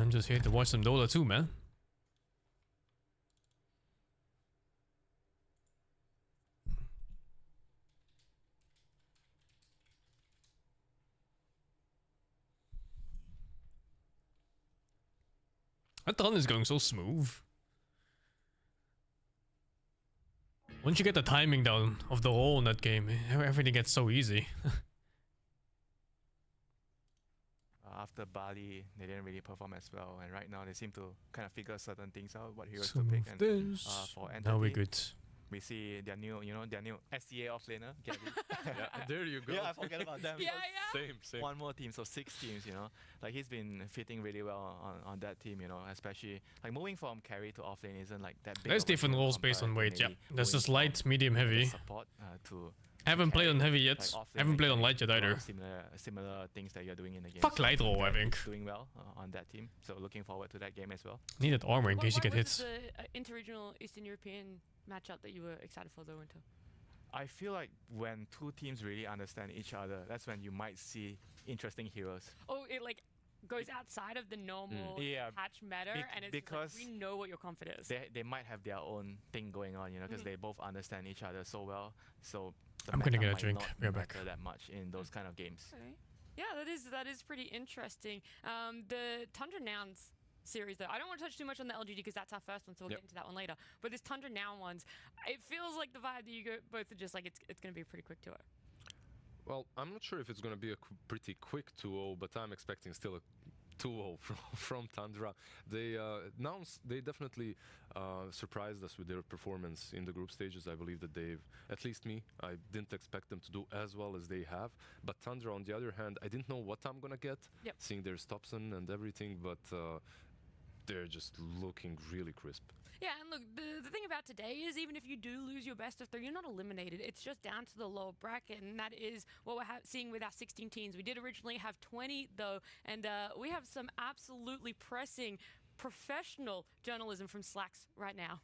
I'm just here to watch some Dota too, man. That run is going so smooth. Once you get the timing down of the roll in that game, everything gets so easy. After Bali, they didn't really perform as well, and right now they seem to kind of figure certain things out, what heroes to pick. And for Entity, now we're good. We see their new, their new SCA offlaner, Gabby. Yeah, there you go. Yeah, I forget about them. Yeah. Same. One more team, so 6 teams, Like he's been fitting really well on that team, especially like moving from carry to offlane isn't like that big. There's different roles based on weight, yeah. There's just light, medium, heavy. Support to haven't played on heavy yet. Like Haven't played on light yet either. Similar things that you're doing in the game. Fuck light roll, I think. Doing well on that team, so looking forward to that game as well. Needed armor in case you get hit. What was the interregional Eastern European matchup that you were excited for though, Winter? I feel like when 2 teams really understand each other, that's when you might see interesting heroes. Oh, it like goes outside of the normal patch meta, and it's because like, we know what your comfort is. They might have their own thing going on, because they both understand each other so well. So I'm gonna get a drink. We're back. That much in those kind of games. Okay. Yeah, that is pretty interesting. The Tundra Nouns series though, I don't want to touch too much on the LGD because that's our first one, so we'll get into that one later. But this Tundra Noun ones, it feels like the vibe that you both are just like it's going to be a pretty quick 2-0. Well, I'm not sure if it's going to be a pretty quick 2-0, but I'm expecting still a 2-0 from Tundra. They definitely surprised us with their performance in the group stages. I believe that they've, at least me, I didn't expect them to do as well as they have. But Tundra, on the other hand, I didn't know what I'm going to get, seeing their Stopson and everything, but they're just looking really crisp. Yeah, and look, the thing about today is even if you do lose your best of 3, you're not eliminated. It's just down to the lower bracket, and that is what we're seeing with our 16 teams. We did originally have 20, though, and we have some absolutely pressing professional journalism from Slacks right now.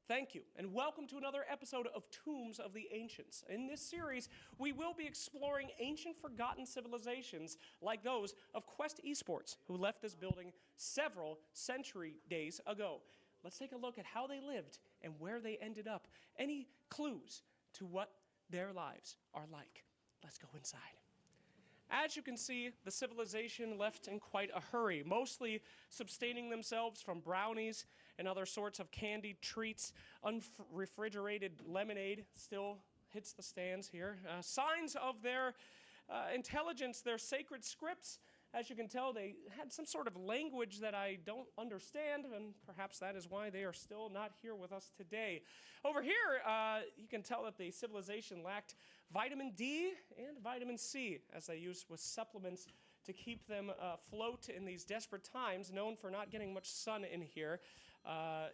Thank you, and welcome to another episode of Tombs of the Ancients. In this series, we will be exploring ancient forgotten civilizations like those of Quest Esports, who left this building several century days ago. Let's take a look at how they lived and where they ended up. Any clues to what their lives are like? Let's go inside. As you can see, the civilization left in quite a hurry, mostly sustaining themselves from brownies and other sorts of candied treats. Unrefrigerated lemonade still hits the stands here. Signs of their intelligence, their sacred scripts. As you can tell, they had some sort of language that I don't understand, and perhaps that is why they are still not here with us today. Over here, you can tell that the civilization lacked vitamin D and vitamin C, as they used with supplements to keep them afloat in these desperate times, known for not getting much sun in here.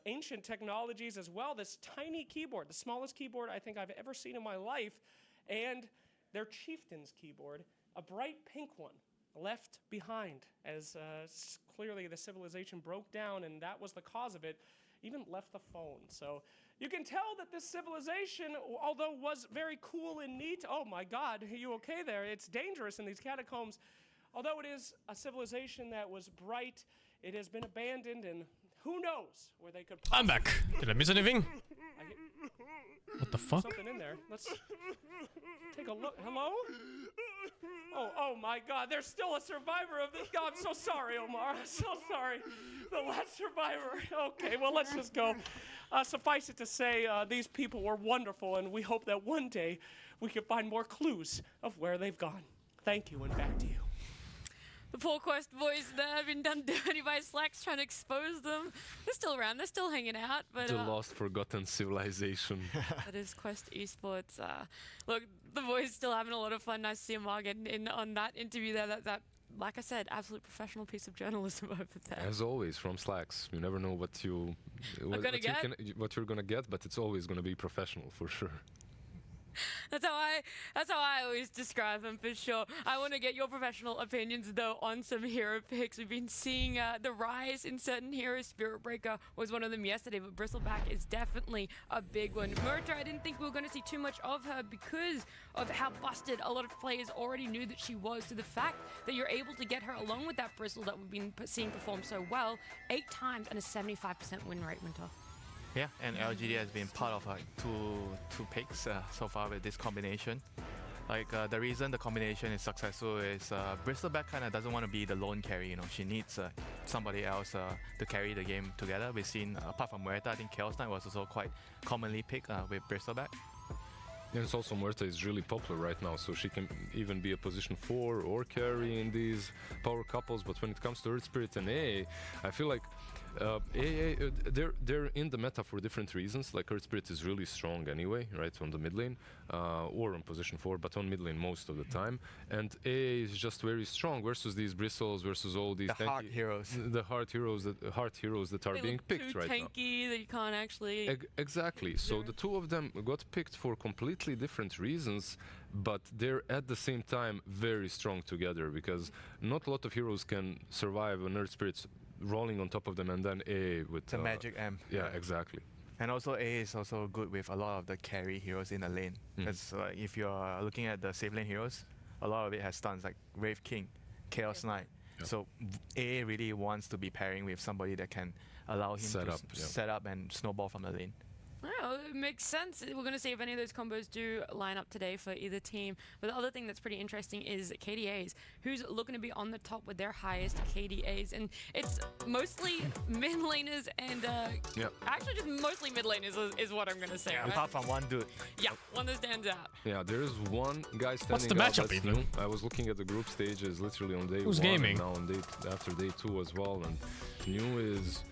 Ancient technologies as well, this tiny keyboard, the smallest keyboard I think I've ever seen in my life, and their chieftain's keyboard, a bright pink one, left behind as clearly the civilization broke down, and that was the cause of it, even left the phone. So you can tell that this civilization, although was very cool and neat, oh my God, are you okay there? It's dangerous in these catacombs. Although it is a civilization that was bright, it has been abandoned, and who knows where they could possibly... I'm back. Did I miss anything? What the fuck? Something in there. Let's take a look. Hello? Oh my God, there's still a survivor of this. God, I'm so sorry, Omar. I'm so sorry. The last survivor. Okay, well, let's just go. Suffice it to say, these people were wonderful, and we hope that one day we can find more clues of where they've gone. Thank you, and back to you. The poor Quest boys that have been done dirty by Slacks trying to expose them. They're still around, they're still hanging out. But the lost, forgotten civilization. That is Quest Esports. Look, the boys still having a lot of fun. Nice to see Amar getting in on that interview there. That, like I said, absolute professional piece of journalism over there. As always, from Slacks. You never know what you're gonna get, but it's always gonna be professional for sure. That's how I always describe them for sure. I want to get your professional opinions though on some hero picks. We've been seeing the rise in certain heroes. Spirit Breaker was one of them yesterday, but Bristleback is definitely a big one. Murta, I didn't think we were going to see too much of her because of how busted a lot of players already knew that she was. So the fact that you're able to get her along with that Bristle that we've been seeing perform so well 8 times and a 75% win rate, Winter. Yeah, and LGD has been part of like two picks so far with this combination. Like the reason the combination is successful is Bristleback kind of doesn't want to be the lone carry. You know, she needs somebody else to carry the game together. We've seen apart from Muerta, I think Chaos Knight was also quite commonly picked with Bristleback. And it's also Muerta is really popular right now, so she can even be a position 4 or carry in these power couples. But when it comes to Earth Spirit and AA, I feel like they're in the meta for different reasons. Like Earth Spirit is really strong anyway, right, on the mid lane, or on position 4, but on mid lane most of the time. And AA is just very strong versus these bristles, versus all these the hard heroes. The hard heroes that are They being look picked too right now. tanky that you can't actually. Exactly. So the two of them got picked for completely different reasons, but they're at the same time very strong together, because not a lot of heroes can survive an Earth Spirit's rolling on top of them and then A with the magic M. Yeah, exactly. And also A is also good with a lot of the carry heroes in the lane. Because if you're looking at the safe lane heroes, a lot of it has stuns like Wraith King, Chaos Knight. Yeah. So A really wants to be pairing with somebody that can allow him to set up and snowball from the lane. Well, it makes sense. We're going to see if any of those combos do line up today for either team. But the other thing that's pretty interesting is KDAs. Who's looking to be on the top with their highest KDAs? And it's mostly mid laners and actually just mostly mid laners is what I'm going to say. Right? Apart from one dude. Yeah, one that stands out. Yeah, there is one guy standing What's the out matchup that's even? new. I was looking at the group stages literally on day Who's 1 gaming? and now on after day 2 as well. And new is...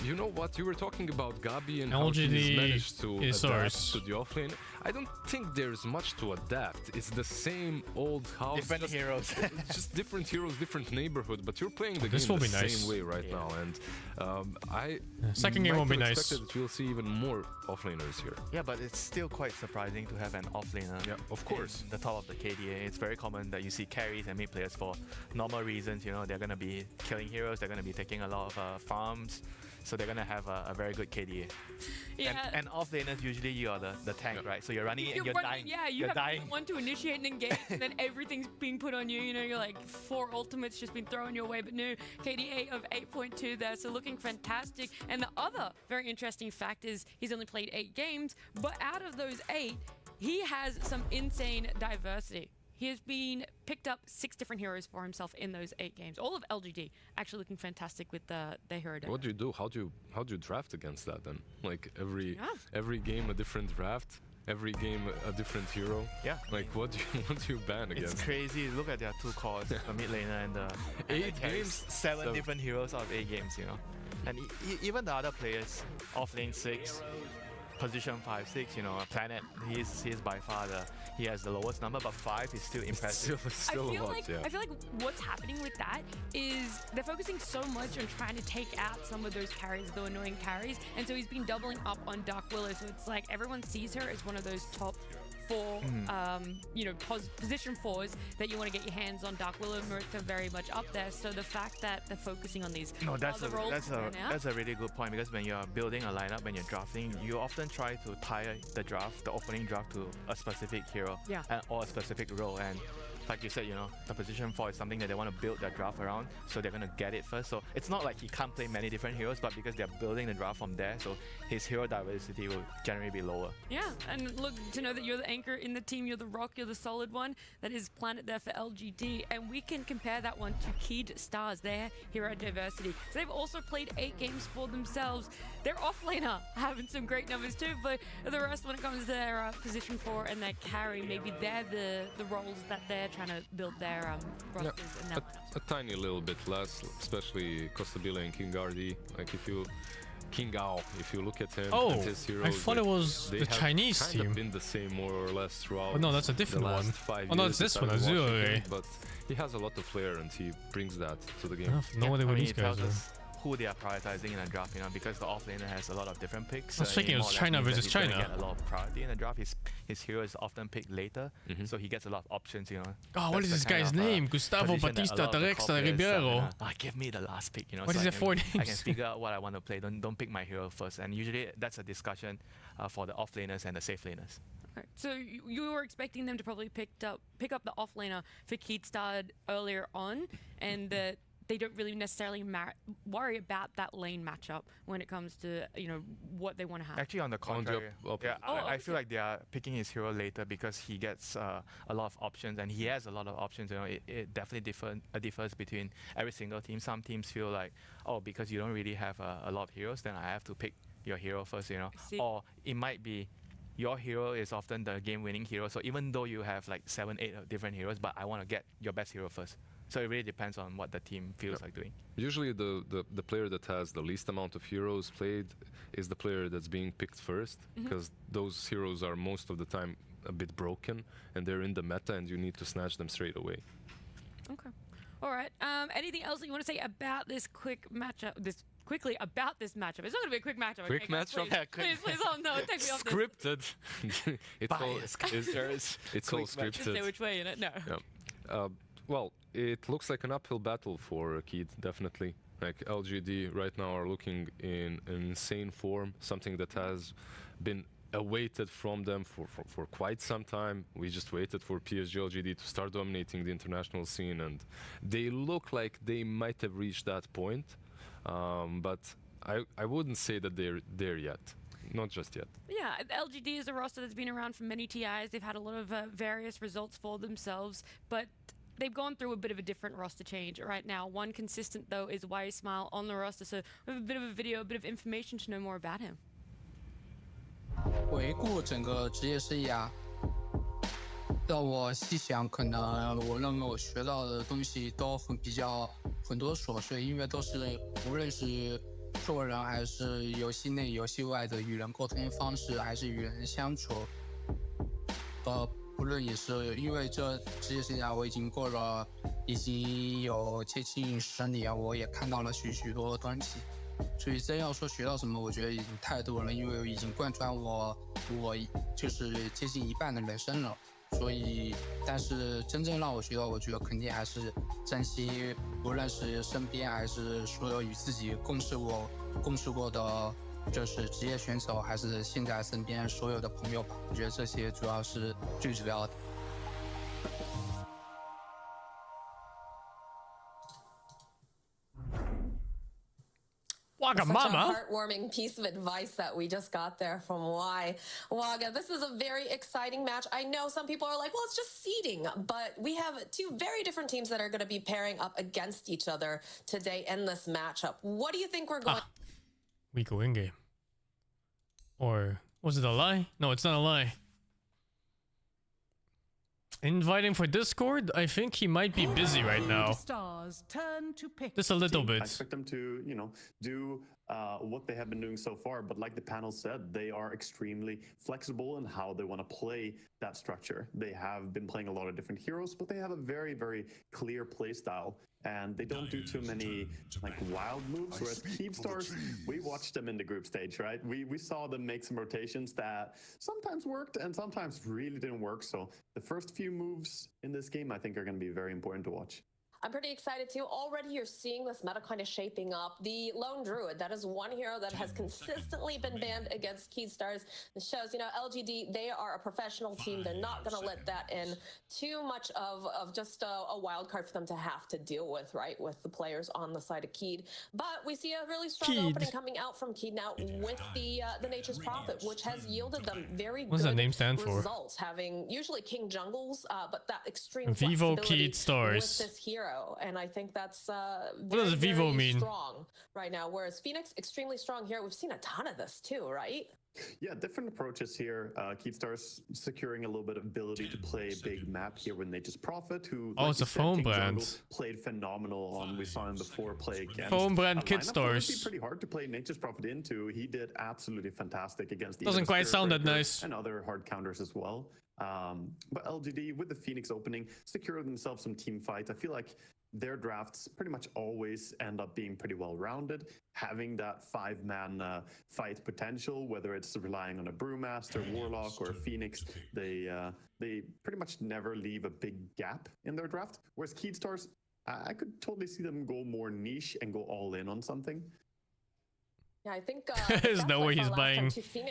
You know what? You were talking about Gabi and how she's managed to adapt to the offlane. I don't think there's much to adapt. It's the same old house. Different heroes. Just different heroes, different neighborhood. But you're playing the This game will the be nice. same way right now. And second game will be nice. expected that we'll see even more offlaners here. Yeah, but it's still quite surprising to have an offlaner. Yeah, of course. The top of the KDA. It's very common that you see carries and mid players for normal reasons. You know, they're going to be killing heroes. They're going to be taking a lot of farms. So they're gonna have a very good KDA. Yeah. And offlaners usually you are the tank, right? So you're running it and you're dying. Yeah, you have one to initiate and engage, and then everything's being put on you. You know, you're like 4 ultimates just been thrown your way, but no, KDA of 8.2 there, so looking fantastic. And the other very interesting fact is he's only played 8 games, but out of those 8, he has some insane diversity. He has been picked up 6 different heroes for himself in those 8 games. All of LGD actually looking fantastic with the hero deck. What do you do? How do you draft against that then? Like every game a different draft, every game a different hero. Yeah. Like what do you ban against? It's crazy. Look at their 2 cores, the mid laner and the 8 games, 7 different heroes out of 8 games. You know, and even the other players off lane 6. Position 5, 6, you know, Planet, he's by far he has the lowest number, but 5 is still impressive. Still a lot, yeah. I feel like what's happening with that is they're focusing so much on trying to take out some of those carries, the annoying carries, and so he's been doubling up on Dark Willow, so it's like everyone sees her as one of those top 4, position 4s that you want to get your hands on. Dark Willow and Muerta very much up there. So the fact that they're focusing on these that's roles a really good point, because when you're building a lineup, when you're drafting, you often try to tie the opening draft to a specific hero or a specific role. And like you said, you know, the position 4 is something that they want to build their draft around, so they're going to get it first. So it's not like he can't play many different heroes, but because they're building the draft from there, so his hero diversity will generally be lower. Yeah, and look, to know that you're the anchor in the team, you're the rock, you're the solid one, that is Planet there for LGD, and we can compare that one to Keyed Stars, their hero diversity. So they've also played 8 games for themselves. Their offlaner having some great numbers too, but the rest, when it comes to their position 4 and their carry, maybe they're the roles that they're trying to build their rosters and their a tiny little bit less, especially Costabile and King Gardi. Like if you look at him and his heroes, I thought it was the Chinese team. They have been the same more or less throughout. Oh no, that's a different the last one. 5 Oh no, years it's this that one, I've been watching Azure. him, but he has a lot of flair and he brings that to the game. I have no idea what these guys are. who they are prioritizing in a draft, because the offlaner has a lot of different picks. I was thinking it was China versus China. Get a lot of priority in the draft. His hero is often picked later, so he gets a lot of options. Oh, what is this guy's name? Gustavo Batista Terexta Ribeiro. Give me the last pick. What is it for names? I can figure out what I want to play. Don't pick my hero first. And usually that's a discussion for the offlaners and the safe laners. Okay. So you were expecting them to probably pick up the offlaner for Keystad earlier on, and that they don't really necessarily worry about that lane matchup when it comes to what they want to have. Actually, on the contrary, I feel like they are picking his hero later because he gets a lot of options, and he has a lot of options. It definitely differs between every single team. Some teams feel like, oh, because you don't really have a lot of heroes, then I have to pick your hero first. Or it might be your hero is often the game-winning hero. So even though you have like 7-8 different heroes, but I want to get your best hero first. So it really depends on what the team feels like doing. Usually the player that has the least amount of heroes played is the player that's being picked first, because those heroes are most of the time a bit broken and they're in the meta and you need to snatch them straight away. Okay. All right. Anything else that you want to say about this quick matchup? Quickly about this matchup. It's not going to be a quick matchup. Quick matchup? Please, please, oh no, take me off this. Scripted. It's all scripted. Just say which way in it. No. Yeah. Well, it looks like an uphill battle for Keed, definitely. Like LGD right now are looking in an insane form, something that has been awaited from them for quite some time. We just waited for PSG LGD to start dominating the international scene, and they look like they might have reached that point. But I wouldn't say that they're there yet. Not just yet. Yeah, LGD is a roster that's been around for many TIs. They've had a lot of various results for themselves, but they've gone through a bit of a different roster change right now. One consistent, though, is Whywaga on the roster, so we have a bit of a video, a bit of information to know more about him. 回顾整个职业生涯，让我细想，可能我认为我学到的东西都很多琐碎，因为都是无论是做人还是游戏内游戏外的与人沟通方式，还是与人相处，不论也是因为这职业生涯我已经有接近10年，我也看到了许多东西。所以真要说学到什么，我觉得已经太多了，因为已经贯穿我就是接近一半的人生了。所以，但是真正让我学到，我觉得肯定还是珍惜，无论是身边还是所有与自己共事过的，就是职业选手，还是现在身边所有的朋友吧。我觉得这些主要是最主要的。Waka Such mama. a heartwarming piece of advice that we just got there from Whywaga. This is a very exciting match. I know some people are like, well, it's just seeding, but we have two very different teams that are going to be pairing up against each other today in this matchup. What do you think we're going? We go in game. Or was it a lie? No, it's not a lie. Inviting for Discord? I think he might be busy right now. Stars turn to pick. Just a little bit. I expect them to, do what they have been doing so far. But like the panel said, they are extremely flexible in how they want to play that structure. They have been playing a lot of different heroes, but they have a very, very clear play style. And they don't do too many wild moves, whereas Keystars, we watched them in the group stage, right? We saw them make some rotations that sometimes worked and sometimes really didn't work. So the first few moves in this game, I think, are going to be very important to watch. I'm pretty excited too. Already you're seeing this meta kind of shaping up. The Lone Druid, that is one hero that has consistently been banned against Keystars. This shows, LGD, they are a professional team. They're not going to let that in. Too much of just a wild card for them to have to deal with, right? With the players on the side of Keed. But we see a really strong opening coming out from Keed now with the Nature's Prophet, which has yielded them very good results, having usually King Jungles, but that extreme Vivo flexibility Keystars with this hero. And I think that's what does Vivo mean? Strong right now, whereas Phoenix extremely strong here. We've seen a ton of this too, right? Yeah, different approaches here. Keystars securing a little bit of ability to play big map here with Nature's Prophet, who it's a foam brand. Played phenomenal on. We saw him before play against foam brand Keystars. It'd be pretty hard to play Nature's Prophet into. He did absolutely fantastic against. Doesn't quite sound that nice. And other hard counters as well. But LGD with the Phoenix opening secured themselves some team fights. I feel like their drafts pretty much always end up being pretty well rounded, having that 5-man fight potential, whether it's relying on a Brewmaster, Warlock, or a Phoenix. They pretty much never leave a big gap in their draft. Whereas Keystars, I could totally see them go more niche and go all in on something. Yeah, I think there's no way he's buying.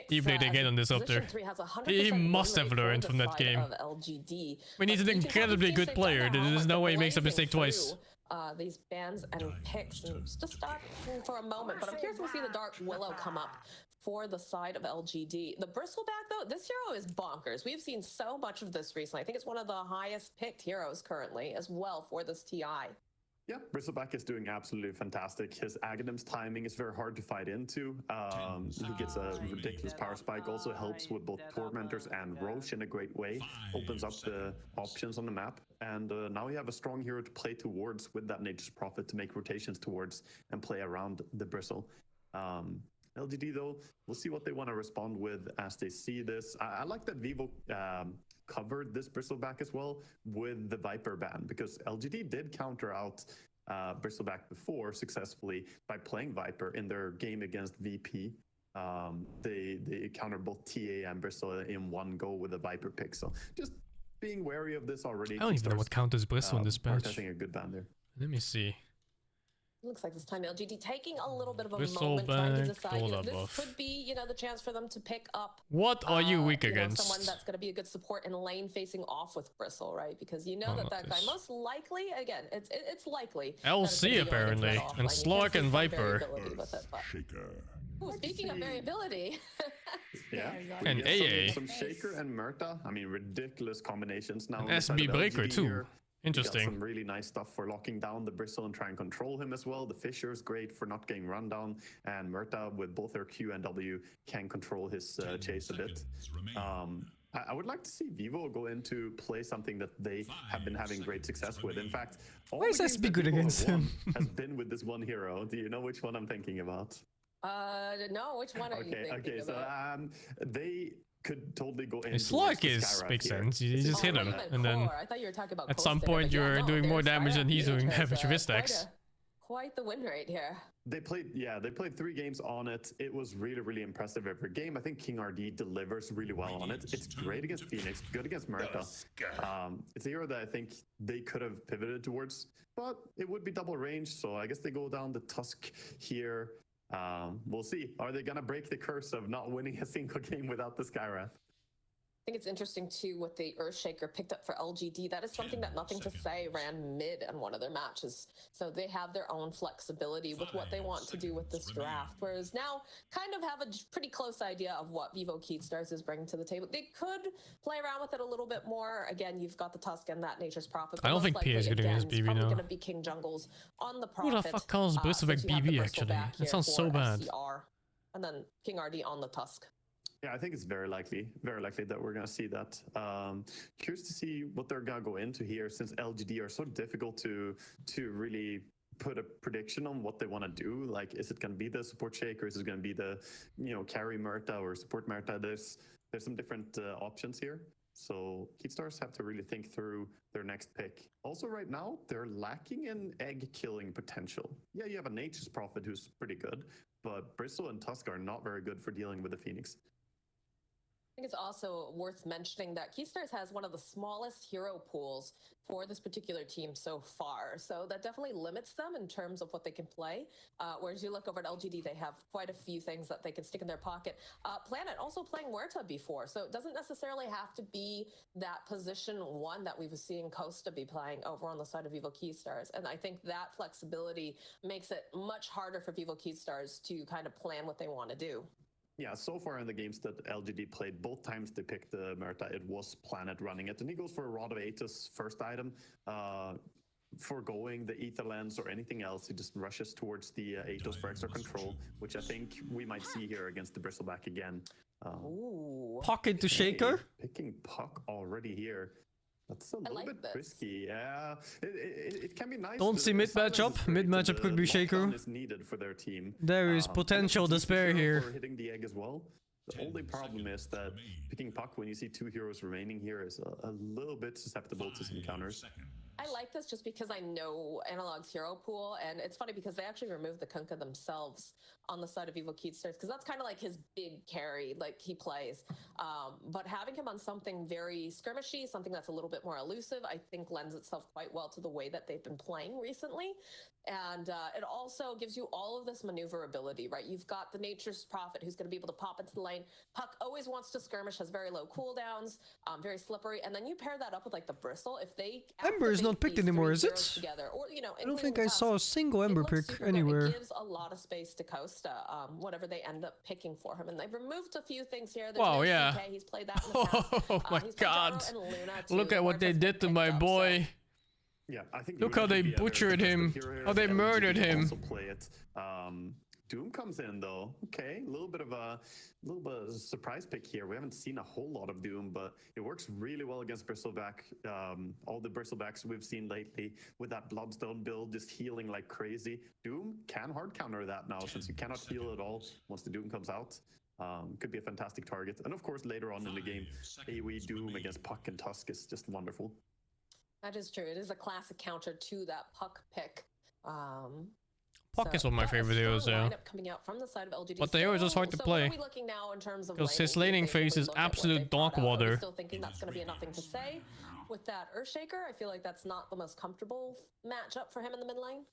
He played again on this up there. He must have learned from that game. LGD. I mean, he's an incredibly good player. There's no way he makes a mistake twice. These bans and picks, and just stop for a moment. But I'm curious to see the Dark Willow come up for the side of LGD. The Bristleback, though, this hero is bonkers. We've seen so much of this recently. I think it's one of the highest picked heroes currently as well for this TI. Yeah, Bristleback is doing absolutely fantastic. His Aghanim's timing is very hard to fight into. He gets a ridiculous power spike, also helps with both Tormentors and Roche in a great way. Opens up the options on the map. And now you have a strong hero to play towards with that Nature's Prophet to make rotations towards and play around the Bristle. LGD, though, we'll see what they want to respond with as they see this. I like that Vivo covered this Bristleback as well with the Viper ban, because LGD did counter out Bristleback before successfully by playing Viper in their game against VP. They countered both TA and Bristle in one go with a Viper pick. So just being wary of this already. I don't even know what counters Bristle in this match. I think a good ban there. Let me see. Looks like this time LGD taking a little bit of a Bristleback, moment trying to decide. Dota This buff. could be, the chance for them to pick up. What are you weak against? Someone that's going to be a good support in lane facing off with Bristle, right? Because that guy most likely, again, it's likely. LC apparently, and Slug and Viper. Speaking of variability. Yeah. And AA. Some Shaker and Murta. I mean, ridiculous combinations now. An SB Breaker too. Here. Interesting. Got some really nice stuff for locking down the Bristle and try and control him as well. The Fisher's great for not getting run down, and Murta with both her Q and W can control his chase a bit. I would like to see Vivo go into play something that they have been having great success with. In fact, all why is SB good against him? Has been with this one hero. Do you know which one I'm thinking about? No, which one are you thinking about? So they could totally go in. Slug makes sense. You just hit him, and then I thought you were talking about at some point you're doing more damage than he's doing damage with his stacks. Quite the win rate here. They played 3 games on it. It was really, really impressive every game. I think King RD delivers really well on it. It's great against Phoenix, good against Murta. It's a hero that I think they could have pivoted towards, but it would be double range, so I guess they go down the Tusk here. We'll see. Are they gonna break the curse of not winning a single game without the Skywrath? I think it's interesting too what the Earthshaker picked up for LGD. That is something that Nothing to Say ran mid in one of their matches. So they have their own flexibility with what they want to do with this draft. Whereas now kind of have a pretty close idea of what Vivo Keystars is bringing to the table. They could play around with it a little bit more. Again, you've got the Tusk and that Nature's Prophet. I don't think PA is going to win his BB now. Going to be King Jungles on the Prophet. Who the fuck calls Bristleback BB actually? That sounds so bad. SCR, and then King RD on the Tusk. Yeah, I think it's very likely that we're going to see that. Curious to see what they're going to go into here, since LGD are so difficult to really put a prediction on what they want to do. Like, is it going to be the support Shaker? Is it going to be the, carry Murta or support Murta? There's some different options here. So Keystars have to really think through their next pick. Also, right now, they're lacking in egg killing potential. Yeah, you have a Nature's Prophet who's pretty good, but Bristle and Tusk are not very good for dealing with the Phoenix. I think it's also worth mentioning that Keystars has one of the smallest hero pools for this particular team so far. So that definitely limits them in terms of what they can play. Whereas you look over at LGD, they have quite a few things that they can stick in their pocket. Planet also playing Huerta before, so it doesn't necessarily have to be that position 1 that we were seeing Costa be playing over on the side of Vivo Keystars. And I think that flexibility makes it much harder for Vivo Keystars to kind of plan what they want to do. Yeah, so far in the games that LGD played, both times they picked the Murta, it was Planet running it. And he goes for a Rod of Atos first item. Foregoing the Ether Lens or anything else, he just rushes towards the Atos for extra control, which I think we might see here against the Bristleback again. Pocket to Shaker? Picking Puck already here. That's a little bit risky. Yeah, it can be nice. Don't see mid matchup. Mid matchup could be Shaker. Is needed for their team. There is potential despair here. For hitting the egg as well. The only problem is that picking Puck when you see 2 heroes remaining here is a little bit susceptible to some counters. I like this just because I know Analog's hero pool, and it's funny because they actually removed the Kunkka themselves on the side of Evil Keystars, because that's kind of like his big carry, like he plays. But having him on something very skirmishy, something that's a little bit more elusive, I think lends itself quite well to the way that they've been playing recently. And it also gives you all of this maneuverability, right? You've got the Nature's Prophet who's going to be able to pop into the lane. Puck always wants to skirmish, has very low cooldowns, very slippery. And then you pair that up with like the Bristle. If they Ember is not picked anymore, is it? Together, or, you know, I don't think I saw a single Ember pick anywhere. It gives a lot of space to Costa, whatever they end up picking for him. And they've removed a few things here. There's Wow, no yeah. CK. He's played that in the past. Oh my He's played god. Gyro and Luna too, Look at what they did to my boy. Yeah, I think Look Luna how they could be a very butchered him. contested hero here. How they LGD murdered can him. Also play it. Doom comes in though. Okay, a little bit of a surprise pick here. We haven't seen a whole lot of Doom, but it works really well against Bristleback. All the Bristlebacks we've seen lately with that Bloodstone build, just healing like crazy. Doom can hard counter that now, since you cannot heal at all once the Doom comes out. Could be a fantastic target. And of course, later on in the game, AoE Doom against Puck and Tusk is just wonderful. That is true. It is a classic counter to that Puck pick. Puck is one of my favorite heroes, yeah. Coming out from the side of LGD. But the hero is just hard to play. Because his laning phase is absolute dog water. Still thinking that's going to be nothing to say. With that Earthshaker, I feel like that's not the most comfortable matchup for him in the mid lane.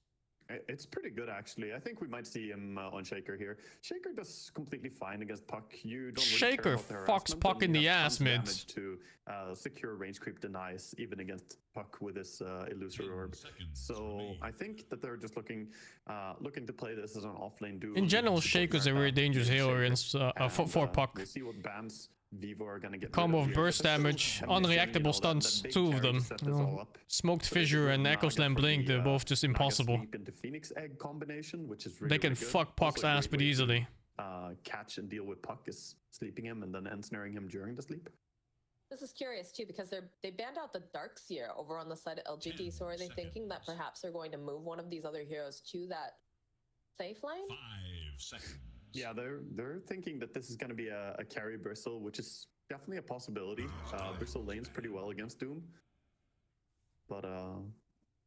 It's pretty good, actually. I think we might see him on Shaker here. Shaker does completely fine against Puck. You don't really Shaker care about the fucks harassment, Puck in and he the has ass tons of mid. damage to secure range creep denies, even against Puck with his illusory orb. So I think that they're just looking to play this as an offlane Doom. In general, Shaker's a very dangerous hero against for Puck. We'll see what bans Vivo are gonna get. Combo of burst damage, unreactable stunts, two of them. Smoked Fissure and Echo Slam Blink, they're both just impossible. Into Phoenix Egg combination, which is really, They can really good. fuck Puck's Also a ass great pretty way to, easily. Catch and deal with Puck is sleeping him and then ensnaring him during the sleep. This is curious too, because they banned out the Darkseer over on the side of LGD. So are they thinking that perhaps they're going to move one of these other heroes to that safe lane? 5 seconds. Yeah, they're thinking that this is going to be a carry Bristle, which is definitely a possibility. Bristle lanes pretty well against Doom, but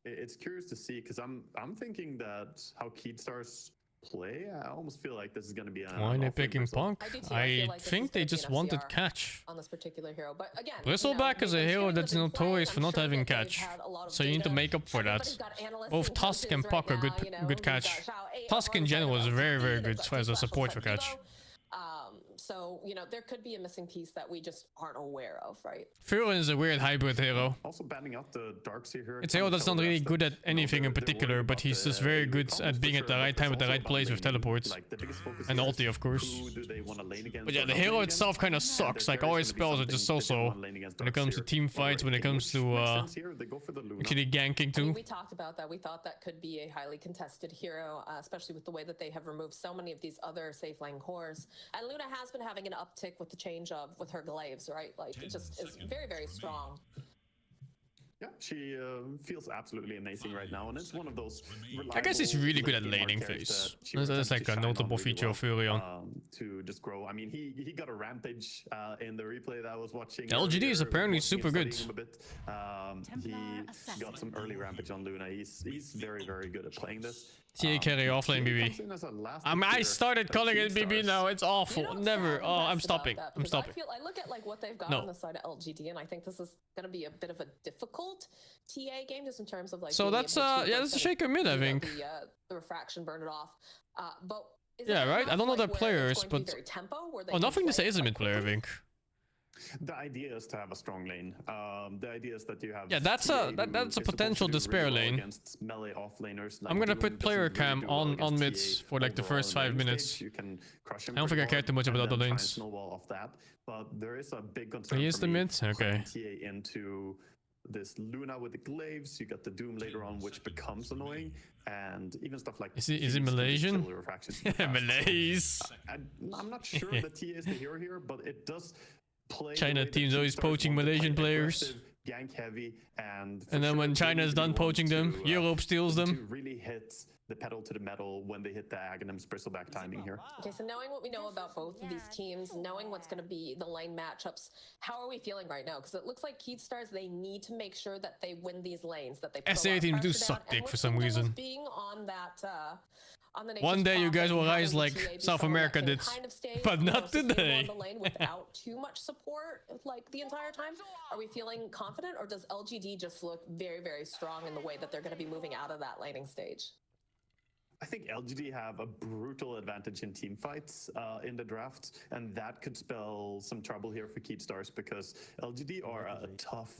it's curious to see, because I'm thinking that how Keystars play, I almost feel like this is going to be a. Why are they picking Punk? I think they just wanted catch. On this particular hero, but again, Bristleback is a hero that's notorious for not having catch, so you need to make up for that. Both Tusk and Puck are good catch. Tusk in general is very, very good as a support for catch. So, you know, there could be a missing piece that we just aren't aware of, right? Furin is a weird hybrid hero. Also banning out the Darkseer here. It's a hero that's not really good at anything in particular, but he's just very good at being at the right time at the right place with teleports. And ulti, of course. But yeah, the hero itself kind of sucks. Like, all his spells are just so-so when it comes to team fights, when it comes to actually ganking too. We talked about that. We thought that could be a highly contested hero, especially with the way that they have removed so many of these other safe lane cores. And Luna has been having an uptick with the change of with her glaives, right? Like, it just is very, very strong. Yeah, she feels absolutely amazing right now, and it's one of those. I guess he's really good at laning phase. That's like a notable feature of Furion. To just grow. I mean, he got a rampage in the replay that I was watching. LGD is apparently super good. He got some early rampage on Luna. He's very, very good at playing this. TA carry offlane BB. I started calling it BB now. It's awful. Never. Oh, I'm stopping. I'm stopping. I look at like what they've got on the side of LGD, and I think this is going to be a bit of a difficult TA game just in terms of like. So that's that's a Shaker mid, I think. The refraction burned it off, but. Yeah, right. I don't know their players, but nothing to say is a mid player, I think. The idea is to have a strong lane. The idea is that you have. Yeah, that's a potential despair lane. Against melee offlaners. Like I'm gonna put player cam on mids for like the first 5 minutes. You can crush him. I don't think I care too much about other lanes. Snowball off that, but there is a big concern. He is the mid. Okay. TA into this Luna with the glaives. You got the Doom later on, which becomes annoying, and even stuff like. Is he Malaysian? Malays. I'm not sure that TA is the hero here, but it does. China teams always poaching Malaysian players. Gank heavy, and then when China is done poaching them, Europe steals them. To really hit the pedal to the metal when they hit the Aghanim's bristleback timing here. Okay, so knowing what we know about both of these teams, knowing what's going to be the lane matchups, how are we feeling right now? Because it looks like Keystars, they need to make sure that they win these lanes, that they put SA a lot of teams do pressure suck down. dick And for with some Singles reason. being on that, on the One nation's day you top guys and will rise having like TA be South someone that America can did, kind of stay, but you know, not sustainable today. on the lane without too much support, like the entire time. Are we feeling confident, or does LGD just look very, very strong in the way that they're going to be moving out of that laning stage? I think LGD have a brutal advantage in team fights in the draft, and that could spell some trouble here for Keystars because LGD are a tough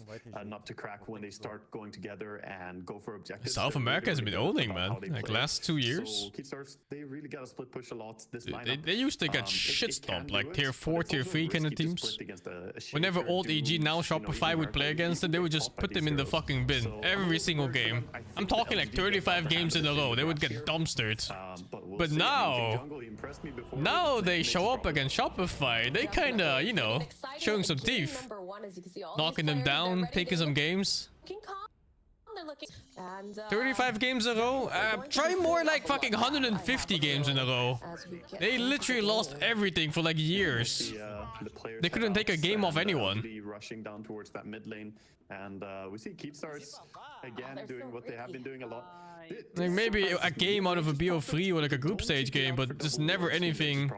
nut to crack when they start going together and go for objectives. South They're America has really been good owning, about man. how they Like play. last 2 years. So Keystars, they really got to split push a lot. This Dude, lineup, they used to get it shit can stomped, do like it, tier 4, but it's tier also 3 kind of risky to teams. split against a Whenever Shaker, old EG, Doom, now you know, Shopify even would play Miracle, against them, they would just top by put them these in the heroes. fucking bin So I'm every really single worried for game. them. I I'm think talking the like LGD get 35 the games in a upper hand row. in They the would draft get here. dumpstered. We'll But see. I mean, now- King Jungle, he impressed me before. Now This they makes show up problem. against Shopify. They kinda, you know, showing some teeth. Knocking them down, taking some games. 35 games in a row? Try more like fucking 150 games in a row. They literally lost everything for like years. The players They couldn't head take a outs game off and, anyone. LGD rushing down towards that mid lane, and we see Keystars again doing what they have been doing a lot. Like maybe a game out of a BO3 or like a group stage game, but just never anything,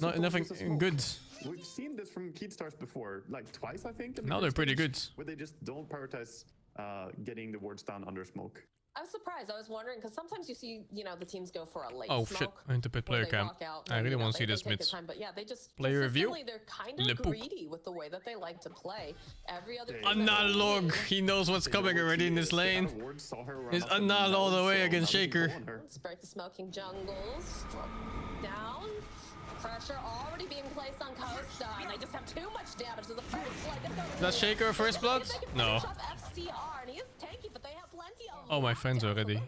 nothing good. We've seen this from Keystars before, like twice I think. in the Now they're group pretty stage, good. Where they just don't prioritize getting the wards down under smoke. I was surprised. I was wondering because sometimes you see, you know, the teams go for a late Oh smoke. shit, I need to put where player they cam. walk out, I and, really you know, want to see they this take mid. their time, but yeah, they just Player review? consistently, they're kind Le of poop. greedy with the way that they like to play. Every other Analog, he knows what's coming already in this lane. It's Anal all the way against Shaker. Sprite the smoking jungles. Struck down. Pressure already being placed on Costa, and they just have too much damage to the first blood. Is that Shaker first blood? No. Oh, my friends already.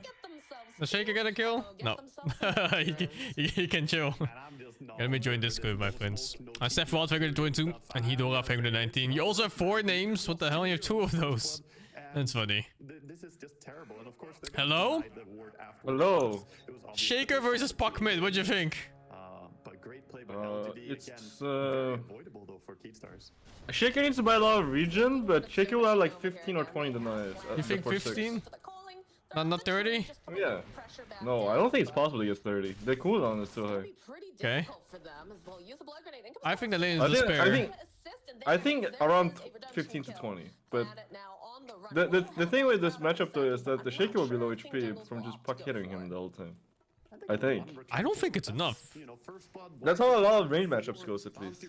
Does Shaker get a kill? No. he can chill. Let me join Discord, my friends. Seth Whywaga 22 and Hidora 519. You also have 4 names? What the hell? You have 2 of those. That's funny. This is just terrible, and of course Hello? Hello. Shaker versus Puck mid. What'd you think? But great play by LGD it's, again. Very avoidable though for Keystars. Shaker needs to buy a lot of region, but Shaker will have like 15 or 20 denies. You think 15? Not 30? Yeah. No, I don't think it's possible to get 30. The cooldown is too high. Okay. I think the lane is I despair. think around 15 to 20. But the thing with this matchup though is that the Shaker will be low HP from just puck hitting him the whole time. I think. I don't think it's enough. That's how a lot of range matchups goes at least.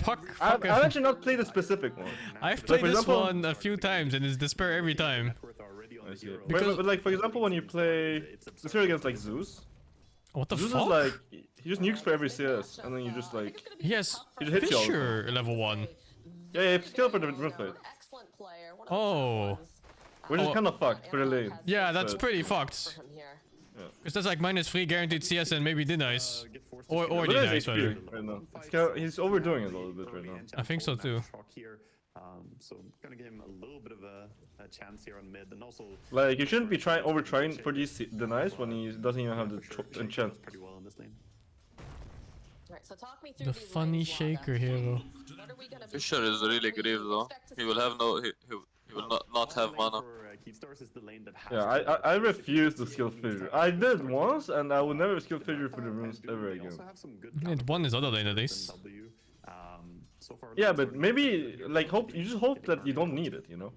Puck. I've actually not played a specific one. I've played for this example- one a few times and it's despair every time. I see. Because- But like for example when you play this here against like Zeus, What the Zeus fuck? is like he just nukes for every CS and then you just like He has He just hits you all the Fisher level 1. yeah, you have to kill for the run fight. Oh. Which is Oh. kind of fucked for the lane. Yeah, that's But- pretty fucked. Because that's like -3 guaranteed CS and maybe denies. Or But denies, that's rather. HP right now. He's overdoing it a little bit right now. I think so too. So gonna give him a little bit of a chance here on mid, and also Like you shouldn't be over trying for these denies when he doesn't even have the enchant. pretty well in this lane. The funny Shaker hero. Fisher is really grave though. He will have no. He will not have mana. Yeah, I refuse to skill fissure. I did once, and I will never skill fissure for the runes ever again. It won his other lane at least. Yeah, but maybe like you just hope that you don't need it, you know.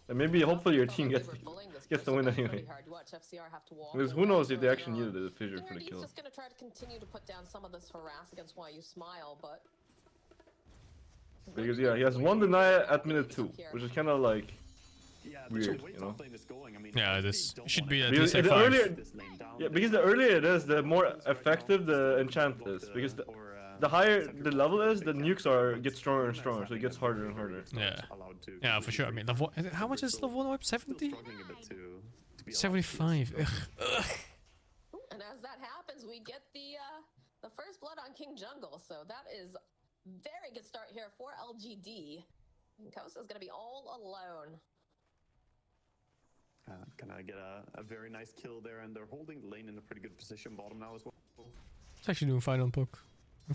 And maybe hopefully your team gets the win anyway. Because who knows if they actually needed the fissure for the kill. just gonna try to continue to put down some of this harass against Why You Smile, but Because yeah, he has 1 deny at minute 2, which is kind of like weird, you know. Yeah, this should be at Because least like the 5. earlier, yeah, because the earlier it is, the more effective the enchant is. Because the higher the level is, the nukes get stronger and stronger, so it gets harder and harder. Yeah. Yeah, for sure. I mean, level, how much is level 1 wipe? 70? 75. Ugh. and as that happens, we get the first blood on King Jungle. So that is very good start here for LGD. And Kosa's gonna be all alone. Gonna get a very nice kill there, and they're holding the lane in a pretty good position bottom now as well. It's actually doing fine on poke.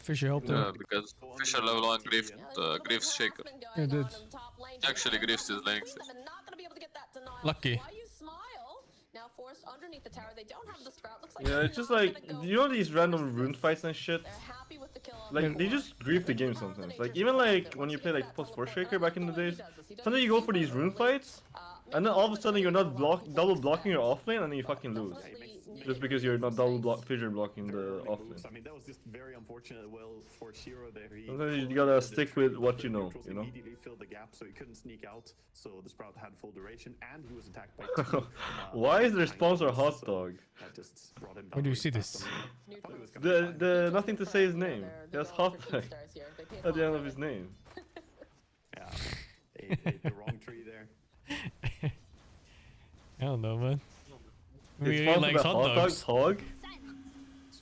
Fisher helped him. Yeah, because Fisher level 1 Greaves Shaker. Yeah, dude. Actually, Greaves is laning. Lucky. Now forced underneath the tower. They don't have the sprout. Looks like Yeah, it's just like, you know these random rune fights and shit? they're happy with the kill. Like, they just grief the game sometimes. Like, even like, when you play like +4 Shaker back in the days, sometimes you go for these rune fights, and then all of a sudden you're not double blocking your offlane, and then you fucking lose. Just because you're not fissure blocking the offlane. I mean, that was just very unfortunate. Well, for Shiro there, Sometimes you gotta stick with what you know, you know? Immediately filled the gap, so he couldn't sneak out. So the Sprout had full duration, and he was attacked by two. Why is their sponsor Hot Dog? That just brought him down. Where do you see this? The nothing to say his name. He has Hot Dog at the end of his name. Yeah, ate the wrong tree there. I don't know, man. It's Really sponsored likes by hot dogs. Hog?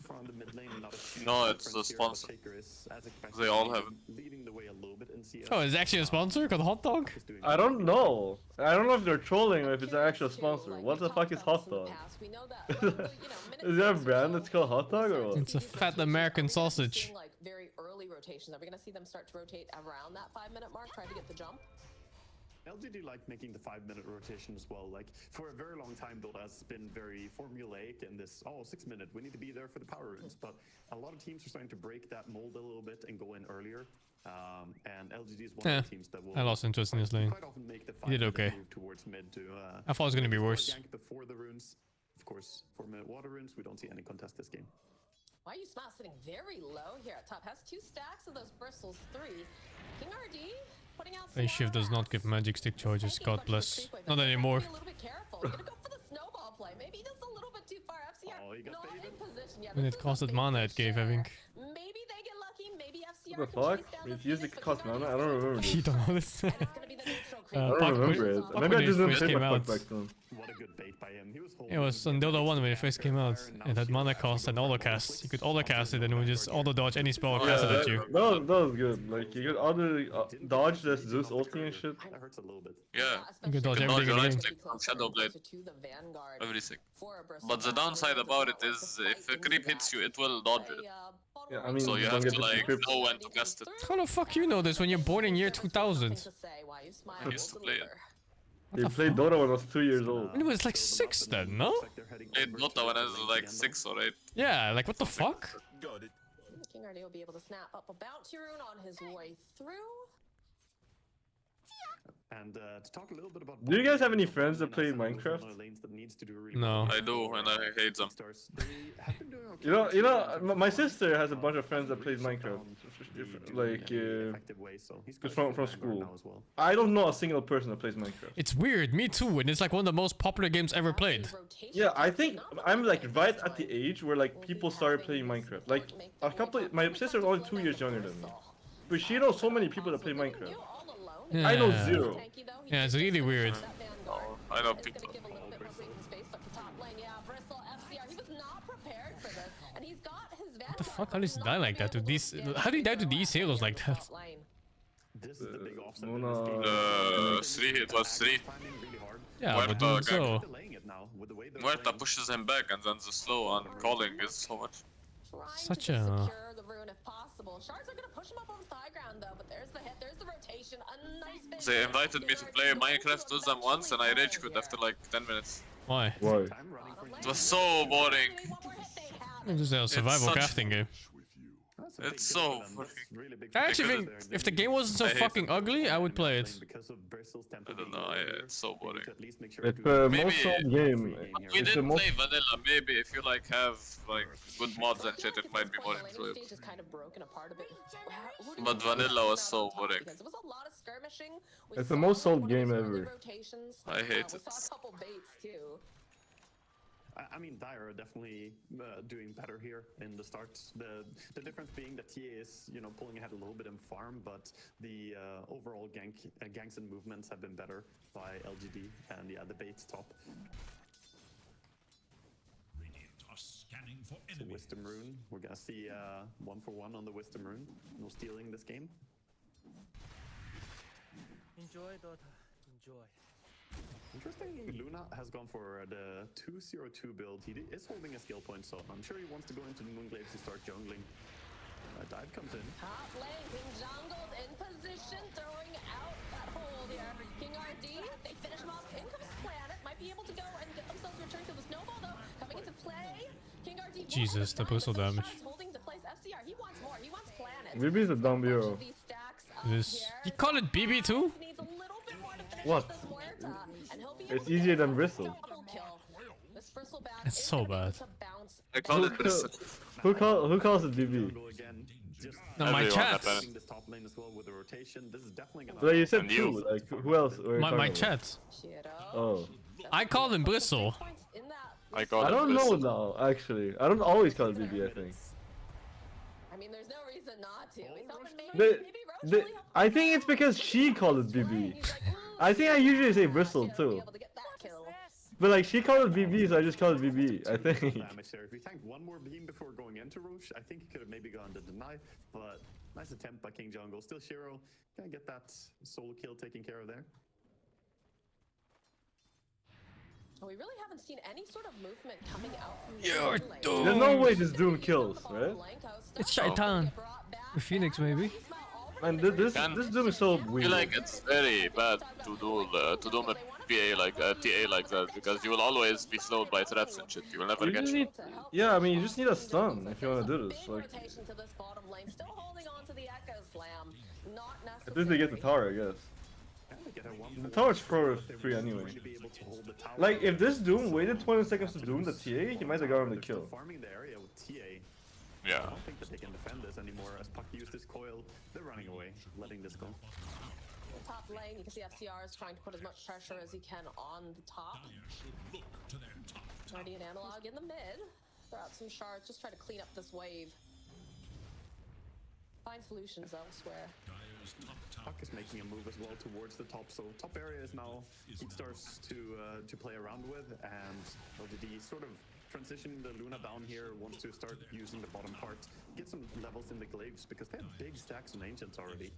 From the mid lane, not a No, it's a sponsor. They all have it. Leading the way a little bit in CS. Oh, is it actually a sponsor called Hot Dog? I don't know. I don't know if they're trolling or if it's an actual sponsor. What the fuck is Hot Dog? Is there a brand that's called Hot Dog or what? It's a fat American sausage. Like very early rotations. Are we gonna see them start to rotate around that 5-minute mark, try to get the jump? LGD like making the 5-minute rotation as well. Like for a very long time, Dota has been very formulaic in this. 6-minute, we need to be there for the power runes. But a lot of teams are starting to break that mold a little bit and go in earlier. And LGD is one of the teams that will. I lost interest in this lane. Quite often make the He did 5-minute okay. move towards mid to. I thought it was gonna be worse. Gank before the runes, of course. 4-minute water runes, we don't see any contest this game. Why are you Smart sitting very low here at top? Has 2 stacks of those bristles, 3. King RD. Phase shift does not give magic stick charges, God bless. Not anymore. A little bit careful. He's gonna go for the snowball play. Maybe just a little bit too far. FCR not in position yet. And it costed mana it gave, I think. Maybe they get lucky. Maybe FCR What the fuck? It's used to cost mana? I don't remember this. You don't know this. I don't remember it. Maybe I just didn't play my out. back then. What a good bait by him. He was It was on Dota 1 when it first came out. It had mana cost and auto cast. You could auto cast it and it would just auto dodge any spell cast at you. That was good. Like, you could auto dodge this Zeus ulti and shit. That hurts a little bit. Yeah. You could dodge You can everything in the dodge game. right click from Shadowblade. Everything. But the downside about it is if a creep hits you, it will dodge it. Yeah, I mean, So you don't have get to like discrypt. know when to cast it. How the fuck you know this when you're born in year 2000? I used to play it. They played Dota when I was 2 years old. It was like 6 then, no? Played Dota when I was like 6 or 8. Yeah, like what the fuck? King RD will be able to snap up a bounty rune on his way through. And to talk a little bit about. Do you guys have any friends that play Minecraft? No. I do, and I hate them. You know, my sister has a bunch of friends that plays Minecraft, like, from school. I don't know a single person that plays Minecraft. It's weird, me too, and it's like one of the most popular games ever played. Yeah, I think I'm like right at the age where like people started playing Minecraft. Like my sister's only 2 years younger than me, but she knows so many people that play Minecraft. Yeah. I know 0. Yeah, it's really weird. Oh, I know people. What the fuck? How does he die like that to these? How do you die to these heroes like that? This is the big offset. 3, it was 3. Yeah, but doing so. Muerta pushes him back and then the slow on calling is so much. Such a... Shards are gonna push him up on the high ground though, but there's the hit, there's the rotation, a nice They invited me to play Minecraft with them once and I rage quit after like 10 minutes. Why? Why? It was so boring. It's just a survival crafting game. It's so I actually think if the game wasn't so fucking ugly, I would play it. I don't know, it's so boring. It's the most sold game. We It's the didn't most. play vanilla, maybe if you like have like good mods and shit, it might be more enjoyable. But vanilla was so boring. It's the most sold game ever. I hate it. I mean, Dire are definitely doing better here in the start. The difference being that TA is, pulling ahead a little bit in farm, but the overall ganks and movements have been better by LGD, and yeah, the bait's top. So Wisdom Rune, we're gonna see 1-for-1 on the Wisdom Rune. No stealing this game. Enjoy, Dota. Enjoy. Interesting, Luna has gone for the 2-0-2 build. He is holding a skill point, so I'm sure he wants to go into the Moonglaives to start jungling. Dive comes in. Top lane, King Jungle's in position, throwing out that hold here. King RD, they finish him off. In comes Planet, might be able to go and get themselves returned to the snowball though. Coming into play, King RD. Jesus, the bristle damage. Holding to place FCR. He wants more. He wants Planet. BB is a dumb hero. This. You call it BB too? What? It's easier than Bristle. It's so bad. I call it Bristle. Who calls it BB? No, my Everyone chat. Like you said And you. two. Like who else? were you My talking chat. about? Oh. I call him Bristle. I call I it don't know Bristle. now. Actually, I don't always call it BB. I think. I mean, there's no reason not to. We thought that maybe I think it's because she called it BB. I think I usually say Bristle too. But like she called it BB, so I just call it BB. I think. Damage there. If he tanked one more beam before going into Roche, I think he could have maybe gone to deny. But nice attempt by King Jungle. Still Shiro. Gonna get that solo kill taken care of there. We really haven't seen any sort of movement coming out from You're the lane. doomed. There's no way this Doom kills, right? It's Shaitan. With Phoenix, maybe. And this Doom is so I weird. feel like it's very bad to do a PA like TA like that because you will always be slowed by traps and shit. You will never You get just shit. need, yeah, I mean, you just need a stun if you want to do this. Like, Rotation to this bottom lane, still holding on to the Echo Slam. Not at least they get the tower, I guess. The tower's for free anyway. Like, if this Doom waited 20 seconds to Doom the TA, he might have gotten the kill. Farming the area with TA. Yeah. I don't think that they can defend this anymore. As Puck used his coil, they're running away, letting this go. Top lane, you can see FCR is trying to put as much pressure as he can on the top. Guardian Analog in the mid. Throw out some shards, just try to clean up this wave. Find solutions elsewhere. Puck is making a move as well towards the top, so top area is now Heatstars to play around with, and LGD sort of transitioning the Luna down here, wants to start using the bottom part, get some levels in the glaives, because they have big stacks on Ancients already.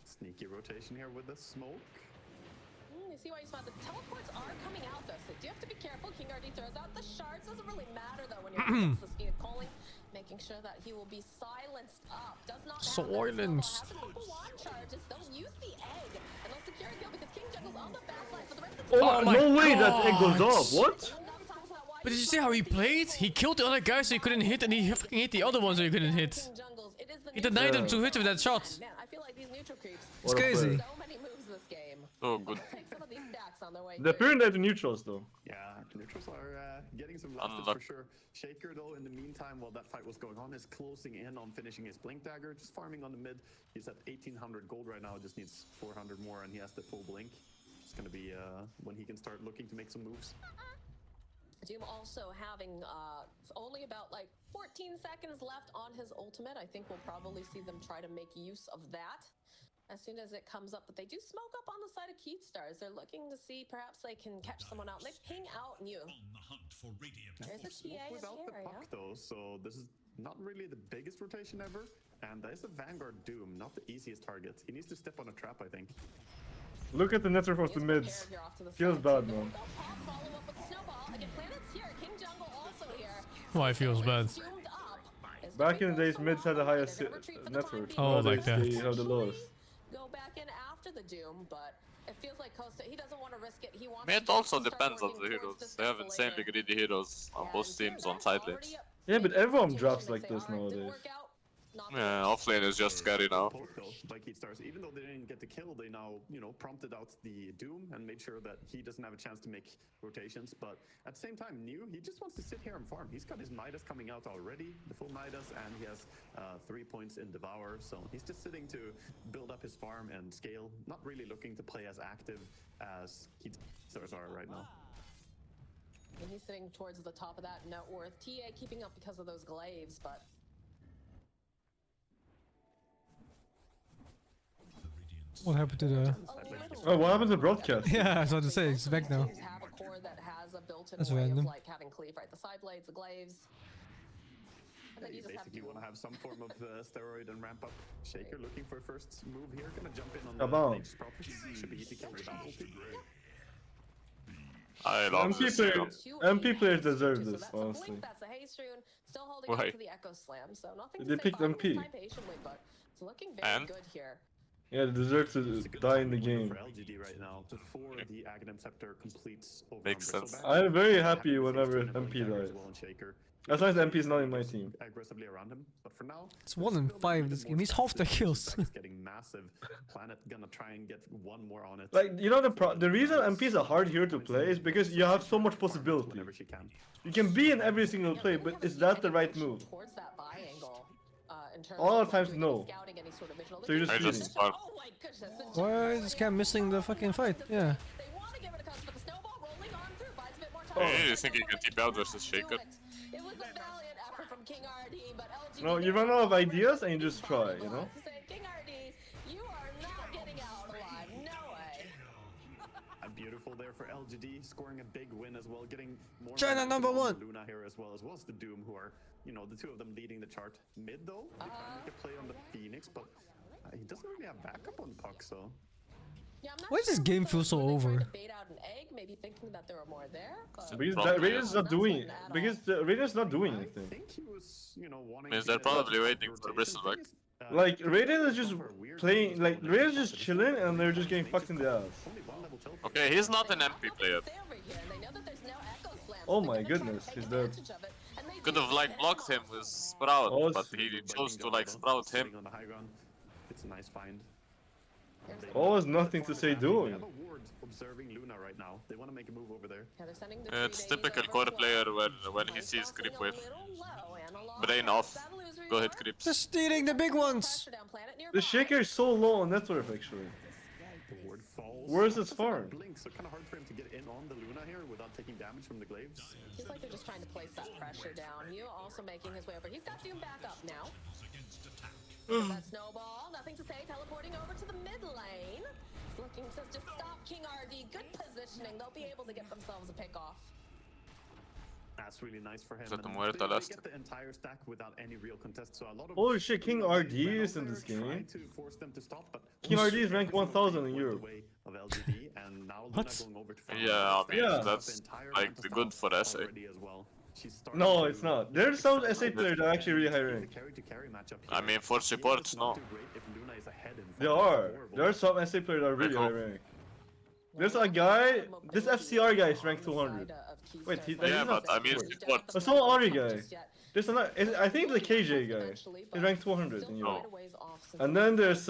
Sneaky rotation here with the smoke. You see why you smiled. The teleports are coming out though, so do you have to be careful. King RD throws out the shards. Doesn't really matter though when you're against the speed of calling. Making sure that he will be silenced up. Does not Silenced. charges. They'll use the egg and they'll secure a kill because King Jungle's on the back line. For the rest of Oh, the Oh my no way that egg goes God. off. What? But did you see how he played? He killed the other guy so he couldn't hit, and he fucking hit the other one so he couldn't hit. He denied him 2 hits with that shot. Man, I feel like these neutral creeps. It's crazy. So many moves this game. Oh, good. Take some of these stacks on their way. They're pairing that to neutrals though. Yeah, neutrals are getting some losses for sure. Shaker, though, in the meantime, while that fight was going on, is closing in on finishing his Blink Dagger, just farming on the mid. He's at 1800 gold right now, just needs 400 more, and he has the full Blink. It's gonna be when he can start looking to make some moves. Doom also having only about like 14 seconds left on his ultimate. I think we'll probably see them try to make use of that as soon as it comes up. But they do smoke up on the side of Keatstars. They're looking to see perhaps they can catch someone out. They ping out New. There's a TA without the puck though, so this is not really the biggest rotation ever. And that is a Vanguard Doom, not the easiest target. He needs to step on a trap, I think. Look at the network of the mids. Feels bad, man. Why it feels bad. Back in the days, mids had the highest network. Oh, like that. They have the lowest. Go back in after the Doom, but it feels like Costa, he doesn't want to risk it. He wants It also depends on the heroes. They have insanely greedy heroes on both teams on side lanes. Yeah, but everyone drafts like this nowadays. Yeah, offlane is just scary now. By Keatstars, even though they didn't get the kill, they now, prompted out the Doom and made sure that he doesn't have a chance to make rotations. But at the same time, New, he just wants to sit here and farm. He's got his Midas coming out already, the full Midas, and he has 3 points in Devour. So he's just sitting to build up his farm and scale, not really looking to play as active as Keatstars are right now. And he's sitting towards the top of that net worth. TA keeping up because of those glaives, but What happened to the... Oh, what happened to the broadcast? Yeah, I was about to say, it's back now. have a core that has a built-in That's way random. of like having cleave, right? The side blades, the glaives. And then you You just have basically to... want to have some form of steroid and ramp up. Shaker looking for a first move here. Gonna jump in on Come the on. Mage's Prophets. Should be easy kill without ulti. I love MP, this player, hero. MP players deserve So this, that's a honestly. blink, that's a haste rune. Still holding Why? on to the Echo Slam, so nothing They to say picked biding his MP. time patiently, but it's looking very And? good here. Yeah, they deserve to It's a good die in the timing game. window for LGD right now before the Aghanim Scepter completes over Makes on sense. Bristleback. I'm very Having happy the whenever safe turn MP ability dies. as well on Shaker. As long as MP is not in my Just team. aggressively around him, but for now, It's 1 in 5 this game. He's half the kills. It's getting massive. Planet gonna try and get one more on it. Like, you know, the reason MP is a hard hero to play is because you have so much possibility. Whenever she can. You can be in every single play, but is that the right move? Towards that buy angle, in terms All of the times, doing no. scouting, any sort of visual. So you're just I feeding. just spawn. Oh my goodness, Why is this guy missing the fucking fight? Yeah. they want to give it a cuss, but the snowball rolling on through buys a bit more Oh. time. Hey, you think he can TP out versus Shaker? It was a valiant effort from King RD, but LGD... No, you run out of ideas and you just try, you know? King RD, you are not getting out alive, no way. And beautiful there for LGD, scoring a big win as well, getting more China momentum number on one. the Luna here as well as the Doom, who are, you know, the two of them leading the chart. Mid though, they try to make a play on the Phoenix, but he doesn't really have backup on Puck, so. Yeah, I'm not Why does this sure game if feel so they tried over? to bait out an egg, maybe thinking that there were more there, but... Because Probably, Radiant's not doing, because the Radiant's not doing I anything. think he was, you know, wanting Means to they're get a probably lot of waiting for rotation. Bristleback. Thing is, Like, Radiant is it's just not for a weird playing, reason, like, but Radiant's it's just not chilling for and they're the just getting fucked in the ass. only one level teleport. Okay, he's not an MP player. Oh my goodness, he's dead. Could have like blocked him with Sprout, Oh, but he chose to like Sprout him. On the high ground. It's a nice find. Oh, has nothing to say They doing. have a ward observing Luna right now. They want to make a move over there. Yeah, they're sending the It's 3 days typical over core as well. player when he sees creep wave. Brain off. Go hit creeps. Just eating the big ones. The Shaker is so low on net worth, actually. The ward falls. Where's its farm? Blink, so kind of hard for him to get in on the Luna here without taking damage from the glaives. Feels like they're just trying to place that pressure down. Yu also making his way over. He's got Doom back up now. That snowball, nothing to say, teleporting over to the mid lane. He's looking to just stop King RD. Good positioning. They'll be able to get themselves a pick off. That's really nice for him. Is that the and Muerta they last? get the entire stack without any real contest. So a lot of Holy shit, King RD is in this try game. to force them to stop, but King RD is ranked 1000 in the Europe. way of LGD, and now Luna What? going over to Yeah, I mean Yeah. that's like good for SA. already as well. She's starting No, to it's not. There's some SA players that are actually really high the ranked. carry to carry matchup I here. mean for Here support, is no. not too great if Luna is ahead in There front. are. Horrible. There are some SA players that are really high ranked. There's a guy, this FCR guy is ranked 200. Wait, he's Yeah, not but I mean support. There's some Ari guy. There's another, I think the KJ guy. He's ranked 200 in Europe. And then there's,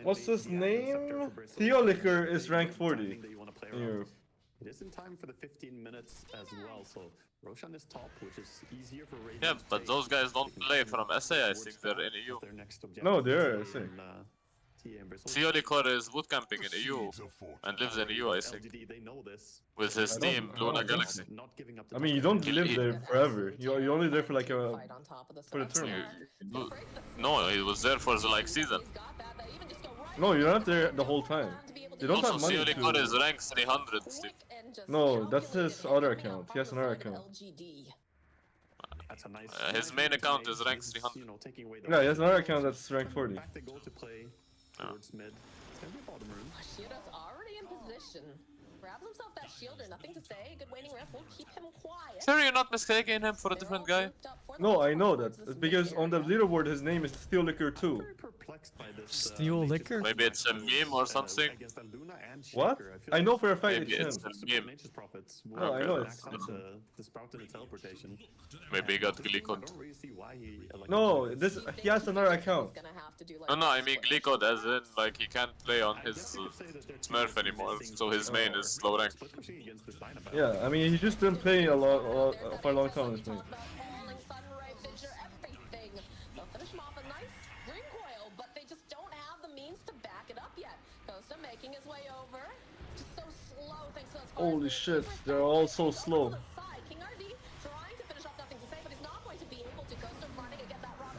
what's his name? Theorycrafting is ranked 40 in Europe. It is in time for the 15 minutes as well, so Roshan is top, which is easier for Radiant. Yeah, to but take. those guys don't play from SA, I think they're in EU. Their next objective No, they're is SA. in, TA and Brazil. Theorycrafting is bootcamping in EU and lives in EU, I think. LGD, they know this. With his I don't- team, I don't Luna think Galaxy. Not giving up the I mean, you top don't lane. live there forever. You're only there for like a, Fight on top of the for the side. tournament. No, he was there for the like season. He's got that. They even just go right No, you're not there the whole time. They don't Also, have money Theorycrafting to... is ranked 300 still. quick and just No, that's his calculated. other He's coming account. out He has from another the side of account. LGD. That's a nice, His nice main move to account make. is ranked This 300. you know, taking away the Yeah, he has another account that's ranked 40. Back they go to play towards mid. It's gonna be a bottom room. Shield's already in position. Grabs himself that shielder. Nothing to say. Good waiting ref will keep him quiet. Sure, you're not mistaking him for a They're different all guy? grouped up for the No, most I know part that. towards this Because mid on the area. leaderboard his name is Theorycrafting 2. Very perplexed by this. Steel Nature's liquor? Maybe it's a meme or something. against Luna and What? Shaker. I know for a fact Maybe it's it's him. a meme. Nature's prophets will No, I know max it's- out the sprout and the teleportation. Maybe he got This game, I glicod. don't really see why he elected No, to do this he has another account. He's gonna have to do like No, a I mean split. glicod as in like he can't play on I guess his you could say that their team Smurf is anymore, missing so his main is low rank. split pushing against this lineup. Yeah, I mean he just didn't play a lot for a long time in this game. Falling sunray, Fissure, everything. They'll finish him off a nice green coil, but they just don't have the means to back it up yet. Costa making his way over. Just so slow thanks to those Holy fires. shit, they're all so slow. To the side. King RD trying to finish off nothing to say, but he's not going to be able to. Costa running and get that rock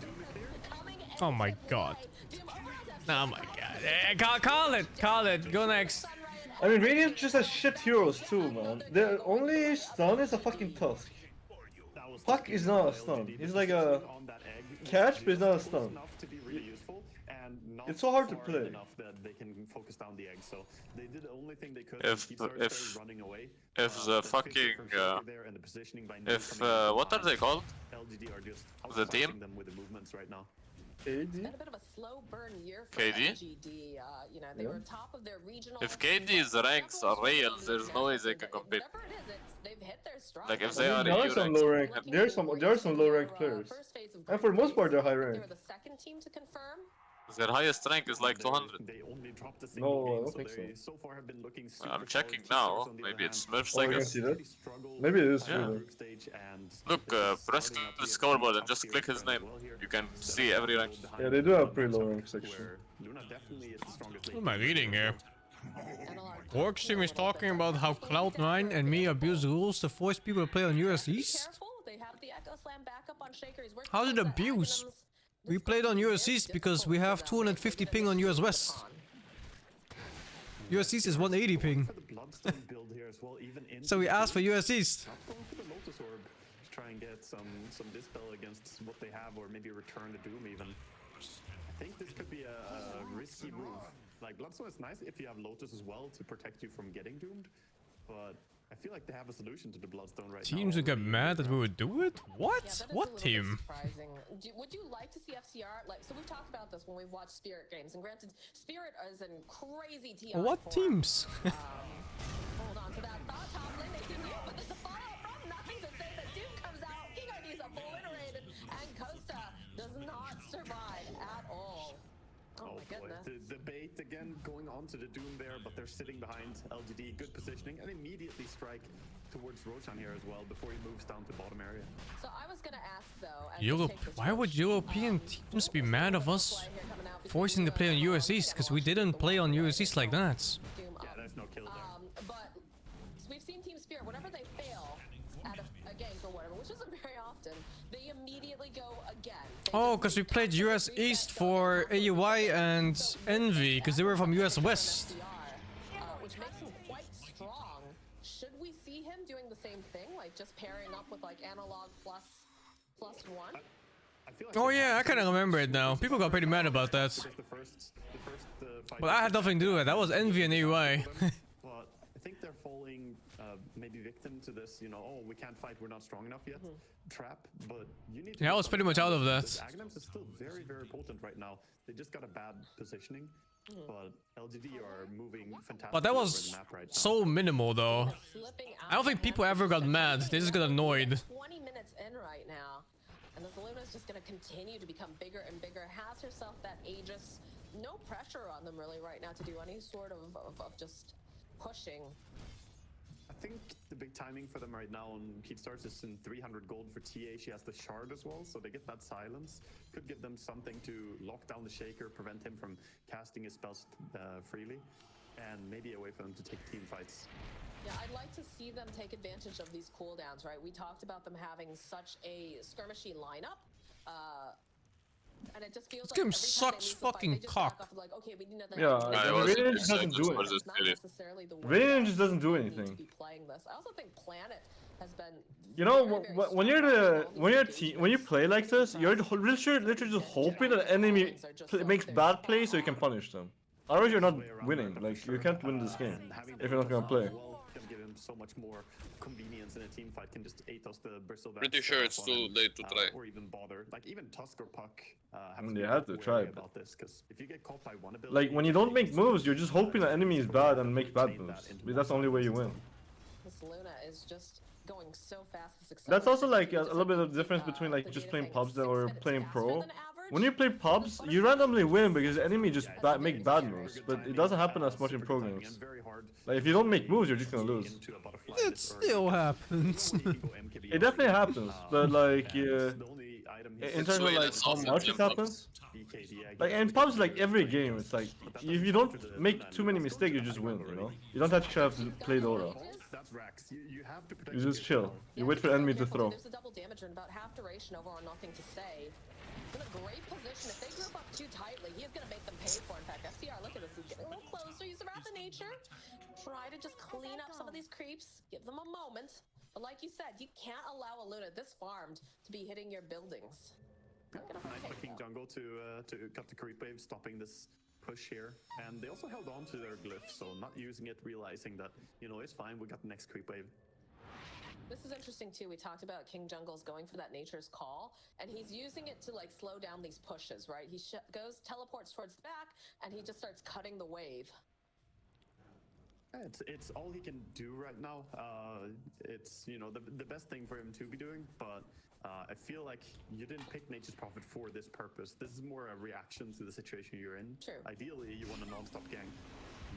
coming Oh my into god. play. Doom over onto FC. Oh my god. Call it. Call it. Go next. I mean Radiant just has shit heroes too, man. Their only stun is a fucking Tusk. That Puck is not a stun. He's like a catch, but it's not a stun. It's so hard to play. If the fucking what are they called? The team? KD? Been a bit of a slow burn year for KD? LGD. You know, they were top of their regional. If KD's ranks are real, there's no way they can compete. Whatever it is, they've hit their stride. Like if they are There are some low rank. There are some low rank players, and for the most part, they're high rank. They were the second team to confirm. Their highest rank is like 200. No, I don't think so. I'm checking now. Maybe it's Smurfs, I Oh, you can guess. see that? Maybe it is Yeah. true. Look, press the scoreboard and just click his name. You can see every rank. Yeah, they do have pretty low rank section. What am I reading here? Workstream is talking about how Cloud9 and me abuse rules to force people to play on US East? Careful, they have the Echo Slam backup on Shaker. He's working How did towards the abuse? Aghanims. We played on US East because we have 250 ping on US West. US East is 180 ping. So we asked for US East. Try and get some dispel against what they have, or maybe return the Doom even. I think this could be a risky move. Like, Bloodstone is nice if you have Lotus as well to protect you from getting doomed, but I feel like they have a solution to the Bloodstone right now. Teams would get mad that we would do it? Yeah, What? that is a What little bit team? surprising. Would you like to see FCR? Like, so we've talked about this when we've watched Spirit games, and granted, Spirit is in crazy TI What form. teams? Hold on to that thought, top lane. They see Doom, but there's a follow-up from nothing to say that Doom comes out. King ID's obliterated, and Costa does not survive at all. Oh my goodness. The debate again going on to the Doom there, but they're sitting behind LGD. Good positioning, and immediately strike towards Roshan here as well before he moves down to bottom area. So I was gonna ask though. and Europe. take this Why would first. European teams be mad of us Play here coming out between forcing to play on US East? Because we didn't play on US East like that. Doom Yeah, up. there's no kill there. But so we've seen Team Spirit, whenever they fail at a gank or whatever, which isn't very often, they immediately go again. They Oh, just because we played reset, US reset, East go for again. AUI and So Envy, because they were from US FCR, West. which makes him quite strong. Should we see him doing the same thing, like just pairing up with like analog plus one? I feel like Oh they yeah, I have kind of to- remember it now. People got pretty mad about that. because the first fight. But I had nothing to do with it. That was Envy and AUI. But I think they're falling maybe victim to this, you know, oh, we can't fight, we're not strong enough yet. Trap, but you need to Yeah, I do was pretty something much out of about that. this. Aghanims is still very, very potent right now. They just got a bad positioning, but LGD are moving fantastic. But that over was the map right now. so minimal though. Slipping I don't out think of people hands ever of got the mad. They just got annoyed. 20 minutes in right now, and this Luna is just going to continue to become bigger and bigger. Has herself that Aegis. No pressure on them really right now to do any sort of just pushing. I think the big timing for them right now on Keystars is in 300 gold for TA. She has the shard as well, so they get that silence. Could give them something to lock down the Shaker, prevent him from casting his spells freely, and maybe a way for them to take team fights. Yeah, I'd like to see them take advantage of these cooldowns, right? We talked about them having such a skirmishy lineup. And it just feels This like game every time they sucks lose the fight, fucking they just back cock. off, like, okay, we need another Yeah, extra I the was Radiant excited doesn't do for it. this It's not series. necessarily the way Radiant that just doesn't do you need to anything. be playing this. I also think Planet has been You know, very, very when you're strong when in when you engagements. play like this, you're literally just hoping that enemy makes bad plays so you can punish them. Otherwise, you're not winning. Like you can't win this game And having if you're not gonna play. Well, can give him so much more convenience in a team fight. Can just Atos the Bristleback. Pretty sure it's too late to try. Or even bother. Like even Tusk or Puck. Have mean, to they be have to wary try, but- about this, because if you get caught by one ability, Like when you don't make moves, you're just hoping the enemy is bad and make bad moves. But that's the only way you win. This Luna is just going so fast. That's also like a little bit of the difference between like just playing pubs or playing pro. When you play pubs, you randomly win because the enemy just make bad moves, but it doesn't happen as much in pro games. Like if you don't make moves, you're just gonna lose. It still happens. It definitely happens, but like in terms of Wait, like that's how also much it in happens, like in pubs, like every game, it's like if you don't make too many mistakes, you just win. You know, you don't actually have to play Dota. That's Rax. You have to protect You just your chill. You wait for the enemy to throw. There's a double damage and about half duration over on nothing to say. He's in a great position. If they group up too tightly, he's going to make them pay for it. In fact, FCR, look at this. He's getting a little closer. Use the Wrath of Nature. Try to just clean up some of these creeps. Give them a moment. But like you said, you can't allow a Luna this farmed to be hitting your buildings. Nice by King Jungle to cut the creep wave, stopping this push here. And they also held on to their glyph, so not using it, realizing that, you know, it's fine, we got the next creep wave. This is interesting too. We talked about King Jungle's going for that nature's call, and he's using it to like slow down these pushes, right? He teleports towards the back, and he just starts cutting the wave. It's all he can do right now. It's, you know, the best thing for him to be doing, but I feel like you didn't pick Nature's Prophet for this purpose. This is more a reaction to the situation you're in. True. Ideally, you want a non-stop gang.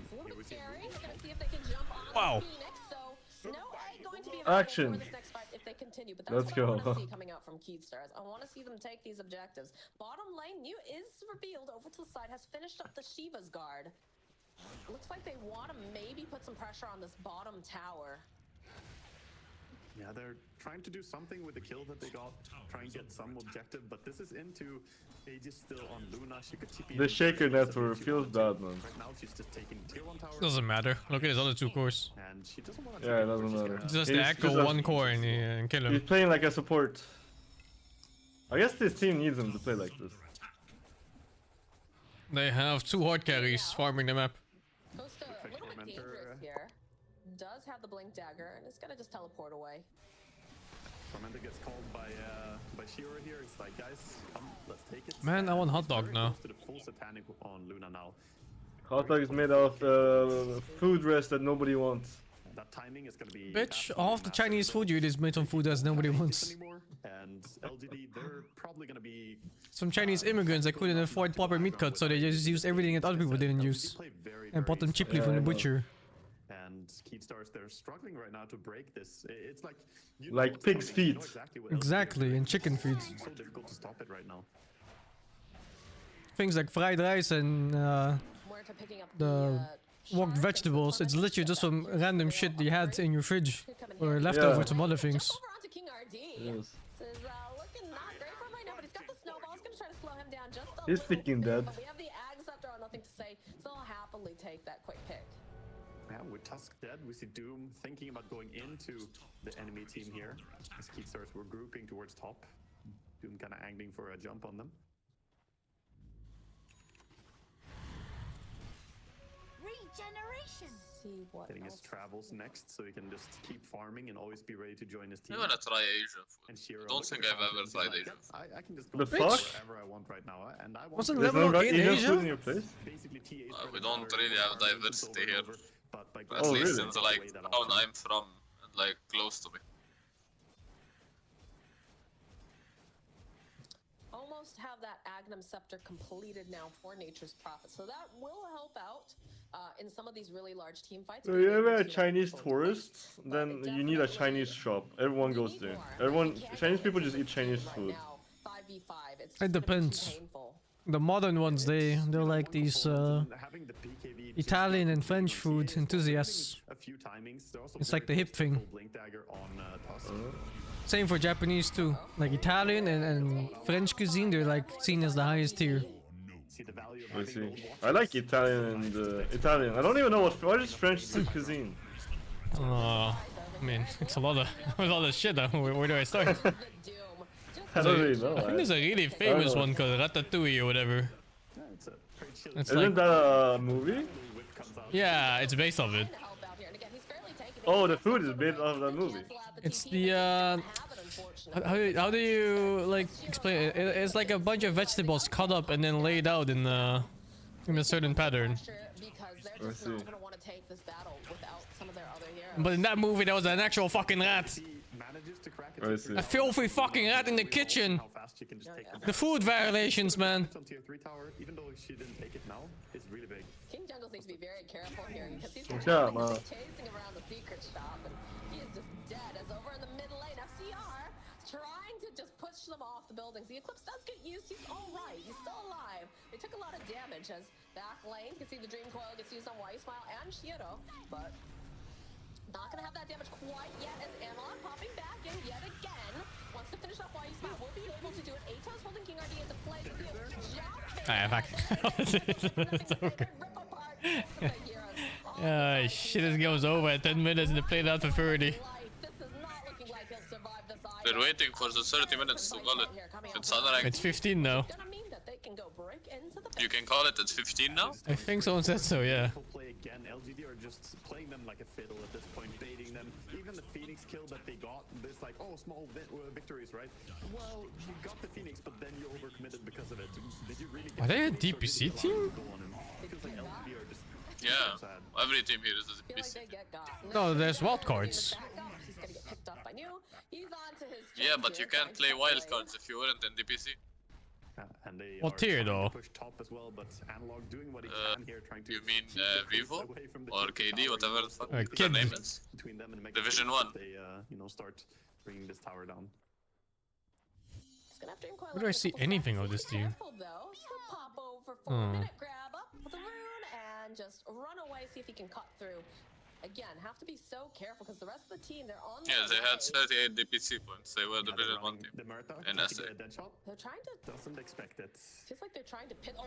It's a little bit scary. We're gonna see if they can jump on Wow. Phoenix. So no egg going to be Action. available for this next fight if they continue. But that's Let's what I go. want to see coming out from Keystars. I want to see them take these objectives. Bottom lane, New is revealed over to the side, has finished up the Shiva's guard. Looks like they want to maybe put some pressure on this bottom tower. Yeah, they're trying to do something with the kill that they got, try and get some objective, but this is into Aegis still on Luna. She could TP The Shaker network feels bad, man. Right now she's just taking tier 1 tower. Doesn't matter. Look at his other 2 cores. And she doesn't want to Yeah, it doesn't matter. Just He's the echo just 1 core and kill He's him. playing like a support. I guess this team needs him to play like this. They have 2 hard carries farming the map. Costa, a little bit dangerous here. Does have the blink dagger, and it's gonna just teleport away. Tormentor gets called by Shira here. It's like, guys, come, let's take it. Man, I want hot dog Very now. close to the full satanic on Luna now. Hot dog is made of food rest that nobody wants. That timing is gonna be Bitch, absolutely half the massive, Chinese but food you eat is made from food that nobody can't wants. hit anymore, and LGD, they're probably gonna be Some Chinese immigrants that couldn't afford proper meat cuts, so they just used everything that other people didn't use. And bought them cheaply from the butcher. And Keystars, they're struggling right now to break this. It's like you Like know what's pig's coming, you know feet. exactly what LGD is Exactly, doing. and chicken feet. It's so difficult to stop it right now. Things like fried rice and Muerta picking up the walked shark vegetables. and It's literally just some random shit you had in your fridge. Could come in Or handy. leftover Yeah. some other things. Jump over onto King RD. Yes. This is looking not great for him right now, but he's got the snowball. He's gonna try to slow him down just a He's little freaking bit, dead. But we have the Ag Scepter on nothing to say, so I'll happily take that quick pick. Yeah, with Tusk dead, we see Doom thinking about going into the enemy team here. As Keystars were grouping towards top. Doom kind of angling for a jump on them. Regeneration. See what Getting his else. travels next, so he can just keep farming and always be ready to join his team. I wanna try Asian food. And Shiro, I don't look think at I've the ever confidence, tried he's like, Asian "Yep, I can just go The fuck? wherever I want right now, and I want Wasn't to There's Level no in Asian Asia? food in your place? basically TA's We don't really have diversity here. At Oh, least really? in the like town I'm from and like close to me. Almost have that Agnum Scepter completed now for Nature's Prophet, so that will help out in some of these really large team fights. So you have a Chinese tourist, then you need a Chinese shop. Everyone goes there. Chinese people just eat Chinese food. It depends. The modern ones, they're like these Italian and French food enthusiasts. It's like the hip thing. Same for Japanese too. Like Italian and French cuisine, they're like seen as the highest tier. I see. I like Italian and Italian. I don't even know what is French cuisine. I mean, it's a lot of shit. Where do I start? I don't really know. I think there's a really famous one called Ratatouille or whatever. It's Isn't like, that a movie? yeah, it's based off it. Oh, the food is based off that movie. It's the how do you like explain it? It's like a bunch of vegetables cut up and then laid out in a certain pattern. I see. But in that movie, there was an actual fucking rat. I see. A filthy fucking rat in the kitchen. The food violations, man. King Jungles needs to be very careful here because he's Yeah, man. chasing around the secret shop and he is just dead as over in the mid lane FCR trying to just push them off the buildings. The Eclipse does get used. He's alright. He's still alive. They took a lot of damage as back lane. You can see the Dream Coil gets used on Smile and Shiro, but not gonna have that damage quite yet as Analog popping back in yet again. Wants to finish off Smile. Will be able to do it. Atos holding King RD into play. It's over. Shit, this game was over at 10 minutes and they played out for 30. This is not looking We're waiting for the 30 minutes to call it. It's unranked. It's 15 now. You can call it at 15 now? I think someone said so, yeah. Play again. LGD are just playing them like a fiddle at this point, baiting them. Even the Phoenix kill that they got, there's like, oh, small victories, right? Well, you got the Phoenix, but then you overcommitted because of it. Did you really get Are they a DPC team? Yeah, every team here is a DPC. No, there's wildcards. Yeah, but you can't play wildcards if you weren't in DPC. And they What tier though? push top as well, but Analog doing what he can here, trying to You mean Vivo or KD, whatever the fuck their Kid. name is? between them and make Division sure 1. that they start bringing this tower down. Where do I see anything of this team? Pop over for a minute, grab up the rune, and just run away, see if he can cut through. Again, have to be so careful because the rest of the team, they're on Yeah, their they had way. 38 DPC points. They were Division 1 team. In SA. They're trying to... Doesn't expect it. Feels like they're trying to pit... Oh,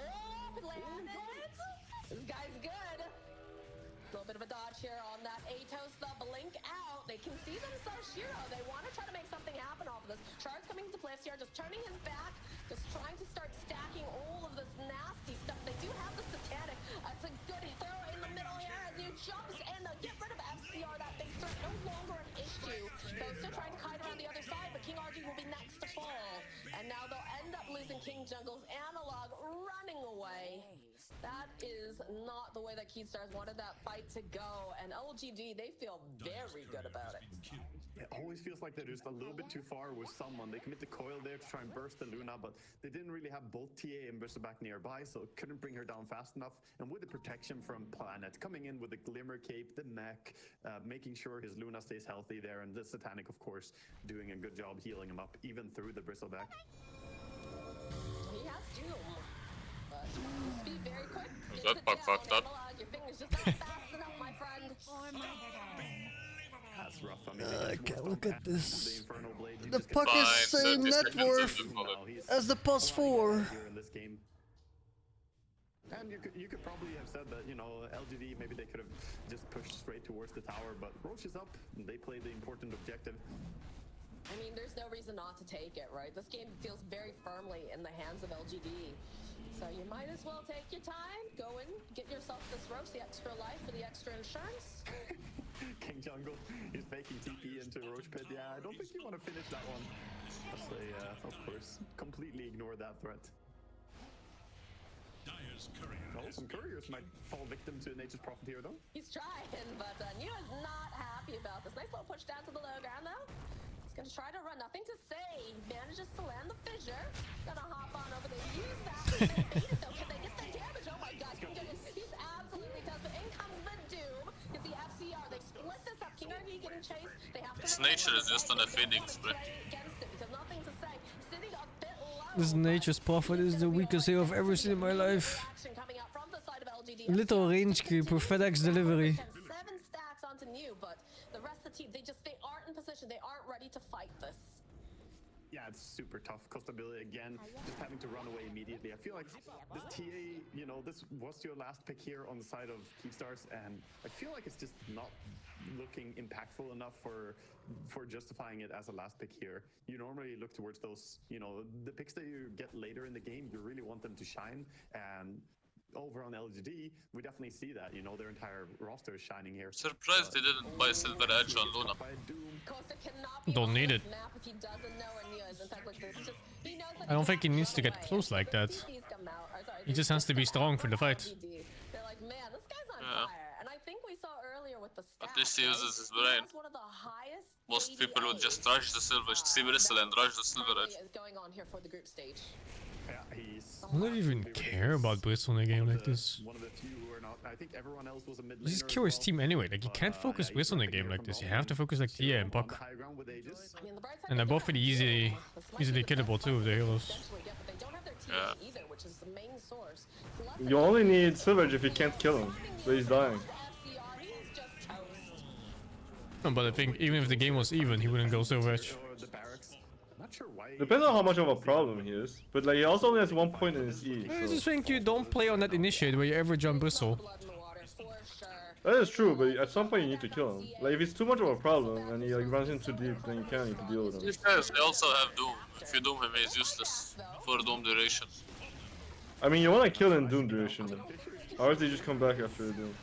land it! This guy's good. A little bit of a dodge here on that Atos, the blink out. They can see themselves, Shiro. They want to try to make something happen off of this. Shard's coming into play, CR just turning his back, just trying to start stacking all of this nasty stuff. They do have the Satanic. It's a good throw in the middle here as he jumps and get rid of FCR. That big threat no longer an issue. They're still trying to kite around the other side, but King RG will be next to fall. And now they'll end up losing King Jungle's Analog running away. That is not the way that Keystars wanted that fight to go, and LGD, they feel very good about it. It always feels like they're just a little bit too far with someone. They commit the coil there to try and burst the Luna, but they didn't really have both TA and Bristleback nearby, so couldn't bring her down fast enough. And with the protection from Planet, coming in with the Glimmer Cape, the mech, making sure his Luna stays healthy there, and the Satanic, of course, doing a good job healing him up, even through the Bristleback. He has Doom. But be very quick. That puck fucked up. Your fingers just not fast enough, my friend. That's rough. I mean, Okay, look at this. Infernal Blade, you The just get puck is Fine, same 30 net seconds worth of the bullet. as the plus 4. here in this game. And you could probably have said that, you know, LGD, maybe they could have just pushed straight towards the tower, but Roche is up, and they play the important objective. I mean, there's no reason not to take it, right? This game feels very firmly in the hands of LGD. So you might as well take your time, go in, get yourself this Roche, the extra life for the extra insurance. King Jungle is making TP into Roche Pit. Yeah, I don't think you want to finish that one. As they, of course, completely ignore that threat. Oh, some couriers might fall victim to Nature's Prophet here, though. He's trying, but New is not happy about this. Nice little push down to the low ground, though. He's gonna try to run, nothing to say. Manages to land the fissure. Gonna hop on over there, use that. They beat it, though. Can they get the damage? Oh my god, he's absolutely tough. But in comes the Doom. Is the FCR. They split this up. King RG getting chased. They have to... This Nature is just on a feeding spree. Against it, because nothing to say. Sitting a bit low. This Nature's Prophet is the weakest hero I've ever seen in my life. Little range creep with FedEx delivery. 7 stacks onto New, but the rest of the team, they aren't in position. They aren't ready to fight this. Yeah, it's super tough. Costability again, just having to run away immediately. I feel like this TA, you know, this was your last pick here on the side of Keystars, and I feel like it's just not looking impactful enough for justifying it as a last pick here. You normally look towards those, you know, the picks that you get later in the game, you really want them to shine, and over on LGD, we definitely see that, you know, their entire roster is shining here. Surprised they didn't buy Silver Edge on Luna. Don't need it. I don't think he needs to get close like that. He just has to be strong for the fight. They're like, man, this guy's on Yeah. fire. And I think we saw earlier with the stats, At least he uses his brain. one of the highest Most people would just rush the Silver, see Bristle and rush the Silver Edge. is going on here for the group stage. Yeah, he's I don't even care about Bristle in a game like this. one of the few who are not. I think everyone else was a mid laner. Just as kill his well. team anyway. Like, you can't focus Bristle in a game like this. You have to focus like Tia and Puck. High ground with Aegis. I mean, the bright side And they're is both pretty easily killable too, the heroes. potentially get, but they don't have their team Yeah. either, which is the main source. Plus, You only need Silverage if you can't kill him, so he's dying. FCR, he's just toast. No, but I think even if the game was even, he wouldn't go so much. Or the barracks. I'm not sure why. Depends on how much of a problem he is, but like he also only has 1 point in his E. I So. just think you don't play on that initiate where you ever jump Bristle. Blood in the water, for sure. That is true, but at some point you need to kill him. Like if it's too much of a problem and he like runs in too deep, then you can't need to deal with him. These guys, they also have Doom. If you Doom him, he's useless for Doom duration. I mean, you want to kill in Doom duration, or else they just come back after Doom.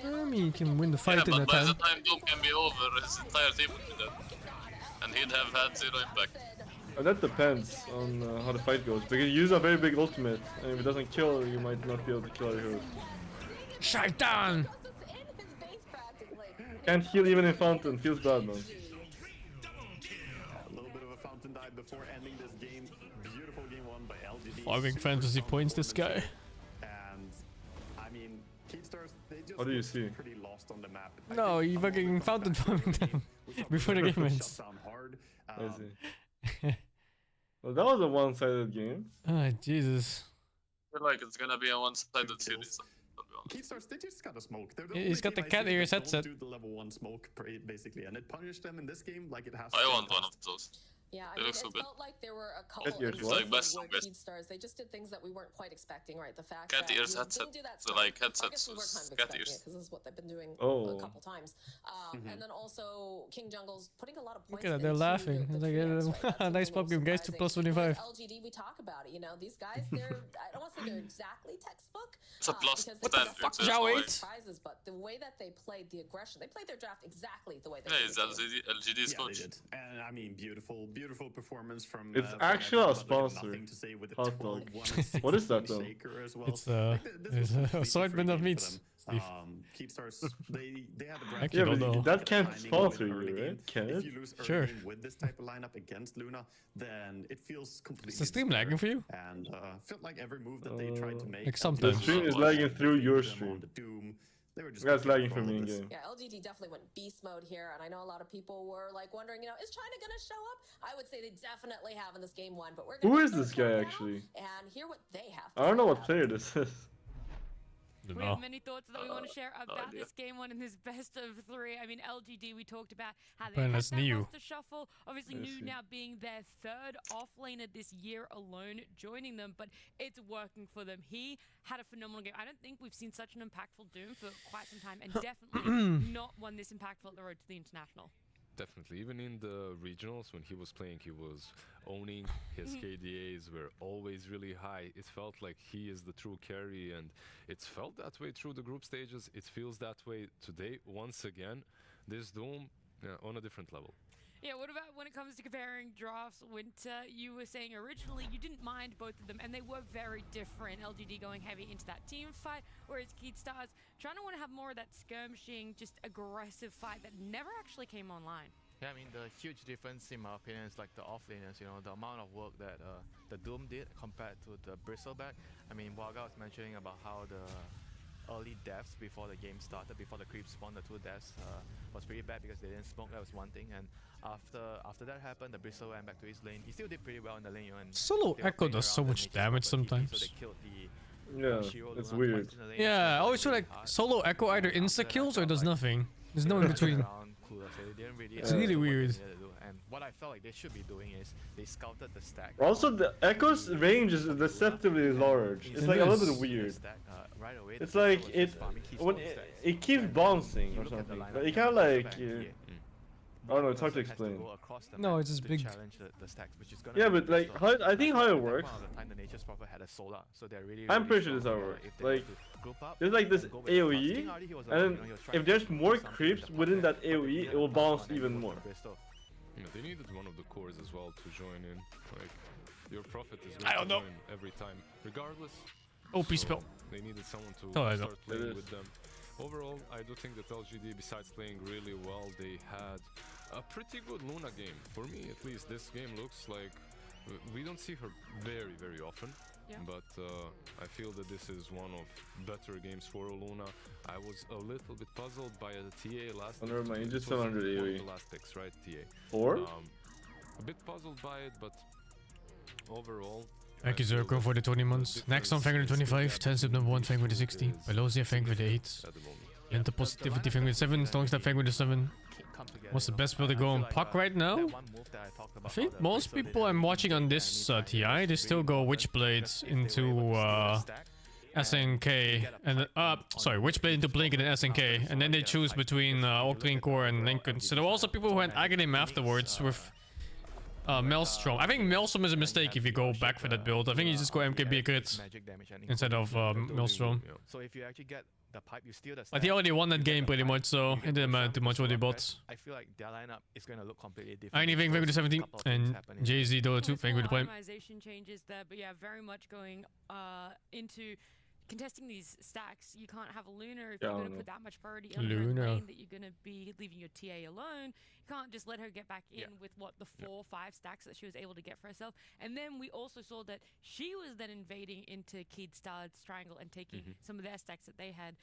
I mean, you can win the fight in but that by time. the time Doom can be over, his entire team would be dead. And he'd have had 0 impact. And that depends on how the fight goes, because you use a very big ultimate, and if it doesn't kill, you might not be able to kill your heroes. Shaitan! Can't heal even in Fountain, feels bad, man. A little bit of a fountain dive before ending this game. Beautiful game won by LGD. Farming fantasy points, this guy. And I mean, Keystars, they just What do you see? pretty lost on the map. No, you fucking fountain farming them before the game ends. I see. Well, that was a one-sided game. Ah, Jesus. I feel like it's gonna be a one-sided series. Keystars, they just got a smoke. He's got the cat ears headset. Do the level 1 smoke, basically, and it punished them in this game like it has. I want one of those. Yeah, They I mean, look so it good. felt like there were a couple Cat ears, instances like best where on best. Keystars, they just did things that we weren't quite expecting, right? The fact Cat that ears you headset. didn't do that The stuff. like I headsets guess we were was kind of cat expecting it ears. because this is what they've been doing Oh. a couple times. And then also King Jungle's putting a lot of points. Look at that, they're into laughing. the Like, trios, right? That's nice something a pop game, little guys, 2 plus surprising. 25. With LGD, we talk about it. You know, these guys, they're I don't want to say they're exactly textbook. It's a plus because 10. they have It's some Zhao no way. 8? surprises, but the way that they played the aggression, they played their draft exactly the way they Yeah, played it's it. LGD's Yeah, coach. they did. And I mean, beautiful performance from. It's from actually a everyone, but sponsor. nothing to say with the Hot dog. 12-1 What is that, though? shaker as well. It's Like, this was a completely assortment free of game for meats. them. Steve. Keystars, they had the draft. Actually, Yeah, don't but know. that can't timing sponsor with early you, game. right? Can If it? you lose early Sure. game with this type of lineup against Luna, then it feels completely. Is the stream despair. lagging for you? And felt like every move that they tried to make. Like The sometimes. stream is lagging through your them on stream. the Doom. They were just That's lagging control for me of in this. game. Yeah, LGD definitely went beast mode here, and I know a lot of people were like wondering, you know, is China gonna show up? I would say they definitely have in this game 1, but we're gonna Who get is to this the show guy, now actually? and hear what they have. To I don't know say what about it. player this is. We Dunno. have many thoughts that we want to share about idea. this game 1 in this best of 3. I mean, LGD, we talked about how they Apparently had that's that Niu. roster shuffle. Obviously, I Niu see. now being their 3rd offlaner this year alone, joining them, but it's working for them. He had a phenomenal game. I don't think we've seen such an impactful Doom for quite some time, and definitely not one this impactful at the road to the international. Definitely, even in the regionals when he was playing, he was owning. His KDAs were always really high. It felt like he is the true carry, and it's felt that way through the group stages. It feels that way today. Once again, this Doom on a different level. Yeah, what about when it comes to comparing drafts? Winter, you were saying originally you didn't mind both of them, and they were very different. LGD going heavy into that team fight, whereas Keystars trying to want to have more of that skirmishing, just aggressive fight that never actually came online. Yeah, I mean, the huge difference in my opinion is like the offlaners, you know, the amount of work that the Doom did compared to the Bristleback. I mean, Whywaga was mentioning about how the early deaths before the game started, before the creep spawned, the 2 deaths was pretty bad because they didn't smoke, that was one thing. And after that happened, the Bristle went back to his lane. He still did pretty well in the lane, you know, and Solo they were Echo playing does so around the much nature damage spot, but he- sometimes. So they killed the Yeah, Shiro it's Luna weird. twice in the lane. Yeah, I It's always feel really like hard. Solo Echo either After that, insta I kills or felt does like nothing. There's no they in were between. around cooler, so they didn't really It's do really what they weird. needed to do. And what I felt like they should be doing is they scouted the stack. Also, the Echo's range is deceptively large. It's It like a little is. bit weird. Stack, right away, It's the like Bristol was it just farming keys when for it, stacks. it keeps And bouncing you or look at the something. lineup, But it it's kind of Bristol like back here. I don't know. One It's hard to person has explain. go across the No, map it's just to big. challenge the stacks, which is gonna Yeah, be but like Bristol. I think how it At that works. point of the time, the Nature's Prophet had a solar, so they're really. I'm really pretty sure strong this is how it together. works. If they were Like, to group up there's like this and go with the fast. AOE, King already, he was and you know, he was trying if to there's do more something creeps with the within Prophet, that AOE, but he it had will a bounce plus one even and he more. was Bristol. Yeah, they needed one of the cores as well to join in. Like, your prophet is going I don't to know. join every time, regardless. OP So spell. they needed someone to Oh, I know. start It playing is. with them. Overall, I do think that LGD, besides playing really well, they had a pretty good Luna game. For me, at least, this game looks like we don't see her very, very often. Yeah. But I feel that this is one of better games for Luna. I was a little bit puzzled by the TA last. Oh, never mind, you it just was 700 one of AoE. the last picks, right? TA. Or A bit puzzled by it, but overall. Thank you, I feel Zerko, that for the 20 the months. Next on difference Fang with is 25, that Tensip number 1, Fang with the is 60, Velosia Fang with the 8, at the moment. Lenta Positivity Fang with 7, Strongstep Fang with the 7. Come together, What's the you know. best build to I go feel on like, Puck right now? that one move that I talked about I think how the most Bristol people did I'm it watching on and this anytime TI, they it's still really go important Witchblade if they were able to into steal the stack, SNK and sorry, Witchblade into Blink and then SNK, and then they choose between Octane Core and Lincoln. So there were also people who had Aghanim afterwards with Maelstrom. I think Maelstrom is a mistake if you go back for that build. I think you just go MKB crit instead of Maelstrom. So if you actually get the pipe, you steal the But he already won that game pretty much, so it didn't matter too much what he bought. I feel like their lineup is going to look completely different. Anything, thank you to 17, and Jay-Z Dota 2, thank you to play. Itemization changes there, but yeah, very much going into contesting these stacks. You can't have a Luna if you're going to put that much priority on her lane that you're going to be leaving your TA alone. You can't just let her get back in with what the 4 or 5 stacks that she was able to get for herself. And then we also saw that she was then invading into Keedstar's triangle and taking some of their stacks that they had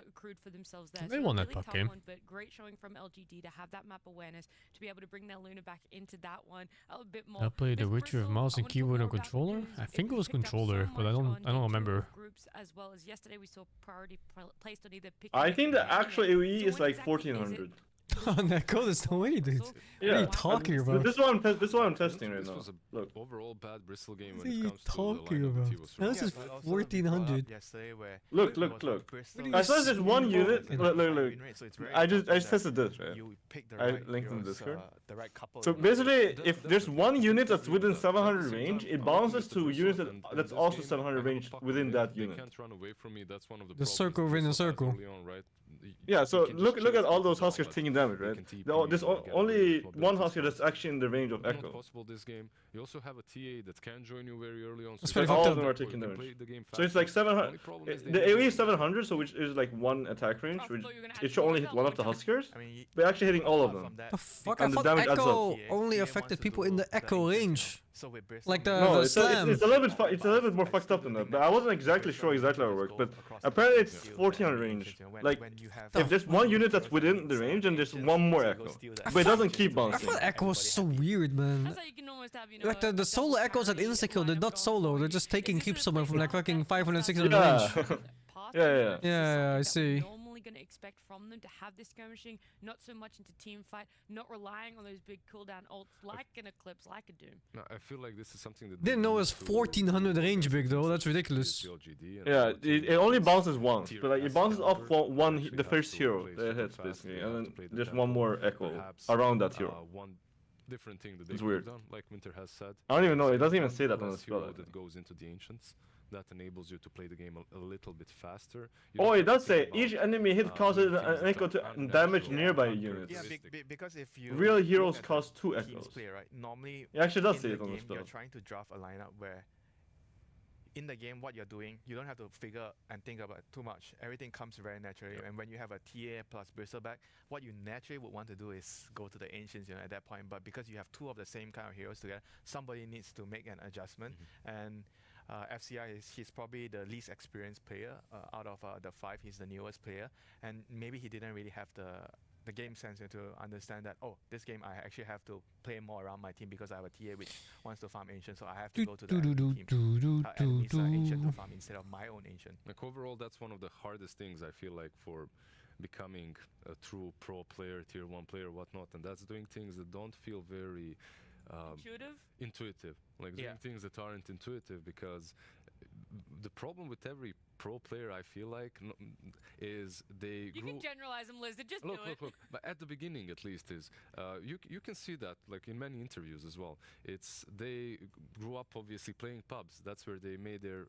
accrued for themselves there. They won that puck game. But great showing from LGD to have that map awareness, to be able to bring their Luna back into that one a bit more. I played The Witcher with mouse and keyboard and controller. I think it was controller, but I don't remember. Groups as well as yesterday we saw priority placed on either pick. I think the actual AoE is like 1400. On that code, there's no way, dude. Yeah. What are you talking about? This is what I'm testing right now. Was a Look. overall bad Bristol game What when are it you comes to the talking lineup about? he was This is 1400. Look. I saw there's one unit. Look. I just tested this, right? I linked in the Discord. So basically, if there's one unit that's within 700 range, it bounces to units that's also 700 range within that unit. The circle within a circle. Yeah, so look at all those Huskers taking damage, right? There's only one Husker that's actually in the range of Echo. Possible this game. You also have a TA that can join you very early on. That's So pretty all fucked of them up. are taking damage. So it's like 700. The AoE is 700, so which is like one attack range, which it should only hit one of the Huskers. But actually hitting all of them. The fuck? I And the thought damage adds Echo up. only affected people in the Echo range. Like No, the it's slam. a little bit more fucked up than that. But I wasn't exactly sure exactly how it works. But apparently it's 1400 range. Like if there's one unit that's within the range, and there's one more Echo. But it doesn't keep I bouncing. thought Echo was so weird, man. That's how you can almost have, you know, Like the solo Echoes at insta-kill, they're not solo, they're just taking creep somewhere from like fucking 500, 600 range. Yeah, I see. Normally going to expect from them to have this skirmishing, not so much into team fight, not relying on those big cooldown ults like an Eclipse, like a Doom. No, I feel like this is something that Didn't know it was 1400 range big though, that's ridiculous. Yeah, it only bounces once, but like it bounces off the first hero that it hits basically, and then there's one more Echo around that hero. One different thing that It's they weird. done, like Winter has said. I don't even know, it doesn't even One say that on the less hero spell. that goes into the Ancients. That enables you to play the game a little bit faster. Oh, it does say each enemy hit causes an echo to damage nearby units. Yeah, because if you Real heroes cause 2 teams echoes. play, right? Normally, It actually does in say the it on the game, spell. you're trying to draft a lineup where in the game what you're doing, you don't have to figure and think about it too much. Everything comes very naturally. And when you have a TA plus Bristleback, what you naturally would want to do is go to the Ancients, you know, at that point. But because you have 2 of the same kind of heroes together, somebody needs to make an adjustment. And FCI he's probably the least experienced player out of the 5. He's the newest player, and maybe he didn't really have the game sense to understand that, oh, this game I actually have to play more around my team because I have a TA which wants to farm Ancient, so I have to go to the enemy's Ancient to farm instead of my own Ancient. Like overall, that's one of the hardest things I feel like for becoming a true pro player, tier 1 player, whatnot, and that's doing things that don't feel very intuitive, like doing things that aren't intuitive, because the problem with every pro player, I feel like, is they You can generalize them, Liz. Just do it. Look. But at the beginning, at least, is you can see that like in many interviews as well. It's they grew up obviously playing pubs. That's where they made their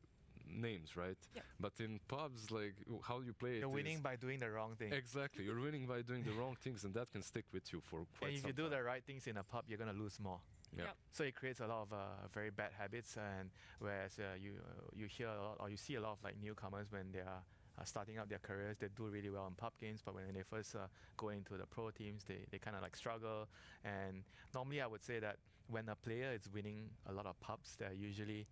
names, right? Yeah. But in pubs, like how you play, You're winning by doing the wrong thing. Exactly, you're winning by doing the wrong things, and that can stick with you for quite And if some you do time. the right things in a pub, you're gonna lose more. Yeah. So it creates a lot of very bad habits, and whereas you hear a lot, or you see a lot of like newcomers when they are starting out their careers, they do really well in pub games, but when they first go into the pro teams, they kind of like struggle. And normally I would say that when a player is winning a lot of pubs, they're usually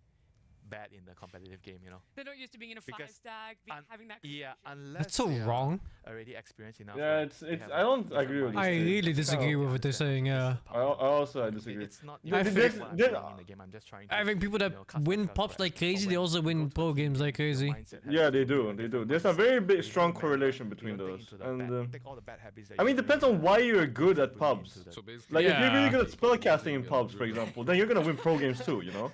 bad in the competitive game, you know. They're not used to being in a 5-stack, having that. Yeah, unless That's so they are wrong. already experienced enough. Yeah, right? it's. I don't agree with this. I take. really disagree with what they're saying. Yeah. I disagree. It's not. I even think- what I'm doing in the game. I'm just trying to, I think people that custom win stuff pops where- like crazy, or they when also you win go to pro a team, games like your crazy. mindset has Yeah, to they be do. a They do. different There's a mindset. very You big, don't strong matter correlation what, between you don't those. take into the And bad- take all the bad habits that I mean, you're depends doing on why you're and good at put it pubs. into the- So basically, Like, if you're really Yeah. good at spellcasting in pubs, for example, then you're gonna win pro games too, you know.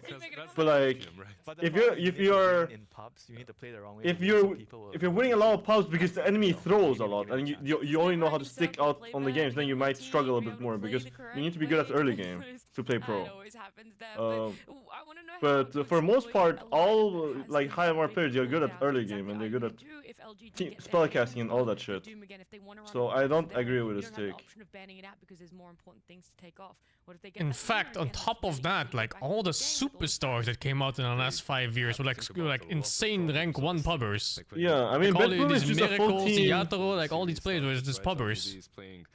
But like, But the if problem you're is if you're in pubs, you need to play the wrong way if to win, you're so people will if you're winning a lot of pubs because the enemy you know, throws a give lot it a and chance. you only know how to stick out on the games, then you might struggle a bit more because you need to be good at early game to play pro. It always happens there, Um, I want to know how But to for most exploit part, a line all that has like these high MR great players, they're good at cooldowns. early Exactly game and they're what good you at do if LGD team get their spellcasting and hands all on that shit. Doom again, if they wanna run So a I lot don't of them, agree with you this don't have the take. option of banning it out because there's more important things to take off. What if they get In that fact, clear on again, that's top of really that, easy like back all into the game with all the superstars that came out in the last 5 years were like insane rank 1 pubbers. Yeah, I mean, Like all Bedboom is these just a full miracles, team. Yatoro, like all these players were just pubbers.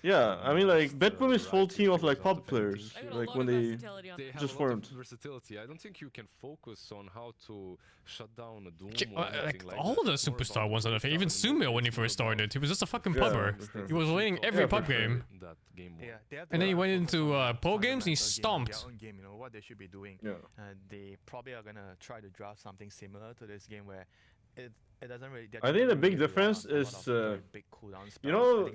Yeah, I mean, like Bedboom is full team of like pub players, They got a like lot when of they versatility on They that. have just a lot formed. of versatility. I don't think you can focus on how to shut down a Doom or Like anything like all that. the It's more superstar about ones on the the even stuff and Sumo when he it's first more about started, he was just a fucking Yeah, pubber. for sure. He was winning every Yeah, for pub sure. game. that game mode. Yeah, they have And then he to went focus into on the pro games and he fundamental game, their stomped. own game, you know what they should be doing. Yeah. They probably are gonna try to draft something similar to this game where it doesn't really. I think the big difference is, you know,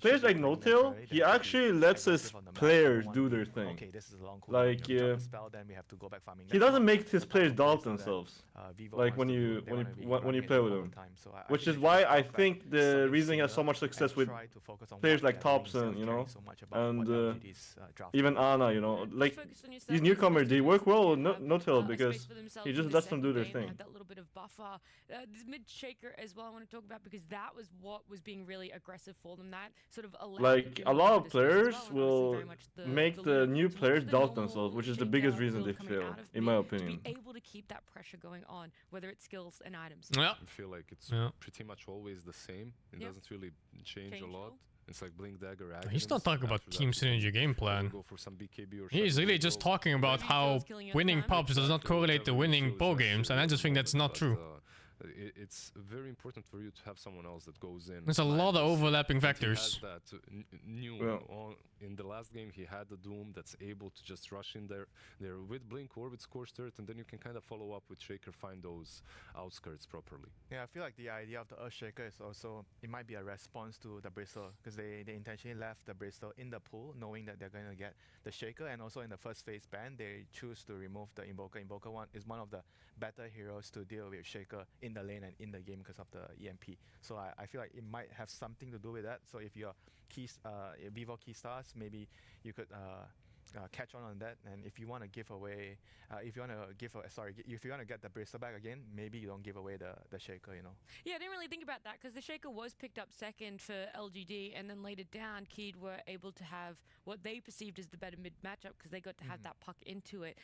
players like No-Tail, he actually lets his players do their thing. Okay, this is a long cooldown. Like, You drop a spell, then we have to go back farming. He That's doesn't not make his the players type of doubt playstyle that, themselves, Vivo like wants when to you do. They wanna be when you running play it with all the them. time. So I Which feel is like why they should I drop back think the something reason he has so similar much success and with try to focus on players what like they are doing Thompson, instead of you caring know, so much about and what LGD's drafting. even Ana, you know, like Focus on yourself, these you're newcomers, supposed they to work well with have, No-Tail a because space for themselves he in just the lets them do second their game, thing. had that little bit of buffer. This mid shaker as well I want to talk about because that was what was being really aggressive for them. That sort of allowed Like them a to lot do of this players as well, and obviously will very much make the leader new to watch players the doubt normal themselves, which is the shaker biggest reason build they coming fail, out of in mid my to opinion. be able to keep that pressure going on, whether it's skills and items. Yeah. I feel like it's Yeah. pretty much always the same. It Yep. doesn't really change a lot. It's like Blink Dagger. He's not Aghanim's. talking about After that, team you can synergy game plan. go for some BKB or He's Shadow really Blade just Roll. talking about Maybe how Phil's killing it winning time. pubs does not correlate to winning pro games, and I just think that's not true. It's very important for you to have someone else that goes in. There's a lot of overlapping And he factors. has that new in the last game. He had the Doom that's able to just rush in there with Blink or with Scorched Earth, and then you can kind of follow up with Shaker, find those outskirts properly. Yeah, I feel like the idea of the Earthshaker is also, it might be a response to the Bristle, because they intentionally left the Bristle in the pool, knowing that they're going to get the Shaker, and also in the first phase ban, they choose to remove the Invoker. Invoker is one of the better heroes to deal with Shaker in the lane and in the game because of the EMP. So I feel like it might have something to do with that. So if you're Vivo key stars, maybe you could catch on that, and if you want to give away, if you want to get the Bristle back again, maybe you don't give away the Shaker, you know. Yeah, I didn't really think about that because the Shaker was picked up second for LGD, and then later down, Keed were able to have what they perceived as the better mid matchup because they got to have that puck into it.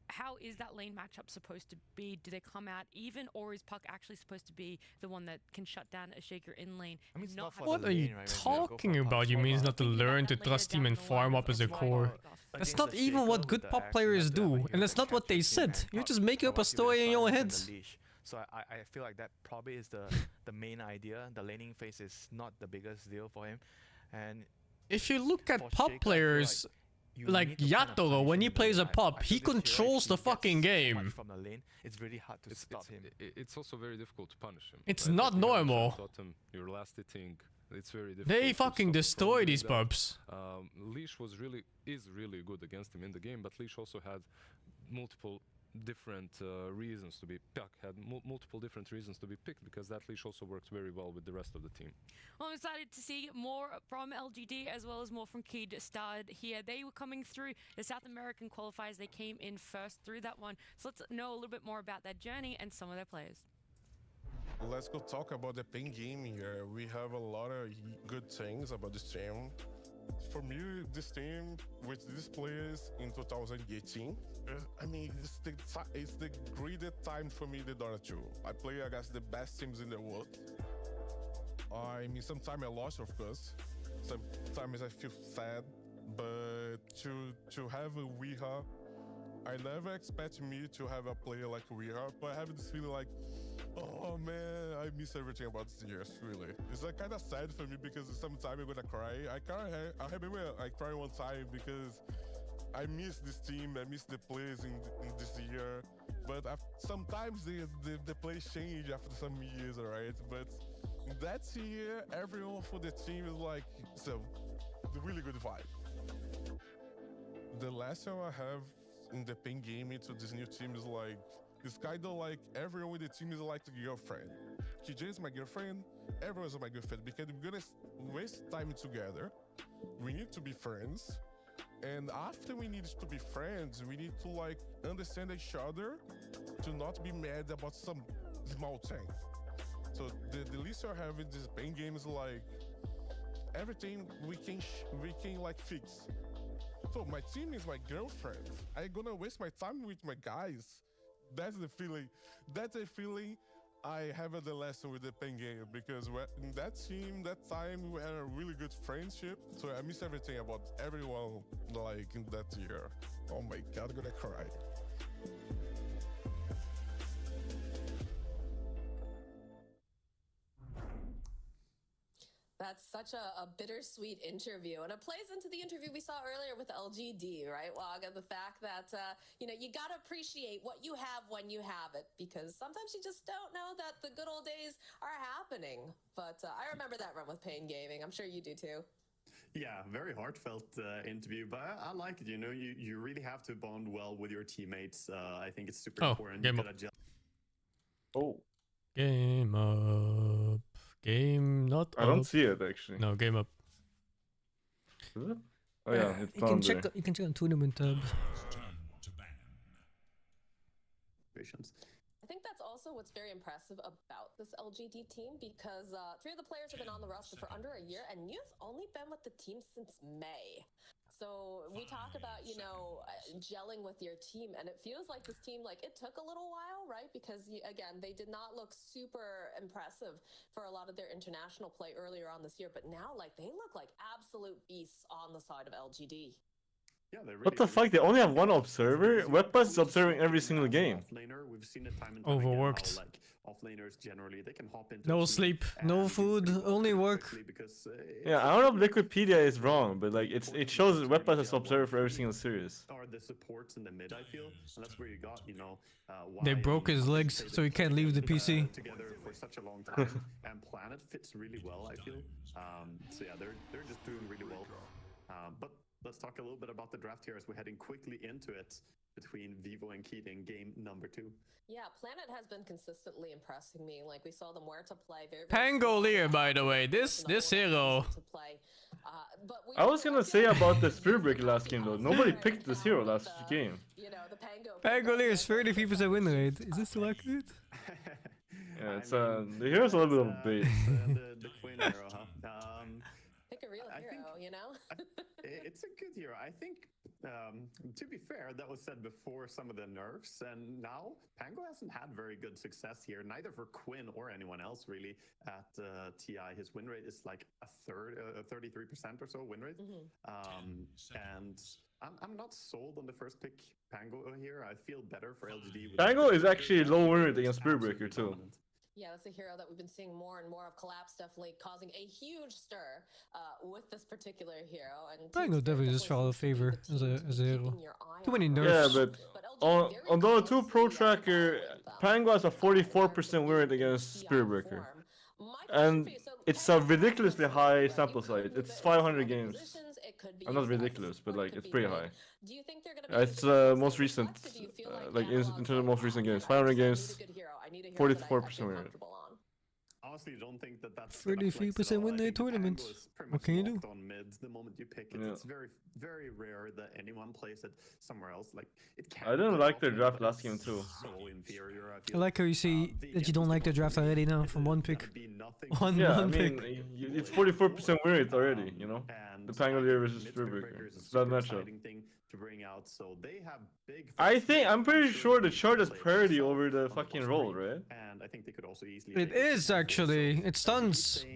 How is that lane matchup supposed to be? Do they come out even, or is Puck actually supposed to be the one that can shut down a Shaker in lane? I mean, it's not not for have What the are you lane, right? When you go for talking Puck, about? You it's mean more not to about learn to later trust down team and the farm line, up as a it's more core? about That's against not the even Shaker what with good the pop axe, players you have to have do, a and hero that's that not what they captures him said. and You Puck just make up a provides you with story in your silence and heads. the leash. So I feel like that probably is the main idea. The laning phase is not the biggest deal for him, and If you look for at Shaker, I pop feel players, you like need to kind of Yatoro, punish when him he in the plays lane. a I pop, feel he this hero, if controls the gets fucking so much game. from the lane, it's really hard to stop him. It's also very difficult to punish him. It's right? not Like, you have normal. Totem, your last hitting, it's very difficult. They to fucking stop him from destroy doing these that. pubs. Leash is really good against him in the game, but Leash also had multiple different reasons to be picked. Had multiple different reasons to be picked because that Leash also worked very well with the rest of the team. Well, I'm excited to see more from LGD as well as more from Keed started here. They were coming through the South American qualifiers. They came in first through that one. So let's know a little bit more about that journey and some of their players. Let's go talk about the pen game here. We have a lot of good things about this team. For me, this team with these players in 2018, I mean, it's the greatest time for me, the Dota 2. I play against the best teams in the world. I mean, sometimes I lost, of course. Sometimes I feel sad, but to have a Weeha, I never expect me to have a player like Weeha, but I have this feeling like Oh man, I miss everything about this year, really. It's like kind of sad for me because sometimes I'm gonna cry. I remember I cried one time because I miss this team, I miss the players in this year. But sometimes the plays change after some years, alright? But that year, everyone for the team is like, it's a really good vibe. The lesson I have in the pen gaming to this new team is like, it's kind of like everyone in the team is like a girlfriend. KJ is my girlfriend, everyone's my girlfriend because we're gonna waste time together. We need to be friends. And after we need to be friends, we need to like understand each other to not be mad about some small thing. So the least I have in this pen game is like everything we can like fix. So my team is my girlfriend. I gonna waste my time with my guys. That's the feeling. That's a feeling I have at the lesson with the pen game because in that team, that time we had a really good friendship. So I miss everything about everyone like in that year. Oh my god, I'm gonna cry. That's such a bittersweet interview, and it plays into the interview we saw earlier with LGD, right, Whywaga? The fact that you gotta appreciate what you have when you have it, because sometimes you just don't know that the good old days are happening. But I remember that run with Pain Gaming. I'm sure you do too. Yeah, very heartfelt interview, but I like it. You really have to bond well with your teammates. I think it's super important. Game up. Oh. Game up. Game not I don't see it actually. No, game up. Is it? Oh yeah, it's you can check. You can check on tournament tab. I think that's also what's very impressive about this LGD team because 3 of the players have been on the roster for under a year, and New's only been with the team since May. So we talk about, gelling with your team, and it feels like this team, it took a little while, right? Because, again, they did not look super impressive for a lot of their international play earlier on this year, but now, they look like absolute beasts on the side of LGD. Yeah, really what the fuck? They only have one observer? Webpass is observing every single game. We've seen it time and time Overworked. again how, offlaners generally they can hop into No sleep, no food, only work. Because, Yeah, I don't know if Wikipedia is wrong, but it shows Webpass as observer for every single series. Are the supports in the mid? I feel, and that's where you got They broke his legs, so he can't leave the PC. Together for such a long time, and Planet fits really well. I feel. So yeah, they're just doing really well. But let's talk a little bit about the draft here as we're heading quickly into it between Vivo and Keating, game number 2. Yeah, Planet has been consistently impressing me. We saw them where to play. Very Pangolier, by the way, this hero. I was gonna say about the Spearbreaker last game though. Nobody picked this hero last game. Pangolier is 33% win rate. Is this still accurate? Yeah, it's the hero's a little bit of bait. The Queen hero, huh? Pick a real hero, It's a good hero. I think, to be fair, that was said before some of the nerfs, and now Pango hasn't had very good success here, neither for Quinn or anyone else really at TI. His win rate is like a third, 33% or so win rate. And I'm not sold on the first pick Pango here. I feel better for LGD. Pango is actually low win rate against Spearbreaker too. Yeah, that's a hero that we've been seeing more and more of. Collapse definitely causing a huge stir with this particular hero. And Pango definitely just out of favor as a hero. Too many nerfs. Yeah, but on Dota 2 Pro Tracker, Pango has a 44% win rate against Spearbreaker. And it's a ridiculously high sample size. It's 500 games. I'm not ridiculous, but it's pretty high. It's most recent, in terms of most recent games, 500 games, 44% win rate. Honestly, don't think that's 33% win rate tournament. What can you do? On mids the moment you pick it, it's very, very rare that anyone plays it somewhere else. It can. I didn't like their draft last game too. So inferior, I like how you see that you don't like the draft already now from one pick. One pick. It's 44% win rate already. The Pangolier versus Spearbreaker. It's that matchup. To bring out, so they have big. I'm pretty sure the chart is priority over the fucking roll, right? And I think they could also easily. It is actually. It stuns.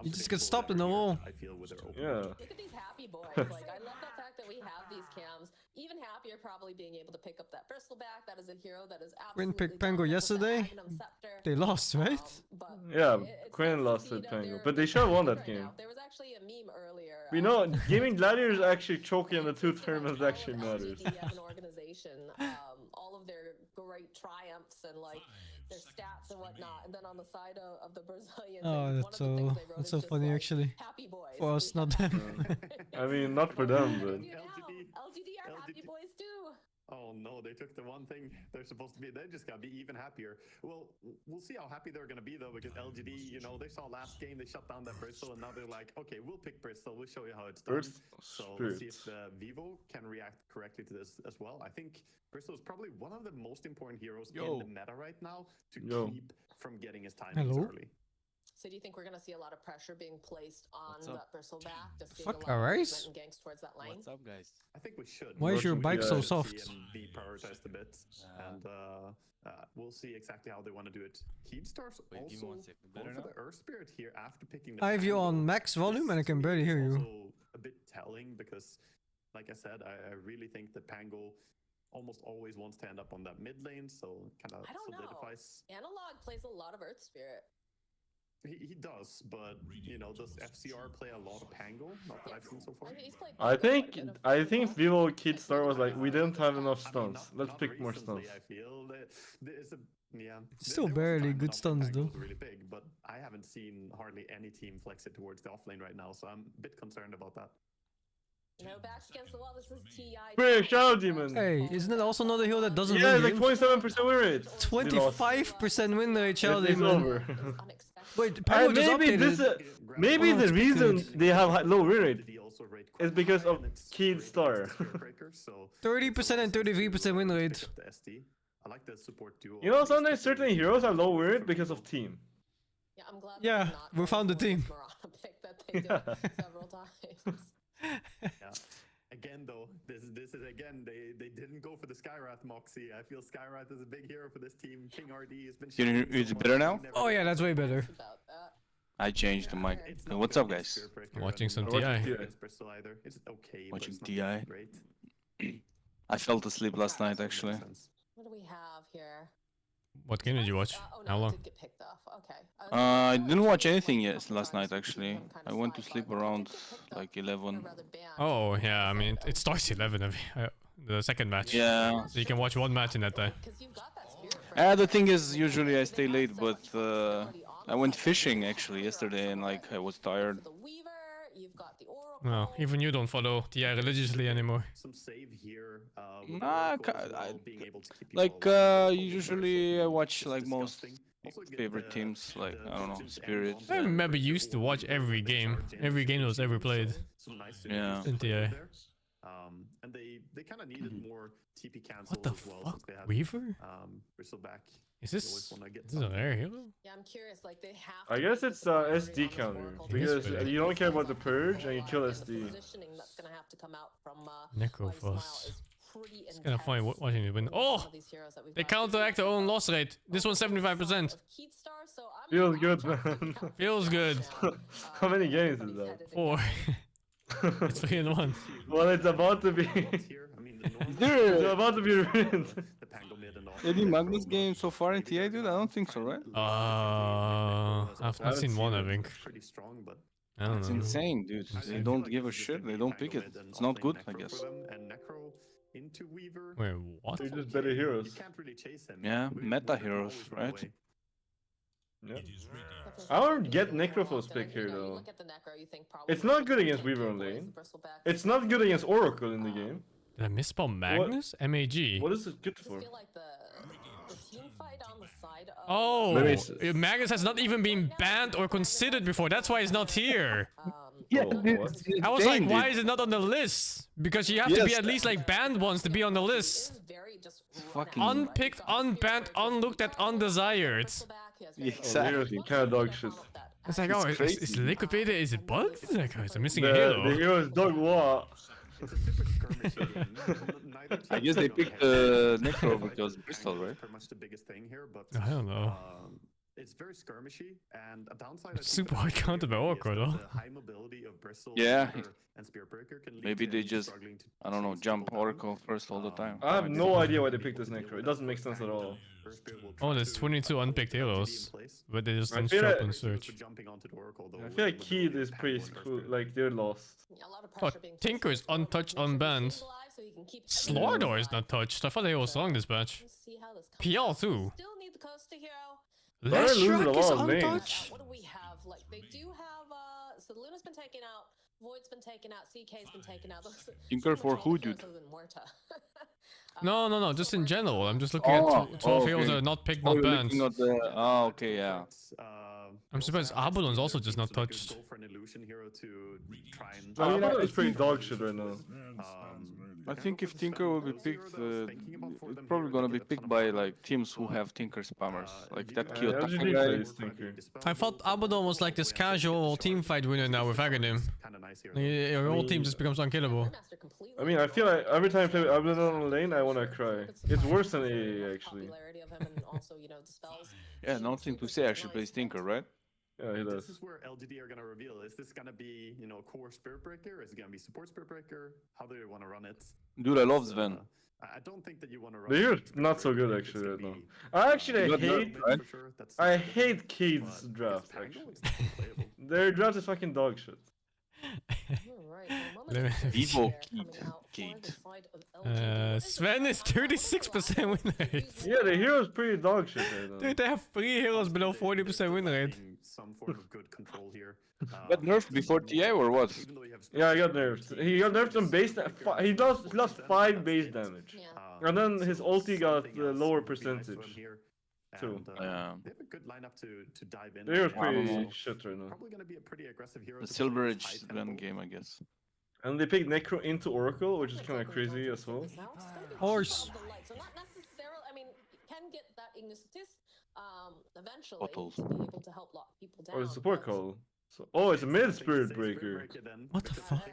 You just get stopped in the roll. Look Yeah. at these happy boys. I love the fact that we have these cams. even happier probably being able to pick up that bristleback. That is a hero that is Quinn absolutely picked Pango dominant with the yesterday. Magnum Scepter. They lost, right? But Yeah, it's Quinn nice to lost see with that Pango, they're- but they they're should have won happy that right game. now. There was actually a meme earlier. We know Gaming Gladiators actually choking on the two tournaments actually matters. LGD as an organization, all of their great triumphs and like their stats and whatnot, and then on the side of the Brazilians, Oh, one that's of the things so they wrote that's is so just funny like, actually. happy boys. For us, We not have them. I mean, not for them, but LGD are happy boys too. Oh no, they took the one thing they're supposed to be. They just gotta be even happier. Well, we'll see how happy they're gonna be though, because LGD, you know, they saw last game, they shut down that Bristol, and now they're like, okay, we'll pick Bristol, we'll show you how it's done. First So let's see Spirit. if Vivo can react correctly to this as well. I think Bristol is probably one of the most important heroes in the meta right now to keep from getting his timings early. So do you think we're gonna see a lot of pressure being placed on that bristleback? Just seeing Fuck, a lot of alright. movement and ganks towards that lane? What's up, guys? I think we should. Why is your bike so should see soft? him be prioritized a bit, and we'll see exactly how they want to do it. Keedstars Wait, give me 1 also second. going Better for now? the Earth Spirit here after picking the I have you Pango. on max volume and I can This barely is hear you. also a bit telling because, like I said, I really think that Pango almost always wants to end up on that mid lane, so kind of I don't know. solidifies. Analog plays a lot of Earth Spirit. He does, but you know, does FCR play a lot of Pango? Not that I've seen so far. He's played I Pango quite a think bit of I think Pango. Vivo Kidstar was like, we didn't have enough I mean, stuns. not- Let's not pick more recently, stuns. I feel there's a yeah. It's still there was a barely time good when stuns, Pango though. was really big, but I haven't seen hardly any team flex it towards the offlane right now, so I'm a bit concerned about that. No backs against the wall. This is TI. Wait, Shadow Demon! Hey, isn't it also another hero that doesn't Yeah, win it's like games? 27% win rate. They lost. 25% win rate, Shadow It's Demon. over. Wait, Pango just maybe updated. this, maybe Oh, the it's reason good. they have low win rate Did he also rate is quite because high, of and it's Keedstar. Breaker, so 30% and 33% win rate. pick up the SD. I like the support duo. You know, at least sometimes if certain they- heroes are low win rate because of team. Yeah, I'm glad. Yeah, they're not we going found the for this team. Murata pick that they did several times. Yeah. Again, though, this is again they didn't go for the Skywrath Moxie. I feel Skywrath is a big hero for this team. King RD has been. Can you- shining so is it much, better he now? never Oh yeah, got that's way better. About that. I changed the mic. It's Hey, not what's gonna up, be guys? Spirit Breaker, Watching and some Watching TI. TI. against Bristol either. It's okay. but Watching it's not TI. Great. I fell asleep last night, actually. Makes sense. What do we have here? What game did you watch? Oh no, How it long? did get picked off. Okay. I didn't watch anything yet last night, actually. I went to sleep around like 11. Oh yeah, I mean it starts 11. The second match. Yeah. So you can watch one match in that time. Because you've got that spirit breaker. The thing is, usually I stay late, but I went fishing actually yesterday, and like I was tired. The Weaver, you've got the Oracle. No, even you don't follow TI religiously anymore. Some save here. With Nah, Oracle as I- well, being able to keep people Like alive. usually I watch It's like most disgusting. Also get favorite the- teams, like the I don't know, Visions and Spirit. Wands I that remember are you used to watch every game that was ever played. Some nice Yeah. synergies to In play TI. with there. And they kind of needed more TP cancels What the as well. fuck? Since they had, Weaver? Bristleback. Is They this always wanna get is this an something. air hero? Yeah, I'm curious. Like they have. I to guess put it's the priority SD on this counter Oracle because pretty- you don't care about the purge and you kill and the SD. positioning that's gonna have to come out from Necrophos. Smile is pretty It's kind of funny intense watching it win. with some Oh, of these heroes that we've they got. counteract their own loss rate. This one's 75%. Of Keedstar, so I'm Feels not good, shocked that man. he got Feels good. How many games is everybody's that? headed in 4. It's 3-1. Well, it's about to be. Here, I mean, the North- there It's about to be ruined. the Pango mid and all. Any Magnus game so far in TI, dude? I don't think so, right? I've seen one, I think. Pretty strong, but I don't It's know. insane, dude. I They feel don't like give a this is just shit. gonna They be don't Pango pick it. mid and It's not offlane good, I Necro guess. for them, and Necro into Weaver. Wait, what? They're just better heroes. You can't really chase him. Yeah, Weaver meta can heroes, always run right? away. Yeah. I don't get Necrophos pick here though. It's not good against Weaver on lane. It's not good against Oracle in the game. Did I misspell Magnus? MAG. What is it good for? feel like the team fight on the side of Oh, Maybe it's- Magnus has not even been banned or considered before. That's why he's not here. Yeah, Oh, dude, what? it's I was like, insane, why dude. is it not on the list? Because you have to be Yes. at least like banned once to be on the list. Fucking Unpicked, unbanned, unlooked at, undesired. Exactly. Kind of dog shit. It's like, It's oh, is crazy. Liquid Beta, is it bugged? It's like, oh, it's missing a The hero. hero is dog what? It's a super skirmish game. Neither I team guess they know picked ahead of time. Necro Like, because Pango Bristol, is right? Pretty much the biggest thing here, but I don't know. It's very skirmishy, and a downside. Super hard counter by Orca, though. The high mobility of Bristle Yeah. and Spiritbreaker can lead Maybe to they him just, struggling to I don't know, chase jump people down. Oracle first all the time. I have no idea why they picked this Necro. It doesn't make sense at all. Oh, there's 22 unpicked heroes, but they just don't feel show up like- on search. I feel like Keyd is pretty screwed. Like they're lost. Oh, Tinker is untouched, unbanned. Slardor is not touched. I thought they were strong this match. PL too. They're losing a Leshrac is lot of lanes. untouched. What do we have? Like, they do have, so Luna's been taken out, Void's been taken out, CK's been taken out. Tinker for who, dude? No, just in general. I'm just looking at 12 heroes that are not picked, not you're banned. looking at the... Oh, okay, yeah. I'm surprised Abaddon's also just not touched. I mean, it's pretty dog shit right now. I think if Tinker will be picked, it's probably gonna be picked by like teams who have Tinker spammers, like that Kyoto LGD guy. plays Tinker. I thought Abaddon was like this casual team fight winner now with Aghanim. Your whole team just becomes unkillable. I mean, I feel like every time I play with Abaddon on lane, I wanna cry. It's worse than AA actually. Yeah, nothing to say. Actually plays Tinker, right? Yeah, he does. This is where LGD are gonna reveal. Is this gonna be, core Spirit Breaker? Is it gonna be support Spirit Breaker? How do they want to run it? Dude, I love Sven. I don't think that you want to run. The hero's not so good actually right now. I actually I hate Keyd's draft actually. Their draft is fucking dog shit. Evo Keyd. Sven is 36% win rate. Yeah, the hero's pretty dog shit right now. Dude, they have 3 heroes below 40% win rate. Some form of good control here. Got nerfed before TA or what? Yeah, he got nerfed. He got nerfed on base. He lost 5 base damage, and then his ulti got lower percentage too. Yeah. They have a good lineup to dive in. The hero's pretty shit right now. Probably gonna be a pretty aggressive hero. The Silver Edge Sven game, I guess. And they picked Necro into Oracle, which is kind of crazy as well. Horse. So not necessarily, I mean, you can get that Ignitis eventually Bottles. to be able to help lock people down. Or the support call. So, oh, it's a mid Spirit Breaker. What the fuck?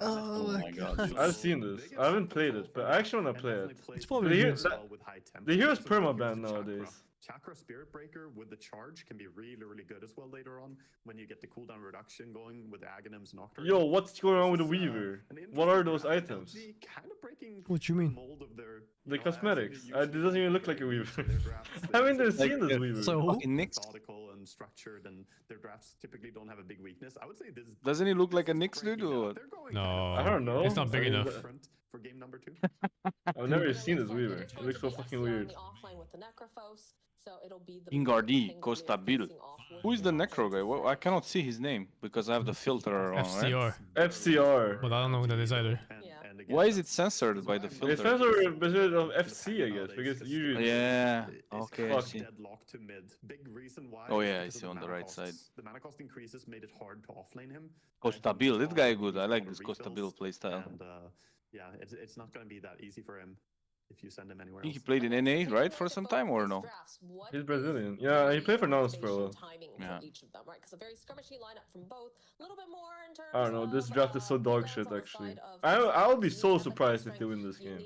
Oh my god. I've seen this. I haven't played it, but I actually want to play it. It's probably good. The hero's permaban nowadays. Chakra Spirit Breaker with the charge can be really good as well later on when you get the cooldown reduction going with Aghanims and Octarine. Yo, what's going on with the Weaver? What are those items? What you mean? The cosmetics. It doesn't even look like a Weaver. I haven't even seen this Weaver. So Methodical and structured, and their drafts typically don't have a big weakness. I would say this. Doesn't he look like a Nyx dude or what? No, I don't know. It's not big enough. For game number 2. I've never seen this Weaver. It looks so fucking weird. Ingardi, Costa Bill. Who is the Necro guy? Well, I cannot see his name because I have the filter on, right? FCR. FCR. But I don't know who that is either. Why is it censored by the filter? It's censored because of FC, I guess, because usually. Yeah, okay, I Fuck. see. Deadlock to mid. Big reason why. Oh yeah, I because of see on the mana right costs. side. The mana cost increases made it hard to offlane him. Costa Bill, that guy good. I like this Costa Bill playstyle. And yeah, it's not going to be that easy for him if you send him anywhere I think he else. played in NA, right, for some time or no? He's Brazilian. Yeah, he played for Nons for a while. Yeah. I don't know, this draft is so dog shit actually. I would be so surprised if they win this game.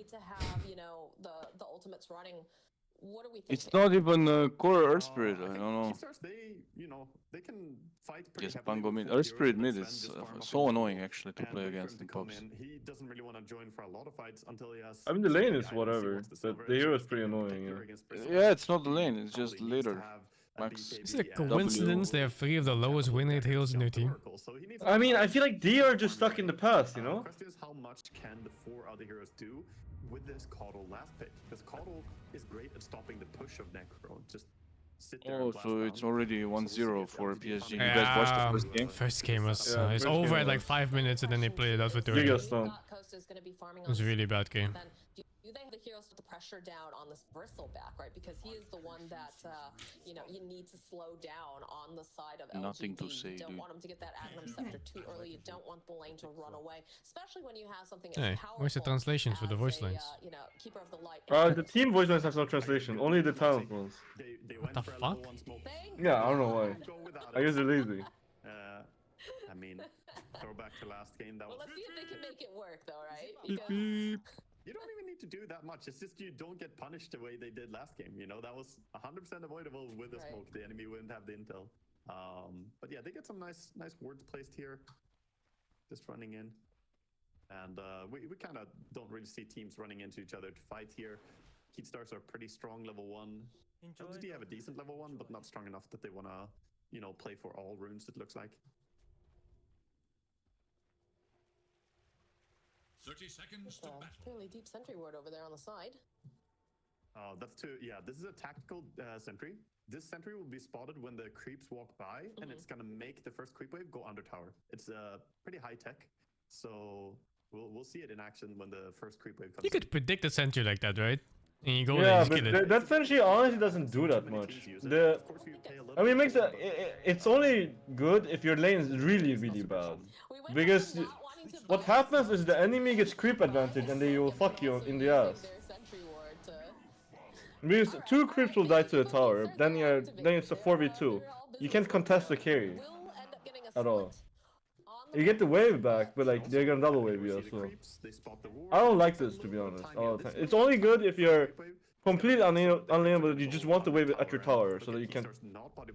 It's not even core Earth Spirit, I don't know. Keystars, they can fight pretty Yes, heavily Pango with mid. full Earth Spirit heroes mid and is just farm up so his annoying life. actually to And play for him against to in come pubs. in, he doesn't really want to join for a lot of fights until he has. I mean, the lane is items, he whatever, wants the but silver the edge, hero is pretty in annoying, particular yeah. against Bristle. Yeah, it's not the lane, it's Probably just needs later. to have a Max. big Is it a AD and coincidence they have 3 of the lowest win rate heroes in their team? Oracle, so he needs I mean, I feel like they are just stuck in the past, you The know? question is how much can the 4 other heroes do with this Caudle last pick? Because Caudle is great at stopping the push of Necro. Just sit there. Oh, and blast so it's down. already We'll see 1-0 if for LGD PSG. You found guys watched the Yeah, first game? first game was Yeah, it's first over game at like was- 5 minutes and then they played it out for 30. Giga It Stomp. was a really bad game. Do they have the heroes put the pressure down on this Bristle back, right? Because he is the one that you need to slow down on the side of LGD. Nothing to say, You don't dude. want him to get that Agnum Scepter too early. You don't want the lane to run away, especially when you have something as Hey, powerful where's the translations for the as voice a, lines? Keeper of the Light. The team voice lines have no translation, only the talent ones. They What went the for a level fuck? 1 smoke. Yeah, I don't know why. Go without I it. guess they're lazy. I mean, throwback to last game. That Well, was let's see if they can make it work, though, right? Beep, Because beep. You don't even need to do that much. It's just you don't get punished the way they did last game. You know, that was 100% avoidable with the smoke. The enemy wouldn't have the intel. But yeah, they get some nice wards placed here. Just running in. And we kind of don't really see teams running into each other to fight here. Keystars are pretty strong level 1. LGD have a decent level 1, but not strong enough that they want to, you know, play for all runes, it looks like. 30 seconds to battle. Fairly deep sentry ward over there on the side. That's too. Yeah, this is a tactical sentry. This sentry will be spotted when the creeps walk by, and it's gonna make the first creep wave go under tower. It's pretty high tech, so we'll see it in action when the first creep wave comes. You could predict a sentry like that, right? And you go yeah, and kill it. That sentry honestly doesn't do that much. I mean, it's only good if your lane is really bad, because what happens is the enemy gets creep advantage and they will fuck you in the ass. Because 2 creeps will die to the tower, then it's a 4v2. You can't contest the carry at all. You get the wave back, but like they're gonna double wave you as well. I don't like this, to be honest, all the time. It's only good if you're completely unlaneable, you just want to wave it at your tower so that you can.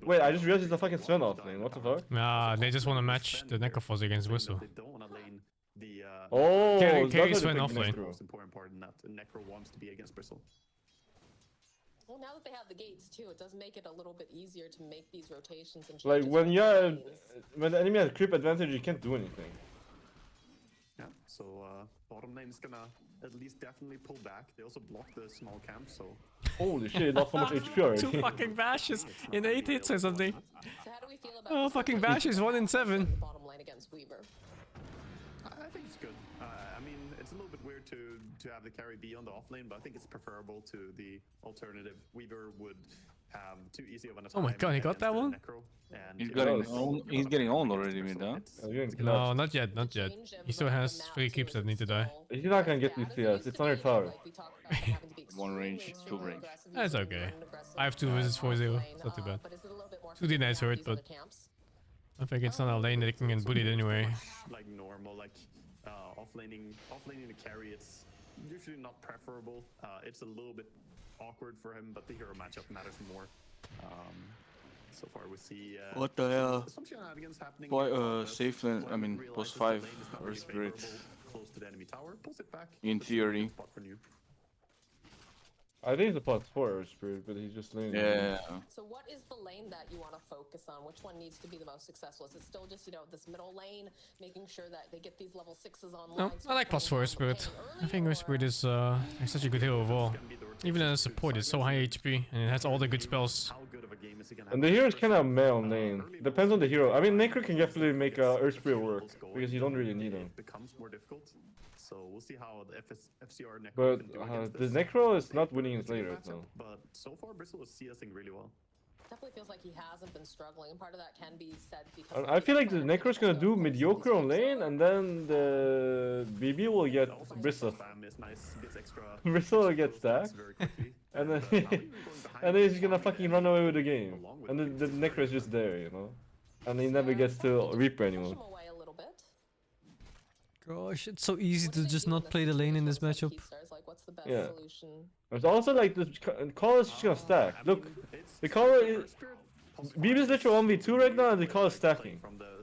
Wait, I just realized it's a fucking Sven off lane. What the fuck? Nah, they just want to match the Necrophos against Whistle. Oh, carry Sven off lane. Most important part in that. Necro wants to be against Bristle. Well, now that they have the gates too, it does make it a little bit easier to make these rotations and like when the enemy has creep advantage, you can't do anything. Yeah, so bottom lane is gonna at least definitely pull back. They also block the small camp, so. Holy shit, not so much HP already. 2 fucking bashes in 8 hits or something. So how do we feel about Oh, fucking bashes 1 in 7. bottom lane against Weaver? I think it's good. I mean, it's a little bit weird to have the carry be on the off lane, but I think it's preferable to the alternative. Weaver would have too easy of an attack. Oh my god, he got that one? He's getting owned already, mid, huh? No, not yet, not yet. He still has 3 creeps that need to die. He's not gonna get these CS, it's on your tower. 1 range, 2 range. That's okay. I have 2 versus 4-0, it's not too bad. 2 denies hurt, but I think it's not a lane that they can get bullied anyway. Like normal, like offlaning the carry, it's usually not preferable. It's a little bit awkward for him, but the hero matchup matters more. So far we see what the hell? some shenanigans happening. Boy, safe lane, I mean, plus 5 or spirit. Close to the enemy tower, pulls it back. In theory. I think it's a plus 4 or spirit, but he's just laning. Yeah. So what is the lane that you want to focus on? Which one needs to be the most successful? Is it still just, you know, this middle lane, making sure that they get these level 6s online? No, I like plus 4 Spirit. I think Spirit is such a good hero overall. Even as a support, it's so high HP and it has all the good spells. And the hero is kind of meh on lane. Depends on the hero. I mean, Necro can definitely make Earth Spirit work because you don't really need him. Becomes more difficult. So we'll see how the FCR Necro but the Necro is not winning his lane right now. But so far, Bristle is CSing really well. Definitely feels like he hasn't been struggling, and part of that can be said because I feel like the Necro's gonna do mediocre on lane, and then the BB will get Bristle. Bristle will get stacked, and then and then he's gonna fucking run away with the game. And then the Necro is just there, you know, and he never gets to Reaper anymore. Gosh, it's so easy to just not play the lane in this matchup. Yeah. It's also like the call is just gonna stack. Look, the call is BB is literally 1v2 right now, and the call is stacking.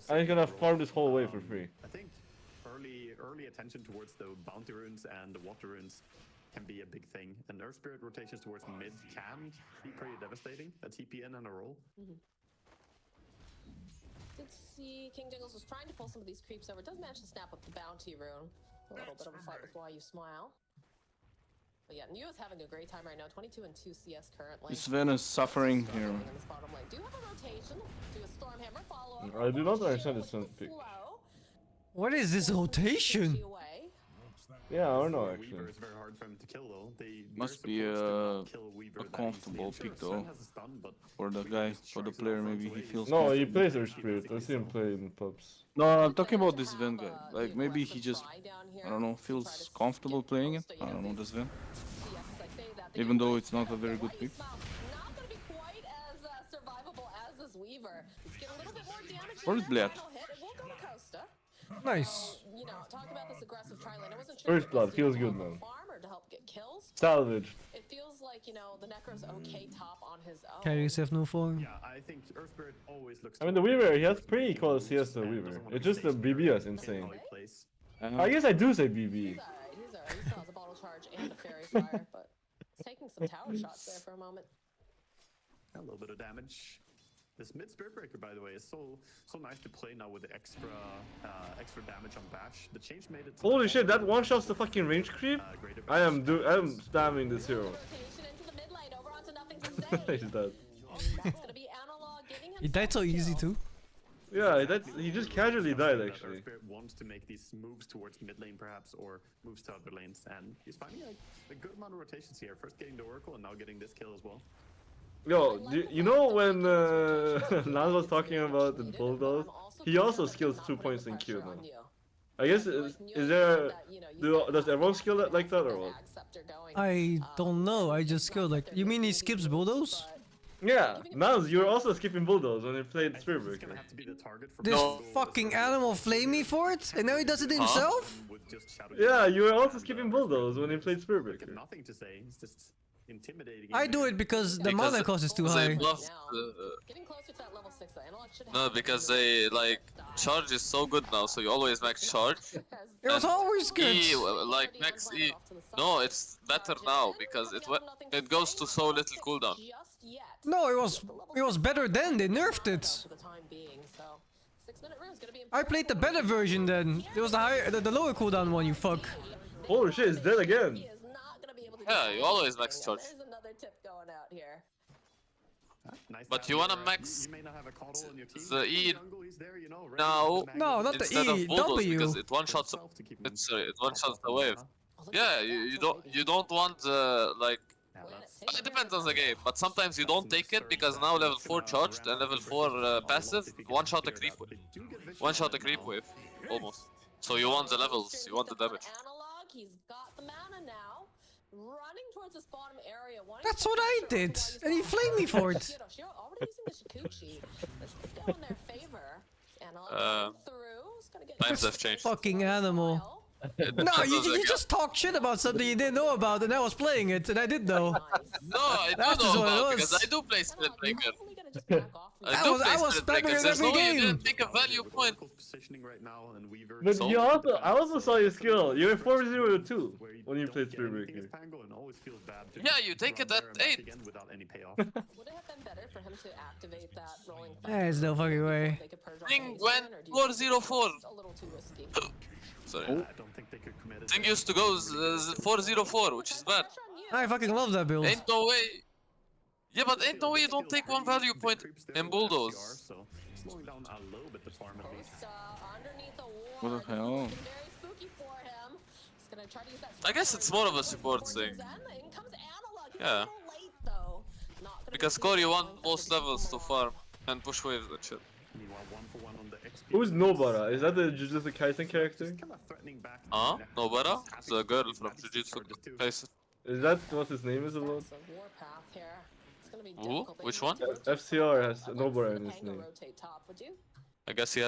And he's gonna farm this whole way for free. I think early attention towards the bounty runes and the water runes can be a big thing. And Earth Spirit rotations towards mid can be pretty devastating. A TPN and a roll. Did see King Jingles was trying to pull some of these creeps over. Does manage to snap up the bounty rune. A little bit of a fight with Why You Smile. But yeah, Neo is having a great time right now. 22 and 2 CS currently. Sven is suffering here. Do you have a rotation? Do a Stormhammer follow up? I do not understand this pick. What is this rotation? Yeah, I don't know actually. Must be a comfortable pick though. For the guy, for the player, maybe he feels. No, he plays Earth Spirit. I see him play in pubs. No, I'm talking about this Sven guy. Like maybe he just, I don't know, feels comfortable playing it. I don't know this Sven. Even though it's not a very good pick. Where's Blad? Nice. First blood feels good, man. Salvage. It feels like, you know, the Necro's okay top on his own. Carries have no form. Yeah, I think Earth Spirit always looks. I mean, the Weaver, he has pretty close CS to the Weaver. It's just the BB that's insane. I guess I do say BB. He's alright. He still has a bottle charge and a fairy fire, but he's taking some tower shots there for a moment. A little bit of damage. This mid Spirit Breaker, by the way, is so nice to play now with the extra damage on bash. The change made it. Holy shit, that one shot's the fucking range creep. I am spamming this hero. He's dead. He died so easy too. Yeah, he just casually died actually. Spirit wants to make these moves towards mid lane perhaps, or moves to other lanes, and he's finding a good amount of rotations here. First getting the Oracle and now getting this kill as well. Yo, you know when Lance was talking about the Bulldoze, he also skills 2 points in Q now. I guess, is there... does everyone skill that like that or what? I don't know, I just skilled like... You mean he skips Bulldoze? Yeah, Naz, you were also skipping Bulldoze when you played Spirit Breaker. This fucking animal flamed me for it? And now he does it himself? Yeah, you were also skipping Bulldoze when you played Spirit Breaker. Nothing to say, it's just intimidating. I do it because the mana cost is too high. No, because they like charge is so good now, so you always max charge. It was always good. E, like max E. No, it's better now because it goes to so little cooldown. No, it was better then. They nerfed it. I played the better version then. It was the lower cooldown one. You fuck. Holy shit, it's dead again. Yeah, you always max charge. But you wanna max the E now? No, not the E. W. Because it one shots. It one shots the wave. Yeah, you don't want like. It depends on the game, but sometimes you don't take it because now level 4 charged and level 4 passive, one shot a creep wave. One shot a creep wave, almost. So you want the levels, you want the damage. He's got the mana now, running towards this bottom area. That's what I did, and he flamed me for it. Times have changed. Fucking animal. No, you just talked shit about something you didn't know about, and I was playing it, and I did know. No, I do know about because I do play Spirit Breaker. I was spamming it every game. You didn't take a value point. But you I also saw your skill. You were 4-0-2 when you played Spirit Breaker. Yeah, you take it at 8. Would it have been better for him to activate that rolling? There's no fucking way. Thing went 4-0-4. Sorry. I don't think they could commit it. Thing used to go 4-0-4, which is bad. I fucking love that build. Ain't no way. Yeah, but ain't no way you don't take one value point in Bulldoze. Slowing down a little bit the farm at least. What the hell? I guess it's more of a support thing. Yeah. Because core you want most levels to farm and push waves and shit. Who's Nobara? Is that the Jujutsu Kaisen character? Huh? Nobara? The girl from Jujutsu Kaisen. Is that what his name is about? Who? Which one? FCR has Nobara in his name. I guess he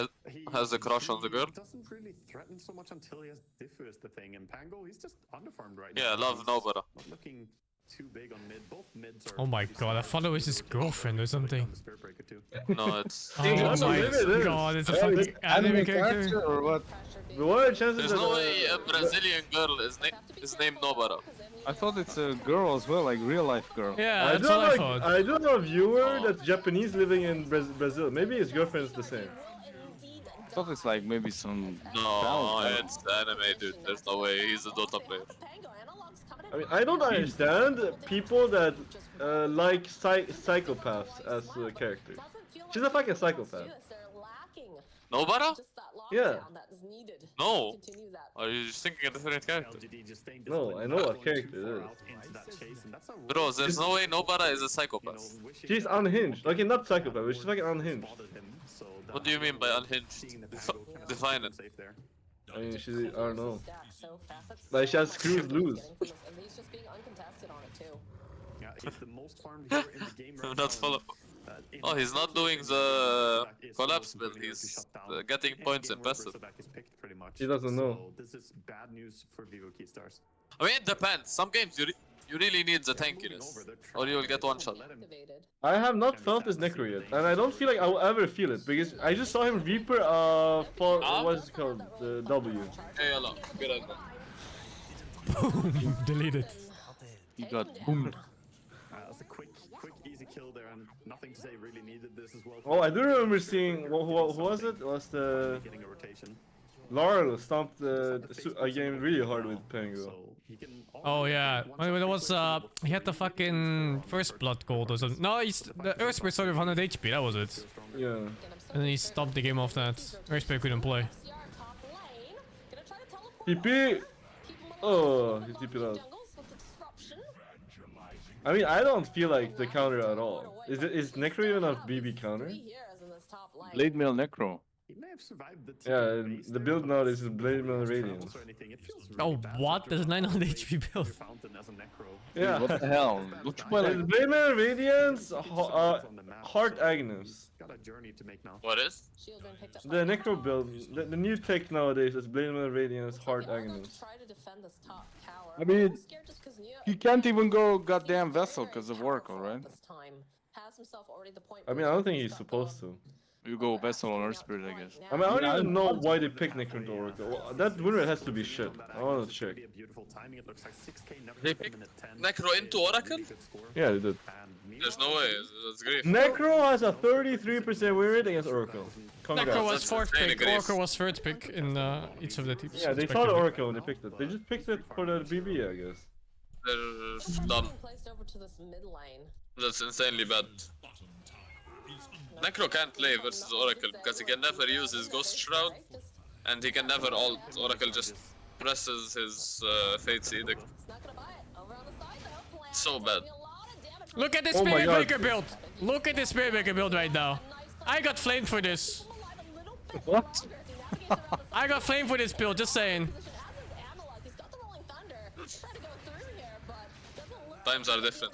has a crush on the girl. Doesn't really threaten so much until he has Diffu is the thing, and Pango, he's just underfarmed right now. Yeah, I love Nobara. Not looking too big on mid. Both mids are. Oh my god, I thought it was his girlfriend or something. No, it's. Oh my god, it's a fucking anime character. Or what? What are the chances There's no way a Brazilian girl is named Nobara. I thought it's a girl as well, like real life girl. Yeah, that's what I thought. I do know a viewer that's Japanese living in Brazil. Maybe his girlfriend's the same. I thought it's like maybe some. No, it's anime, dude. There's no way he's a Dota player. I mean, I don't understand people that like psychopaths as characters. She's a fucking psychopath. Nobara? Yeah. No. Are you just thinking a different character? No, I know what character it is. Bro, there's no way Nobara is a psychopath. She's unhinged. Okay, not psychopath, but she's fucking unhinged. What do you mean by unhinged? Define it. I mean, I don't know. Like, she has screws loose. I'm not follow. Oh, he's not doing the collapse build, he's getting points in passive. He doesn't know. This is bad news for Vivo Keystars. I mean, it depends. Some games you really need the tankiness, or you will get one shot. I have not felt this Necro yet, and I don't feel like I will ever feel it because I just saw him Reaper. What is it called? The W. Hey, hello. Good idea. Boom. Deleted. He got boomed. That's a quick, easy kill there, and nothing to say really needed this as well. Oh, I do remember seeing. Who was it? It was the Getting a rotation. Laurel stomped a game really hard with Pengu. Oh yeah, there was he had the fucking first blood gold or something. No, the Earthspray started with 100 HP. That was it. Yeah. And then he stopped the game off that. Earthspray couldn't play. TP. Oh, he TP'd out. I mean, I don't feel like the counter at all. Is Necro even a BB counter? Blade Mail Necro. Yeah, the build nowadays is Blade Mail Radiance. Oh, what? There's 900 HP build. Yeah. What the hell? Don't you play like... Blade Mail Radiance, Heart Agnes. What is? The Necro build, the new tech nowadays is Blade Mail Radiance, Heart Agnes. I mean, he can't even go goddamn Vessel because of Oracle, right? I mean, I don't think he's supposed to. You go Vessel on Earth Spirit, I guess. I mean, I don't even know why they picked Necro to Oracle. That win rate has to be shit. I wanna check. They picked Necro into Oracle? Yeah, they did. There's no way. That's great. Necro has a 33% win rate against Oracle. Congrats. Necro was 4th pick, Oracle was 3rd pick in each of the teams. Yeah, they thought Oracle when they picked it. They just picked it for the BB, I guess. They're dumb. That's insanely bad. Necro can't play versus Oracle because he can never use his Ghost Shroud and he can never ult. Oracle just presses his Fate's Edict. So bad. Look at this Spirit Breaker build! Look at this Spirit Breaker build right now. I got flamed for this. What? I got flamed for this build, just saying. Times are different.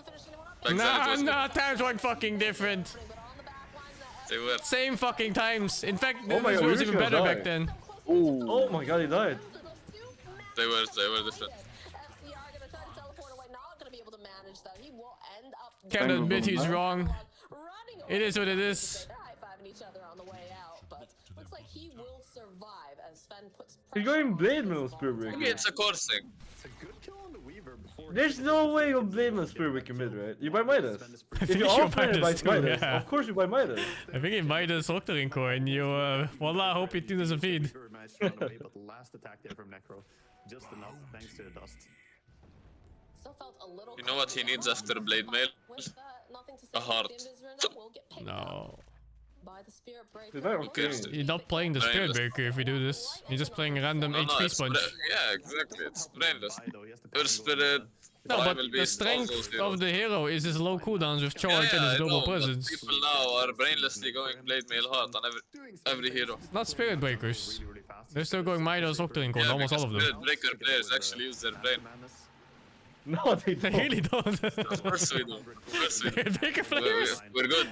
Nah, times weren't fucking different. They were. Same fucking times. In fact, Oh my this God, was we even just better gonna back die. then. Oh my god, he died. They were different. Can't admit he's wrong. It is what it is. He's going Blade Mail Spirit Breaker. Maybe it's a course thing. There's no way you'll Blade Mail Spirit Breaker mid, right? You buy Midas. I If think you you offer it, buy Midas too, Midas. yeah. Of course you buy Midas. I think he might have Octarine core and you, voila, hope your team doesn't feed. You know what he needs after Blade Mail? A heart. No. Okay. You're not playing the Spirit Breaker if you do this. You're just playing random HP sponge. Yeah, exactly. It's brainless. Earth Spirit. No, but Primal the Beast, all those strength heroes. of the hero is his low cooldowns with charge and his I global know, presence. but people now are brainlessly going Blade Mail Heart on every hero. Not Spirit Breakers. They're still going Midas, Octarine core, almost all of them. Spirit Breaker players actually use their brain. No, they don't. They really don't. Of course we do. Of course we do. Spirit Breaker players? We're good.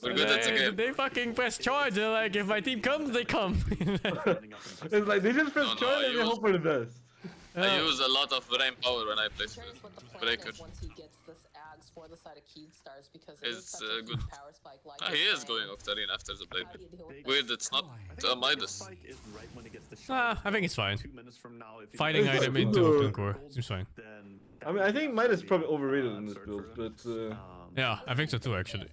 We're good at the game. They fucking press charge. They're like, if my team comes, they come. It's like they just press charge and they hope for the best. I use a lot of brain power when I play Spirit Breaker. It's good. He is going Octarine after the Blade Mail. Weird it's not Midas. I think it's fine. Fighting item into Octarine core. Seems fine. I mean, I think Midas is probably overrated in this build, but yeah, I think so too, actually.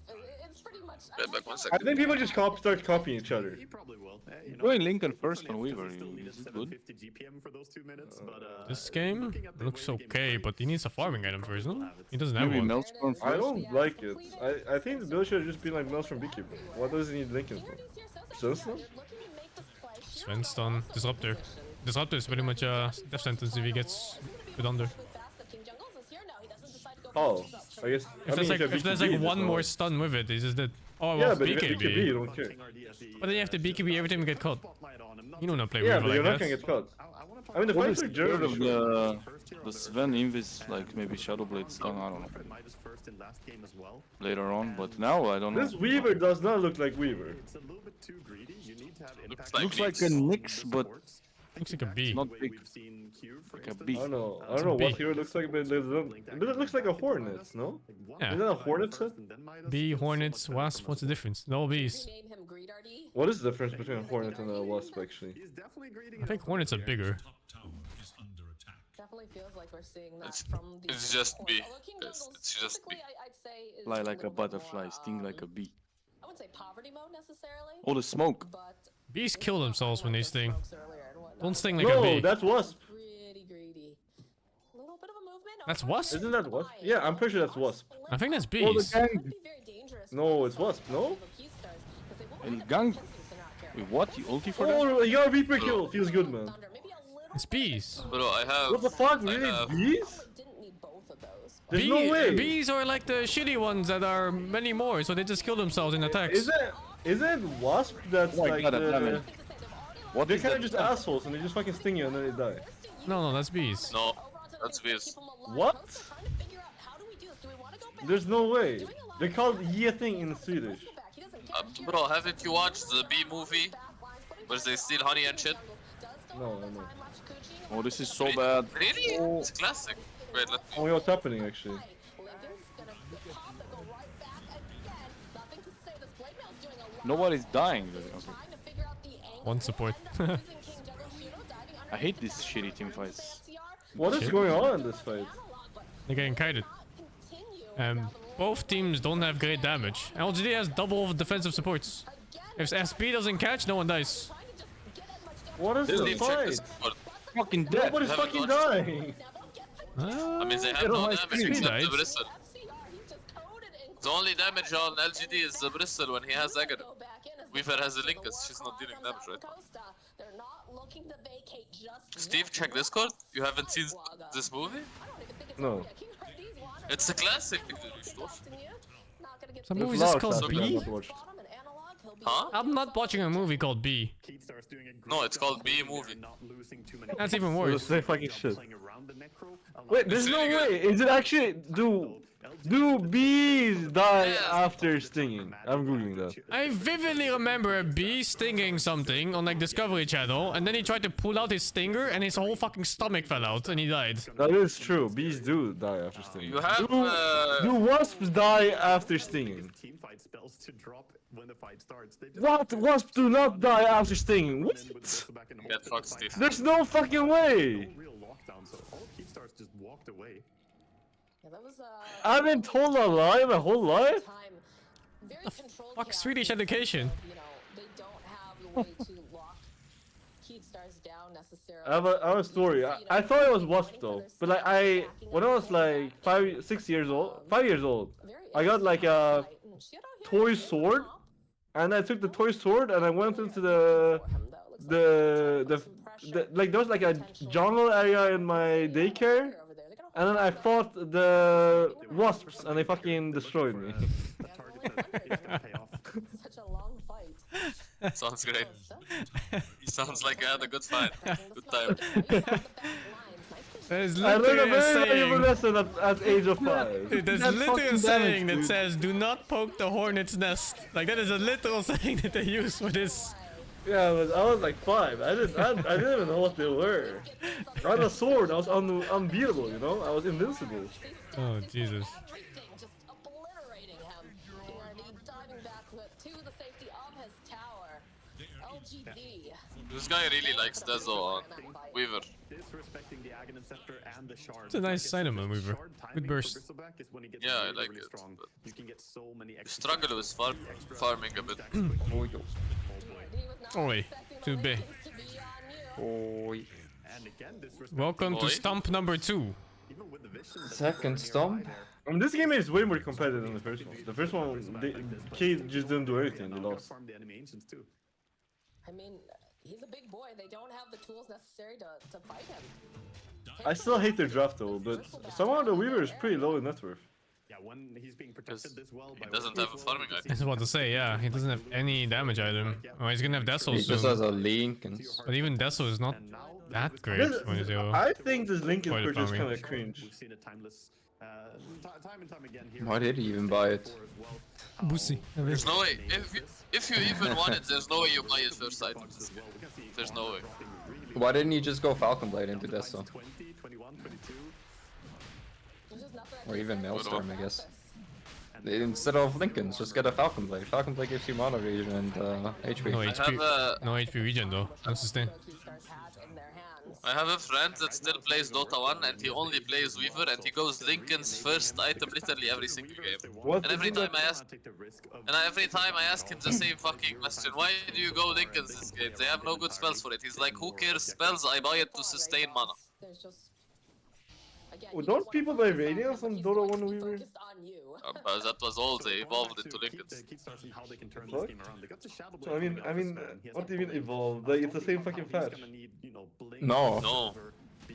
Wait back 1 I second. think people just start copying each other. Going Lincoln first on Weaver, is it good? This game looks okay, but he needs a farming item first, no? He doesn't have Maybe one. Maelstrom I first? don't like it. I think the build should have just been like Maelstrom Beekeeper. What does he need Lincoln for? Sunstone? Svenstone, Disruptor. Disruptor is pretty much a death sentence if he gets put under. Oh, I guess. If there's like one more stun with it, he's just dead. Oh, Yeah, well, but if you BKB. get BKB, you don't care. But then you have to BKB every time you get caught. You don't know play Yeah, Weaver but like you're not that. gonna get caught. I mean, the What fights is are scared of generally the Sven Invis, like maybe Shadowblade stun, I don't know. Later on, but now I don't know. This Weaver does not look like Weaver. Looks like a Nyx, but Looks like a B. It's not big. Like a B. I don't know It's a what B. hero looks like, but it looks like a Hornets, no? Yeah. Is that a Hornet set? B, Hornets, Wasp, what's the difference? No Bs. What is the difference between a Hornet and a Wasp, actually? I think Hornets are bigger. Definitely feels like we're seeing that It's just B. It's just B. Fly like a butterfly, sting like a bee. I wouldn't say poverty mode necessarily. Oh, the smoke. Bees kill themselves when they sting. Don't sting like a No, bee. that's Wasp. Pretty greedy. A little bit of a movement. That's Wasp? Isn't that Wasp? Yeah, I'm pretty sure that's Wasp. I think that's Oh, the bees. gang. No, it's Wasp, no? El gang. Wait, what? You ulti for that? Oh, you got a Reaper kill. Feels good, man. It's bees. Bro, I have. What the fuck? Really? Bees? There's no way. Bees are like the shitty ones that are many more, so they just kill themselves in attacks. Isn't Wasp that's Oh my like God, the... What They're is kind of that? just assholes and they just fucking sting you and then they die. No, that's bees. No, that's bees. What? There's no way. They're called Geting in Swedish. Bro, haven't you watched the B movie? Where they steal honey and shit? No. Oh, this is so bad. Really? Oh. It's classic. Wait, let me. Oh, what's happening actually? Nobody's dying. Okay. One support. I hate these shitty team fights. What is going on in this fight? They're getting kited. Both teams don't have great damage. LGD has double defensive supports. If SB doesn't catch, no one dies. What is the fight? Fucking dead. Nobody's fucking dying. I mean, they have no damage except the bristle. The only damage on LGD is the bristle when he has Agar. Weaver has a Linkus, she's not dealing damage right now. Steve, check Discord. You haven't seen this movie? No. It's a classic. Some movies just called So B? good. Huh? I'm not watching a movie called B. No, it's called B movie. That's even It was worse. say fucking shit. Wait, there's no way. Is it actually do bees die after stinging? I'm googling that. I vividly remember a bee stinging something on like Discovery Channel, and then he tried to pull out his stinger, and his whole fucking stomach fell out, and he died. That is true. Bees do die after stinging. You have, do wasps die after stinging? What? Wasps do not die after stinging. What? Get fucked, Steve. There's no fucking way. I've been told a lie my whole life. Fuck Swedish education. I have a story. I thought it was Wasp though, but like when I was like 5 years old, I got like a toy sword, and I took the toy sword and I went into the like there was like a jungle area in my daycare, and then I fought the wasps and they fucking destroyed me. Sounds great. Sounds like I had a good fight. Good time. There's I learned a literally a very valuable saying. lesson at age of 5. Dude, there's That's literally a fucking saying damage, that dude. says, "Do not poke the hornet's nest." Like that is a literal saying that they use for this. Yeah, but I was like 5. I didn't even know what they were. I had a sword. I was unbeatable, you know. I was invincible. Oh Jesus. This guy really likes Dezo on Weaver. It's a nice Cinnamon Weaver. Good burst. Yeah, I like it. But struggle with farming a bit. Oi, too big. Welcome to Oi. stump number 2. Second stomp? This game is way more competitive than the first one. The first one, Kate just didn't do anything. They lost. I mean, he's a big boy. They don't have the tools necessary to fight him. I still hate their draft though, but somehow the Weaver is pretty low in net worth. Yeah, when he's being protected this well He doesn't have a farming I item. was about to say, yeah, he doesn't have any damage item. Oh, he's gonna have Deso He just has soon. a link and... But even Deso is not that great. When he's I think this Lincoln Quite a purchase farming. kind of cringe. We've seen it timeless time and time again here. Why did he even buy it? Bussy. There's no way. If you even want it, there's no way you buy his first item. There's no way. Why didn't you just go Falcon Blade into this one? Or even Maelstrom, I guess. Instead of Lincolns, just get a Falcon Blade. Falcon Blade gives you mana regen and HP. No HP. No HP regen though. That's the thing. I have a friend that still plays Dota 1 and he only plays Weaver and he goes Lincoln's first item literally every single game. And every time I ask him the same fucking question, why do you go Lincoln's this game? They have no good spells for it. He's like, who cares spells? I buy it to sustain mana. Well, don't people buy Radiance on Dota 1 Weaver? That was all they evolved into Lincolns. Fuck? So, I mean, what do you mean evolved? Like, it's the same fucking patch. No. No.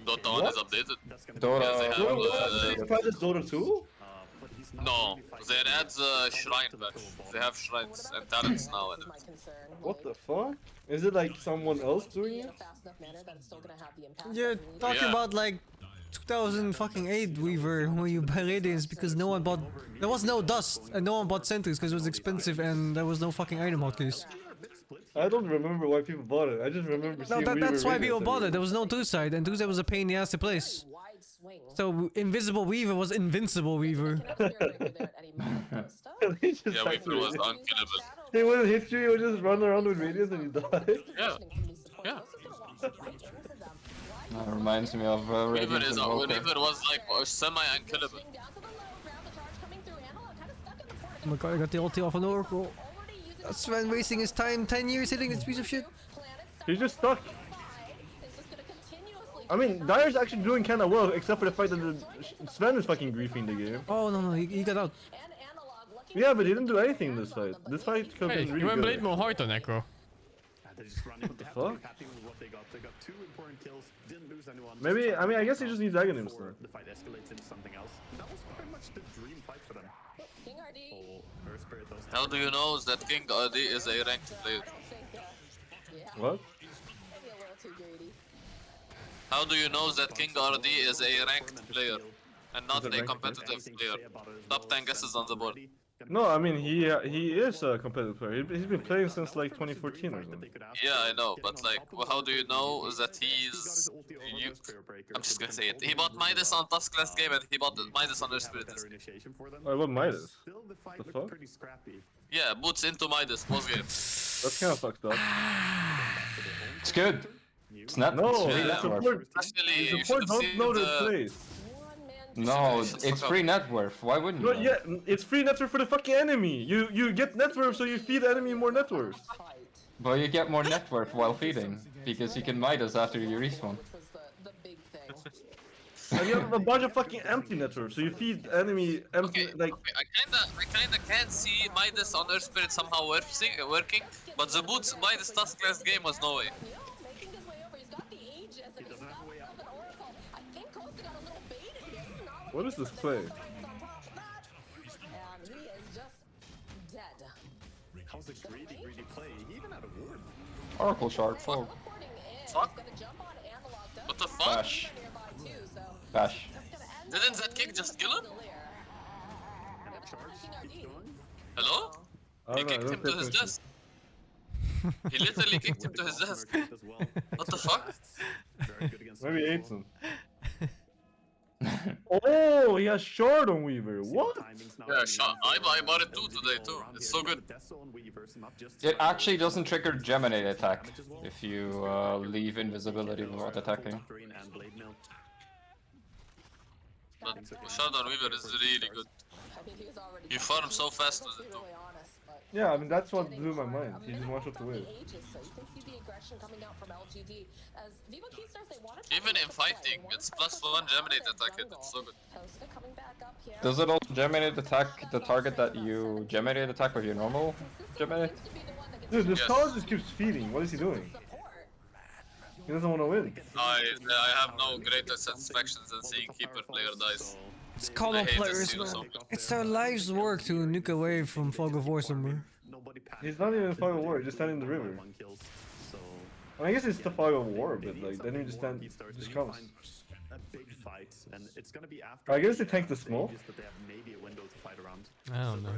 Dota 1 is updated. Dota. Yeah, they have, Same patch as Dota 2? no, they add the shrine patch. They have shrines and talents now in it. What the fuck? Is it like someone else doing it? You're talking about like 2008 Weaver where you buy Radiance because no one bought. There was no dust and no one bought sentries because it was expensive and there was no fucking item hotkeys. I don't remember why people bought it. I just remember seeing Weaver that's why people Radiance bought it. There was no two-side and two-side was a pain in the ass to place. So Invisible Weaver was Invincible Weaver. Yeah, Weaver was unkillable. He wouldn't hit you, he would just run around with Radiance and you die. Yeah. Yeah. That reminds me of Weaver Radiance and Walker. Weaver was like semi-unkillable. Oh my god, I got the ulti off an Oracle. That's Sven wasting his time 10 years hitting this piece of shit. He's just stuck. I mean, Dyer's actually doing kinda well, except for the fact that Sven is fucking griefing the game. Oh no, he got out. Yeah, but he didn't do anything this fight. This fight could have Hey, been really you went good. Blade more hard on Necro. What the fuck? Maybe, I mean, I guess he just needs Aghanims then. The fight escalates into something else. That was pretty much the dream fight for them. How do you know that King RD is a ranked player? What? How do you know that King RD is a ranked player and not a competitive player? Top 10 guesses on the board. No, I mean, he is a competitive player. He's been playing since like 2014 or something. Yeah, I know, but like, how do you know that he's... I'm just gonna say it. He bought Midas on Tusk last game and he bought Midas on Earth Spirit this game. Oh, what Midas? The fuck? Yeah, boots into Midas post game. That's kind of fucked up. It's good. It's not. No, it's free yeah. network. Actually, you should Support have don't seen know the the... place. No, it's free net worth. Why wouldn't No, you? yeah, it's free net worth for the fucking enemy. You get net worth, so you feed the enemy more net worth. But you get more net worth while feeding because you can Midas after you respawn. And you have a bunch of fucking empty net worth, so you feed enemy empty like. Okay, I kinda can see Midas on Earth Spirit somehow working, but the boots Midas Tusk last game was no way. What is this play? How's a greedy play? He even had a ward. Oracle Shard, fuck. Fuck? What the fuck? Bash. Bash. Didn't that kick just kill him? Hello? He kicked him to his desk. He literally kicked him to his desk. What the fuck? Maybe he ate some. Oh, he has shard on Weaver. What? Yeah, I bought it too today too. It's so good. It actually doesn't trigger Geminate attack if you leave invisibility without attacking. But Shard on Weaver is really good. You farm so fast with it too. Yeah, I mean that's what blew my mind. He just wants to win. Even in fighting, it's +1 Geminate attack hit. It's so good. Does it also Geminate attack the target that you Geminate attack with your normal Geminate? Dude, this college just keeps feeding. What is he doing? He doesn't want to win. I have no greater satisfaction than seeing keeper player dies. It's common players, man. It's their life's work to nuke away from Fog of War somewhere. He's not even Fog of War, he's just standing in the river. I mean, I guess it's the Fog of War, but like, then he just comes. I guess they tank the smoke. I don't know.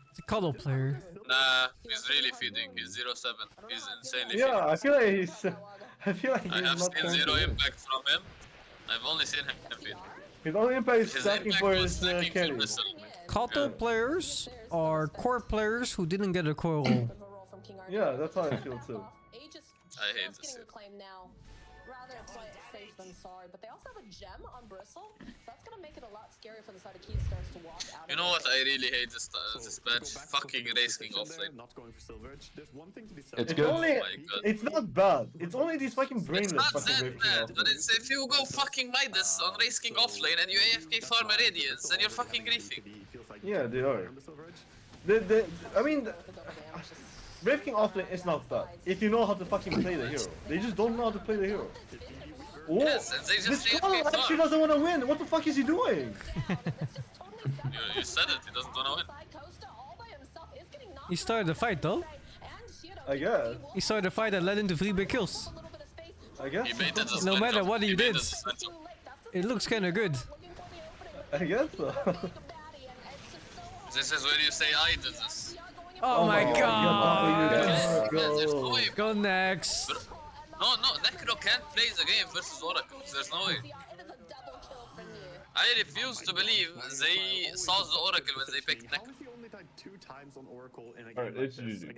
It's a cuddle player. Nah, he's really feeding. He's 0-7. He's insanely Yeah, feeding. I feel like he's... I feel like I he's have not seen trying zero to win. impact from him. I've only seen him feed. His only impact is His stacking impact for was his stacking for carry. Bristle. Kato players are core players who didn't get a core role. Yeah, that's how I feel too. I hate this. Rather play it safe than sorry, but they also have a gem on Bristle, so that's gonna make it a lot scarier for the side of Keystars to walk out. You know what I really hate this match? Fucking racing offlane. It's good. only, Oh my God. it's not bad. It's only these fucking It's brainless not fucking that racing bad, offlane. but it's if you go fucking Midas on racing offlane and you AFK farm a radiance, then you're fucking griefing. Yeah, they are. I mean, racing offlane is not bad if you know how to fucking play the hero. They just don't know how to play the hero. Oh, Yes, and they just this AFK Carl actually farm. doesn't want to win. What the fuck is he doing? You said it, he doesn't wanna win. He started the fight though. I guess. He started the fight that led into 3 big kills. I guess. He baited the No matter Spencer. what he did, baited the Spencer. it looks kinda good. I guess so. This is where you say I did this. Oh my god! Go. Go next. No, Necro can't play the game versus Oracle. There's no way. I refuse to believe they saw the Oracle when they picked Necro. Alright, it's GG.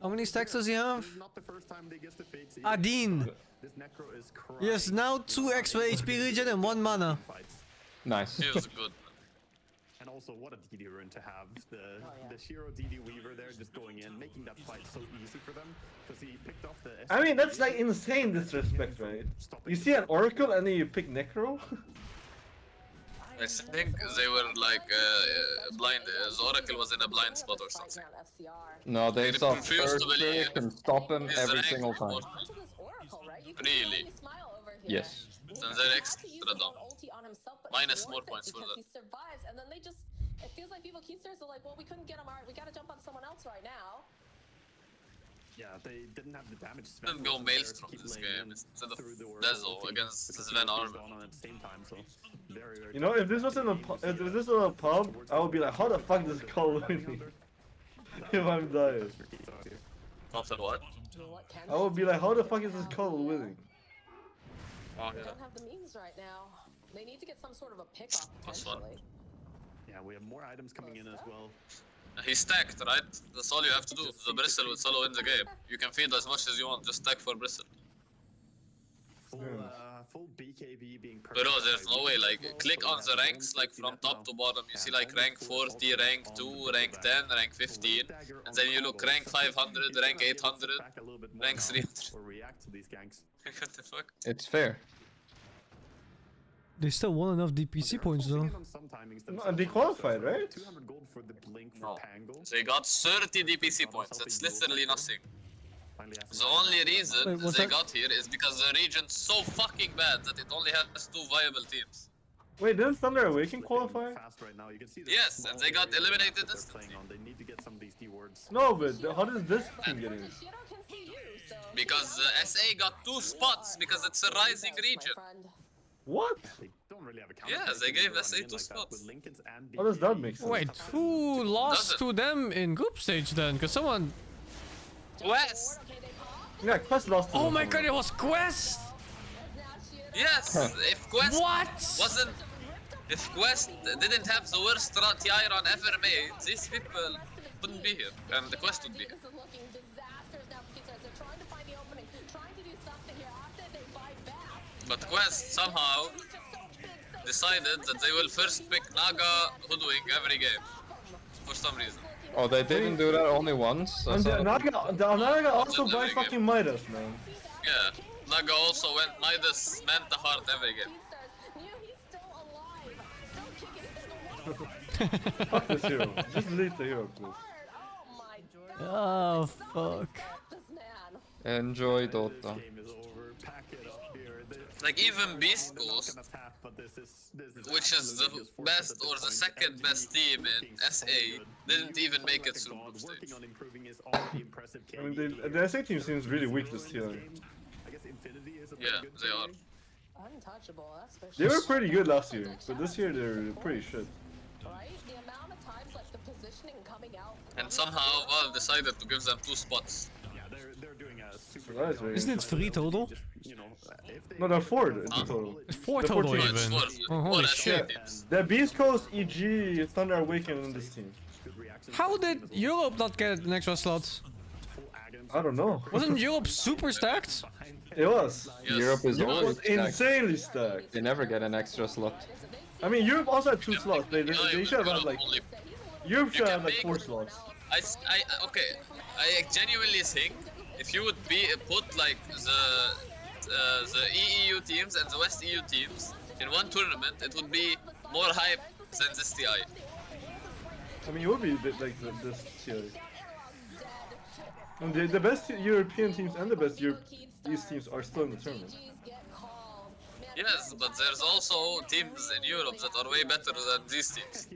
How many stacks does he have? Adin! Yes, now 2 extra HP regen and 1 mana. Nice. Feels good. And also, what a DD rune to have. The Shiro DD Weaver there just going in, making that fight so easy for them. Because he picked off the... I mean, that's like insane disrespect, right? You see an Oracle and then you pick Necro? I think they were like blind. The Oracle was in a blind spot or something. No, they saw refuse to believe can stop him his every rank single time. was- Really? Yes. Then they're extra dumb. Minus more points for because that. he survives, and then they just, it feels like people Keystars are like, well, we couldn't get him, alright, we gotta jump on someone else right now. Yeah, they didn't have the damage. Didn't go Maelstrom this game instead of Dezo against Sven Armor. You know, if this was in a if this was a pub, I would be like, how the fuck does Cole winning? If I'm dying. After what? I would be like, how the fuck is this Cole winning? Oh, They yeah. don't have the means right now. They need to get some sort of a pick-off, That's fun. potentially. Yeah, we have more items coming in as well. He's stacked, right? That's all you have to do. The Bristle will solo win the game. You can feed as much as you want, just stack for Bristle. Full BKB being Bro, there's no way, like, click on the ranks, like, from top to bottom. You see, like, rank 40, rank 2, rank 10, rank 15. And then you look rank 500, rank 800, rank 300. What the fuck? It's fair. They still won enough DPC points though. No, they qualified, right? No. They got 30 DPC points. That's literally nothing. The only reason Wait, what's they that? got here is because the region's so fucking bad that it only has 2 viable teams. Wait, didn't Thunder Awaken qualify? Yes, and they got eliminated instantly. No, but how does this team get in? Because SA got 2 spots because it's a rising region. What? Yeah, they gave SA 2 spots. How does that make sense? Wait, who lost Doesn't. to them in group stage then? Cause someone... Quest! Yeah, Quest lost to Oh them my somewhere. god, it was Quest! Yes, if Quest What? wasn't... If Quest didn't have the worst T-Iron ever made, these people wouldn't be here, and the Quest would be here. But Quest somehow decided that they will first pick Naga Hoodwink every game. For some reason. Oh, they didn't do that only once? And the Naga also Not buy every game. fucking Midas, man. Yeah, Naga also went Midas Manta Heart every game. Fuck this hero. Just delete the hero, please. Oh fuck. Enjoy Dota. Like even Beast Ghost, which is the best or the second best team in SA, didn't even make it through group stage. I mean, the SA team seems really weak this year. Yeah, they are. Untouchable, that's for They sure. were pretty good last year, but this year they're pretty shit. Right? The amount of times, like, the positioning coming out. And somehow Valve decided to give them 2 spots. Yeah, they're doing a Isn't it 3 total? No, there are 4 in total. It's 4 The total teams. even. Oh, holy shit. The Beast Coast, EG, Thunder Awakened in this team. How did Europe not get an extra slot? I don't know. Wasn't Europe super stacked? It was. Yes. Europe is Europe always was insanely stacked. They never get an extra slot. I mean, Europe also had 2 slots. They should have had like... Europe should have like 4 slots. Okay, I genuinely think if you would put like the EU teams and the West EU teams in one tournament, it would be more hype than this TI. I mean, it would be like this theory. And the best European teams and the best these teams are still in the tournament. Yes, but there's also teams in Europe that are way better than these teams.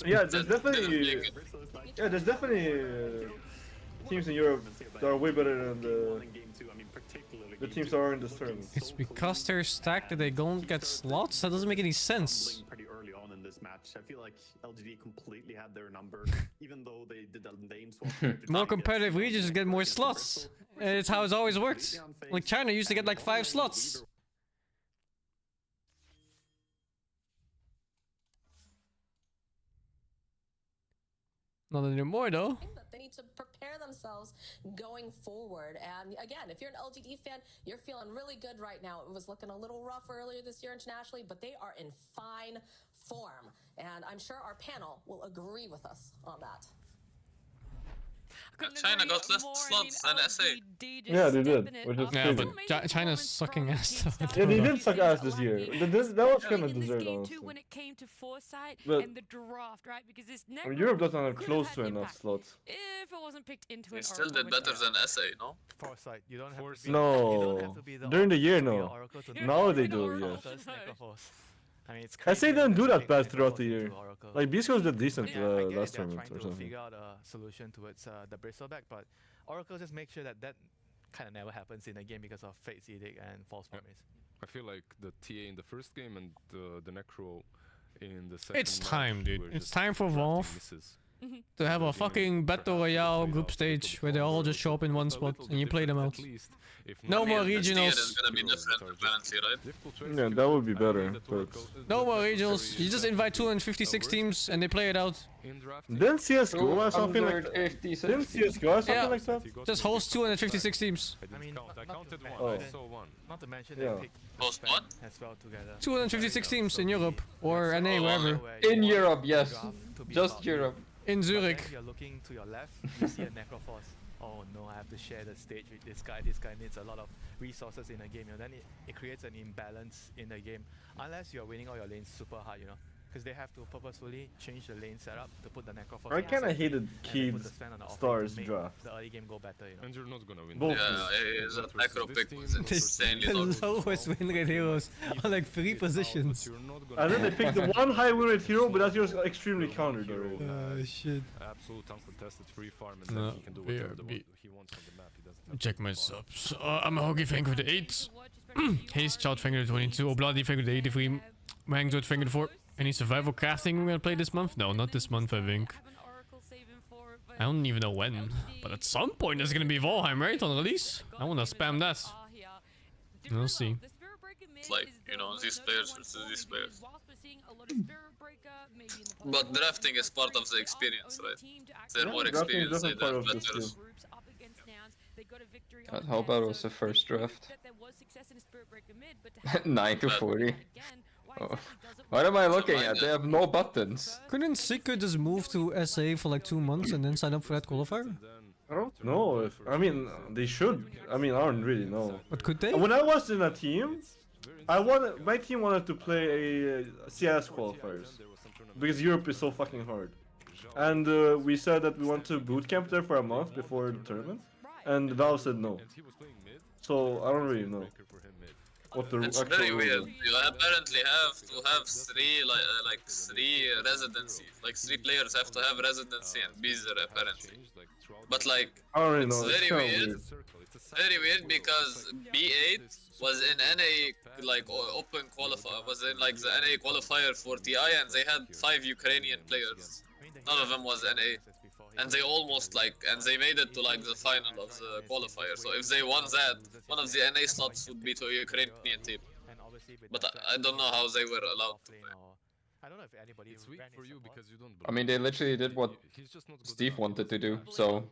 Yeah, there's definitely teams in Europe that are way better than the teams that are in this tournament. It's because they're stacked that they don't get slots? That doesn't make any sense. Pretty early on in this match, I feel like LGD completely had their number, even though they did a name swap. More competitive regions get more slots. It's how it's always worked. Like China used to get like 5 slots. Not anymore though. They need to prepare themselves going forward. And again, if you're an LGD fan, you're feeling really good right now. It was looking a little rough earlier this year internationally, but they are in fine form. And I'm sure our panel will agree with us on that. China got less slots than SA. Yeah, they did. Which is Yeah, crazy. but China's sucking ass though. Yeah, they did suck ass this year. That was kind of in this deserved, game honestly. too, when it came to foresight But- and the draft, right? Because this I mean, Europe doesn't have could close had to enough impact slots. if it wasn't picked into They an still Oracle did better window. than SA, no? Foresight, you don't have to be, No. During the year, no. Now they do, yes. I mean, it's I say crazy they don't that do they that make bad throughout the Necrophos year. into Oracle. Like, Beast Coast did decent I get it, last they're tournament trying or to something. figure out a solution towards the bristleback, but Oracle just make sure that kind of never happens in a game because of Fate's Edict and False Promise. I feel like the TA in the first game and the Necro in the second. It's match time, dude. were It's just time for drafting Valve misses. to have a fucking Battle Royale group stage where they all just show up in one spot and you play them out. No more regionals. It's gonna be different, apparently, right? Yeah, that would be better, but... No more regionals. You just invite 256 teams and they play it out. Didn't CSGO have something like that? 256 Didn't CSGO have something Yeah. like that? Just host 256 teams. I mean, I counted one. Oh. I saw one. not to mention Yeah. they pick Post Spain what? as well together. 256 teams in Europe or NA, wherever. In Europe, yes. Just Europe. In But then Zurich. if you're looking to your left, you see a Necrophos. Oh no, I have to share the stage with this guy. This guy needs a lot of resources in the game. Then it creates an imbalance in the game. Unless you're winning all your lanes super hard, because they have to purposefully change the lane setup to put the Necrophos. I kinda inside, hated and then put Keith's the Sven on the offlane Stars to make draft. the early game go better. And you're not gonna win. Both Yeah, that macro pick was insanely The low. lowest win rate heroes on like 3 positions. And then they picked the one high win rate hero, but that's just extremely countered already. Shit. Absolute uncontested free farm, and No, then he can do whatever BRB. he wants on the map. He doesn't have Check my subs. I'm a Hoggy Fang with the 8. Haste Child Fang with the 22. Obladi Fang with the 83. Mangzord Fang with the 4. Any survival crafting we're gonna play this month? No, not this month, I think. I don't even know when. But at some point there's gonna be Valheim, right? On release? I wanna spam that. We'll see. It's like, these players versus these players. But drafting is part of the experience, right? They're more Drafting is experienced, they definitely part have of this better. too. God, how bad was the first draft? 9 to 40. Oh. What am I looking at? They have no buttons. Couldn't Siku just move to SA for like 2 months and then sign up for that qualifier? I don't know if... I mean, they should. I mean, I don't really know. But could they? When I was in a team, my team wanted to play a CS qualifiers. Because Europe is so fucking hard. And we said that we want to bootcamp there for a month before the tournament. And Valve said no. So, I don't really know. What the It's very weird. You apparently have to have three residency. Like 3 players have to have residency and be there apparently. But like, I don't really it's know. It's very kinda weird. weird. Very weird because B8 was in NA open qualifier. Was in like the NA qualifier for TI, and they had 5 Ukrainian players. None of them was NA. and they almost and they made it to like the final of the qualifier. So if they won that, one of the NA slots would be to a Ukrainian team. But I don't know how they were allowed to play. I don't know if anybody. It's weak for you because you don't. I mean, they literally did what Steve wanted to do, so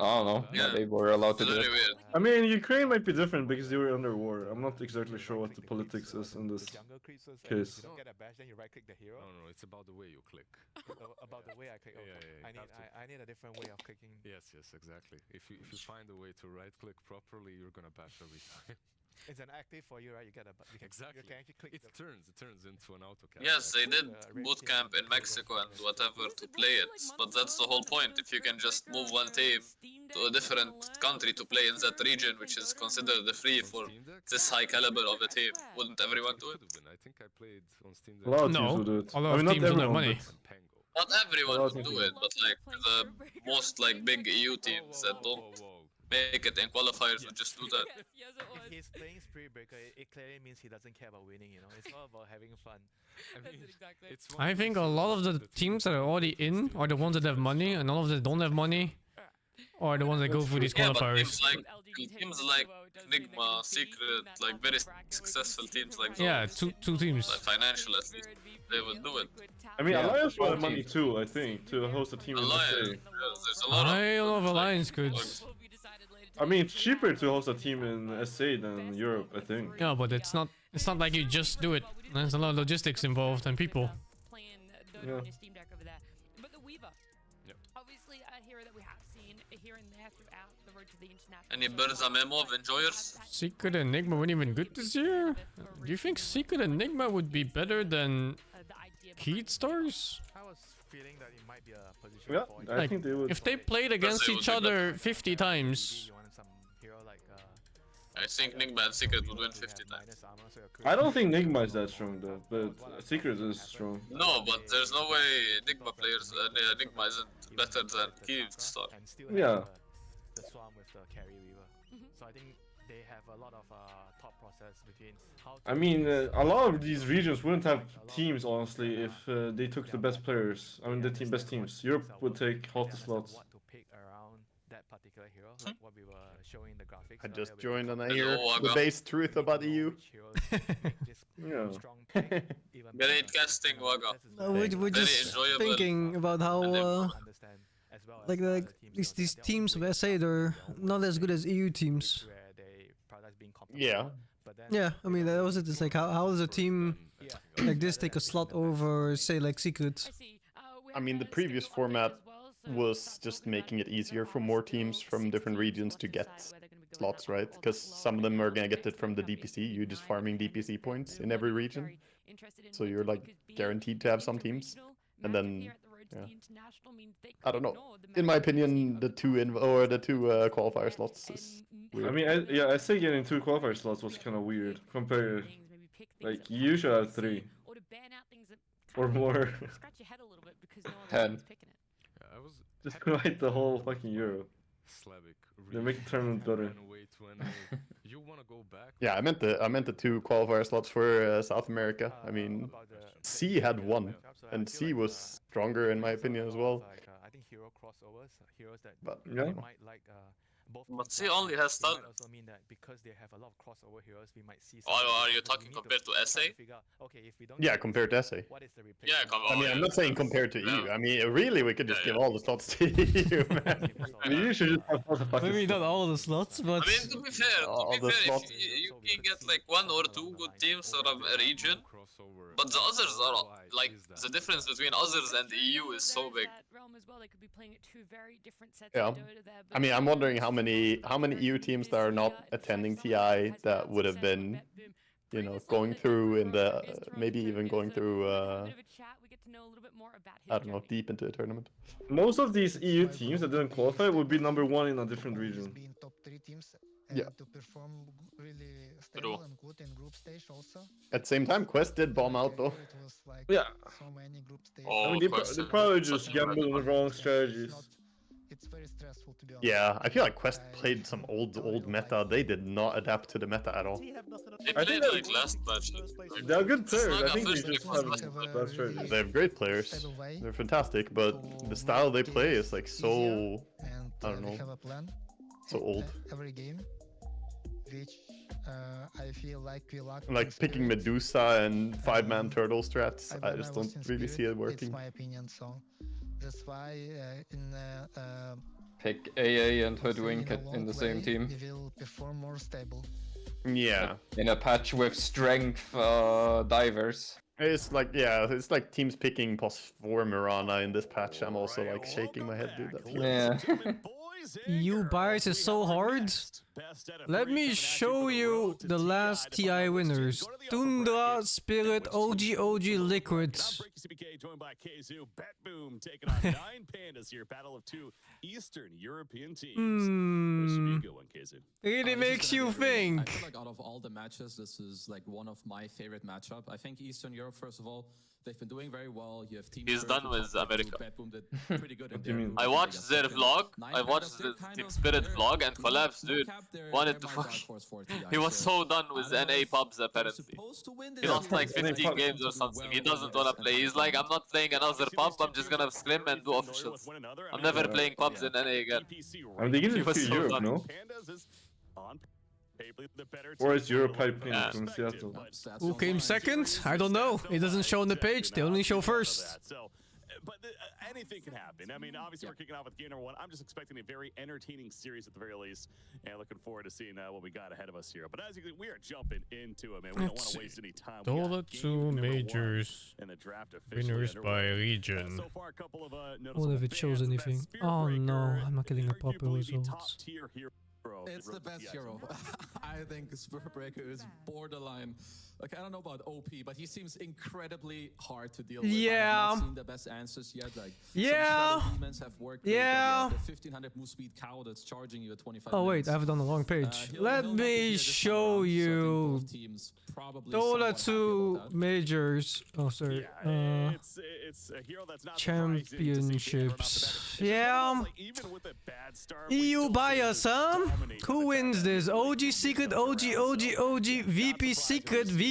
I don't know. Yeah, they were allowed to do it. Weird. I mean, Ukraine might be different because they were under war. I'm not exactly sure what the politics is in this case. You don't get a bash, then you right click the hero. No, it's about the way you click. About the way I click. I need a different way of clicking. Yes, exactly. If you find a way to right click properly, you're gonna bash every time. It's an active for you, right? You get a exactly. You can actually click. It turns into an auto cap. Yes, they did boot camp in Mexico and whatever to play it, but that's the whole point. If you can just move one team to a different country to play in that region, which is considered the free for this high caliber of a team, wouldn't everyone do it? I think I played on Steam Deck. A lot of teams will do it. A lot of teams don't have money. Not everyone would do it, but like the most like big EU teams that don't make it in qualifiers would just do that. If he's playing Spirit Breaker, it clearly means he doesn't care about winning, you know? It's all about having fun. I think a lot of the teams that are already in are the ones that have money, and all of them that don't have money are the ones that go through these qualifiers. Teams like Enigma, Secret, like very successful teams like those. Yeah, two teams. Like financial at least, they would do it. I mean, Alliance wanted money too, I think, to host a team in Alliance, SA. there's a lot of... I don't know if Alliance could. I mean, it's cheaper to host a team in SA than Europe, I think. Yeah, but it's not like you just do it. There's a lot of logistics involved and people. Yeah. But the Weaver, obviously a hero that we have seen here and there throughout the road to the international. Any Berza Memo of enjoyers? Secret Enigma weren't even good this year? Do you think Secret Enigma would be better than Heat Stars? I was feeling that it might be a position Yeah, I think they would. If they played against each other 50 times... I think Enigma and Secret would win 50 times. I don't think Nigma is that strong though, but Secret is strong. No, but there's no way Enigma players, Enigma isn't better than Keemstar. Yeah. The Swarm with the carry Weaver. So I think they have a lot of thought process between how to... I mean, a lot of these regions wouldn't have teams, honestly, if they took the best players. I mean, the best teams. Europe would take half the slots. What to pick around that particular hero, like what we were showing in the graphics. I just joined and I hear the base truth about EU. Yeah. Great casting, Whywaga. We're just thinking about how like these teams of SA, they're not as good as EU teams. Yeah. Yeah, I mean that was it. It's like how does a team like this take a slot over, say, like Secret? I mean, the previous format was just making it easier for more teams from different regions to get slots, right? Because some of them are gonna get it from the DPC. You're just farming DPC points in every region, so you're like guaranteed to have some teams. And then, yeah, I don't know. In my opinion, the two qualifier slots is weird. I mean, I say getting 2 qualifier slots was kind of weird compared. Like, you should have 3 or more. 10. Just write the whole fucking Euro. They make the tournament better. Yeah, I meant the 2 qualifier slots for South America. I mean, C had 1, and C was stronger in my opinion as well. I think hero crossovers, heroes that yeah. might like both. But C only has that talent. also mean that because they have a lot of crossover heroes, we might see. Oh, are you talking compared to SA? Okay, if we don't. Yeah, compared to SA. What is the Yeah, I mean, I'm not saying compared to EU. I mean, really, we could just give all the slots to EU, man. I mean, you should just have all the fucking Maybe not all the slots, but... I mean, to be fair, if you can get like 1 or 2 good teams from a region, but the others are like the difference between others and EU is so big. Yeah, I mean, I'm wondering how many EU teams that are not attending TI that would have been, you know, going through in the maybe even going through I don't know, deep into a tournament. Most of these EU teams that didn't qualify would be number 1 in a different region. Yeah. To perform really True. and good in group stage also. At the same time, Quest did bomb out though. Yeah. So many group stage. Oh, I mean, they probably just gambled on the wrong strategies. it's very stressful to be honest. Yeah, I feel like Quest played some old meta. They did not adapt to the meta at all. They played like last match. They're good players. not I think they officially just was have last bad strategies. They have great players. They're fantastic, but the style they play is like so, And I don't we know, have a plan so for old. every game, which I feel like we lack. Like in picking Spirit. Medusa and 5-man turtle strats. I When just was don't in really see Spirit, it working. It's my opinion, so that's why in Pick AA and Hoodwink in a in the long same way, team. we will perform more stable. Yeah. In a patch with strength divers. It's like, yeah, it's like teams picking +4 Mirana in this patch. I'm also like shaking my head, dude. That's Yeah. EU bias is so hard. Let me show you the last TI winners. Tundra, Spirit, OG, Liquid. joined by KZoo, Betboom taking on 9 Pandas here. Battle of 2 Eastern European teams. This should be a good one, KZoo. Really makes you think. I feel like out of all the matches, this is like one of my favorite matchup. I think Eastern Europe, first of all, they've been doing very well. You have Team He's done with America. Betboom did pretty good in their I watched their vlog. I watched the Team Spirit vlog, and Collapse, dude, wanted to fuck. He was so done with NA pubs apparently. He lost like 15 games or something. He doesn't wanna play. He's like, I'm not playing another pub. I'm just gonna scrim and do officials. I'm never playing pubs in NA again. I'm beginning He to was feel so Europe, done. no? Or is Europe piping from Seattle? Who came second? I don't know. It doesn't show on the page. They only show first. But anything can happen. I mean, obviously we're kicking off with game number 1. I'm just expecting a very entertaining series at the very least, and looking forward to seeing what we got ahead of us here. But as you can, we are jumping into it, man. We don't want to waste any time. Dota 2 majors. In the draft Winners by region. So far, a couple of What if it shows anything? Oh no, I'm not getting a proper results. It's the best hero. I think Spurtbreaker is borderline. Like, I don't know about OP, but he seems incredibly hard to deal with. Yeah. I have not seen the best answers yet. Like, yeah. some demons have worked. Yeah. The 1500 move speed cow that's charging you at 25 Oh wait, minutes. I have it on the wrong page. Let me show you Dota 2 majors. Oh sorry. It's a hero that's not Championships. Yeah. EU bias, huh? Who wins this? OG Secret, OG, VP Secret, VP.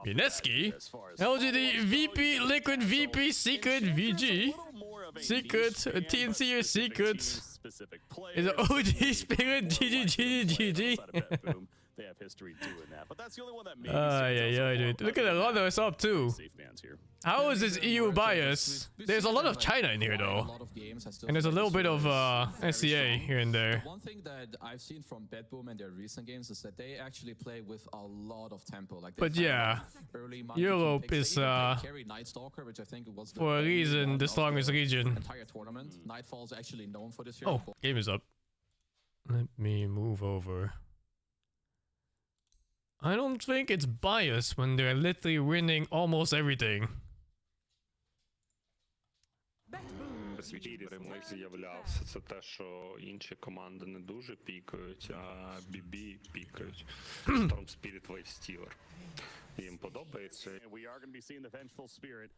Mineski, LGD, VP, Liquid, VP, Secret, VG. Secret, TNC or Secret. Is it OG, Spirit, GG. They have history doing that, but that's the only one that yeah, dude. Look at a lot of us up too. How is this EU bias? There's a lot of China in here though, and there's a little bit of SCA here and there. One thing that I've seen from Betboom and their recent games is that they actually play with a lot of tempo. Like, but yeah, Europe is for a reason the strongest region. Entire tournament. Nightfall's actually known for this hero. Oh, game is up. Let me move over. I don't think it's bias when they're literally winning almost everything. Перемог з'являвся, це те, що інші команди не дуже пікають, а BB пікають. Storm Spirit Wave Stealer. Їм подобається. We are going to be seeing the Vengeful Spirit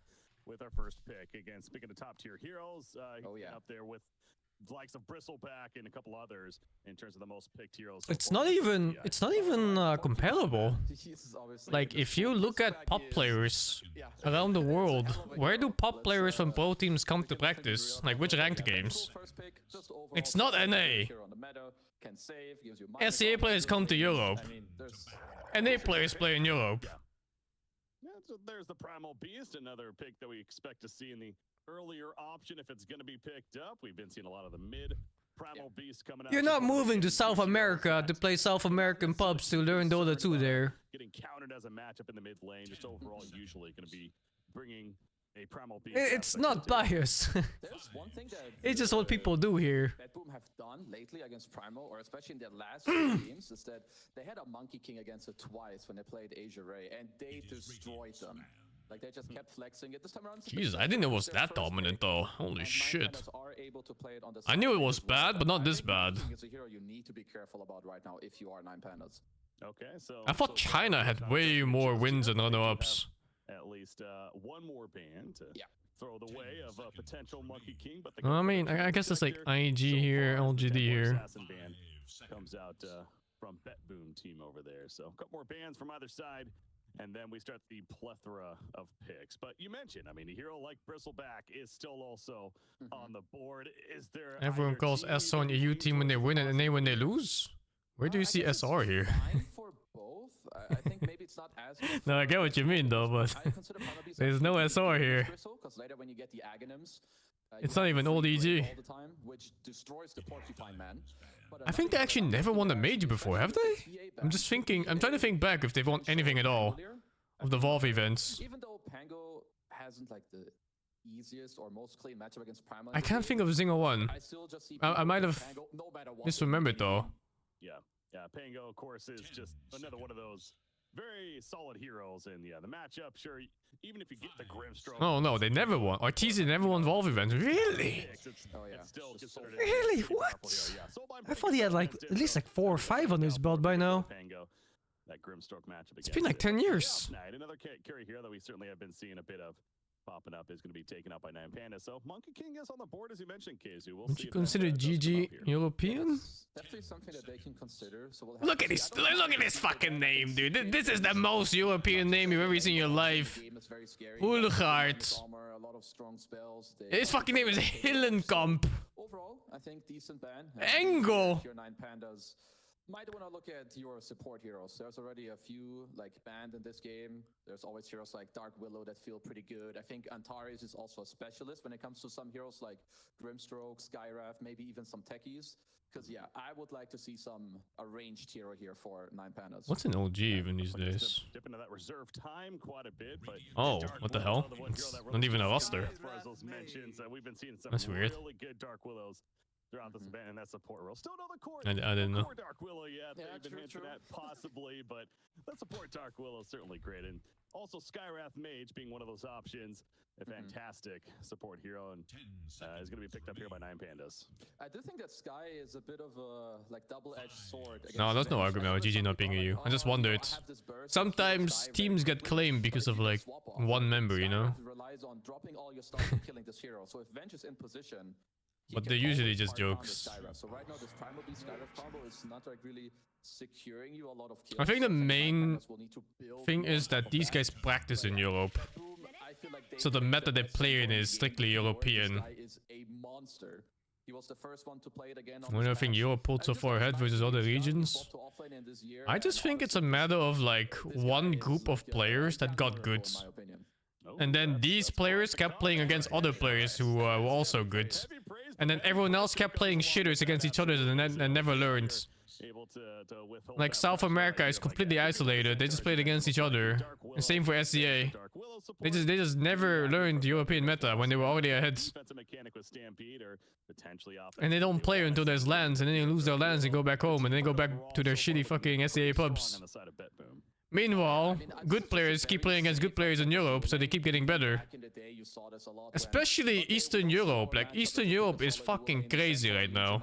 with our first pick. Again, speaking of top tier heroes, up there with the likes of Bristleback and a couple others in terms of the most picked heroes. It's not even comparable. Like, if you look at pop players around the world, where do pop players from both teams come to practice? Like, which ranked games? It's not NA. SCA players come to Europe. NA players play in Europe. So there's the Primal Beast, another pick that we expect to see in the earlier option if it's going to be picked up. We've been seeing a lot of the mid Primal Beasts coming out. You're not moving to South America to play South American pubs to learn Dota 2 there. Getting countered as a matchup in the mid lane, just overall usually going to be bringing a Primal Beast. It's not bias. It's just what people do here. Betboom have done lately against Primal, or especially in their last few games, is that they had a Monkey King against it twice when they played Asia Ray, and they destroyed them. Like, they just kept flexing it. This time around, Jeez, I didn't know it was that dominant though. Holy shit. I knew it was bad, but not this bad. It's a hero you need to be careful about right now if you are 9 Pandas. Okay, so I thought China had way more wins and runner-ups. At least one more ban to throw the way of a potential Monkey King, but the I mean, I guess it's like IG here, LGD here. Assassin ban comes out from Bet Boom team over there. So a couple more bans from either side, and then we start the plethora of picks. But you mentioned, I mean, a hero like Bristleback is still also on the board. Is there Everyone calls SR an EU team when they win and NA when they lose? Where do you see SR here? I think maybe it's not as No, I get what you mean though, but there's no SR here. because later when you get the Aghanims, It's not even old EG. all the time, which destroys the Porcupine Man. But I think they actually never won a major before, have they? I'm just thinking, I'm trying to think back if they've won anything at all of the Valve events. even though Pango hasn't like the easiest or most clean matchup against Primal, I can't think of a single one. I still just see I might have Pango no matter what. misremembered though. Yeah, Pango, of course, is just another one of those very solid heroes in the matchup. Sure, even if you get the Grimstroke. Oh no, they never won. Artesia never won Valve events. Really? Really? What? I thought he had like at least like 4 or 5 on his belt by now. That Grimstroke matchup. It's been like 10 years. Another carry hero that we certainly have been seeing a bit of popping up is going to be taken up by Nine Panda. So Monkey King is on the board, as you mentioned, KZU. We'll Would see you if consider that, does come GG up here. European? Definitely something that they can consider. So we'll Look at this fucking name, dude. This is the most European name you've ever seen in your life. Hulgaard. a lot of strong spells. His fucking name is Hillenkamp. Overall, I think decent ban. Engel. Your Nine Pandas might want to look at your support heroes. There's already a few like banned in this game. There's always heroes like Dark Willow that feel pretty good. I think Antares is also a specialist when it comes to some heroes like Grimstroke, Skywrath, maybe even some techies. Because yeah, I would like to see a ranged hero here for Nine Pandas. What's an OG even these days? Dip into that reserve time quite a bit, but Oh, what the hell? It's not even a roster. as far as those mentions, we've been seeing some That's weird. really good Dark Willows throughout this event, and that support role. Still no the core. I didn't know. Core Dark Willow yet. Yeah, They've been hinting at possibly, but that support Dark Willow is certainly great. And also Skywrath Mage being one of those options, a fantastic support hero, and is going to be picked up here by Nine Pandas. I do think that Sky is a bit of a like double-edged sword. No, there's no argument about GG not being EU. I just wondered. Sometimes teams get claimed because of like one member, you know? Relies on dropping all your stuff and killing this hero. So if Venge is in position, But they're usually just jokes. So right now this Primal Beast Skywrath combo is not like really securing you a lot of kills. I think the main thing is that these guys practice in Europe. So the meta they play in is strictly European. Is a monster. He was the first one to play it again. When I think Europe pulled so far ahead versus other regions, I just think it's a matter of like one group of players that got good. And then these players kept playing against other players who were also good. And then everyone else kept playing shitters against each other and never learned. Like South America is completely isolated. They just played against each other. And same for SCA. They just never learned European meta when they were already ahead. And they don't play until there's lands, and then they lose their lands and go back home, and then go back to their shitty fucking SCA pubs. Meanwhile, good players keep playing against good players in Europe, so they keep getting better. Especially Eastern Europe. Like, Eastern Europe is fucking crazy right now.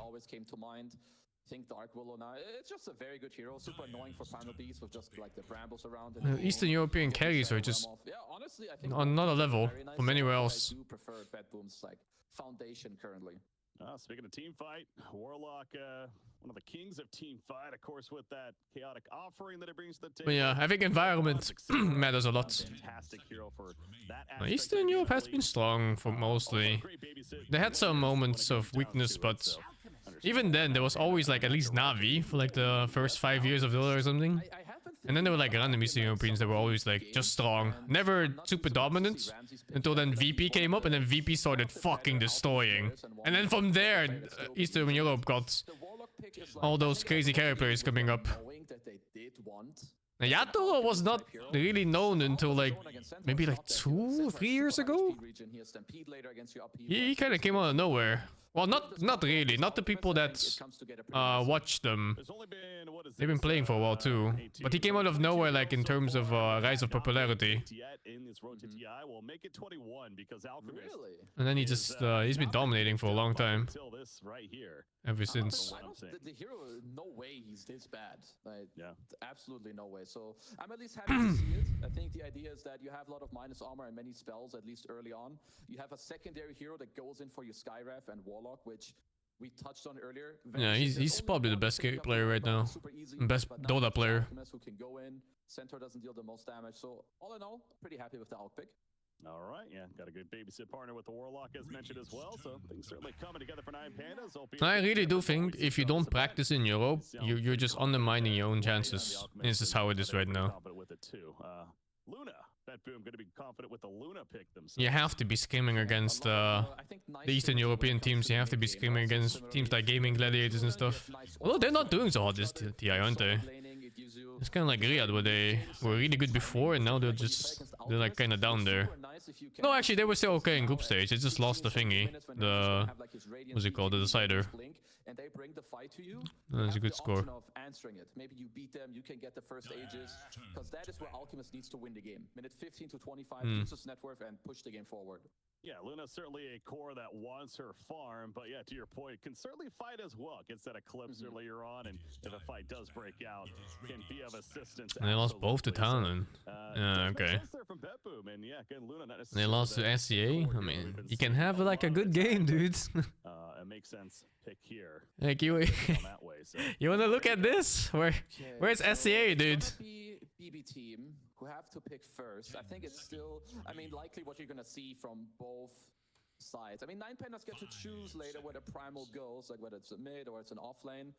Think Dark Willow now. It's just a very good hero, super annoying for Primal Beast with just like the brambles around. Eastern European carries are just honestly, I think on another level nice from anywhere else. I do prefer Bad Boom's like foundation currently. Speaking of team fight, Warlock, one of the kings of team fight, of course, with that chaotic offering that it brings to the table. But yeah, I think environment matters a lot. Fantastic hero for that Eastern Europe has been strong for mostly. They had some moments of weakness, but even then, there was always like at least Navi for like the first 5 years of Dota or something. And then there were like random Eastern Europeans that were always like just strong. Never super dominant until then VP came up and then VP started fucking destroying. And then from there, Eastern Europe got all those crazy characters coming up. Yato was not really known until like maybe like 2 or 3 years ago. He kind of came out of nowhere. Well, not really. Not the people that watch them. They've been playing for a while too. But he came out of nowhere, like in terms of rise of popularity. And then he just he's been dominating for a long time. Ever since. The hero, no way he's this bad. Like, absolutely no way. So I'm at least happy to see it. I think the idea is that you have a lot of minus armor and many spells, at least early on. You have a secondary hero that goes in for your Skyref and Warlock, which we touched on earlier. Yeah, he's probably the best player right now. Best Dota player. Who can go in. Centaur doesn't deal the most damage. So all in all, pretty happy with the outpick. All right, yeah, got a good babysit partner with the Warlock as mentioned as well, so things certainly coming together for Nine Pandas. I really do think if you don't practice in Europe, you're just undermining your own chances. This is how it is right now. Luna, BetBoom going to be confident with the Luna pick themselves. You have to be scrimming against the Eastern European teams. You have to be scrimming against teams like Gaming Gladiators and stuff. Although they're not doing so hot this TI, aren't they? It's kind of like Riyadh, where they were really good before, and now they're like kind of down there. No, actually, they were still okay in group stage. They just lost the thingy, what's it called, the decider. And they bring the fight to you. That's a good score. Of answering it. Maybe you beat them, you can get the first ages, because that is where Alchemist needs to win the game. Minute 15 to 25, uses net worth and push the game forward. Yeah, Luna's certainly a core that wants her farm, but yeah, to your point, can certainly fight as well. Gets that eclipse earlier on, and if a fight does break out, can be of assistance. And they lost both to Talon. Okay. And yeah, again, Luna, not they lost to SCA? I mean, you can have like a good game, dude. It makes sense. Pick here. Like you wanna look at this? Where's SCA, dude? BB team who have to pick first. I think it's still, I mean, likely what you're gonna see from both sides. I mean, Nine Pandas get to choose later where the primal goes, like whether it's a mid or it's an off lane.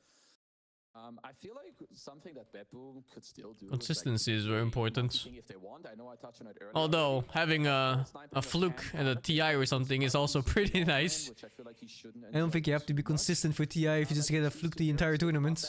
I feel like something that BetBoom could still do. Consistency is very important. If they want. I know I touched on it earlier. Although having a fluke and a TI or something is also pretty nice. I don't think you have to be consistent for TI if you just get a fluke the entire tournament.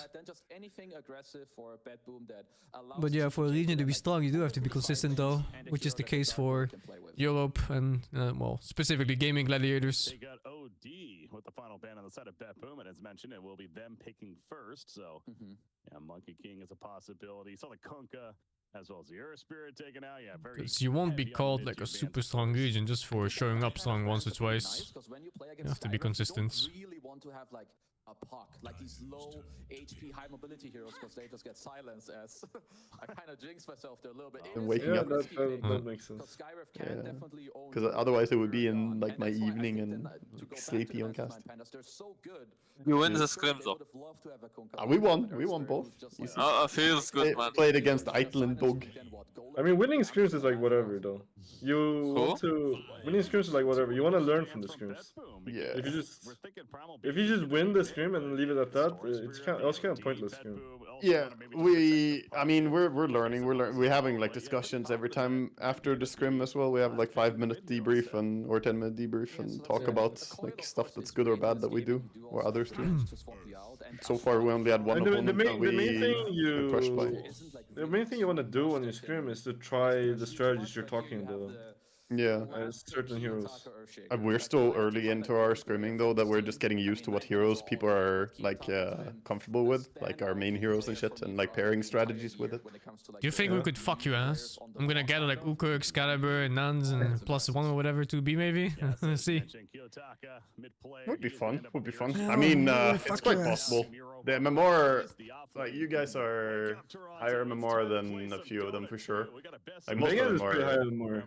But yeah, for a region to be strong, you do have to be consistent though, which is the case for Europe and well, specifically Gaming Gladiators. They got OD with the final ban on the side of BetBoom, and as mentioned, it will be them picking first. So yeah, Monkey King is a possibility. Saw the Kunkka as well as the Earth Spirit taken out. Yeah, very. Because you won't be called like a super strong region just for showing up strong once or twice. You have to be consistent. Really want to have like a puck, like these low HP, high mobility heroes, because they just get silenced as I kind of jinx myself there a little bit. And waking up. That makes sense. Because otherwise it would be in like my evening and sleepy on cast. You win the scrim though. We won both. Feels good, man. Played against Eitel and Bug. I mean, winning scrims is like whatever though. Winning scrims is like whatever. You want to learn from the scrims. Yeah. If you just win the scrim and leave it at that, it's kind of pointless scrim. Yeah, I mean, we're learning. We're having like discussions every time after the scrim as well. We have like 5-minute debrief or 10-minute debrief and talk about like stuff that's good or bad that we do or others do. So far, we only had one opponent that we got crushed by. The main thing you want to do when you scrim is to try the strategies you're talking about. Yeah, certain heroes. We're still early into our scrimming though, that we're just getting used to what heroes people are like comfortable with, like our main heroes and shit, and like pairing strategies with it. Do you think we could fuck you ass? I'm gonna gather like Uker, Excalibur, and Nans, and +1 or whatever to B maybe. Let's see. Would be fun. I mean, it's quite possible. The MMR, like you guys are higher MMR than a few of them for sure. Like most of them are.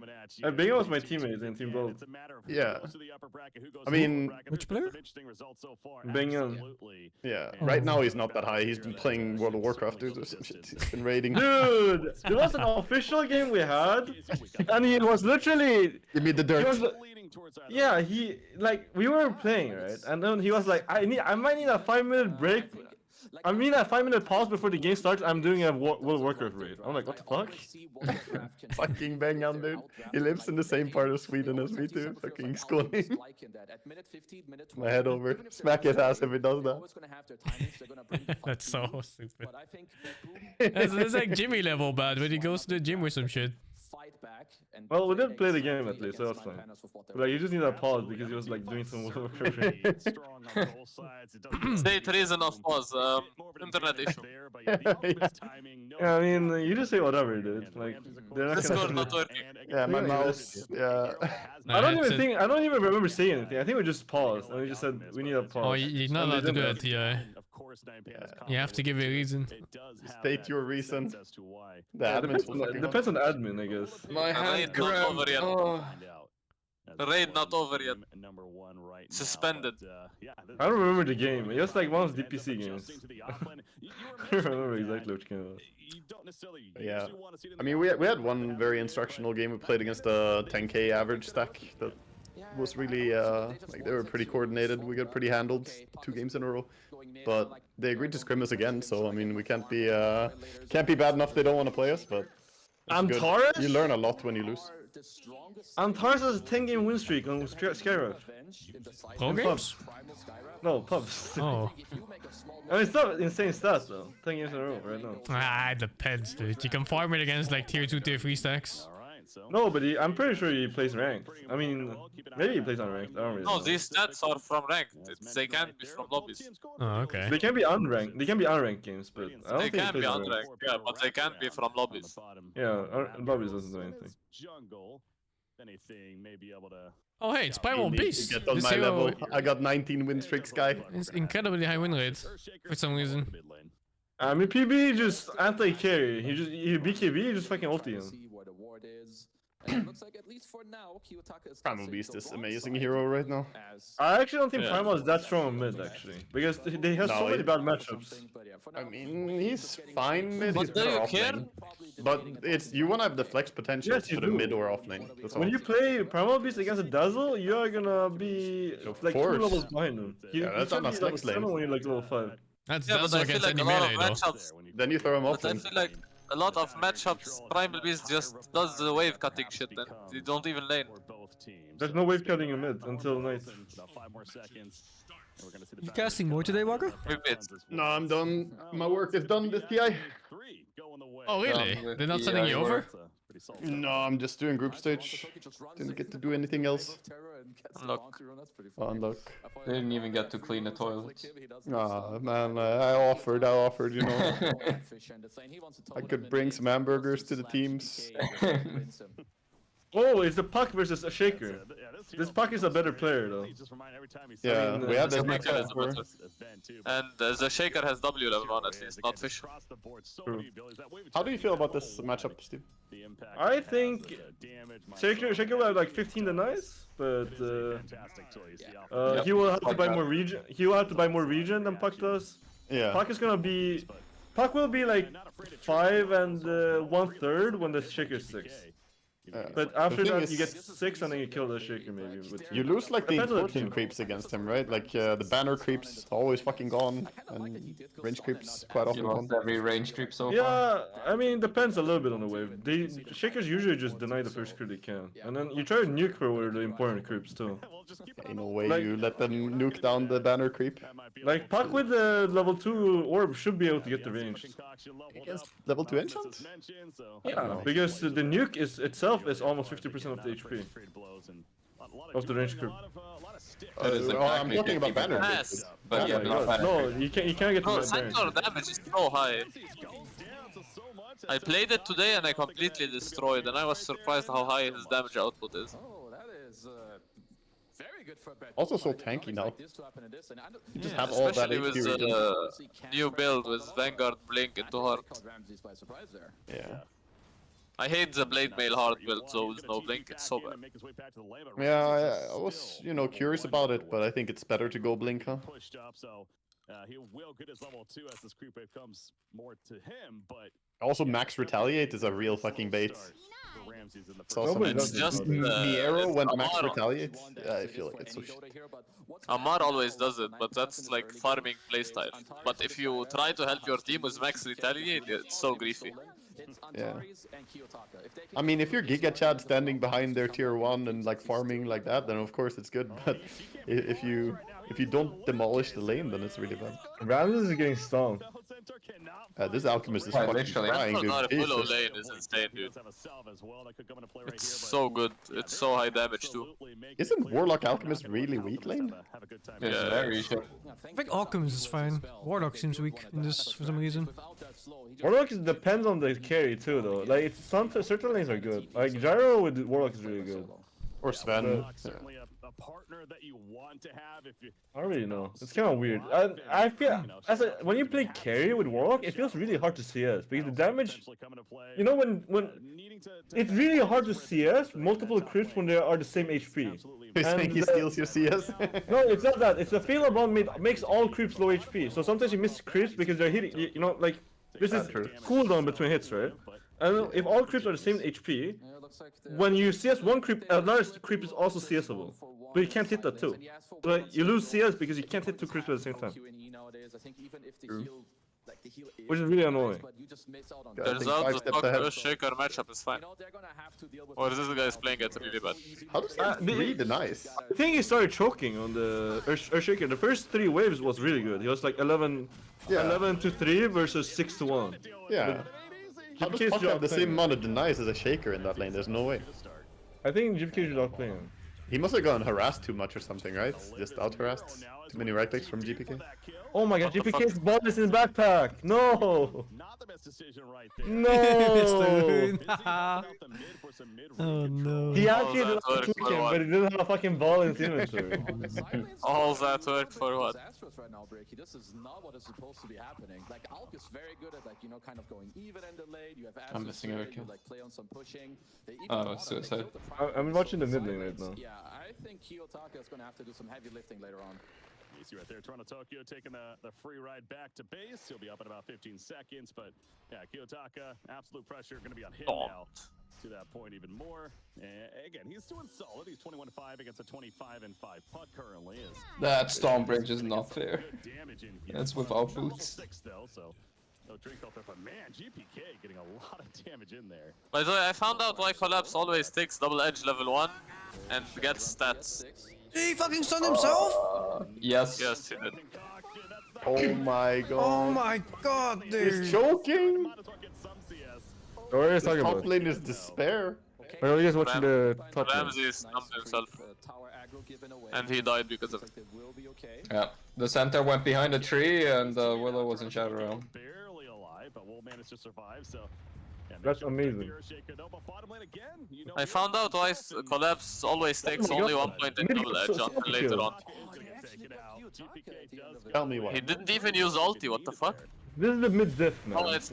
Bingo was my teammate in Team Gold. Yeah. I mean, which player? Bingo. Yeah. Right now he's not that high. He's been playing World of Warcraft or some shit. He's been raiding. Dude, there was an official game we had, and he was literally. Give me the dirt. Yeah, we were playing, right? And then he was like, I might need a 5-minute break. I mean, a 5-minute pause before the game starts. I'm doing a World of Warcraft raid. I'm like, what the fuck? Fucking bang on, dude. He lives in the same part of Sweden as me too. Fucking schooling. My head over. Smack his ass if he does that. That's so stupid. That's like Jimmy level bad when he goes to the gym with some shit. back and Well, we did play the game at least, so that's fine. Like, you just need a pause because he was like doing some work. State reason of pause, internet issue. Yeah, I mean, you just say whatever, dude. Like, they're not Discord gonna... not working. Yeah, my mouse. Yeah. I don't even remember saying anything. I think we just paused and we just said we need a pause. Oh, you're not allowed to do that, TI. You have to give a reason. State your reason. The Yeah, admins depends on the admin, I guess. My hand not over yet. Raid not over yet. Suspended. I don't remember the game. It was like one of those DPC games. I don't remember exactly which game it was. Yeah. I mean, we had one very instructional game we played against a 10k average stack that was really, like, they were pretty coordinated. We got pretty handled 2 games in a row. But they agreed to scrim us again, so, I mean, we can't be bad enough they don't want to play us, but... Antares? You learn a lot when you lose. Antares has a 10-game win streak on Skyrim. Pro games? No, pubs. Oh. I mean, it's not insane stats though. 10 games in a row right now. Ah, it depends, dude. You can farm it against like tier 2, tier 3 stacks. No, but I'm pretty sure he plays ranked. I mean, maybe he plays unranked. I don't really know. No, these stats are from ranked. They can't be from lobbies. Oh, okay. They can be unranked. They can be unranked games, but I don't They think he can be plays unranked, yeah, but they can't be from lobbies. Yeah, lobbies doesn't do anything. Oh, hey, it's Primal Beast. Get on This my hero level. I got 19 win streaks, guy. is incredibly high win rate for some reason. I mean, PB just anti-carry. He BKB, he just fucking ulti him. Primal Beast is amazing hero right now. I actually don't think Primal is that strong on mid, actually. Because they have so many bad matchups. I mean, he's fine mid, But he's do better you off care? lane. But it's, you want to have the flex potential Yes, you to the do. mid or off lane. That's all. When you play Primal Beast against a Dazzle, you are gonna be like 2 course. levels behind him. Yeah, that's on a level flex 7 lane. when you're like level 5. That's Yeah, but also I feel against like any a lot of melee though. matchups. Then you throw him off But I lane. feel like a lot of matchups, Primal Beast just does the wave cutting shit and they don't even lane. There's no wave cutting in mid until night. You casting more today, Whywaga? No, I'm done. My work is done this TI. Oh, really? They're not sending you over? No, I'm just doing group stage. Didn't get to do anything else. Unlock. Unlock. They didn't even get to clean the toilets. Ah, man, I offered, you know. I could bring some hamburgers to the teams. Oh, it's the Puck versus a Shaker. This Puck is a better player, though. Yeah, we had that Shaker matchup is before. And the Shaker has W level 1 at least, not Fish. True. How do you feel about this matchup, Steve? I think Shaker will have like 15 denies, but he will have to buy more region. He will have to buy more region than Puck does. Yeah. Puck will be like 5 and 1/3 when the Shaker's 6. But after thing that, is- you get 6 and then you kill the Shaker maybe. You lose like the Depends on the important team. creeps against him, right? Like the banner creeps always fucking gone, and range creeps quite often You lost gone. every range creep so far. Yeah, I mean, depends a little bit on the wave. Shakers usually just deny the first creep they can. And then you try to nuke for the important creeps too. In a way, Like- you let them nuke down the banner creep. Like, Puck with the level 2 orb should be able to get the range. Against level 2 enchant? Yeah, because the nuke itself is almost 50% of the HP of the range creep. That is I'm exactly talking about 50%. banner creep. Yes. But yeah, Oh my not God. banner No, creep. you can't get No, the range. Centaur damage is so high. I played it today and I completely destroyed, and I was surprised how high his damage output is. Oh, that is very good for a bet. Also so tanky now. You just have all that Especially with HP. new build with Vanguard Blink into Heart. Yeah. I hate the Blade Mail Heart build, so with no Blink, it's so bad. Yeah, I was, curious about it, but I think it's better to go blink, huh? He will get his level 2 as this creep wave comes more to him, but Also, max retaliate is a real fucking bait. It's also It's just Miero went max Amar. retaliate. Yeah, I feel like it's so shit. Amar always does it, but that's like farming playstyle. But if you try to help your team with max retaliate, it's so griefy. Yeah. I mean, if you're Giga Chad standing behind their tier 1 and like farming like that, then of course it's good. But if you If you don't demolish the lane, then it's really bad. Ramses is getting stung. This Alchemist is Right, fucking literally. trying, dude. God, Willow Jesus. lane is insane, dude. It's so good. It's so high damage too. Isn't Warlock Alchemist really weak lane? It's very sure. I think Alchemist is fine. Warlock seems weak in this for some reason. Warlock depends on the carry too, though. Like it's some certain lanes are good. Like Gyro with Warlock is really good. Or Sven. Certainly a partner that you want to have if you. I don't really know. It's kind of weird. I feel when you play carry with Warlock, it feels really hard to CS because the damage. You know when it's really hard to CS multiple creeps when they are the same HP. You're saying he steals your CS? No, it's not that. It's a failure bomb makes all creeps low HP. So sometimes you miss creeps because they're hitting. You know, like this is cooldown between hits, right? And if all creeps are the same HP, when you CS one creep, another creep is also CSable. But you can't hit that too. So you lose CS because you can't hit two creeps at the same time. Which is really annoying. Turns out the Talk Shaker matchup is fine. Or this guy is playing it really bad. How does he read the nice? I think he started choking on the Earthshaker. The first 3 waves was really good. He was like 11 to 3 versus 6 to 1. Yeah. How does Puck have the same amount of denies as a Shaker in that lane? There's no way. I think GPK should outplay him. He must have gotten harassed too much or something, right? Just out-harassed? Too many right clicks from GPK? Oh my god, GPK's ball is in the backpack! No! No! Oh no. He actually did not click him, but he didn't have a fucking ball in his inventory. All that work for what? Right now, Breaky. This is not what is supposed to be happening. Like Alk is very good at kind of going even in the lane. You have I'm missing a kill. play on some pushing. Oh, it's suicide. I'm watching the mid lane right now. Yeah, I think Kiyotaka is going to have to do some heavy lifting later on. You see right there, Toronto Tokyo taking the free ride back to base. He'll be up in about 15 seconds, but yeah, Kiyotaka, absolute pressure going to be on him now. To that point even more. Again, he's doing solid. He's 21-5 against a 25-5 Puck currently. That Stormbridge is not fair. That's without boots. No drink out there, but man, GPK getting a lot of damage in there. By the way, I found out why Collapse always takes double edge level 1 and gets stats. Did he fucking stun himself? Yes. Yes, he did. Oh my god. Oh my god, dude. He's choking. What are you talking about? Top lane is despair. Are you guys watching the top lane? Ramsey stumped himself. And he died because of it. Yeah. The center went behind a tree and Willow was in Shadow Realm. Barely alive, but will manage to survive, so... That's amazing. I found out why Collapse always takes only 1 point in double edge until later on. Tell me why. He didn't even use ulti, what the fuck? This is the mid diff, man. Oh, it's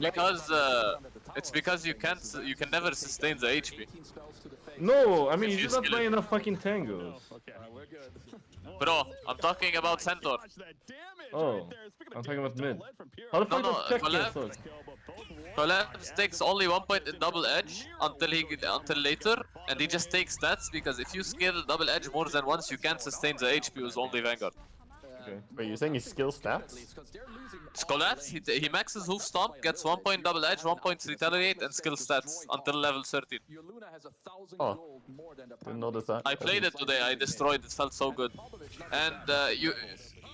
because you can never sustain the HP. No, I mean you just not playing enough fucking tangos. Bro, I'm talking about Centaur. Oh, I'm talking about mid. How the fuck does Collapse takes only 1 point in double edge until later, and he just takes stats because if you skill double edge more than once, you can't sustain the HP with only Vanguard. Okay. Wait, you're saying he skill stats? Collapse, he maxes Hoof Stomp, gets 1 point double edge, 1 point retaliate, and skill stats until level 13. Oh, didn't notice that. I played it today, I destroyed it, felt so good. And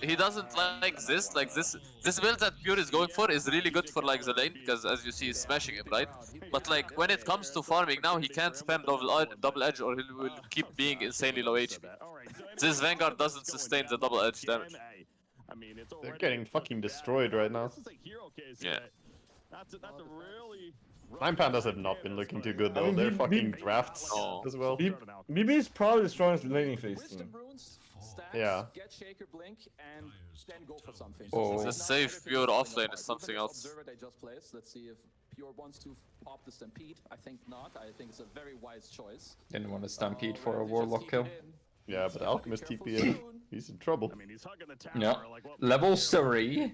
he doesn't like this. Like this build that Pure is going for is really good for like the lane, because as you see he's smashing him, right? But like when it comes to farming now, he can't spam double edge or he will keep being insanely low HP. This Vanguard doesn't sustain the double edge damage. They're getting fucking destroyed right now. Yeah. 9 Pandas have not been looking too good though. They're fucking drafts as well. BB is probably the strongest laning phase team. Yeah. Get Shaker Blink and then go for something. Oh. The safe Pure offlane is something else. Let's see if Pure wants to pop the Stampede. I think not. I think it's a very wise choice. Didn't want to Stampede for a Warlock kill. Yeah, but Alchemist TP, he's in trouble. Yeah. Level 3.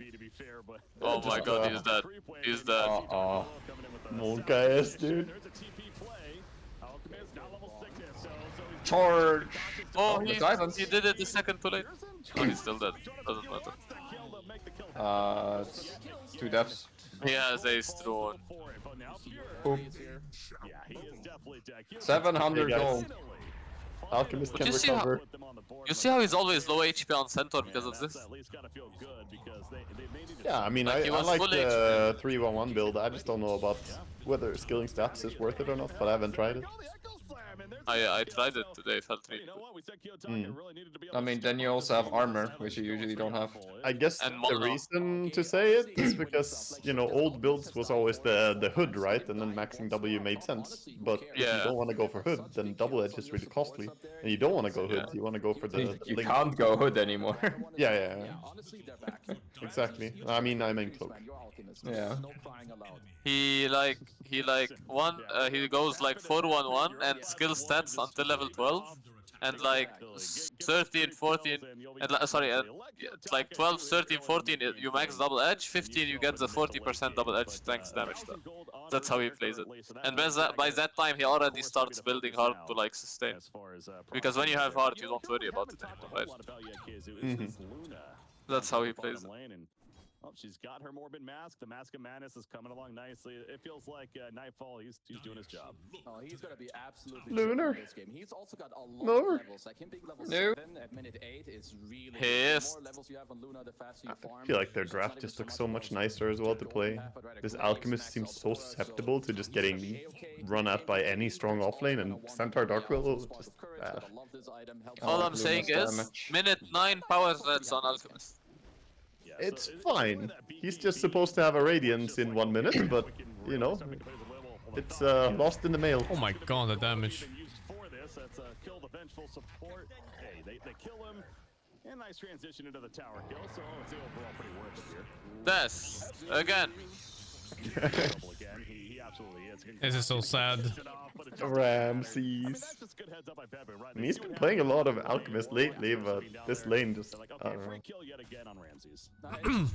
Oh my god, he's dead. He's dead. Monka ass, dude. Charge! Oh, he did it the second too late. Oh, he's still dead. Doesn't matter. 2 deaths. He has ace through on. Boom. 700 gold. Alchemist But can you see how recover. you see how he's always low HP on Centaur because of this. Yeah, I mean, Like, he I was like full the 3-1-1 build. I just don't know about whether skilling stats is worth it or not, but I haven't tried it. I tried it today, felt really good. I mean, then you also have armor, which you usually don't have. I guess And the mono. reason to say it is because, you know, old builds was always the hood, right? And then maxing W made sense. But if you Yeah. don't want to go for hood, then double edge is really costly. And you don't want to go hood, you want to go for the You link. can't go hood anymore. Yeah. Exactly. I mean, I mean cloak. Yeah. He goes like 4-1-1 and skill stats until level 12, and like 13, 14, and it's like 12, 13, 14 you max double edge, 15 you get the 40% double edge strength damage stuff. That's how he plays it. And by that time he already starts building hard to like sustain. Because when you have hard you don't worry about it anymore, right? That's how he plays it. Oh, she's got her Morbid Mask. The Mask of Madness is coming along nicely. It feels like Nightfall, he's doing his job. Oh, he's gonna be absolutely Lunar. in this game. He's also got a lot No. of levels. Like him being level 7 at minute 8 is really He good. is. The more levels you have on Luna, the faster you farm. I feel like their draft just looks so much nicer as well to play. This Alchemist seems so susceptible to just getting run at by any strong offlane, and Centaur Dark Willow just... All I'm saying is, minute 9 power threats on Alchemist. It's fine. He's just supposed to have a Radiance in 1 minute, but, you know, it's lost in the mail. Oh my god, the damage. Kill the vengeful support. Hey, they kill him. And nice transition into the tower kill, so it's overall pretty worth it here. Death again. He absolutely is. This is so sad. Ramses. I mean, he's been playing a lot of Alchemist lately, but this lane just... I don't know.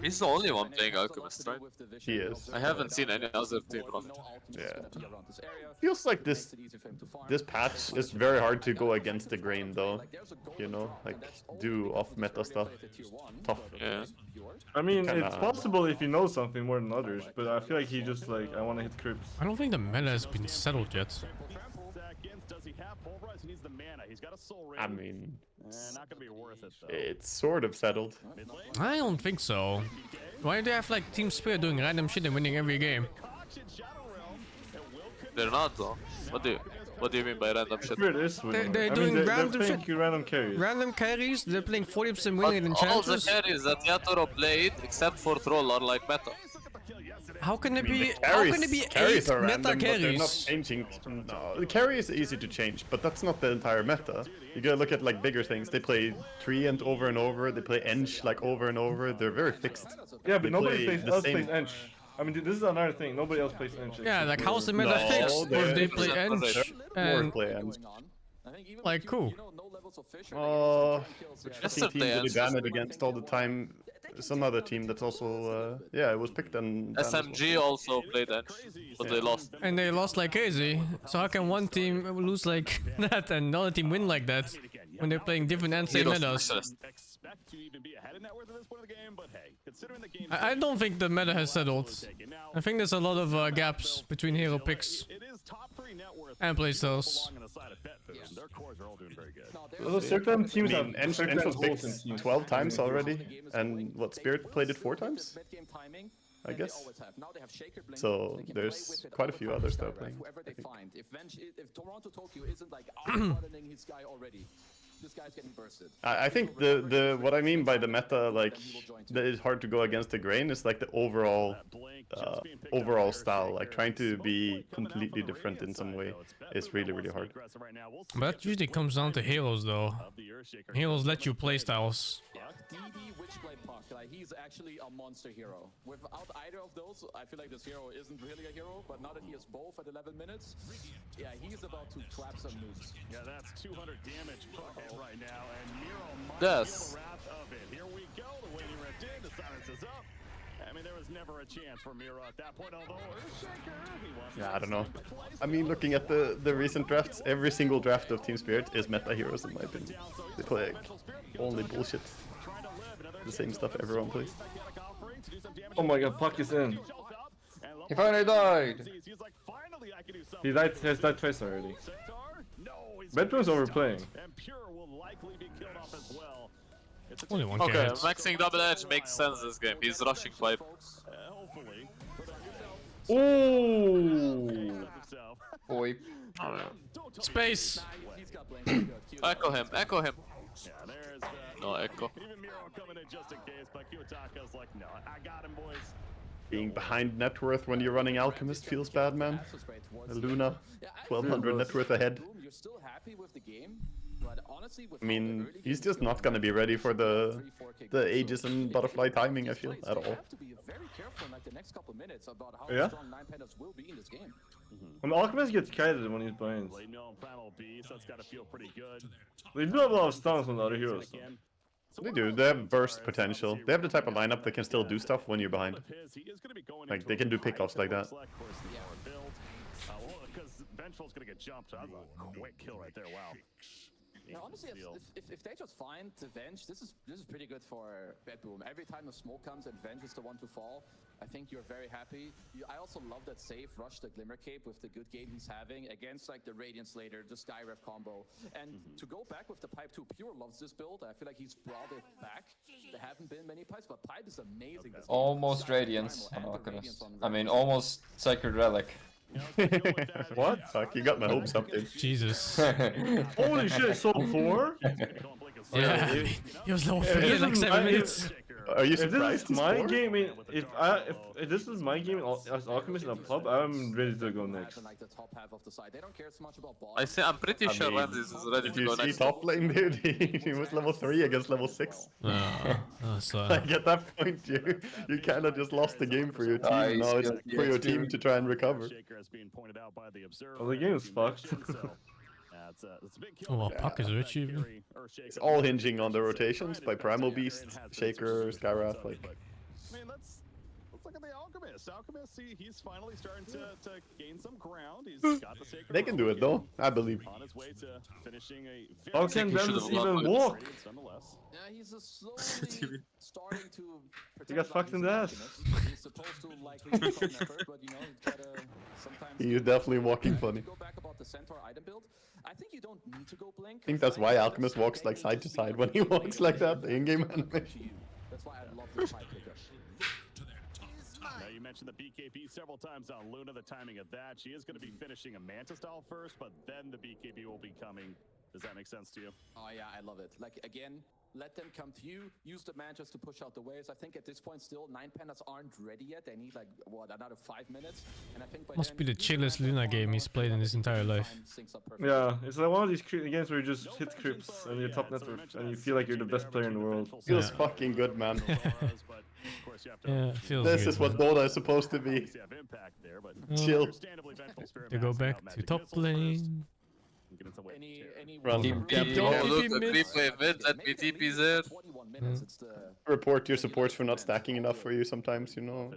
He's the only one playing Alchemist, right? He is. I haven't seen any other team run it. Yeah. Feels like this patch is very hard to go against the grain, though. You know, like, do off-meta stuff. Tough. Yeah. I mean, it's possible if you know something more than others, but I feel like he just like, I want to hit crypts. I don't think the meta has been settled yet. I mean, it's sort of settled. I don't think so. Why do they have like Team Spirit doing random shit and winning every game? They're not though. What do you mean by random shit? Spirit is winning. They're doing random they're shit. playing random carries. Random carries, they're playing 40% winning in All the Enchantress. carries that Yatoro played, except for Troll, are like meta. How can it be? Carries, How can it be carries 8 are meta random, but they're not carries? changing. No, the carry is easy to change, but that's not the entire meta. You gotta look at like bigger things. They play Treant over and over. They play Ench like over and over. They're very fixed. Yeah, but They nobody play else the plays same- Ench. I mean, this is another thing. Nobody else plays Ench. Yeah, like how's the meta No, fixed if they play they're- Ench More and play Ench. like cool? Which fucking team Yesterday, did he Ench ban was it against all the time? Some other team that's also yeah, it was picked and banned as well. SMG also played Edge, but they lost. And they lost like crazy. So how can one team lose like that and another team win like that when they're playing different and same Heroes metas? specialist. I don't think the meta has settled. I think there's a lot of gaps between hero picks and playstyles. Well, certain teams have Ench certain was goals in picked teams. 12 times already, and what, Spirit played it 4 times? I guess. So there's quite a few others that are playing. If Toronto Tokyo isn't like out-buttoning his guy already, this guy's getting bursted. I think the what I mean by the meta, like that is hard to go against the grain, is like the overall style. Like trying to be completely different in some way is really hard. But that usually comes down to heroes though. Heroes let you play styles. DD Witchblade Puck, like he's actually a monster hero. Without either of those, I feel like this hero isn't really a hero, but now that he has both at 11 minutes, yeah, he's about to clap some nukes. Yeah, that's 200 damage Puck right now, and Miro might Yes. feel the wrath of it. Here we go, the way he ripped in, the silence is up. I mean, there was never a chance for Miro at that point, although Yeah, I don't know. I mean, looking at the recent drafts, every single draft of Team Spirit is meta heroes in my opinion. They play like, only bullshit. The same stuff everyone plays. Oh my god, Puck is in. He finally died! He has died twice already. Bedroom's overplaying. And Pure will likely be killed off as well. Only one Okay, carrot. maxing double edge makes sense this game. He's rushing pipe. Hopefully. Ooh. Boy. Space. Echo him, echo him. Yeah, there's No echo. even Miro coming in just in case, but Kiyotaka's like, no, I got him, boys. Being behind net worth when you're running Alchemist feels bad, man. Luna, 1200 net worth ahead. You're still happy with the game, but honestly, with I mean, he's just not gonna be ready for the Aegis and butterfly timing, I feel, at all. You have to be very careful in like the next couple minutes about how Yeah? strong 9 pandas will be in this game. When Alchemist gets kited when he's playing. Primal Beast, that's gotta feel pretty good. They do have a lot of stuns on the other heroes. Though. They do, they have burst potential. They have the type of lineup that can still do stuff when you're behind. Like, they can do pickoffs like that. Because Vengeful's gonna get jumped, so that's a quick kill right there, wow. Yeah, honestly, if they just find the Venge, this is pretty good for Bedboom. Every time the smoke comes and Venge is the one to fall, I think you're very happy. I also love that safe rush the Glimmer Cape with the good game he's having against like the Radiant Slater, the Skyref combo. And to go back with the Pipe too, Pure loves this build. I feel like he's brought it back. There haven't been many pipes, but Pipe is amazing. This Almost Radiance on Alchemist. I mean, almost Sacred Relic. What? Fuck, you got my hopes up, dude. Jesus. Holy shit, so poor? Yeah, he was level 3 in like 7 minutes. Are you If surprised? this is my game, if this is my game as Alchemist in a pub, I'm ready to go next. I'm pretty sure Ramses is ready Did to you go see next. top lane, dude? He was level 3 against level 6. Like at that point, you kind of just lost the game for your team. Now it's for your team to try and recover. Well, the game is fucked. Oh, well, Puck is rich even. It's all hinging on the rotations by Primal Beast, Shaker, Skywrath, like. I mean, let's look at the Alchemist. Alchemist, he's finally starting to gain some ground. He's got the Sacred They can do it though, I believe. On his way to finishing a How can Dennis even walk? Yeah, he's just slowly starting to. He got fucked in the ass. He's supposed to likely put on effort, but you know, he's gotta sometimes. He's definitely walking funny. Go back about the Centaur item build. I think you don't need to go blink. I think that's why Alchemist walks like side to side when he walks like that, the in-game animation. That's why I love this pipe pickup. Now you mentioned the BKB several times on Luna, the timing of that. She is going to be finishing a Manta style first, but then the BKB will be coming. Does that make sense to you? Oh yeah, I love it. Like again, let them come to you. Use the Mantas to push out the waves. I think at this point still 9 pandas aren't ready yet. They need like what, another 5 minutes. And I think by Must be the chillest Luna game he's played in his entire life. Yeah, it's like one of these games where you just hit creeps and you're top net worth and you feel like you're the best player in the world. Feels fucking good, man. Yeah, feels This good, is what man. Dota is supposed to be. Chill. They go back to top lane. Run. Oh, look, a creep wave mid, let me TP there. Report your supports for not stacking enough for you sometimes, you know.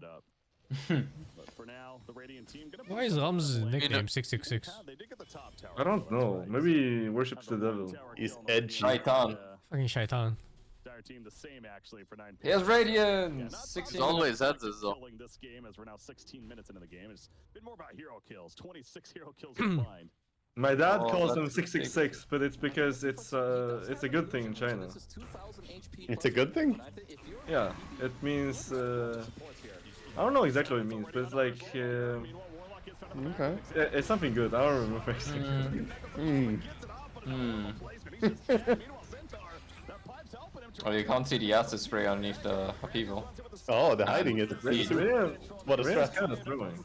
Why is Ram's nickname 666? I don't know. Maybe he worships the devil. He's edgy. Shaitan. Fucking Shaitan. Team the same actually for 9 He has Radiance! He's always had this though. This game as we're now 16 minutes into the game. It's been more about hero kills. 26 hero kills combined. My dad Oh, calls him that's 666, but it's because it's a good thing in China. It's a good thing? Yeah, it means I don't know exactly what it means, but it's like Okay. it's something good. I don't remember exactly. Oh, you can't see the acid spray underneath the people. Oh, they're hiding it. What a strat. Kind of throwing.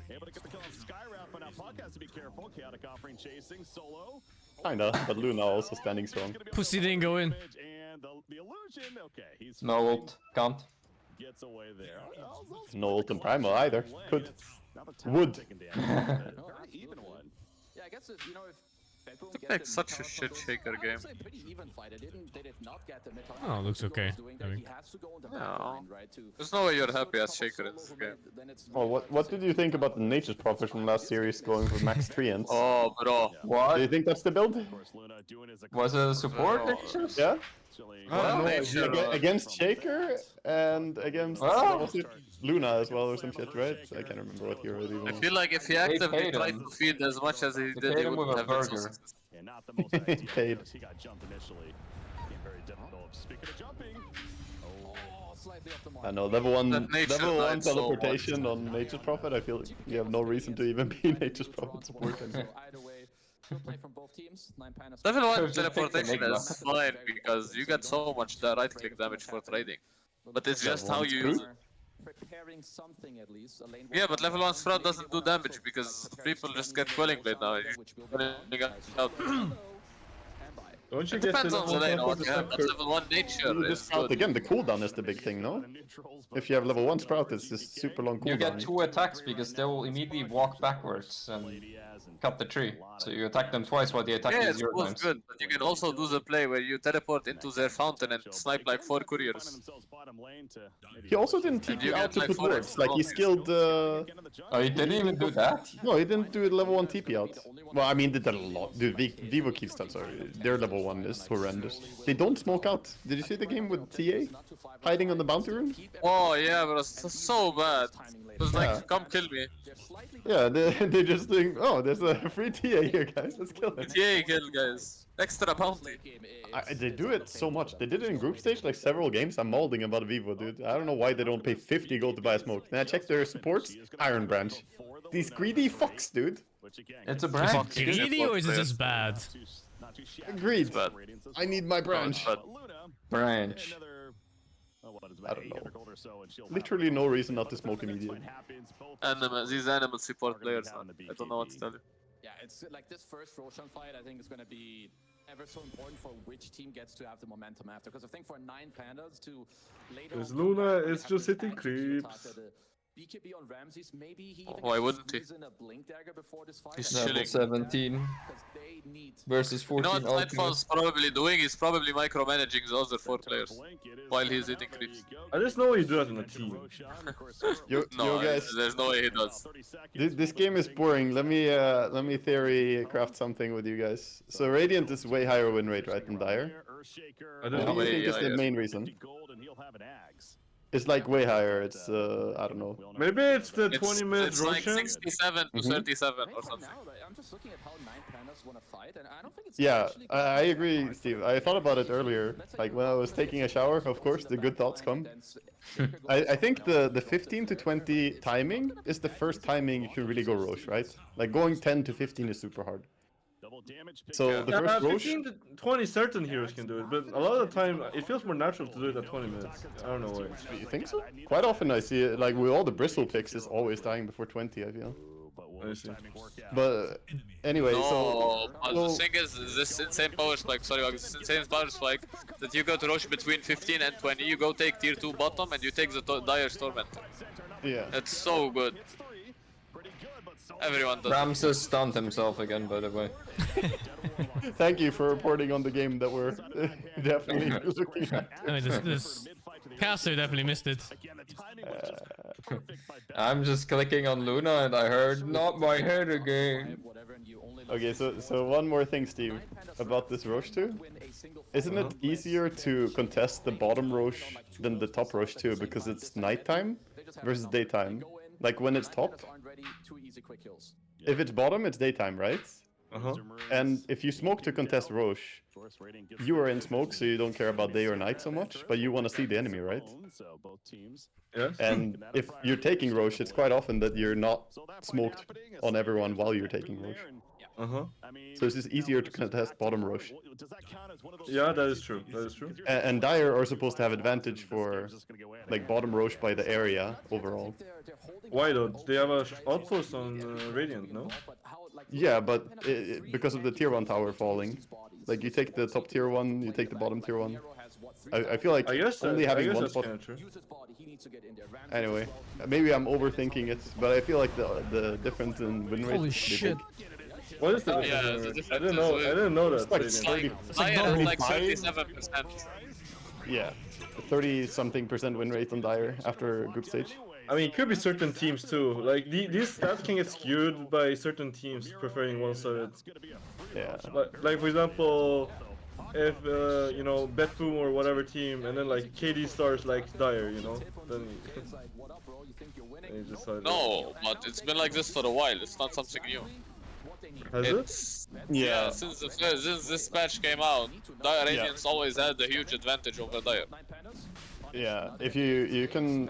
Able to get the kill on Skyrap, but now Puck has to be careful. Chaotic offering chasing solo. Kinda, but Luna also standing strong. Pussy didn't go in. And the illusion, okay, he's No ult, can't. gets away there. No ult and Primal either. Could. Would. Even one. Yeah, I guess if, you know, if Bedroom It's like such a shit shaker game. pretty even fight. They did not get the mid Oh, looks okay. I mean, No. There's no way you're happy as shaker in this game. Well, what did you think about the Nature's Prophet from last series going for max treants? Oh, bro. Do What? you think that's the build? Was it a support? Yeah? Well, Against Shaker and against... Well, what was it? Luna as well or some shit, right? I can't remember what hero they I even. feel like if he actively tried to feed as much as he did, he wouldn't have been so successful. Yeah, not the most ideal Paid. because he got jumped initially. Became very difficult. Speaking of jumping, Slightly off the mark. I know level one nature level one died so teleportation on Nature's Prophet. I feel like you have no reason to even be Nature's Prophet support. Either way, good play from both teams. 9 Pandas. Level 1 Just pick teleportation Enigma. is fine because you get so much right click damage for trading. But it's just how you use it. Preparing something at least. A lane Yeah, but level 1 Sprout doesn't do damage because people just get Quelling Blade now. Don't you It get depends to on the lane what you have, but level 1 nature You is just Sprout good. again. The cooldown is the big thing, no? If you have level 1 Sprout, it's just super long cooldown. You get 2 attacks because they will immediately walk backwards and cut the tree. So you attack them twice while they attack Yeah, you it's 0 both times. good, but you can also do the play where you teleport into their fountain and snipe like 4 couriers. He also didn't And TP you out get to like put 4 wards. Like he extra skilled. Oh, he didn't even do that? No, he didn't do it level 1 TP out. Well, I mean, they did a lot. Dude, Vivo keeps that, sorry. Their level 1 is horrendous. They don't smoke out. Did you see the game with TA? Hiding on the bounty rune? Oh yeah, but it's so bad. It was like, Yeah. come kill me. Yeah, they just think, oh, there's a free TA here, guys. Let's kill him. TA kill, guys. Extra bounty. They do it so much. They did it in group stage like several games. I'm molding about Vivo, dude. I don't know why they don't pay 50 gold to buy a smoke. Then I checked their supports. Iron Branch. These greedy fucks, dude. It's a branch. Greedy or is it just bad? Agreed. I need my branch. Branch. I don't know. Literally no reason not to smoke immediately. These animal support players, man. I don't know what to tell you. Yeah, it's like this first Roshan fight, I think is going to be ever so important for which team gets to have the momentum after. Because I think for 9 Pandas to later Because Luna is just hitting creeps. BKB on Ramses, maybe he even Why wouldn't he? in a blink dagger before this fight. He's Level chilling. 17 versus 14 You know what ultimate. Nightfall's probably doing? He's probably micromanaging the other 4 players while he's hitting creeps. I just know you do that in a team. Yo, guys, there's no way he does. this game is boring. Let me theory craft something with you guys. So Radiant is way higher win rate, right, than Dire? I What don't do you know. think is the main reason? It's like way higher. It's I don't know. Maybe it's the 20-minute It's like Roshan. 67 to 37 or something. I'm just looking at how 9 Pandas want to fight, and I don't think it's Yeah, I agree, Steve. I thought about it earlier. Like when I was taking a shower, of course, the good thoughts come. I think the 15 to 20 timing is the first timing you can really go Roche, right? Like going 10 to 15 is super hard. So the first Roche... 15 to 20 certain heroes can do it, but a lot of the time it feels more natural to do it at 20 minutes. I don't know why. You think so? Quite often I see it, like with all the bristle picks, is always dying before 20, I feel. I see. But anyway, No, but the thing is, this insane power spike, sorry, this insane power spike, that you go to Roche between 15 and 20, you go take tier 2 bottom and you take the Dire Tormentor. Yeah. It's so good. Everyone does. Ramses stunned himself again, by the way. Thank you for reporting on the game that we're definitely looking at. I mean, this caster definitely missed it. I'm just clicking on Luna and I heard not my head again. Okay, so one more thing, Steve, about this Roche 2. Isn't it easier to contest the bottom Roche than the top Roche too, because it's nighttime versus daytime? Like when it's top, if it's bottom, it's daytime, right? And if you smoke to contest Roche, you are in smoke, so you don't care about day or night so much, but you want to see the enemy, right? Yes. And if you're taking Roche, it's quite often that you're not smoked on everyone while you're taking Roche. So it's just easier to contest bottom Roche. Yeah, that is true. That is true. And Dire are supposed to have advantage for like bottom Roche by the area overall. Why though? They have a outpost on Radiant, no? Yeah, but because of the tier 1 tower falling, like you take the top tier 1, you take the bottom tier 1. I feel like only having one spot. Anyway, maybe I'm overthinking it, but I feel like the difference in win rate. Holy shit! What is the difference? I didn't know that. It's like Dire is like 37%. Yeah, 30-something% win rate on Dire after group stage. I mean, it could be certain teams too. Like these stats can get skewed by certain teams preferring one-sided. Yeah. Like for example, if you know, Betboom or whatever team, and then like KD stars like Dire, you know, then And you decided... No, but it's been like this for a while. It's not something new. Has It's, it? yeah, since this patch came out, Dire Radiance always had a huge advantage over Dire. Yeah, if you can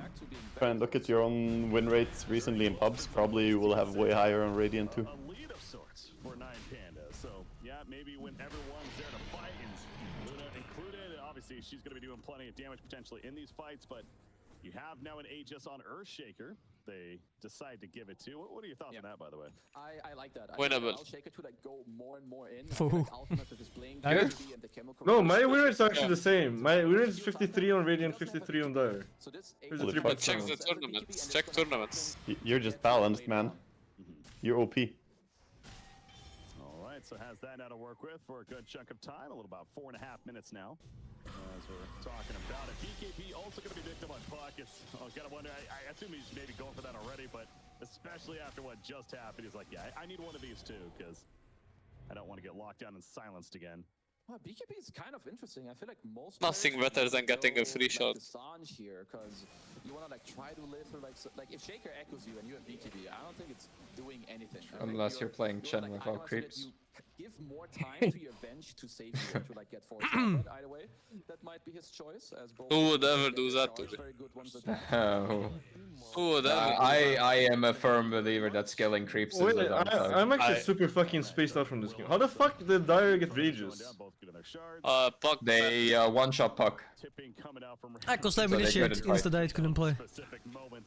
try and look at your own win rates recently in pubs, probably you will have way higher on Radiant too. A lead of sorts for 9Panda. So yeah, maybe when everyone's there to fight, and Luna included, obviously she's going to be doing plenty of damage potentially in these fights, but you have now an Aegis on Earthshaker. They decide to give it to. What are your thoughts on that, by the way? I like that. Winnable. Shaker to like go more and more in. No, my win rate is actually the same. My win rate is 53 on Radiant, 53 on Dire. But check the tournaments. Check tournaments. You're just balanced, man. You're OP. Alright, so has that now to work with for a good chunk of time. A little about 4.5 minutes now. As we're talking about it, BKB also going to be victim on Puck. I was going to wonder, I assume he's maybe going for that already, but especially after what just happened, he's like, yeah, I need one of these too, because I don't want to get locked down and silenced again. Well, BKB is kind of interesting. I feel like most Nothing better than getting a free shot. Here, because you want to like try to live for like if Shaker echoes you and you have BKB, I don't think it's doing anything. Unless you're playing Chen without creeps. Give more time to your bench to save you to like get forced out. Either way, that might be his choice. As both Who would ever do that to me? Who would ever? I am a firm believer that scaling creeps is a downside. I'm actually super fucking spaced out from this game. How the fuck did Dire get rages? Puck. They one-shot Puck. Echo's time initiate, insta-died, couldn't play.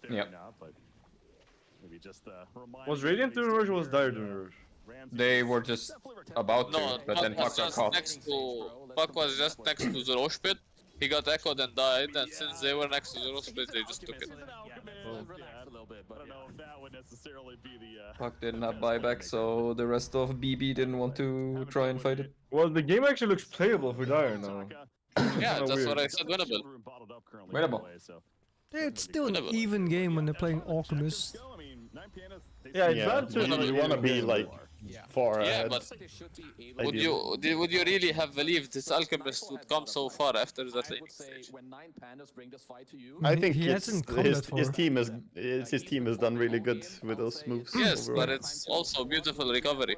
Yep. Was Radiant doing Roche or was Dire doing Roche? They were just about to, but then Puck got caught. Puck was just next to the Roche pit. He got echoed and died, and since they were next to the Roche pit, they just took it. Puck did not buy back, so the rest of BB didn't want to try and fight it. Well, the game actually looks playable for Dire now. Yeah, that's what I said, winnable. Winnable. Yeah, it's still an even game when they're playing Alchemist. Yeah, it's bad to you want to be like far ahead. But would you really have believed this Alchemist would come so far after that laning stage? I think his team has done really good with those moves. Yes, overall. but it's also beautiful recovery.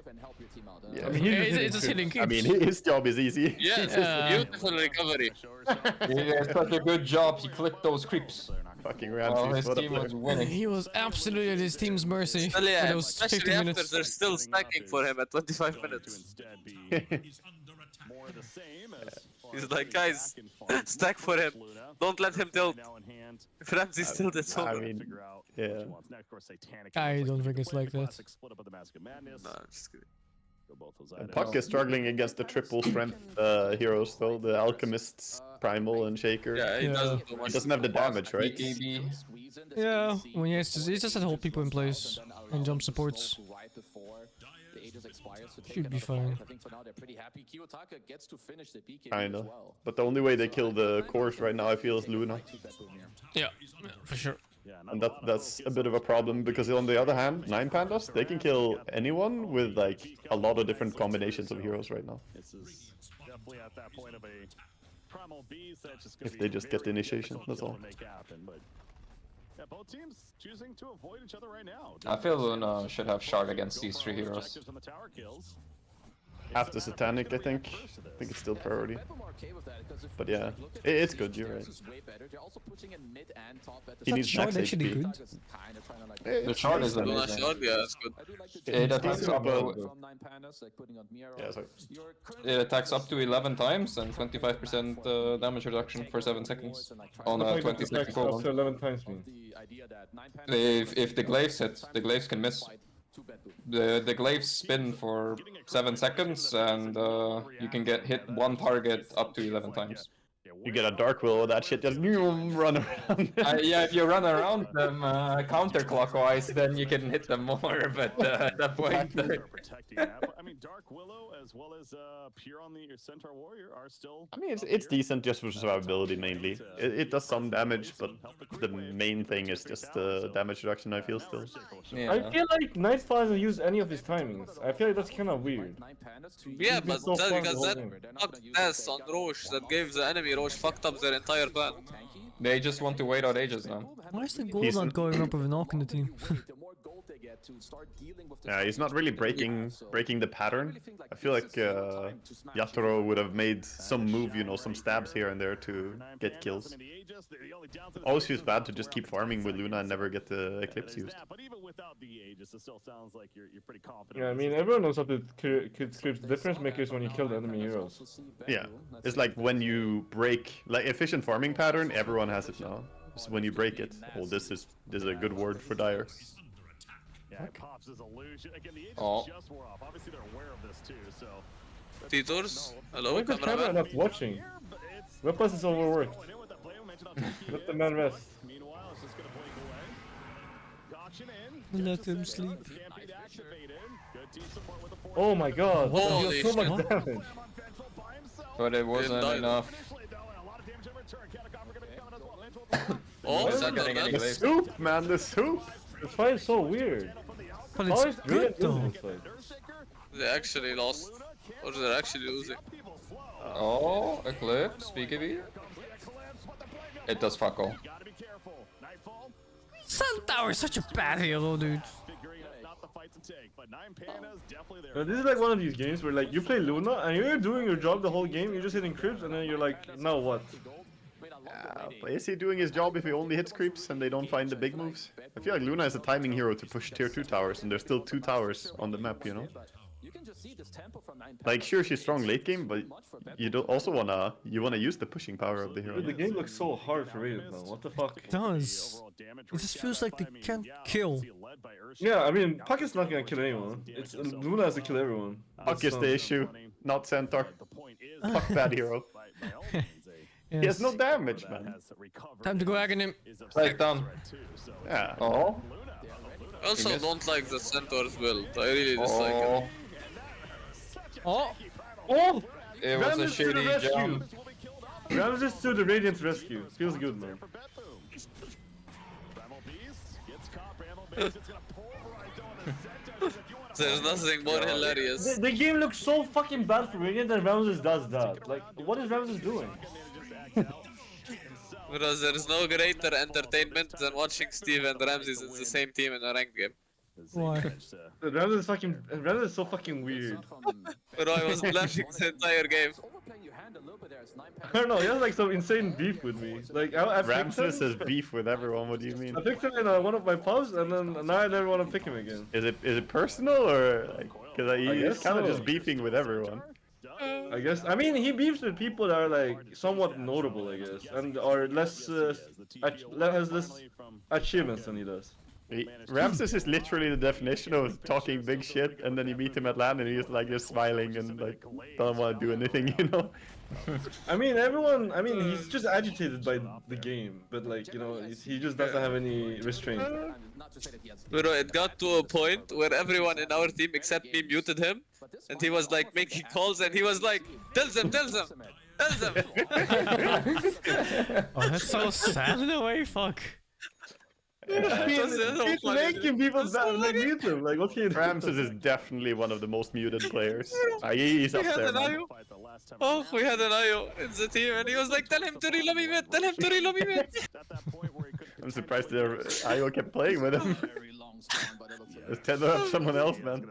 Yeah. I mean, it's just hitting keeps. I mean, his job is easy. Yeah, beautiful recovery. He did such a good job, he clicked those creeps. Fucking Well, Ramsey. his team was winning. He was absolutely at his team's mercy Well, for yeah, those especially 50 after minutes. they're still stacking for him at 25 minutes. He's like, guys, stack for him. Don't let him tilt. If Ramsey's tilted, it's over. I mean, yeah. I don't think it's like that. No, I'm just kidding. And Puck is struggling against the triple strength heroes though, the Alchemists, Primal, and Shaker. Yeah, he doesn't do He much. doesn't have the damage, right? Yeah, when he has to hold people in place and jump supports. Should be fine. Kinda. But the only way they kill the cores right now, I feel, is Luna. Yeah, for sure. And that's a bit of a problem, because on the other hand, 9Pandas, they can kill anyone with like a lot of different combinations of heroes right now. If they just get the initiation, that's all. Yeah, both teams choosing to avoid each other right now. I feel Luna should have shard against these three heroes. After Satanic, I think it's still priority. But yeah, it's good, you're right. He needs max actually HP. good? The shard is Luna amazing. shard, yeah, that's good. It attacks up to, Yeah, sorry. it attacks up to 11 times and 25% damage reduction for 7 seconds on a 20-second cooldown. 11 times mean. If the glaives hit, the glaives can miss. The glaives spin for 7 seconds and you can get hit one target up to 11 times. You get a Dark Will, that shit just run around. Yeah, if you run around them counterclockwise, then you can hit them more, but at that point... I mean, Dark Willow as well as Pure on the Centaur Warrior are still... I mean, it's decent just for survivability mainly. It does some damage, but the main thing is just damage reduction, I feel, still. Yeah. I feel like Nightfall doesn't use any of his timings. I feel like that's kind of weird. Yeah, He's been but so that's far because the that whole game. knocked death on Roche that gave the enemy hero, which fucked up their entire plan. They just want to wait out ages now. Why is the gold not going up with an Arc in the team? Yeah, he's not really breaking the pattern. I feel like Yatoro would have made some move, you know, some stabs here and there to get kills. Always feels bad to just keep farming with Luna and never get the Eclipse used. Yeah, I mean, everyone knows how to script the difference makers when you kill the enemy heroes. Yeah, it's like when you break, like efficient farming pattern, everyone has it now. So when you break it, oh, this is a good word for Dire. Yeah, it pops as illusion. Again, the agents just wore off. Obviously, they're aware of this too, so... Titors, hello, Why is the camera not watching? Weapons is overworked. Let the man rest. Meanwhile, it's just gonna blink away. Let him sleep. Oh my god, Holy so much shit. damage. But it wasn't enough. Oh, is that getting any The glaive? soup, man, the soup! This fight is so weird. But How it's is good Brilliant losing though. this fight? They actually lost. Or they're actually losing. Oh, Eclipse, BKB. It does fuck all. Sun Tower is such a bad hero, dude. This is like one of these games where like you play Luna and you're doing your job the whole game, you're just hitting creeps and then you're like, now what? But is he doing his job if he only hits creeps and they don't find the big moves? I feel like Luna is a timing hero to push tier 2 towers and there's still 2 towers on the map, you know? Like, sure, she's strong late game, but you don't also wanna use the pushing power of the hero. Dude, the game looks so hard for Radiant now, what the fuck? It does. It just feels like they can't kill. Yeah, I mean, Puck is not gonna kill anyone. It's Luna has to kill everyone. Puck is the issue, not Centaur. Fuck that hero. He has no damage, man. Time to go Aghanim. Take down. Yeah. Oh. I also don't like the Centaur's build. I really dislike it. Oh! Oh! It was a Ramses to the shitty rescue! jump. Ramses to the Radiant's rescue. Feels good, man. There's nothing more hilarious. The game looks so fucking bad for Radiant and Ramses does that. Like, what is Ramses doing? Because there's no greater entertainment than watching Steve and Ramses in the same team in a ranked game. Why? Ramses is so fucking weird. Bro, I was blushing the entire game. I don't know, he has like some insane beef with me. Like, I Ramses has beef with everyone, what do you mean? I picked him in one of my pubs and then now I never want to pick him again. Is it personal or like, cause he's kind of so. just beefing with everyone. I guess, I mean, he beefs with people that are like somewhat notable, I guess, and are less, has less achievements than he does. Ramses is literally the definition of talking big shit, and then you meet him at LAN and he's like just smiling and like don't want to do anything, you know? I mean, he's just agitated by the game, but like, you know, he just doesn't have any restraint. Bro, it got to a point where everyone in our team except me muted him, and he was like making calls and he was like, tell them! Oh, that's so sad in a way, fuck. He's making people like mute him. Like, what's he doing? Ramses is definitely one of the most muted players. He's up there, man. Oh, we had an IO in the team and he was like, tell him to reload me mid, tell him to reload me mid. I'm surprised the IO kept playing with him. Let's tether up someone else, man.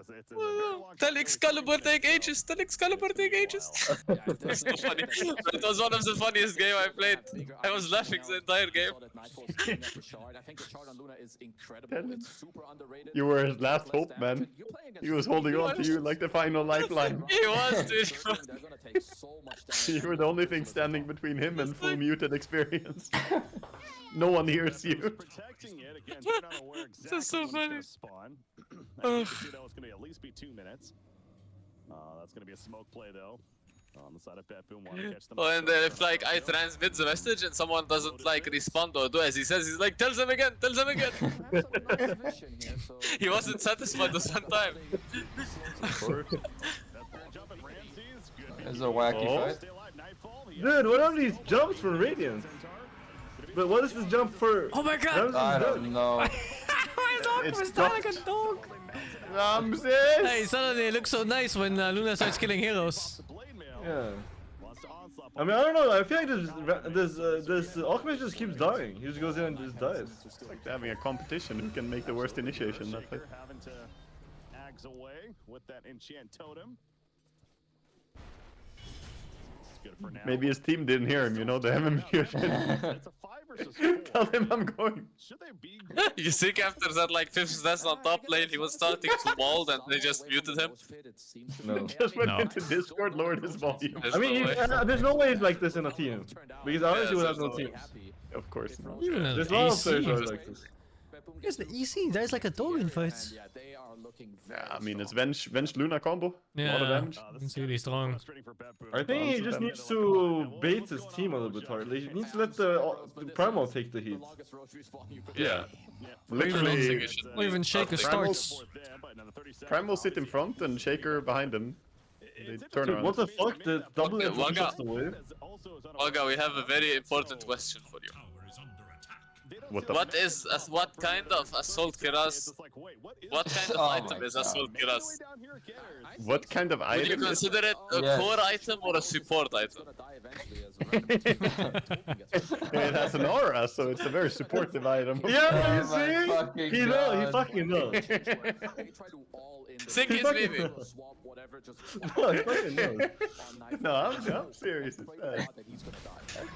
Tell Excalibur take ages, tell Excalibur take ages. It's so funny. It was one of the funniest games I played. I was laughing the entire game. You were his last hope, man. He was holding on to you like the final lifeline. He was, dude. You were the only thing standing between him and full muted experience. No one hears you. That's so funny. It's gonna at least be 2 minutes. That's gonna be a smoke play though. On the side of Boom, want to catch them. Oh, and then if like I transmit the message and someone doesn't like respond or do as he says, he's like, tell them again. He wasn't satisfied this one time. It's a wacky fight. Dude, what are these jumps from Radiant? But what is this jump for? Oh my god! I don't know. My dog was dying like a dog! Ramses! Hey, suddenly it looks so nice when Luna starts killing heroes. Yeah. I mean, I don't know. I feel like this Alchemist just keeps dying. He just goes in and just dies. It's like having a competition who can make the worst initiation that way. Having to ags away with that enchant totem. Maybe his team didn't hear him, you know, they have him muted. Tell him I'm going. You think after that like 5th death on top lane he was starting to mold and they just muted him? No. Just went into Discord, lowered his volume. I mean, there's no way it's like this in a team. Because honestly, we have no teams. Of course not. Even an There's a lot of AC. players who are like this. Yes, the EC, that is like a Dogen fight. Yeah, I mean, it's Venge Luna combo. A lot of Yeah, damage. it's really strong. I think he just needs to bait his team a little bit hard. Like, he needs to let the Primal take the heat. Yeah. Or even Shaker starts. Primal sit in front and Shaker behind him. They turn Dude, around. what the fuck? The double Okay, infusion Whywaga. is the way? Whywaga, we have a very important question for you. What kind of assault kiras? What kind of item is assault kiras? What kind of Would you item? consider it a core item or a support item? It has an aura, so it's a very supportive item. Yeah, you see? He knows. He fucking knows. Think He it's fucking maybe. knows. No, he fucking knows. No, I'm serious.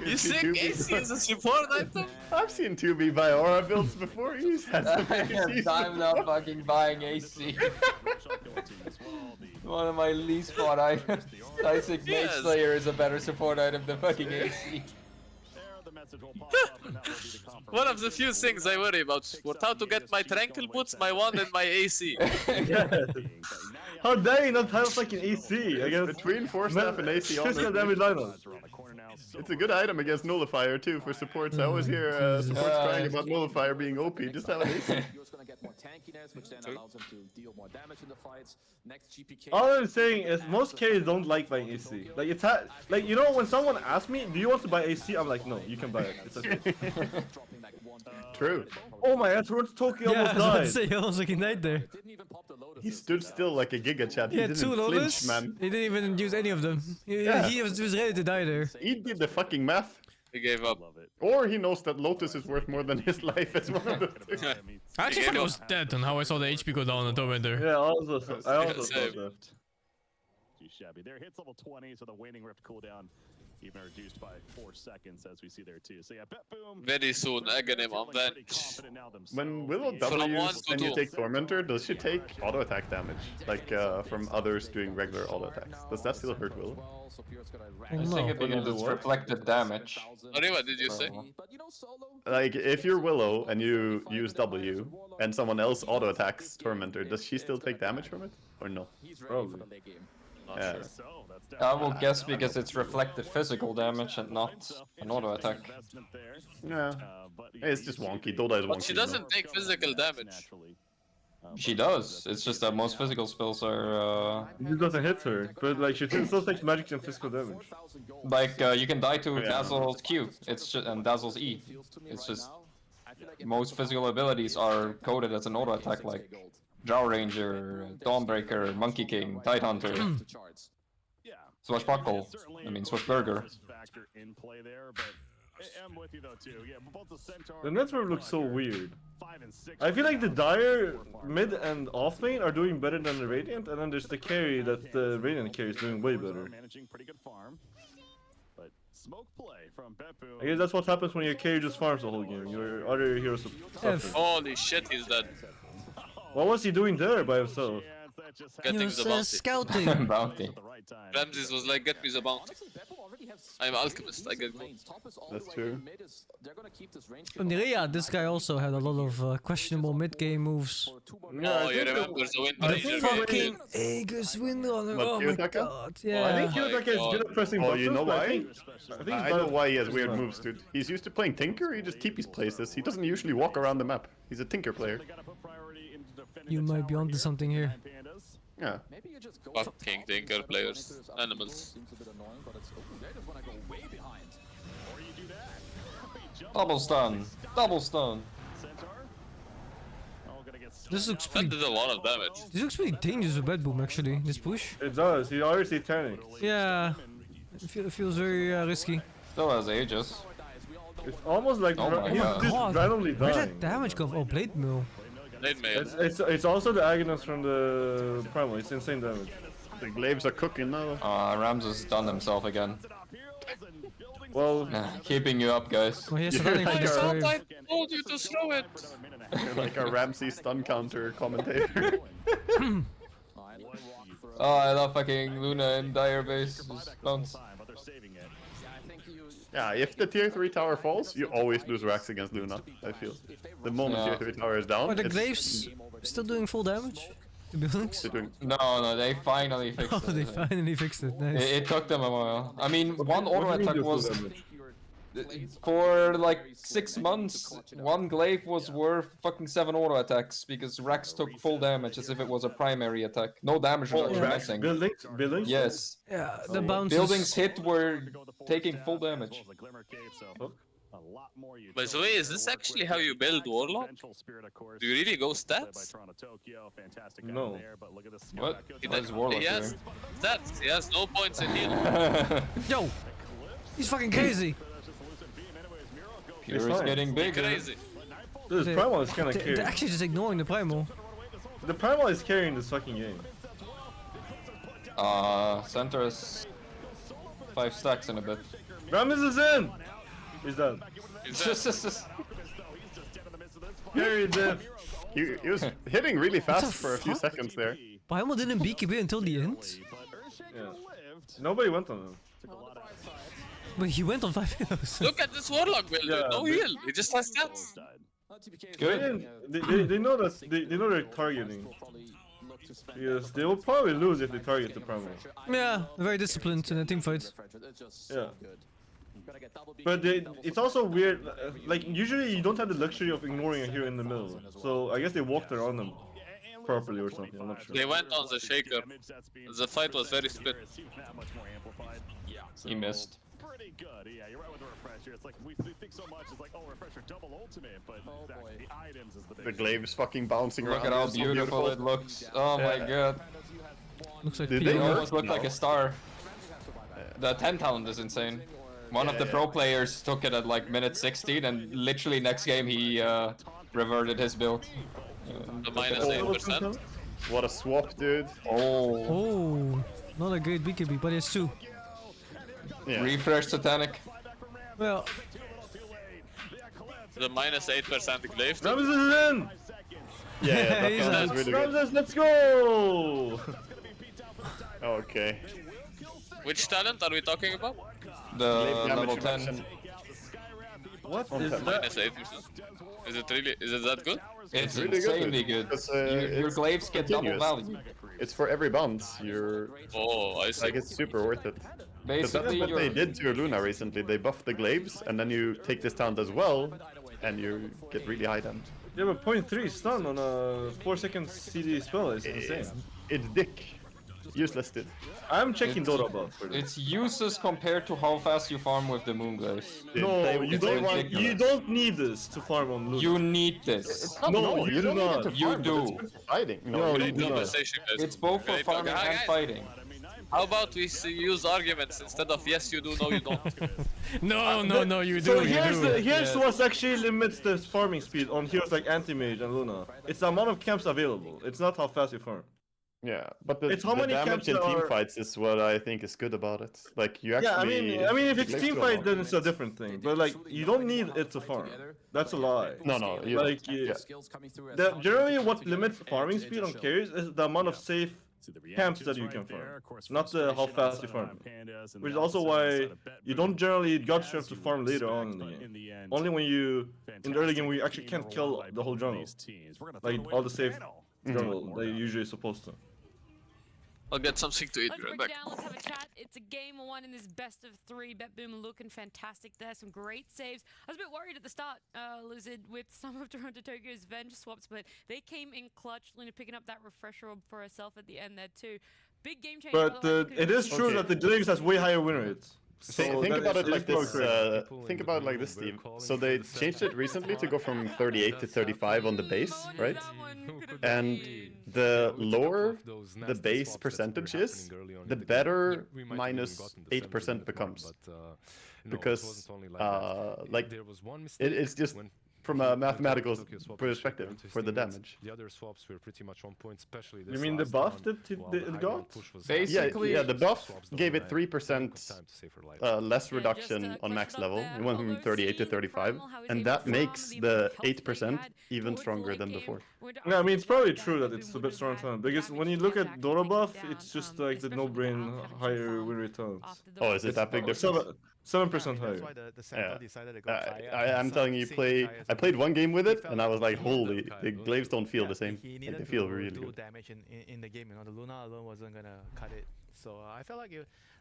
You think AC is a support item? I've seen 2B buy aura builds before. He's had some ACs. I'm not fucking buying AC. One of my least bought items. I think Mage Yes. Slayer is a better support item than fucking AC. One of the few things I worry about for how to get my tranquil boots, my wand, and my AC. How dare you not have fucking AC against Between Force Staff and AC, physical damage lineup? It's a good item against Nullifier too for supports. I always hear supports crying about Nullifier being OP. Just have an AC. All I'm saying is most carries don't like buying AC. Like it's like, you know, when someone asks me, do you want to buy AC? I'm like, no, you can buy it. It's okay. True. Oh my god, Toronto Tokyo Yeah, I almost was about to died. say, he almost like he died there. He stood still like a Giga Chat. He He had didn't 2 flinch, Lotus. man. He didn't even use any of them. Yeah. He was ready to die there. He did the fucking math. He gave up. Or he knows that Lotus is worth more than his life as one of the two. I actually thought he was dead on how I saw the HP go down on Tormentor. Yeah, I also thought Same. that. Too shabby. There hits level 20, so the waning rift cooldown even reduced by 4 seconds as we see there too. So yeah, bet boom. Very soon, Aghanim on bench. When Willow From 1 W's to and you 2. take Tormentor, does she take auto attack damage? Like from others doing regular auto attacks? Does that still hurt Willow? I think it because it's reflected damage. Sorry, what did you say? Like if you're Willow and you use W and someone else auto attacks Tormentor, does she still take damage from it? Or no? Probably. Yeah. I will guess because it's reflected physical damage and not an auto attack. Yeah. It's just wonky. Dota is wonky. But she doesn't take physical damage. She does. It's just that most physical spells are It doesn't hit her, but like she still takes magic and physical damage. like you can die to Dazzle's Q. It's just and Dazzle's E. It's just most physical abilities are coded as an auto attack, like Drow Ranger, Dawnbreaker, Monkey King, Tidehunter, Swashbuckle. I mean Swashburger. The network looks so weird. I feel like the Dire mid and off lane are doing better than the Radiant, and then there's the carry that the Radiant carry is doing way better. I guess that's what happens when your carry just farms the whole game. Your other heroes suffer. Holy shit, he's dead. What was he doing there by himself? Getting He was the bounty. scouting. Bounty. Ramses was like, get me the bounty. I'm alchemist, I get gold. That's true. And yeah, this guy also had a lot of questionable mid-game moves. Oh, you remember the Wind The Ranger? fucking Aegis Windrunner, What, oh my Kiyotaka? god, I yeah. think Kiyotaka is good at pressing Oh, buttons, you know but why? I think I know why he has weird moves, dude. He's used to playing Tinker, he just TPs places. He doesn't usually walk around the map. He's a Tinker player. You might be onto something here. Yeah. Fucking Tinker players. Animals. Double stun. Double stun. This looks That pretty. did a lot of damage. This looks pretty dangerous with Bad Boom actually. This push. it does. He already satanic. Yeah. It feels very risky. Still has ages. It's almost like Oh my he's God. just randomly Where'd dying. that damage come from? Oh, Blade Mill. Blade Mail. It's also the Agnes from the Primal. It's insane damage. The glaives are cooking now. Rams has done himself again. Well, keeping you up, guys. Well, here's another I for this thought wave. I told you to throw it. You're like a Ramsey stun counter commentator. Oh, I love fucking Luna in Dire base. Bounce. Yeah, if the tier 3 tower falls, you always lose racks against Luna, I feel. The moment tier 3 tower is down, Are the it's... glaives still doing full damage? The buildings? No, they finally fixed it. Oh, they finally fixed it. Nice. It took them a while. I mean, one auto What do you attack mean was... do full damage? For like 6 months, one glaive was worth fucking 7 auto attacks because Rex took full damage as if it was a primary attack. No damage reduction missing. Buildings? Yes. Yeah, the bounces. Buildings hit were taking full damage. By the way, is this actually how you build Warlock? Do you really go stats? No. What? He Warlock has stats. He has no points in heal. Yo! He's fucking crazy! Pure is getting bigger. Crazy. Dude, this Primal is kinda They're carrying. actually just ignoring the Primal. The Primal is carrying this fucking game. Center is 5 stacks in a bit. Ramses is in! He's done. Carried it. He was hitting really fast for a few seconds there. Primal didn't BKB until the end? Yeah. Nobody went on him. But he went on 5 heals. Look at this Warlock build, dude. No heal. He just has stats. Good. They know that they know they're targeting. Yes, they will probably lose if they target the Primal. Yeah, very disciplined in a team fight. Yeah. But it's also weird, like usually you don't have the luxury of ignoring a hero in the middle. So I guess they walked around them properly or something, I'm not sure. They went on the shaker. The fight was very split. He missed. Pretty good, yeah, you're right with the refresher. It's like we think so much, it's like, oh, refresher double ultimate, but exactly, the items is the big The glaives fucking bouncing Look around. at how It's so beautiful it looks. Oh my god. Looks like Did It they almost work? looked like a star. The 10 talent is insane. One of the pro players took it at like minute 16 and literally next game he reverted his build. The minus 8%. What a swap, dude. Oh, not a great BKB, but it's 2. Yeah. Refresh Satanic. Well, The minus 8% glaive. Ramses is in! Yeah, He's that out. was really good. Ramses, let's go! Okay. Which talent are we talking about? The level Damage 10. reduction. What On is ten. that? Minus 8%. Is it really? Is it that good? It's really good, insanely dude. good. Because, Your it's glaives get double continuous. value. It's for every bounce. You're Oh, I see. like it's super worth it. Because that's Basically, what they you're... did to Luna recently. They buffed the glaives, and then you take this talent as well, and you get really high damage. You have a 0.3 stun on a 4-second CD spell, it's insane. It's dick. Useless, dude. I'm checking Dota buff for this. It's useless compared to how fast you farm with the moon glaives. Dude, No, it's you don't need this to farm on Luna. You need this. No, you do don't need it not. to You farm, but do. it's good for fighting. No, you do not. Conversation, guys. It's both for Okay, farming okay, and guys. fighting. How about we use arguments instead of yes you do, no you don't? no, you do, So you do. here's what actually limits the farming speed on heroes like Anti-Mage and Luna. It's the amount of camps available. It's not how fast you farm. Yeah, but the, It's how many damage camps in team are- fights is what I think is good about it. Like you actually. Yeah, I mean, if the it's glaives team do a fight, lot. then it's a different thing. But like, you don't need it to farm. That's a lie. No, you Like, generally, what limits farming speed on carries is the amount of safe camps that you can farm, not the how fast you farm. Which is also why you don't generally gut strength to farm later on in the game. Only when you in the early game where you actually can't kill the whole jungle, like all the safe jungle that you're usually supposed to. I'll get something to eat Let's right break back. down, let's have a chat. It's a game 1 in this best of 3. BetBoom looking fantastic there. Some great saves. I was a bit worried at the start, Lizard, with some of Toronto Tokyo's Venge swaps, but they came in clutch. Luna picking up that refresher orb for herself at the end there too. Big game changer. But otherwise it is true Okay. that the Glaives has way higher win rates Think about it like this. Think about it like this, Steve. So they changed it recently to go from 38 to 35 on the base, right? And the lower the base percentage is, the better minus 8% becomes. Because like it's just from a mathematical perspective for the damage. The other swaps were pretty much on point, especially this. You mean the buff that it got? Basically, yeah, the buff gave it 3% less reduction on max level. It went from 38 to 35, and that makes the 8% even stronger than before. Yeah, I mean it's probably true that it's a bit stronger because when you look at Dota buff, it's just like the no-brain higher win returns. Oh, is it that big difference? 7% higher. Yeah. I'm telling you, I played one game with it, and I was like, holy, the glaives don't feel the same. Like, they feel really good. Damage in the game, you know, the Luna alone wasn't gonna cut it. So I felt like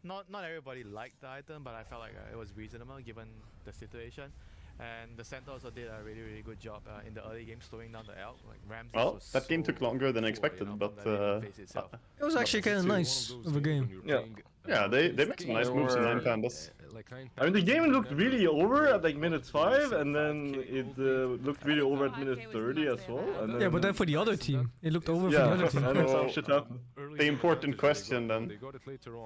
not everybody liked the item, but I felt like it was reasonable given the situation. And the center also did a really good job in the early game, slowing down the Elk. Like Ramsey well, that game took longer than expected, but it was actually kind of nice of a game. Yeah, they made some nice moves in 9 pandas. I mean, the game looked really over at like minute 5, and then it looked really over at minute 30 as well. And then, yeah, but then for the other team, it looked over for the other team. And then some shit happened. The important question then,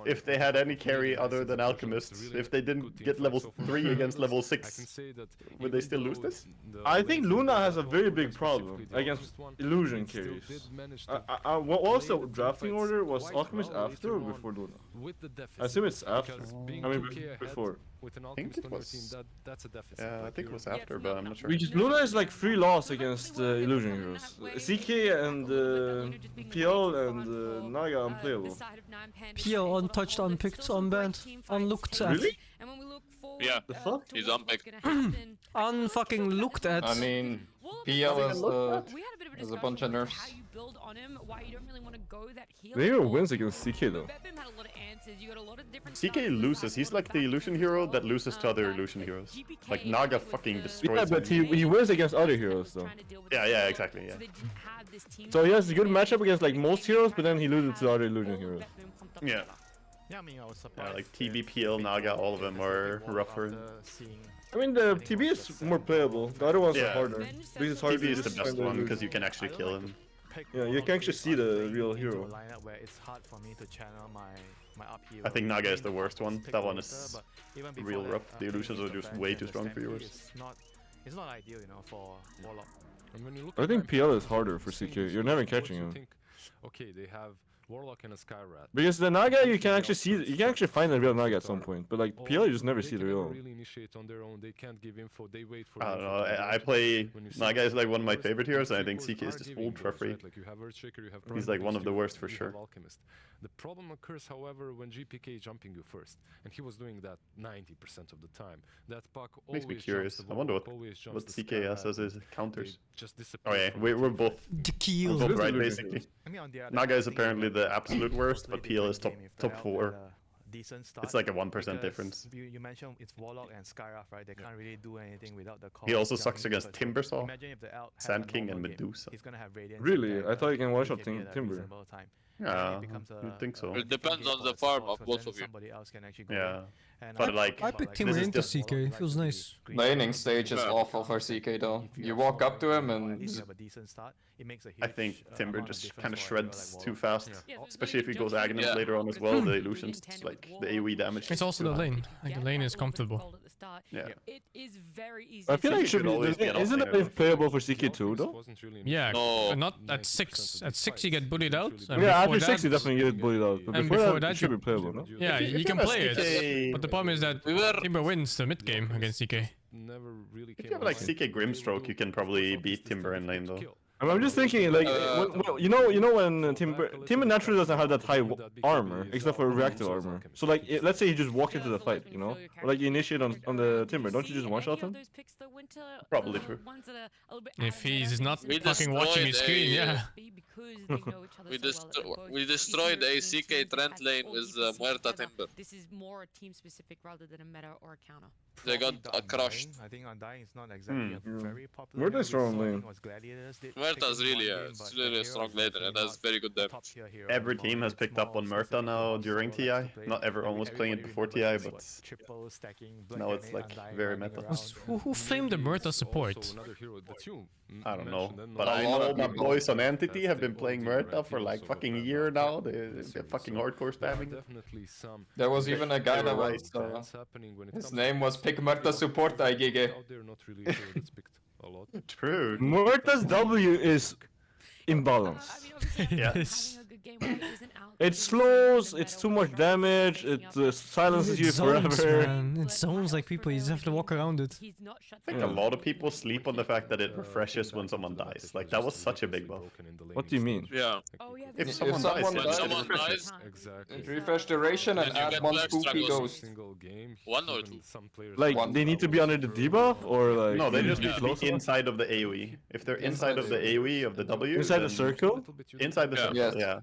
if they had any carry other than Alchemists, if they didn't get level 3 against level 6, would they still lose this? I think Luna has a very big problem against illusion carries. What was the drafting order? Was Alchemist after or before Luna? I assume it's after. I mean, before. I think it was. Yeah, I think it was after, but I'm not sure. Because Luna is like 3 loss against illusion heroes. CK and PL and Naga unplayable. PL untouched, unpicked, unbanned, unlooked at. Really? Yeah, the fuck? He's unpicked. Unfucking looked at. I mean, PL is a bunch of nerfs. They even wins against CK though. CK loses. He's like the illusion hero that loses to other illusion heroes. Like Naga fucking destroys Yeah, but he wins against other heroes though. Yeah, exactly, yeah. So he has a good matchup against like most heroes, but then he loses to other illusion heroes. Yeah. Yeah, I mean, I was surprised. Yeah, like TB, PL, Naga, all of them are rougher. I mean, the TB is more playable. The other ones are harder. TB is the best one because you can actually kill him. Yeah, you can actually see the real hero. I think Naga is the worst one. That one is real rough. The illusions are just way too strong for yours. It's not ideal, you know, for Warlock. I think PL is harder for CK. You're never catching him. Okay, they have Warlock and a Skyrat. Because the Naga, you can actually see, you can actually find the real Naga at some point, but like PL, you just never see the real. Really initiate on their own. They can't give info. They wait for. I don't know. I play Naga is like one of my favorite heroes, and I think CK is just ultra free. He's like one of the worst for sure. The problem occurs, however, when GPK is jumping you first, and he was doing that 90% of the time. That puck makes me curious. I wonder what CK has as his counters. Just oh yeah, we're both right basically. Naga is apparently the absolute worst, but PL is top 4. It's like a 1% difference. You mentioned it's Warlock and Skyrath, right? They can't really do anything without the call. He also sucks against Timbersaw, Sand King, and Medusa. Really? I thought you can one-shot Timber. Yeah, you'd think so. It depends on the farm of both of you. Yeah, but like, I picked Timber into CK. Feels nice. Laning stage is awful for CK though. You walk up to him and I think Timber just kind of shreds too fast, especially if he goes Aghanim later on as well. The illusions, like the AoE damage. It's also the lane. Like the lane is comfortable. Yeah. It is very easy. I feel like it should be. Isn't it playable for CK too though? Yeah, not at 6. At 6 you get bullied out. Yeah, after 6 you definitely get bullied out. But before that, it should be playable, no? Yeah, you can play it. But the problem is that Timber wins the mid game against CK. If you have like CK Grimstroke, you can probably beat Timber in lane though. I'm just thinking, like, you know when Timber naturally doesn't have that high armor, except for reactive armor. So like, let's say you just walk into the fight, you know, or like you initiate on the Timber, don't you just one-shot him? Probably true. If he's not fucking watching his screen, yeah. We destroyed a CK Trent lane with Muerta Timber. This is more team specific rather than a meta or a counter. They got crushed. I think Undying is not exactly a very popular. Where does wrong lane? Muerta Murta's really a strong laner and has very good damage. Every team has picked up on Murta now during TI. Not everyone was playing it before TI, but now it's like very meta. Who flamed the Murta support? I don't know, but I know my boys on Entity have been playing Murta for like fucking a year now. They're fucking hardcore spamming. There was even a guy that was, his name was Pick Murta Support IGG. True. Murta's W is imbalanced. Yes. It slows, it's too much damage, it silences you forever. Man. It sounds like people, you just have to walk around it. I think a lot of people sleep on the fact that it refreshes when someone dies. Like, that was such a big buff. What do you mean? Yeah. If someone dies, when someone dies, it refresh duration and add one spooky ghost. One or two? Like, they need to be under the debuff, or like... No, they just need to be inside of the AoE. If they're inside of the AoE of the W... Inside the circle? Inside the circle, yeah.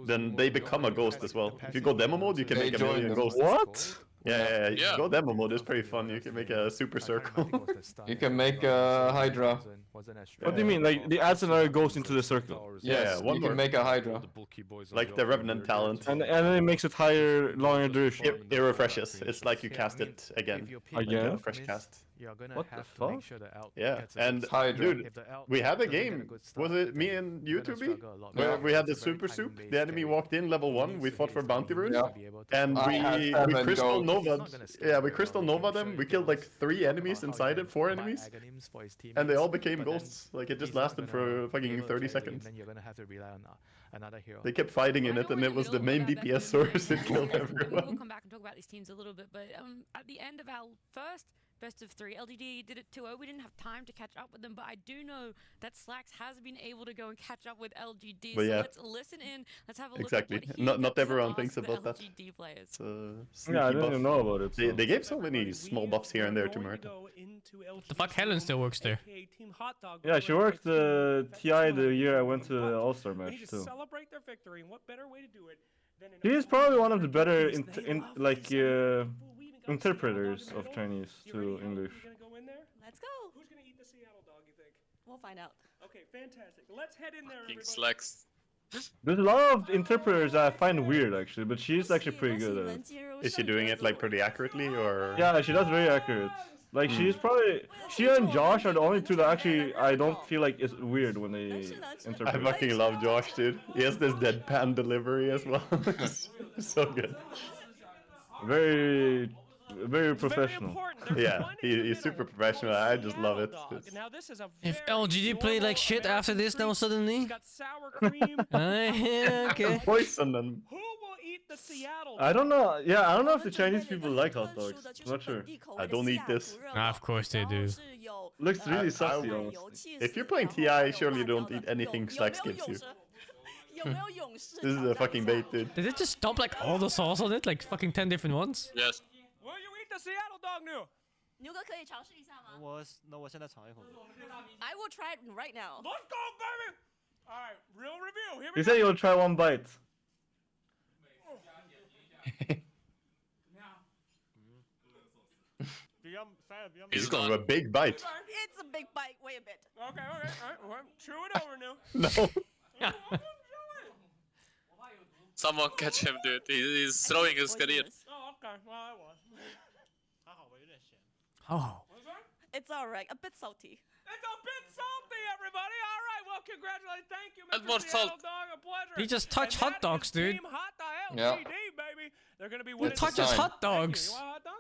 Then they become a ghost as well. If you go demo mode, you can make a million ghosts. What? Yeah. Go demo mode, it's pretty fun. You can make a super circle. You can make a Hydra. What do you mean? Like, they add another ghost into the circle? Yes, one you more. can make a Hydra. Like the Revenant talent. And then it makes it higher, longer duration. It refreshes. It's like you cast it again. Like a fresh cast. What the fuck? Yeah, and dude, we had a game. Was it me and you, 2B? Where we had the super soup. The enemy walked in level 1. We fought for bounty runes, and we crystal nova. Yeah, we crystal nova them. We killed like 3 enemies inside it, 4 enemies, and they all became ghosts. Like it just lasted for fucking 30 seconds. They kept fighting in it, and it was the main DPS source. It killed everyone. We'll come back and talk about these teams a little bit, but at the end of our first best of 3, LGD did it 2-0. We didn't have time to catch up with them, but I do know that Slacks has been able to go and catch up with LGD. But so yeah. let's listen in. Let's have a look Exactly. at what he Not gets to everyone ask thinks the about that. LGD players. Yeah, I didn't even know about it. They gave so many small buffs here and there to Murta. The fuck, Helen still works there. Yeah, she worked TI the year I went to the All-Star match too. Celebrate their victory, and what better way to do it than He is probably one of the better interpreters of Chinese to English. Let's go. Who's gonna eat the Seattle dog, you think? We'll find out. Okay, fantastic. Let's head in there, King everybody. Slacks. There's a lot of interpreters I find weird actually, but she's actually pretty good at it. Is she doing it like pretty accurately, or? Yeah, she does very accurate. Like she's probably she and Josh are the only two that actually I don't feel like it's weird when they interpret. I fucking love Josh, dude. He has this deadpan delivery as well. So good. Very professional. Yeah, he's super professional. I just love it. If LGD played like shit after this now suddenly? Yeah, okay. Poison them. Who will eat the Seattle? I don't know. Yeah, I don't know if the Chinese people like hot dogs. I'm not sure. I don't eat this. Of course they do. Looks really saucy, honestly. If you're playing TI, surely you don't eat anything Slacks gives you. This is a fucking bait, dude. Did it just dump like all the sauce on it? Like fucking 10 different ones? Yes. Will you eat the Seattle dog, New? 牛哥可以尝试一下吗？我现在尝一口。 I will try it right now. Let's go, baby! Alright, real review. Here we He go. said you'll try one bite. He's got a big bite. It's a big bite. Wait a bit. Okay, alright. Chew it over, New. No. Someone catch him, dude. He's throwing his career. Oh, okay. Well, I was. Oh. It's alright. A bit salty. It's a bit salty, everybody. All right. Well, congratulations. Thank you, Add Mr. more Seattle salt. Dog. A pleasure. He just touched hot dogs, dude. Team Hot Dog Yeah. LGD, baby. They're gonna be He winning. touches sign. hot dogs. You want a hot dog?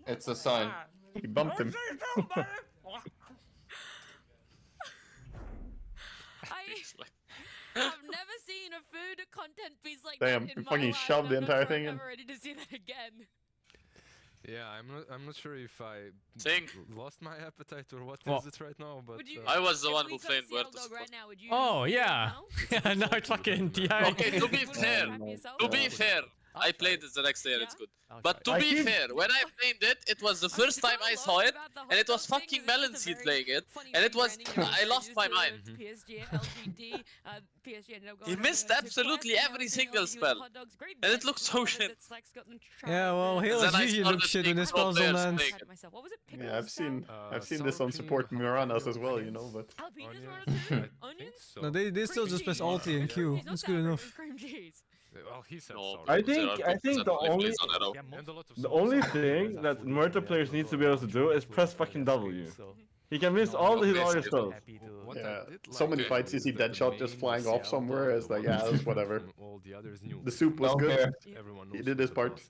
It's a sign. He bumped him. I've never seen a food content piece like Damn, that he in my fucking life. shoved the I'm entire not thing sure in. I'm ready to see that again. Yeah, I'm not sure if I Sing. lost my appetite or what Well, is it right now, but Would you, I was the if one we who got played Seattle Huertas. Dog right now, would you Oh, yeah. now? Yeah, now it's fucking TI. Okay, to be fair, to be fair, I played it the next day and it's good. But to I be think- fair, when I played it, it was the first time I saw it, and it was fucking Melon Seed playing it, and it was I lost my mind. He missed absolutely every single spell, and it looked so shit. Yeah, well, And heroes then I usually look started shit when seeing the spells don't players land. playing it. Yeah, I've seen this on support Miranas as well, you know, but No, they still just press ulti and Q. That's good enough. Well, he said No, sorry. there I think are the people that only plays on Arrow. the only thing that Murta players need to be able to do is press fucking W. He can miss all his other stuff. yeah, so many fights you see Deadshot just flying off somewhere. It's like, yeah, it's whatever. The soup was good. He did his part.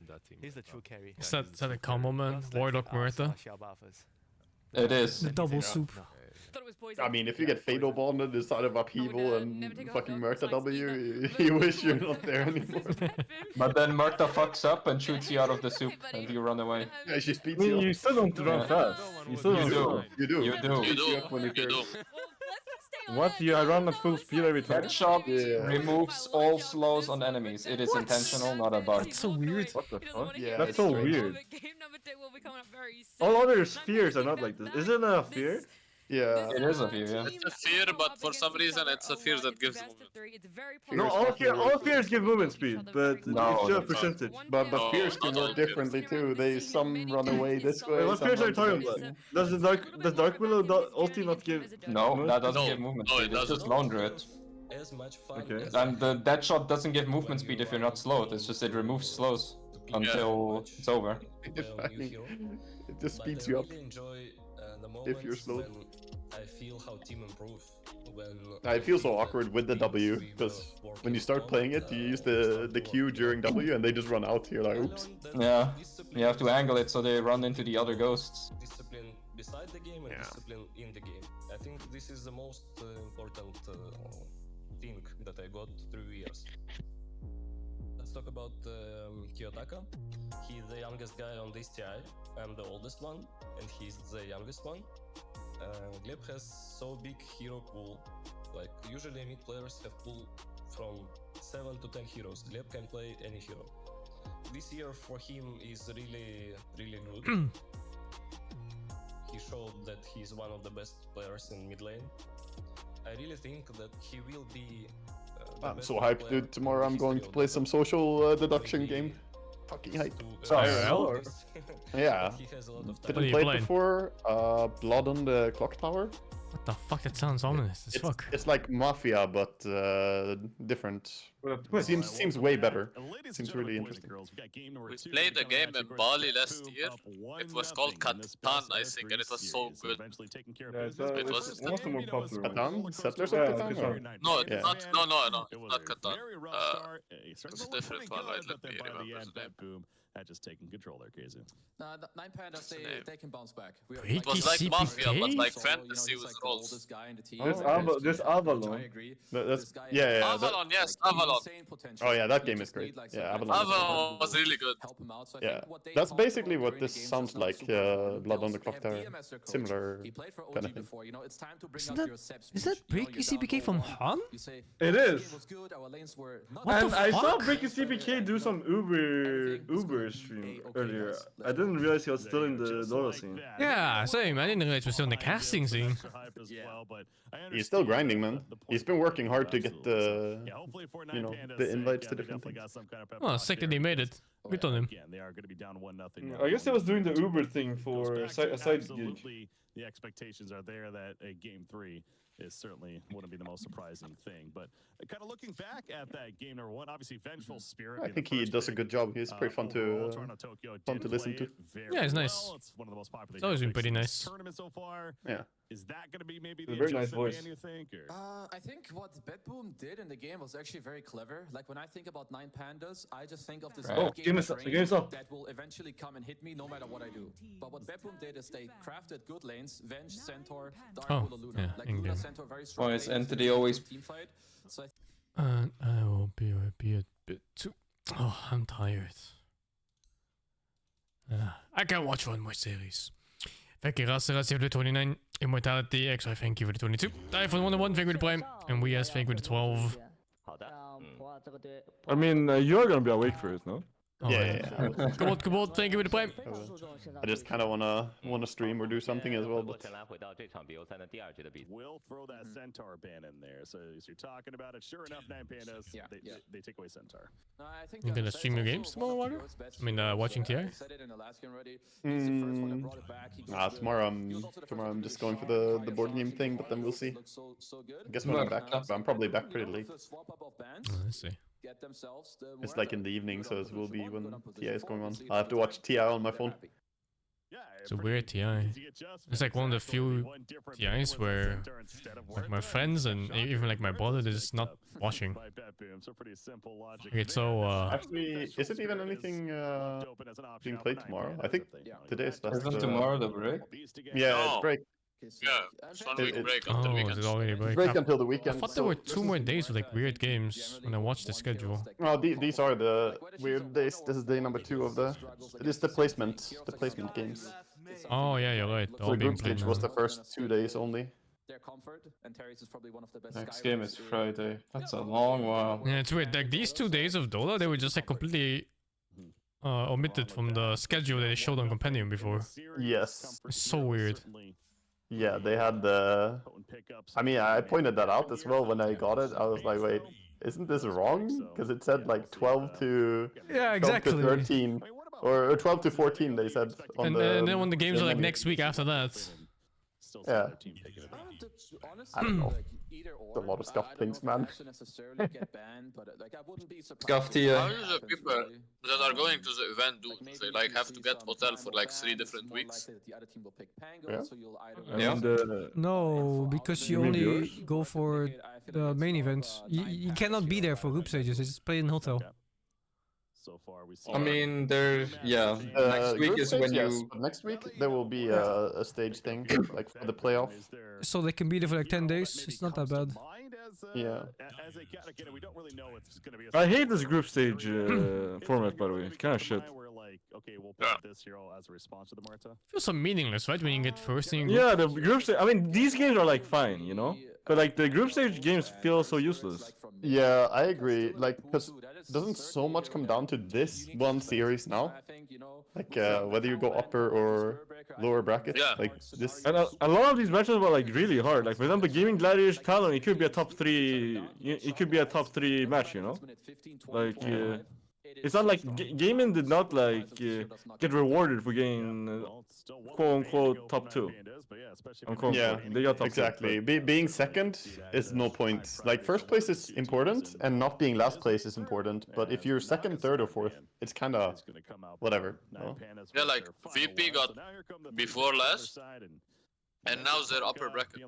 He's the true carry. Is that a combo, man? Warlock Murta? It is. The double soup. I mean, if you get Fatal Bonded inside of Upheaval and fucking Murta W, you wish you're not there anymore. But then Murta fucks up and shoots you out of the soup and you run away. Yeah, she speeds I mean, you up. you still don't run fast. You still don't run. You do. You do. You do. When you You do. What? You run at full speed every time? Deadshot Yeah. removes all slows on enemies. It is What? intentional, not a bug. That's so weird. What the fuck? Yeah, That's it's so strange. weird. All other spheres are not like this. Isn't it a fear? Yeah. It is a fear, yeah. It's a fear, but for some reason it's a fear that gives movement. No, all fears give movement speed, but No, it's still a that's not. percentage. But No, fears can not all work differently too. They some run away this way. Wait, what some fears are run you talking this about? way. Does Dark Willow ulti not give? No, that doesn't No, give movement no, it speed. It's doesn't. just lone druid. Okay. And the Deadshot doesn't give movement speed if you're not slowed. It's just it removes slows until it's over. It just speeds you up if you're slow. I feel how team improve when I feel so awkward with the W because when you start playing it, you use the Q during W and they just run out. You're like, oops. Yeah, you have to angle it so they run into the other ghosts. discipline beside the game and discipline in the game. I think this is the most important thing that I got through years. Let's talk about Kiyotaka. He's the youngest guy on this TI. I'm the oldest one, and he's the youngest one. Gleb has so big hero pool. Like usually mid players have pool from 7 to 10 heroes. Gleb can play any hero. This year for him is really good. He showed that he's one of the best players in mid lane. I really think that he will be I'm so hyped, dude. Tomorrow I'm going to play some social deduction game. Fucking hype. IRL? Yeah. Didn't you play it playing? before. Blood on the Clock Tower. What the fuck? That sounds ominous as fuck. It's like Mafia, but different. Seems way better. Seems really interesting. We played a game in Bali last year. It was called Catan, I think, and it was so good. It was one of the more popular ones. Catan? Settlers of Yeah, Catan? this or- one. No, it's Yeah. not. No, not Catan. It's a different one. Right? Let me remember the name. Just taking control there, Casey. No, the 9 pandas, they can bounce back. It was like Mafia, but like fantasy with rolls. This Avalon. Yeah. Avalon, yes, Avalon. Oh yeah, that game is great. Yeah, Avalon. Avalon was really good. Yeah, that's basically what this sounds like. Blood on the Clock Tower. Similar kind of thing. Is that Breaky CPK from Han? It is. What And the I saw fuck? Breaky CPK do some Uber stream earlier. I didn't realize he was still in the Dota scene. Yeah, same. I didn't realize we're still in the casting scene. He's still grinding, man. He's been working hard to get the, the invites to different things. Well, sick that he made it. Good on him. They are going to be down 1-0. I guess he was doing the Uber thing for a side gig. Absolutely, the expectations are there that a game 3 is certainly wouldn't be the most surprising thing. But kind of looking back at that game number 1, obviously Vengeful Spirit. I think he does a good job. He's pretty fun to listen to. Yeah, he's nice. It's one of the most popular. It's always been pretty nice. Tournament so far. Yeah. Is that going to be maybe A the very nice adjustment voice. man, you think? Or? I think what Bedboom did in the game was actually very clever. Like when I think about 9 pandas, I just think of this Oh, big game is up, game is up. that will eventually come and hit me no matter what I do. But what Bedboom did is they crafted good lanes, Venge, Centaur, Dark Oh, Willow, Luna. yeah, Like in-game. Luna, Centaur, very strong. Why is lanes, Entity always... team fight. So I And I will be a bit too... Oh, I'm tired. I can watch one more series. Thank you, Rasa, for the 29. Immortality X, I thank you for the 22. Typhon 101, thank you for the Prime. And we as thank you for the 12. I mean, you're gonna be awake for it, no? Oh, yeah. Come on, thank you for the prime. I just kind of wanna stream or do something as well, but We'll throw that Centaur ban in there. So as you're talking about it, sure enough, 9 Pandas, they take away Centaur. You gonna stream your games tomorrow, Whywaga? I mean, watching TI? Nah, tomorrow I'm just going for the board game thing, but then we'll see. I guess when I'm back, but I'm probably back pretty late. I see. It's like in the evening, so it will be when TI is going on. I'll have to watch TI on my phone. It's a weird TI. It's like one of the few TIs where like my friends and even like my brother is not watching. It's so Actually, is it even anything being played tomorrow? I think today is just Isn't tomorrow the break? Yeah, it's break. Yeah, it's 1 week break until the weekend. Is it already break? Break until the weekend. I thought there were 2 more days with like weird games when I watched the schedule. Well, these are the weird days. This is day number 2 of the. It is the placement games. Oh yeah, you're right. So the group stage was the first 2 days only. Next game is Friday. That's a long while. Yeah, it's weird. Like these 2 days of Dota, they were just like completely omitted from the schedule that they showed on Compendium before. Yes. It's so weird. Yeah, they had the. I mean, I pointed that out as well when I got it. I was like, wait, isn't this wrong? Because it said like 12 to 12 to 13, or 12 to 14. They said. And then when the games are like next week after that. Yeah. I don't know. A lot of scuffed things, man. Scuffed TI. How do the people that are going to the event do? They like have to get hotel for like 3 different weeks? Yeah. No, because you only go for the main event. You cannot be there for group stages. It's played in hotel. So far, we see. I mean, next week is when you. Next week there will be a stage thing, like for the playoff. So they can be there for like 10 days. It's not that bad. Yeah. I hate this group stage format, by the way. It's kind of shit. Feels so meaningless, right? When you get first in your group. Yeah, the group stage. I mean, these games are like fine, you know, but like the group stage games feel so useless. Yeah, I agree. Like, because doesn't so much come down to this one series now? Like, whether you go upper or lower bracket. Yeah. Like this. And a lot of these matches were like really hard. Like for example, Gaming Gladiators Talon, it could be a top 3. It could be a top 3 match, you know. Like. It's not like gaming did not like get rewarded for getting quote unquote top 2. Yeah, they got top exactly. 2, Being second is no point. Like first place is important, and not being last place is important. But if you're second, third, or fourth, it's kind of whatever. No? Yeah, like VP got before last, and now they're upper bracket.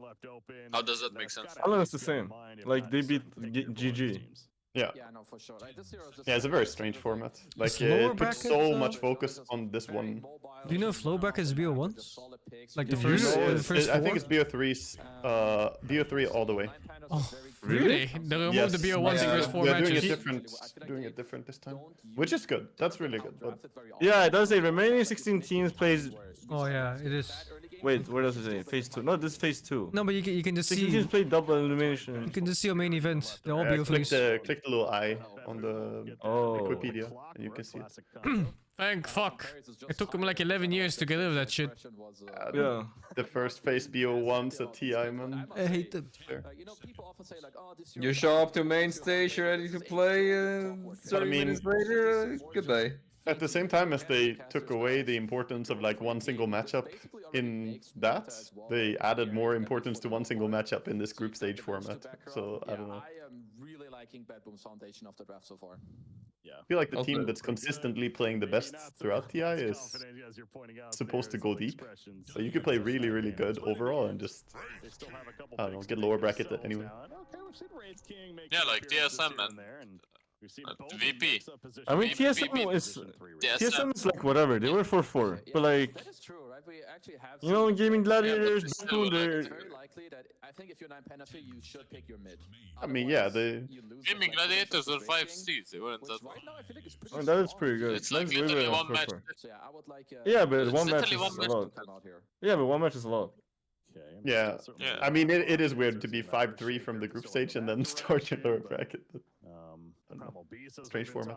How does that make sense? I know it's the same. Like they beat GG. Yeah. Yeah, no, for sure. This hero is just Yeah, it's a very strange format. Like lower it puts bracket, so much focus on this one. Do you know if low bracket is BO1s? Like the You first, know, the first I think 4? it's BO3's, BO3 all the way. Oh, really? They removed the BO1s in first 4 they're matches. doing it different this time, which is good. That's really good. But Yeah, it does say remaining 16 teams plays. Oh yeah, it is. Wait, where does it say? Phase 2. No, this is phase 2. No, but you can just 16 see. teams play double elimination. You can just see your main event. They're all BO3s. click the little eye on the Wikipedia, and you can see it. Thank fuck. It took them like 11 years to get rid of that shit. Yeah. The first phase BO1s at TI, man. I hate them. Sure. You show up to main stage, you're ready to play, 30 minutes later, goodbye. At the same time as they took away the importance of like one single matchup in that, they added more importance to one single matchup in this group stage format. So I don't know. I am really liking Bad Boom's foundation of the draft so far. I feel like the team that's consistently playing the best throughout TI is supposed to go deep. So you could play really, really good overall and just, I don't know, get lower bracket anyway. Yeah, like TSM and VP. I mean, TSM is like whatever. They were 4-4, but like, you know, Gaming Gladiators, they're Very likely that I think if you're 9 Panda, you should pick your mid. I mean, yeah, the Gaming Gladiators were 5 seeds, they weren't that Right now, I feel like it's I mean, that is pretty good. It's like That's way literally better than one match. 4-4. So yeah, I would like. Yeah, but It's one match is literally one a lot. Yeah, but one match is a lot. Yeah, I mean, it is weird to be 5-3 from the group stage and then start your lower bracket. Strange format.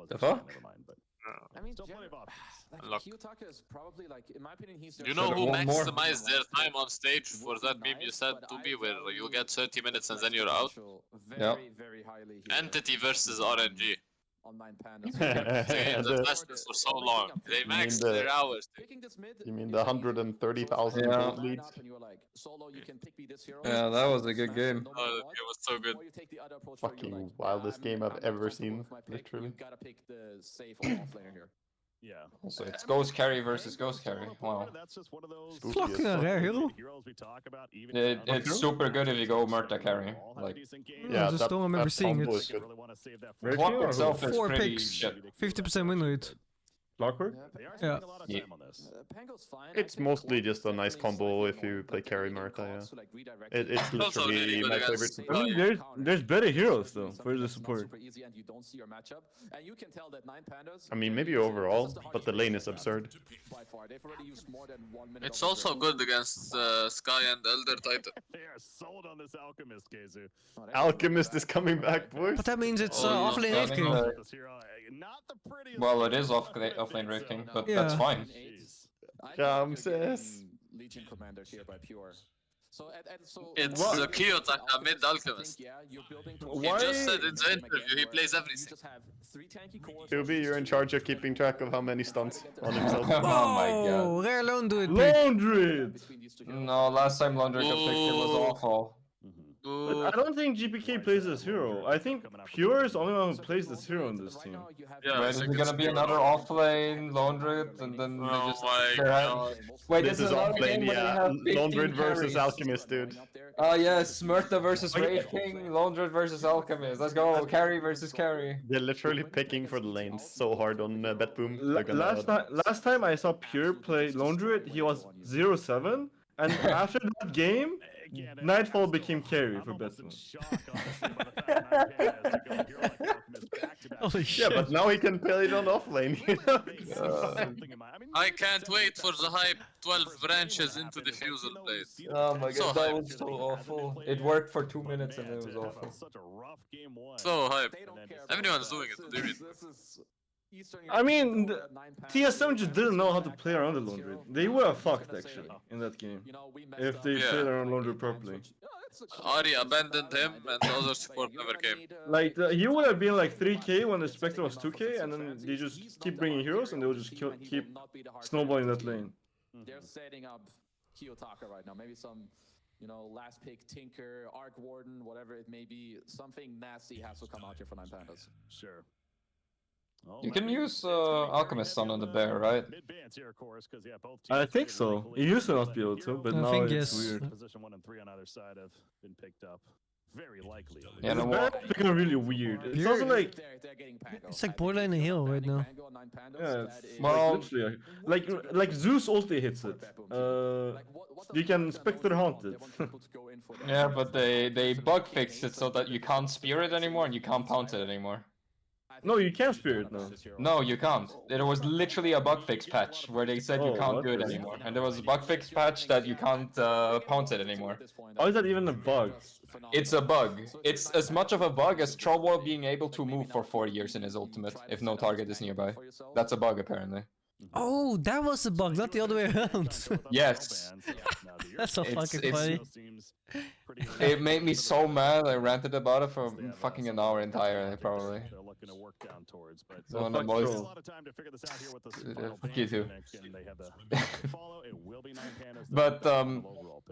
The fuck? I mean, Still plenty of options. like, Kiyotaka is probably like, in my opinion, he's. You know who maximized their time on stage for that meme you said to be where you get 30 minutes and then you're out? Yeah. Entity versus RNG. Online pandas. They invested for so long. They maxed their hours. You mean the 130,000 gold lead? Yeah, that was a good game. Oh, it was so good. Fucking wildest game I've ever seen, literally. Yeah. Also, it's Ghost Carry versus Ghost Carry. Wow. Fucking a rare hero. It's super good if you go Murta Carry. Like, I just don't remember seeing it. the swap itself is 4 pretty picks, shit. 50% win rate. Clockwork? Yeah. It's mostly just a nice combo if you play carry Marta, yeah. It's literally my favorite support. I mean, there's better heroes though for the support. I mean, maybe overall, but the lane is absurd. It's also good against Sky and Elder Titan. They are sold on this Alchemist, Kezu. Alchemist is coming back, boys. But that means it's Oh, offlane yeah, Wraith King. Well, it is offlane Wraith King, but that's fine. Come, sis. Legion commander here by Pure. It's the Kiyotaka mid Alchemist. He just said in the interview he plays everything. 2B, you're in charge of keeping track of how many stunts on himself. Oh my god. Rare Lone Druid pick. Lone Druid! No, last time Laundry got picked, it was awful. But I don't think GPK plays this hero. I think Pure is the only one who plays this hero in this team. Yeah, Wait, is it gonna be another offlane Laundry, and then they just... Wait, This is offlane, yeah. Lone Druid versus Alchemist, dude. Oh yes, Murta versus Wraith King, Laundry versus Alchemist. Let's go, carry versus carry. They're literally picking for the lanes so hard on BetBoom. Last time I saw Pure play Lone Druid, he was 0-7, and after that game, Nightfall became carry for BetBoom. Holy shit. Yeah, but now he can play it on offlane. I can't wait for the hype 12 branches into the Fusel blade. Oh my god, So that hyped. was so awful. It worked for 2 minutes and it was awful. So hype. Everyone's doing it. What do you mean? I mean, TSM just didn't know how to play around the Lone Druid. They were fucked actually in that game if they played around Lone Druid properly. Ari abandoned him and the other support never came. Like he would have been like 3k when the Spectre was 2k, and then they just keep bringing heroes and they will just keep snowballing that lane. They're setting up Kiyotaka right now. Maybe some, last pick Tinker, Arc Warden, whatever it may be. Something nasty has to come out here for 9 Pandas. Sure. You can use Alchemist on the bear, right? I think so. It used to not be able to, but I now think it's yes. weird. Position 1 and 3 on either side have been picked up. Very likely. Yeah, no, It's becoming really weird. It's also like It's like borderline a hill right now. yeah, it's Well- like Zeus ulti hits it. You can Spectre haunt it. Yeah, but they bug fixed it so that you can't spear it anymore and you can't pounce it anymore. No, you can spirit now. No, you can't. There was literally a bug fix patch where they said you Oh, can't what? do it anymore. And there was a bug fix patch that you can't pounce it anymore. How is that even a bug? It's a bug. It's as much of a bug as Trollwall being able to move for 4 years in his ultimate if no target is nearby. That's a bug apparently. Oh, that was the bug, not the other way around. Yes. That's so It's- fucking it's- funny. It made me so mad. I ranted about it for fucking an hour entirely, probably. They're looking to work down towards, but So on the boys. a lot of time to figure this out here with this final Fuck you too. and they have the follow. It will be 9 Pandas. But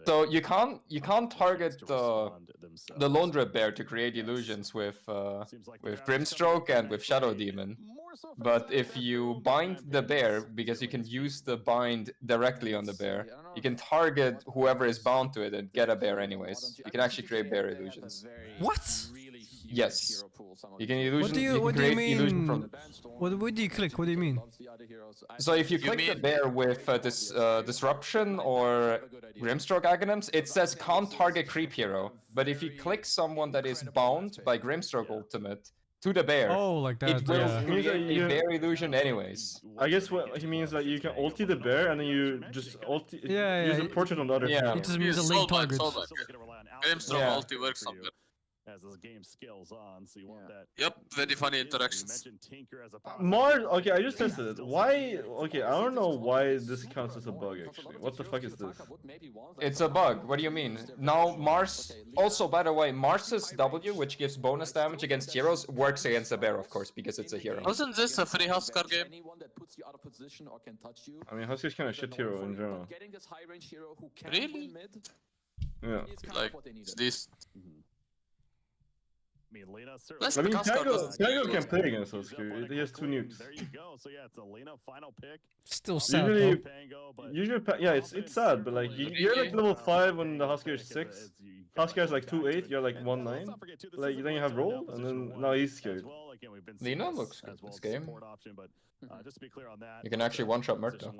so you can't target the Londra bear to create illusions with Brimstroke and with Shadow Demon. But if you bind the bear, because you can use the bind directly on the bear, you can target whoever is bound to it and get a bear anyways. You can actually create bear illusions. What? Yes. You can illusion. What do you can create illusion mean? from. What do you click? What do you mean? So if you click the bear with this disruption or Grimstroke agonyms, it says can't target creep hero. But if you click someone that is bound by Grimstroke ultimate to the bear, Oh, like that, it will yeah. create a bear illusion anyways. I guess what he means that you can ulti the bear and then you just ulti use a portrait on the other. Yeah. It just means a link target. Grimstroke ulti works on it. as this game scales on. So you want that. Yep, very funny interactions. Mars, okay, I just tested it. Why? Okay, I don't know why this counts as a bug actually. What the fuck is this? It's a bug. What do you mean? Now Mars. Also, by the way, Mars's W, which gives bonus damage against heroes, works against a bear, of course, because it's a hero. Wasn't this a free Huskar game? I mean, Huskar's kind of shit hero in general. Really? Yeah. Like, this. I mean, Lena Let's I mean, Huskar Tango can play against Husker. He has 2 nukes. There you go. So yeah, it's a Lena final pick. Still sad though. Yeah, it's sad, but like you're like level 5 when the Husker is 6. Husker is like 2-8, you're like 1-9. Like then you have roll, and then now he's scared. Lena looks good this game. Just to be clear on that, You can actually one-shot Murta.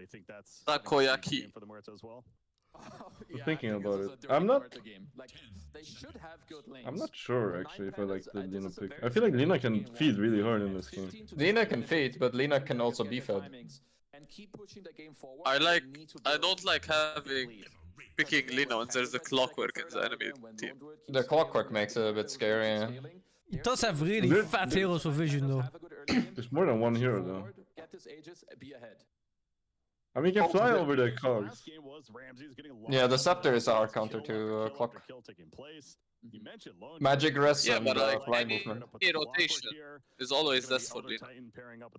You think that's Takoyaki. for the Muerta as well? I'm thinking about it. I'm not sure actually if I like the Lena pick. I feel like Lena can feed really hard in this game. Lena can feed, but Lena can also be fed. I don't like picking Lina when there's a clockwork in the enemy team. The clockwork makes it a bit scary. Yeah. It does have really fat heroes for vision though. There's more than one hero though. I mean, you can fly over the cogs. Yeah, the scepter is a hard counter to clock. Magic rest Yeah, and but like fly any movement. rotation is always less for Lina.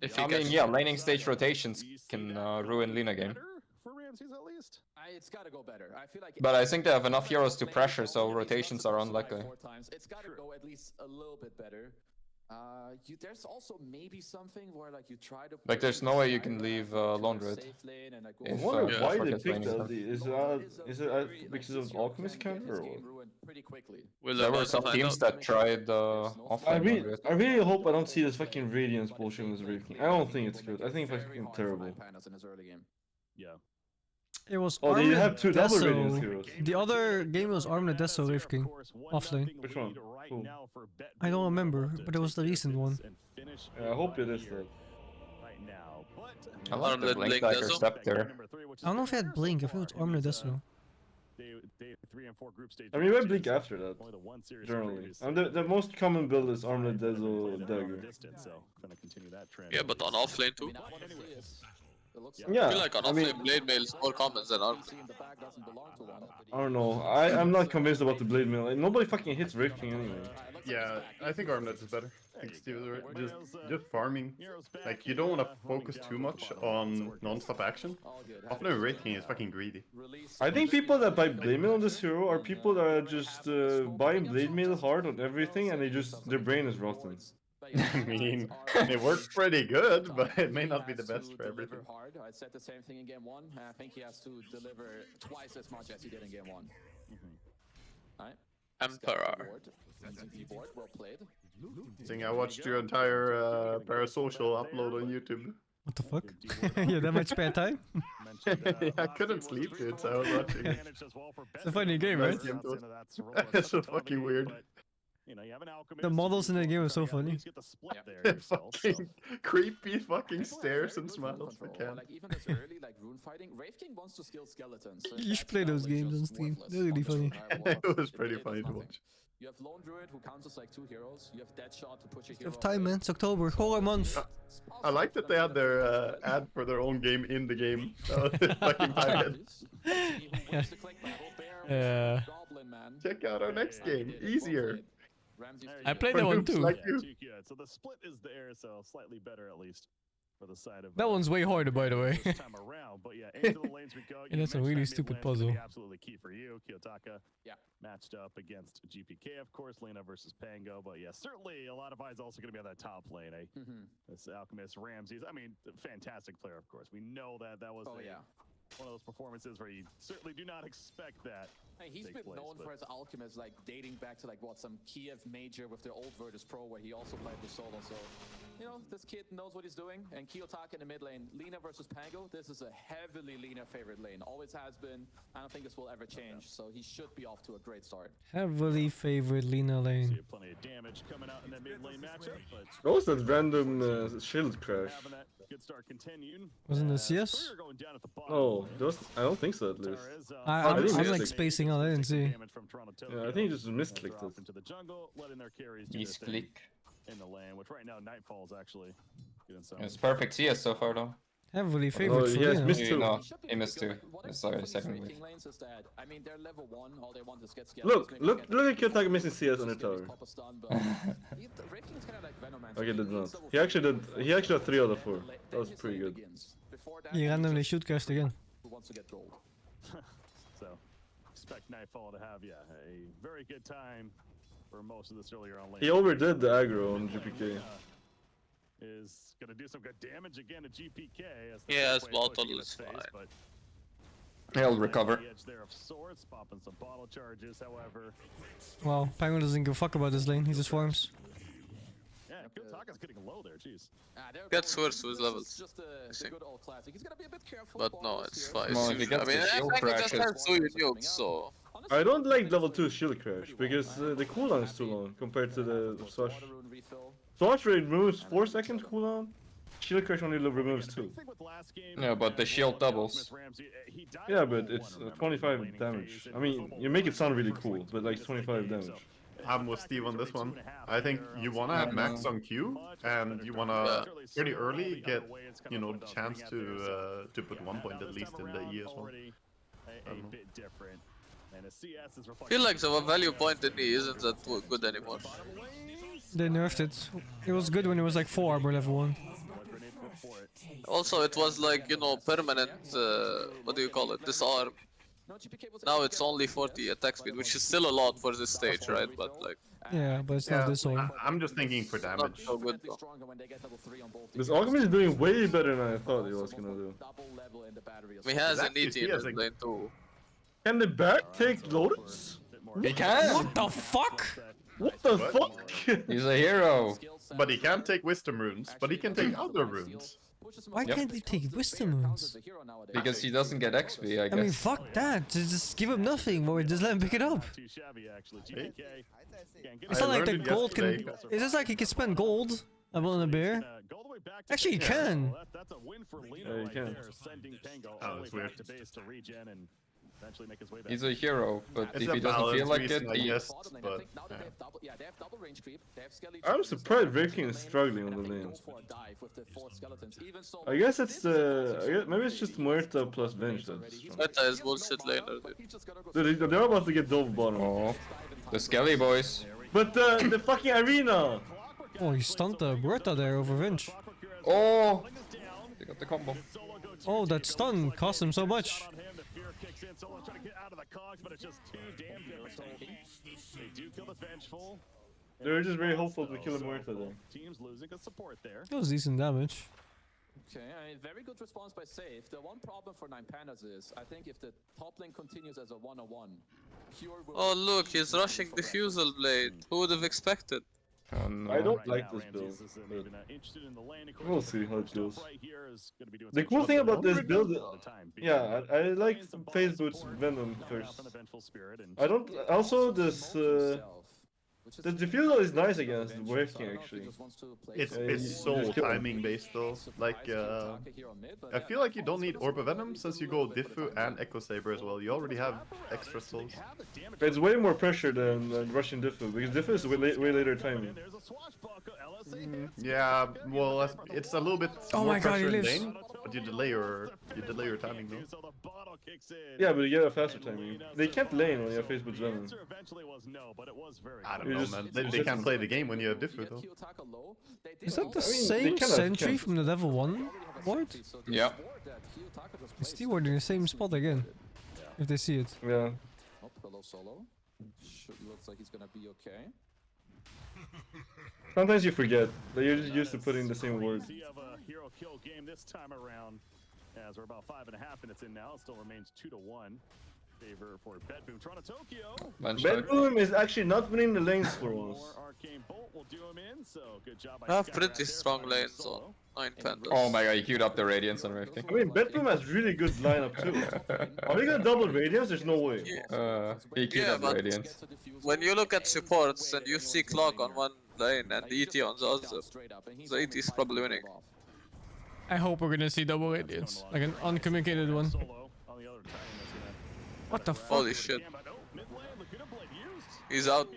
If you I mean, catch yeah, laning stage rotations can ruin Lina game. For Ramses at least. It's gotta go better. I feel like. But I think they have enough heroes to pressure, so rotations are unlikely. It's gotta go at least a little bit better. There's also maybe something where like you try to. Like, there's no way you can leave Lone Druid. I wonder why they picked LD. Is it because of Alchemist counter or what? There were some teams that tried offline. I really hope I don't see this fucking Radiance bullshit in this Wraith King. I don't think it's good. I think it's fucking terrible. Yeah. It was Oh, they have 2 double Radiance Deso. heroes. The other game was Armlet Deso Wraith King. Offlane. Which one? Cool. I don't remember, but it was the recent one. Yeah, I hope it is that. I like the Blink Dagger Scepter. I don't know if it had Blink, I think it was Armlet Deso. I mean, we went Blink after that, generally. And the most common build is Armlet Deso Dagger. Yeah, but on offlane too. Yeah, I feel like on offlane Blade Mail is more common than on. I don't know. I'm not convinced about the Blade Mail. Nobody fucking hits Wraith King anyway. Yeah, I think Armlet is better. I think Steve is right. Just farming. Like, you don't want to focus too much on non-stop action. Often Wraith King is fucking greedy. I think people that buy Blade Mail on this hero are people that are just buying Blade Mail hard on everything, and their brain is rotten. I mean, it works pretty good, but it may not be the best for everything. I said the same thing in game 1. I think he has to deliver twice as much as he did in game 1. Alright. Emperor. Well played. Sing, I watched your entire Parasocial upload on YouTube. What the fuck? Yeah, that much spare time? Yeah, I couldn't sleep, dude, so I was watching it. It's a funny game, right? It's so fucking weird. The models in the game are so funny. Fucking creepy fucking stares and smiles. I can't. Even this early rune fighting, Wraith King wants to skill skeletons. You should play those games on Steam. They're really funny. It was pretty funny to watch. You have Lone Druid who counts as 2 heroes. You have Deadshot to push a hero. You have time, man. It's October. Horror month. I like that they had their ad for their own game in the game. Fucking time. Yeah. Check out our next game. Easier. I played that one too. Like you. So the split is there, so slightly better at least for the side of. That one's way harder, by the way. This time around, but yeah, into the lanes we go. And that's a really stupid puzzle. Absolutely key for you, Kiyotaka. Yeah, matched up against GPK, of course, Lena versus Pango. But yeah, certainly a lot of eyes also going to be on that top lane. This Alchemist Ramses. I mean, fantastic player, of course. We know that was. One of those performances where you certainly do not expect that. Hey, he's been known for his alchemist, dating back to some Kiev major with their old Virtus Pro, where he also played with solo. So, this kid knows what he's doing. And Kiyotaka in the mid lane, Lina versus Pango. This is a heavily Lina favorite lane. Always has been. I don't think this will ever change. So he should be off to a great start. Heavily favored Lina lane. Plenty of damage coming out in that mid lane matchup. What was that random shield crash? good start continued. Wasn't it CS? Oh, I don't think so at least. I'm like spacing out, I didn't see. Yeah, I think he just misclicked it. Into the jungle, letting their carries do He's their thing click. in the lane, which right now Nightfall's actually getting some. It's perfect CS so far though. Heavily favored for he has Leon. missed two. No, he missed two. Sorry, second wave. Look at Kyotaku missing CS on the tower. Okay, did not. He actually had 3 out of 4. That was pretty good. He randomly shoot cashed again. So expect Nightfall to have a very good time for most of this earlier on lane. He overdid the aggro on GPK. Is gonna do some good damage again to GPK. Yeah, his bottle is fine. He'll recover. Popping some bottle charges, however. Wow, Penguin doesn't give a fuck about this lane, he just farms. Yeah, Kotaka's getting low there, jeez. Gets worse with levels, I think. But no, it's fine. Well, if he gets the shield I just crash, had 2 nukes, so... I don't like level 2 shield crash because the cooldown is too long compared to the Swash. Swash rate removes 4 seconds cooldown. Shield crash only removes 2. Yeah, but the shield doubles. Yeah, but it's 25 damage. I mean, you make it sound really cool, but like 25 damage. I'm with Steve on this one. I think you wanna have max on Q, and you wanna pretty early get, you know, the chance to put 1 point at least in the E as well. I feel like the value point in E isn't that good anymore. They nerfed it. It was good when it was like 4 arbor level 1. Also, it was like, you know, permanent, what do you call it, disarm. Now it's only 40 attack speed, which is still a lot for this stage, right? But like... Yeah, but it's not this one. I'm just thinking for damage. Not so good though. This Alchemist is doing way better than I thought he was gonna do. He has an ET in his lane too. Can the back take Lotus? He can! What the fuck? What the fuck? He's a hero! But he can't take wisdom runes, but he can take other runes. Why can't he take wisdom runes? Because he doesn't get XP, I guess. I mean, fuck that. Just give him nothing, or just let him pick it up. It's not like the gold can... It's just like he can spend gold on a bear. Actually, he can. Yeah, he can. Oh, that's weird. He's a hero, but It's if a he doesn't feel like reason, it, I he... guess, but, I'm surprised Viking is struggling on the lane. I guess it's the... maybe it's just Muerta plus Venge that's strong. Meta is bullshit laner, dude. They're about to get dove bottom. Oh, the Skelly boys. But the fucking arena! Oh, he stunned the Berta there over Venge. Oh! They got the combo. Oh, that stun cost him so much. They're just very hopeful to kill a Muerta there. That was decent damage. Okay, I mean, very good response by Safe. The one problem for 9 Pandas is, I think if the top lane continues as a 1-on-1, Pure will... Oh look, he's rushing Diffusal Blade. Who would have expected? Oh, no. I don't like this build, but we'll see how it goes. The cool thing about this build, yeah, I like Phase Boots Venom first. I don't, also this, the Diffusal is nice against Wave King actually. it's so timing based though. Like, I feel like you don't need Orb of Venom since you go Diffu and Echo Saber as well. You already have extra souls. It's way more pressure than Russian Diffu because Diffu is way later timing. Yeah, well, it's a little bit Oh more my god, he pressure in lives. lane, but you delay your timing though. Yeah, but you get a faster timing. They can't lane when you have Facebook Venom. I don't know, man. They can't play the game when you have Diffu though. Is that the I mean, same they cannot sentry cancel. from the level 1 ward? Yeah. Is T-ward in the same spot again? If they see it. Yeah. Oh, hello solo. Looks like he's gonna be okay. Sometimes you forget that you're just used to putting the same word. Of a hero kill game this time around, as we're about 5.5 minutes in now. It still remains 2-1. Favor for Bedboom. Toronto Tokyo. Bedboom is actually not winning the lanes for once. Arcane Bolt will do him in, so good job by I have pretty strong lanes on 9 Pandas. Oh my god, he queued up the Radiance on Wave King. I mean, Bedboom has really good lineup too. Are we gonna double Radiance? There's no way. He queued up but Radiance. when you look at supports and you see Clock on one lane and the ET on the other, the ET is probably winning. I hope we're gonna see double radiance, like an uncommunicated one. What the fuck? Holy shit. He's out.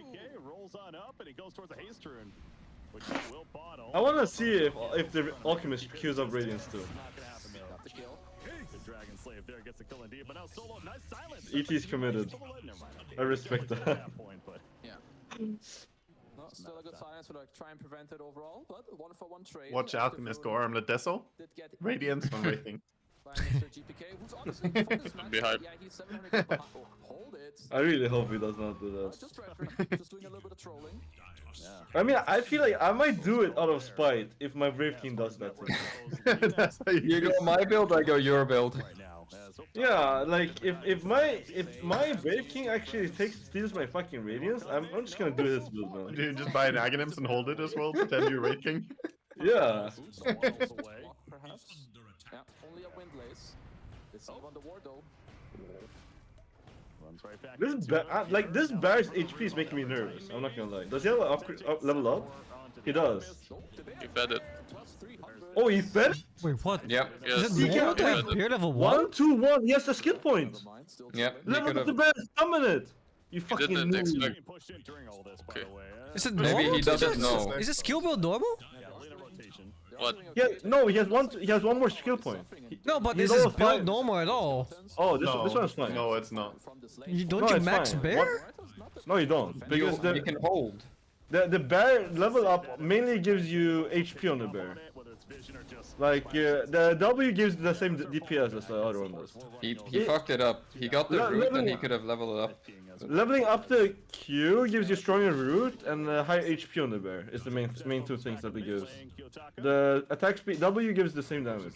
I wanna see if the Alchemist queues up Radiance too. ET's committed. I respect that. Still a good silence, but try and prevent it overall. But 1-for-1 trade. Watch Alchemist go armlet Deso. Radiance on Wraithing. Be hype. I really hope he does not do that. I mean, I feel like I might do it out of spite if my Brave King does that to me. That's how You go my build, I go your build. Yeah, like if my Brave King actually steals my fucking Radiance, I'm just gonna do his build, man. You just buy an Aghanims and hold it as well, pretend you're Wraith King. Yeah. Only a wind blaze. On the ward though. This Barrett's HP is making me nervous. I'm not gonna lie. Does he have an level up? He does. He fed it. Oh, he fed it? Wait, what? Yep. Is Yes. it normal to have bear level 1? 1-2-1. He has a skill point. Yep. Level up the bear. Summon it. You fucking didn't noob. expect. Okay. Is it Maybe normal? he to doesn't just- know. Is this skill build normal? What? Yeah, no, he has one more skill point. No, but He's is this level build 5. normal at all? Oh, this one's fine. No, it's not. Don't No, you it's max fine. bear? No, you don't. Because You can hold. the bear level up mainly gives you HP on the bear. Like the W gives the same DPS as the other one does. He fucked it up. He got the root and he could have leveled it up. Leveling up the Q gives you stronger root and higher HP on the bear. Is the main two things that it gives. The attack speed W gives the same damage.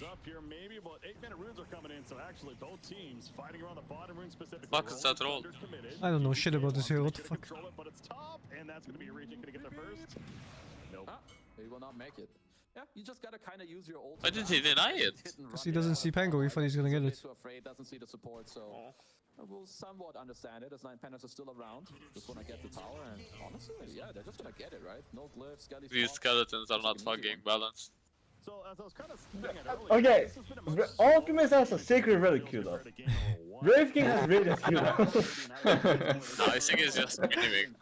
Fuck is that roll? I don't know shit about this hero. What the fuck? He will not make it. Yeah, you just gotta kind of use your ult. Why didn't he deny it? Because he doesn't see Pango. He thought he's gonna get it. Too afraid, doesn't see the support, so we'll somewhat understand it as 9 Panthers are still around. Just wanna get the tower, and honestly, yeah, they're just gonna get it, right? No glyphs, skellies. These skeletons are not fucking balanced. So as I was kind of saying Okay, Alchemist has a sacred relic queued up. Brave King has Radiance queued up. No, I think it's just miniming.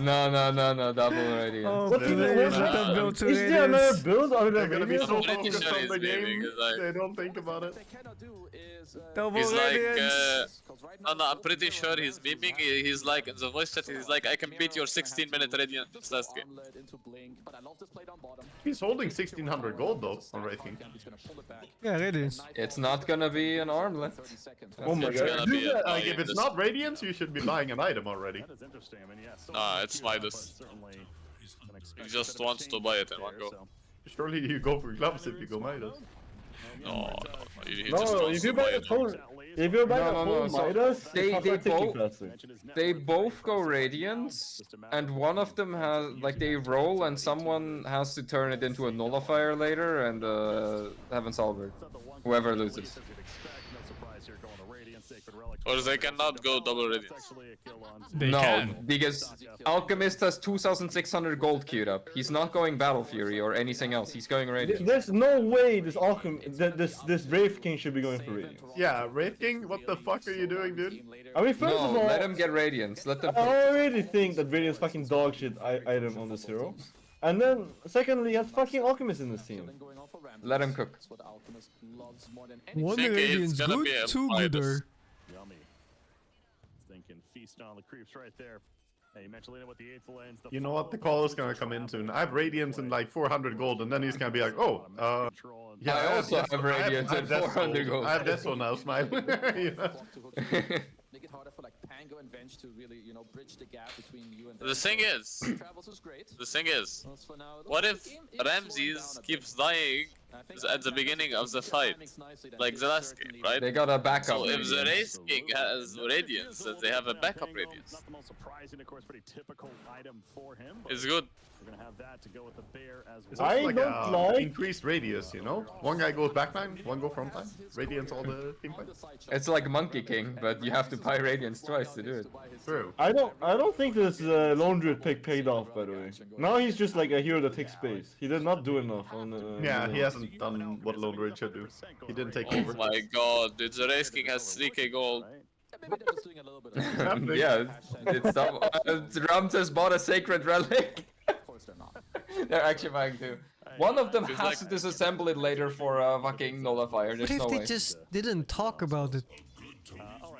No, double radiance. Is there another build other than They're gonna be Radiance? so Pretty focused sure on the he's gaming, game, it's like- they don't think about it. Double He's like, radiance. no, I'm pretty sure he's memeing. He's like, in the voice chat, he's like, I can beat your 16-minute radiance last game. He's holding 1600 gold though on Wraithing. Yeah, radiance. It's not gonna be an armlet. Oh my It's gonna god. be a- Like if it's not Radiance, you should be buying an item already. Nah, it's Midas. He just wants to buy it in one go. Surely you go for gloves if you go Midas. No, he just No, wants if to you buy buy a it. full, if you buy a full so Midas, they both go radiance, and one of them has like they roll, and someone has to turn it into a nullifier later, and have Salver, whoever loses. Or they cannot go double radiance. They No, can. because Alchemist has 2,600 gold queued up. He's not going Battle Fury or anything else. He's going radiance. There's no way this Brave King should be going for Radiance. Yeah, Wraith King, what the fuck are you doing, dude? I mean, first No, of all, let him get radiance. Let them. I already think that Radiance fucking dog shit item on this hero. And then, secondly, he has fucking Alchemist in this team. Let him cook. One Think it's radiance gonna be good, a 2 Midas. gooder. Yummy. Thinking feast on the creeps right there. Hey, you mentioned Lena with the 8th lanes. You know what? The call is gonna come in soon. I have Radiance in like 400 gold, and then he's gonna be like, oh, yeah, I also have Radiance I at Deso. 400 gold. I have Deso now, smile. You know? Make it harder for like Pango and Venge to really, you know, bridge the gap between you and The thing is, Travels is great. what if Ramses keeps dying at the beginning of the fight, like the last game, right? They got a backup. So if the radiance. Race King has Radiance, then they have a backup Radiance. Not the most surprising, of course, pretty typical item for him. but It's good. We're gonna have that to go with the bear as It's well. also I like don't like- increased radius, you know? One guy goes backline, one go frontline. Radiance all the team fight. It's like Monkey King, but you have to buy radiance twice to do it. True. I don't think this Lone Druid pick paid off, by the way. Now he's just like a hero that takes space. He did not do enough on Yeah, he hasn't hasn't done what Lone Raid should do. He didn't take Oh over. my god, dude, the Race King has 3k gold. Maybe they're just doing a little bit of Yeah, it's some. Ramses bought a sacred relic. Of course they're not. They're actually buying to. One of them has to disassemble it later for a fucking nullifier. What There's if no they way. just didn't talk about it?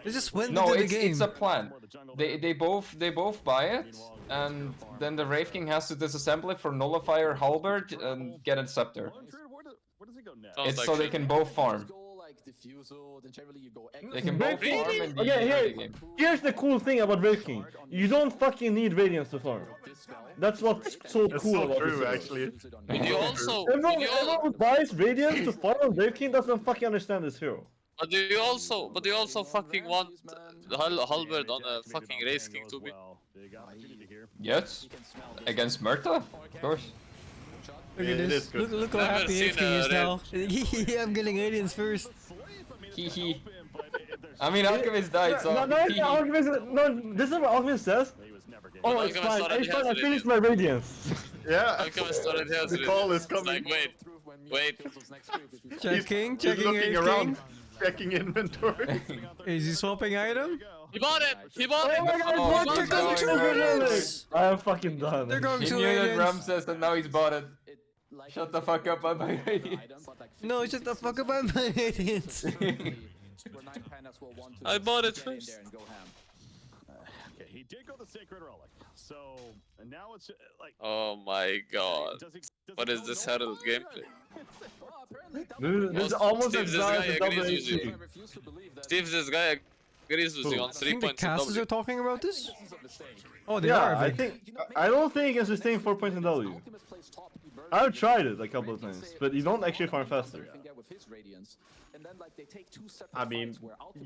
They just went No, into the it's game. it's a plan. They both buy it, and then the Wraith King has to disassemble it for nullifier halberd and get a scepter. It's so they can both farm. They can both farm and Okay, here's the cool thing about Wraith King. You don't fucking need Radiance to farm. That's what's so That's cool so about true, this. actually. But you also... Everyone who buys Radiance to farm on Wraith King doesn't fucking understand this hero. But do you also fucking want halberd on a fucking Race King to be? Yes, against Murta, of course. Look at this. Look how Never happy seen King a is red. now. I'm getting Radiance first. Hee. I mean, Alchemist died, so. No, this is what Alchemist says. Oh, it's fine. It's fine. I finished my Radiance. Yeah. Alchemist already has The it. call is It's coming. like, wait. Checking He's looking Raid around, King. checking inventory. Is he swapping item? He bought it! He bought it! Oh my god, Oh, what? they're They're going going to for Radiance! I am fucking done. They're going He to knew that Radiance. Ramses and now he's bought it. Shut the fuck up, I'm my Radiance. No, shut the fuck up, I'm my Radiance. I bought it first. Okay, he did go the Sacred Relic. So now it's like... Oh my god. What is this Herald gameplay? This is almost Steve, as this bad guy as double agrees with HP. you. Steve, this guy agrees with you on I 3 think the points in casters W. are talking about this? Oh, they Yeah, are, I Vic. don't think it's sustain 4 points in W. I've tried it a couple of times, but you don't actually farm faster. I mean,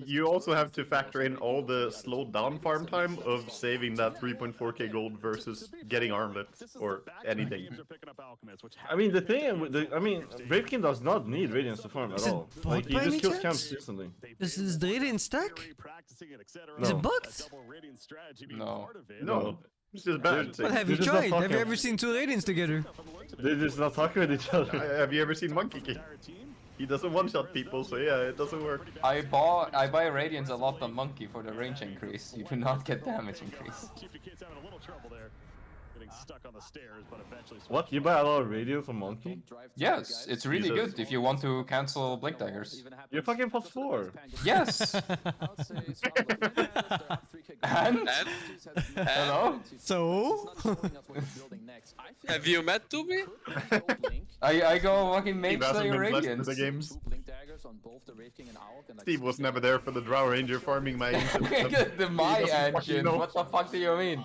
you also have to factor in all the slowed down farm time of saving that 3.4k gold versus getting armlet or anything. I mean, the thing, Wraith King does not need Radiance to farm at Is it all. bugged Like, he by just any kills chance? camps instantly. Is the Radiant stack? Is No. it bugged? No. No, it's just bad. What have you They're just not tried? Have you talking. ever seen two Radiants together? They're just not talking with each other. Have you ever seen Monkey King? He doesn't one-shot people, so yeah, it doesn't work. I buy Radiance a lot on Monkey for the range increase. You do not get damage increase. What? You buy a lot of Radiance on Monkey? Yes, it's really Jesus. good if you want to cancel Blink Daggers. You're fucking +4. Yes! And? Hello? So? Have you met Tubi? I go fucking make Steve hasn't Slayer been blessed with Radiance. the games. Steve was never there for the Drow Ranger farming my ancients. The my He doesn't fucking ancient, know. what the fuck do you mean?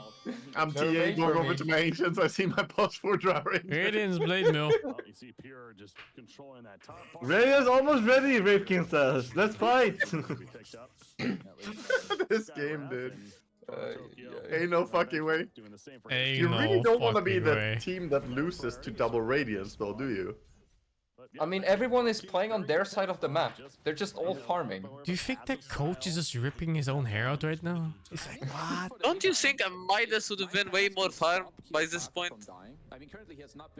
I'm They're TA made going for over me. to my ancients, I see my +4 Drow Ranger. Radiance Blade Mill. Radiance almost ready, Wraith King says. Let's fight! This game, dude. Ain't no fucking way. Ain't You really no don't want to be fucking the way. team that loses to double Radiance, though, do you? I mean, everyone is playing on their side of the map. They're just all farming. Do you think that coach is just ripping his own hair out right now? He's like, what? Don't you think a Midas would have been way more farm by this point?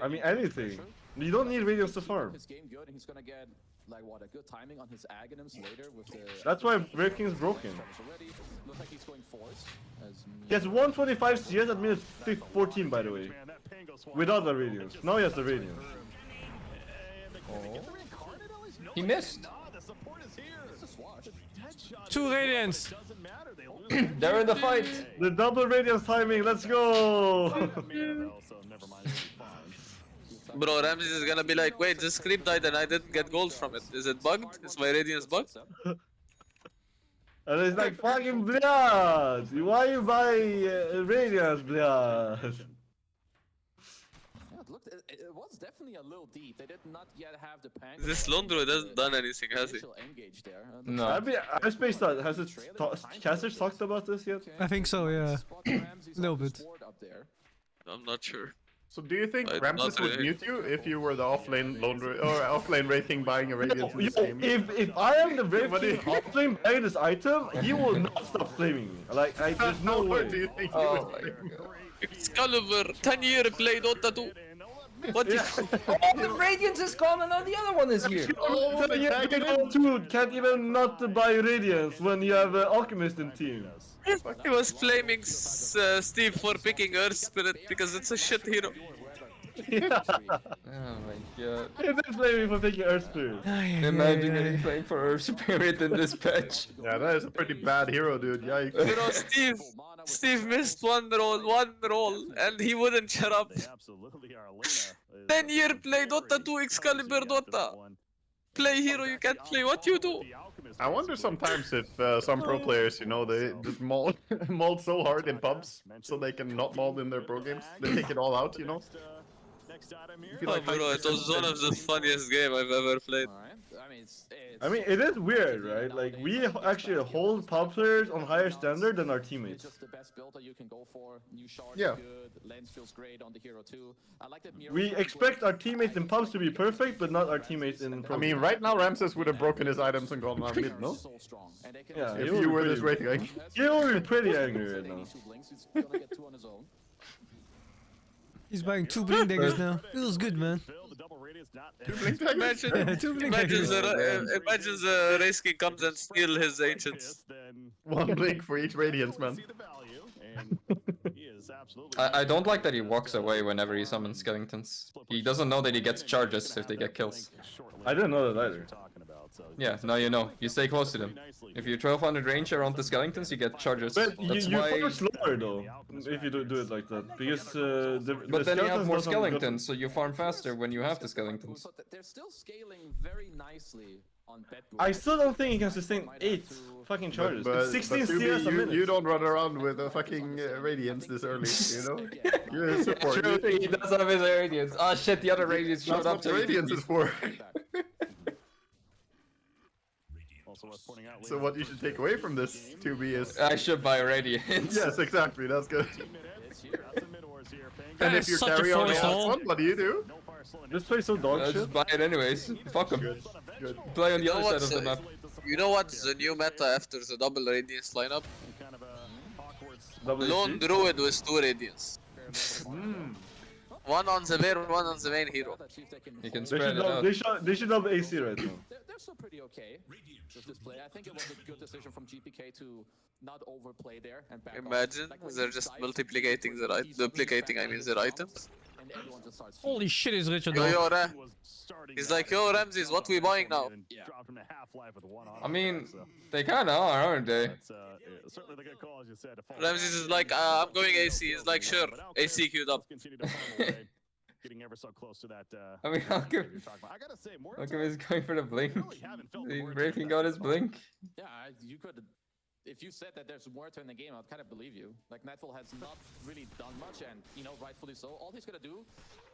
I mean, anything. You don't need Radiance to farm. That's why Wraith King is broken. He has 125 CS at minute 14, by the way. Without the Radiance. Now he has the Radiance. He missed. Two Radiants! They're in the fight. The double Radiance timing, let's go! Bro, Ramses is gonna be like, wait, this creep died and I didn't get gold from it. Is it bugged? Is my Radiance bugged? And it's like, fucking blood! Why you buy Radiance, blood? It was definitely a little deep. They did not yet have the pang. This Londro hasn't done anything, has he? No. I spaced out. Has it Casters talked about this yet? I think so, yeah. A little bit. I'm not sure. So do you think Not Ramses would really. mute you if you were the offlane offlane Wraith King buying a Radiance in this game? If I am the Wraith King offlane buying this item, he will not stop flaming me. Like, there's no way. Do you think he Oh would? my god. Excalibur, 10-year play Dota 2. What the Oh, the Radiance is gone and then the other one is here. Oh, dude, can't even not buy Radiance when you have Alchemist in team. He was flaming Steve for picking Earth Spirit because it's a shit hero. Yeah. Oh my god. He's been flaming for picking Earth Spirit. Imagine getting flamed for Earth Spirit in this patch. Yeah, that is a pretty bad hero, dude. Yikes. You know, Steve missed one roll, and he wouldn't shut up. 10-year play Dota 2 Excalibur Dota. Play hero you can't play, what you do? I wonder sometimes if some pro players, you know, they just mold so hard in pubs so they can not mold in their pro games. They take it all out, you know? Oh, bro, it was one of the funniest games I've ever played. I mean, it is weird, right? Like, we actually hold pub players on higher standard than our teammates. Yeah. We expect our teammates in pubs to be perfect, but not our teammates in pro. I mean, right now Ramses would have broken his items and gone on mid, no? Yeah, if you were this rating. You would be pretty angry right now. He's buying 2 blink daggers now. Feels good, man. 2 blink daggers? Imagine, 2 blink imagine daggers. the Race King comes and steal his ancients. 1 blink for each radiance, man. I don't like that he walks away whenever he summons skeletons. He doesn't know that he gets charges if they get kills. I didn't know that either. Yeah, now you know. You stay close to them. If you 1200 range around the skeletons, you get charges. But That's you why... far slower though, if you do it like that. Because But then you have more skeletons, so you farm faster when you have the skeletons. They're still scaling very nicely on bet. I still don't think he can sustain 8 fucking charges. It's 16 CS a minute. You don't run around with a fucking radiance this early, you know? You're a support. True thing, he does have his radiance. Oh shit, the other radiance showed up. That's what radiance is for. So what you should take away from this 2B is... I should buy radiance. Yes, exactly, that's good. And if you carry on the last one, what do you do? This plays so dog shit. Just buy it anyways. Fuck him. Good. Play on the other side of the map. You know what's the new meta after the double radiance lineup? Lone druid with 2 radiance. One on the bear, one on the main hero. You can spread it out. They should have AC right now. They're still pretty okay with this play. I think it was a good decision from GPK to not overplay there and back Imagine they're just duplicating their items. Holy shit, is Richard. Yo, he's like, yo, Ramses, what we buying now? I mean, they kinda are, aren't they? Ramses is like, I'm going AC. He's like, sure, AC queued up. Getting ever so close to that. I mean, how come he's going for the blink? He's breaking out his blink. Yeah, you could. If you said that there's more to in the game, I'd kind of believe you. Like, Nightfall has not really done much, and, you know, rightfully so. All he's gonna do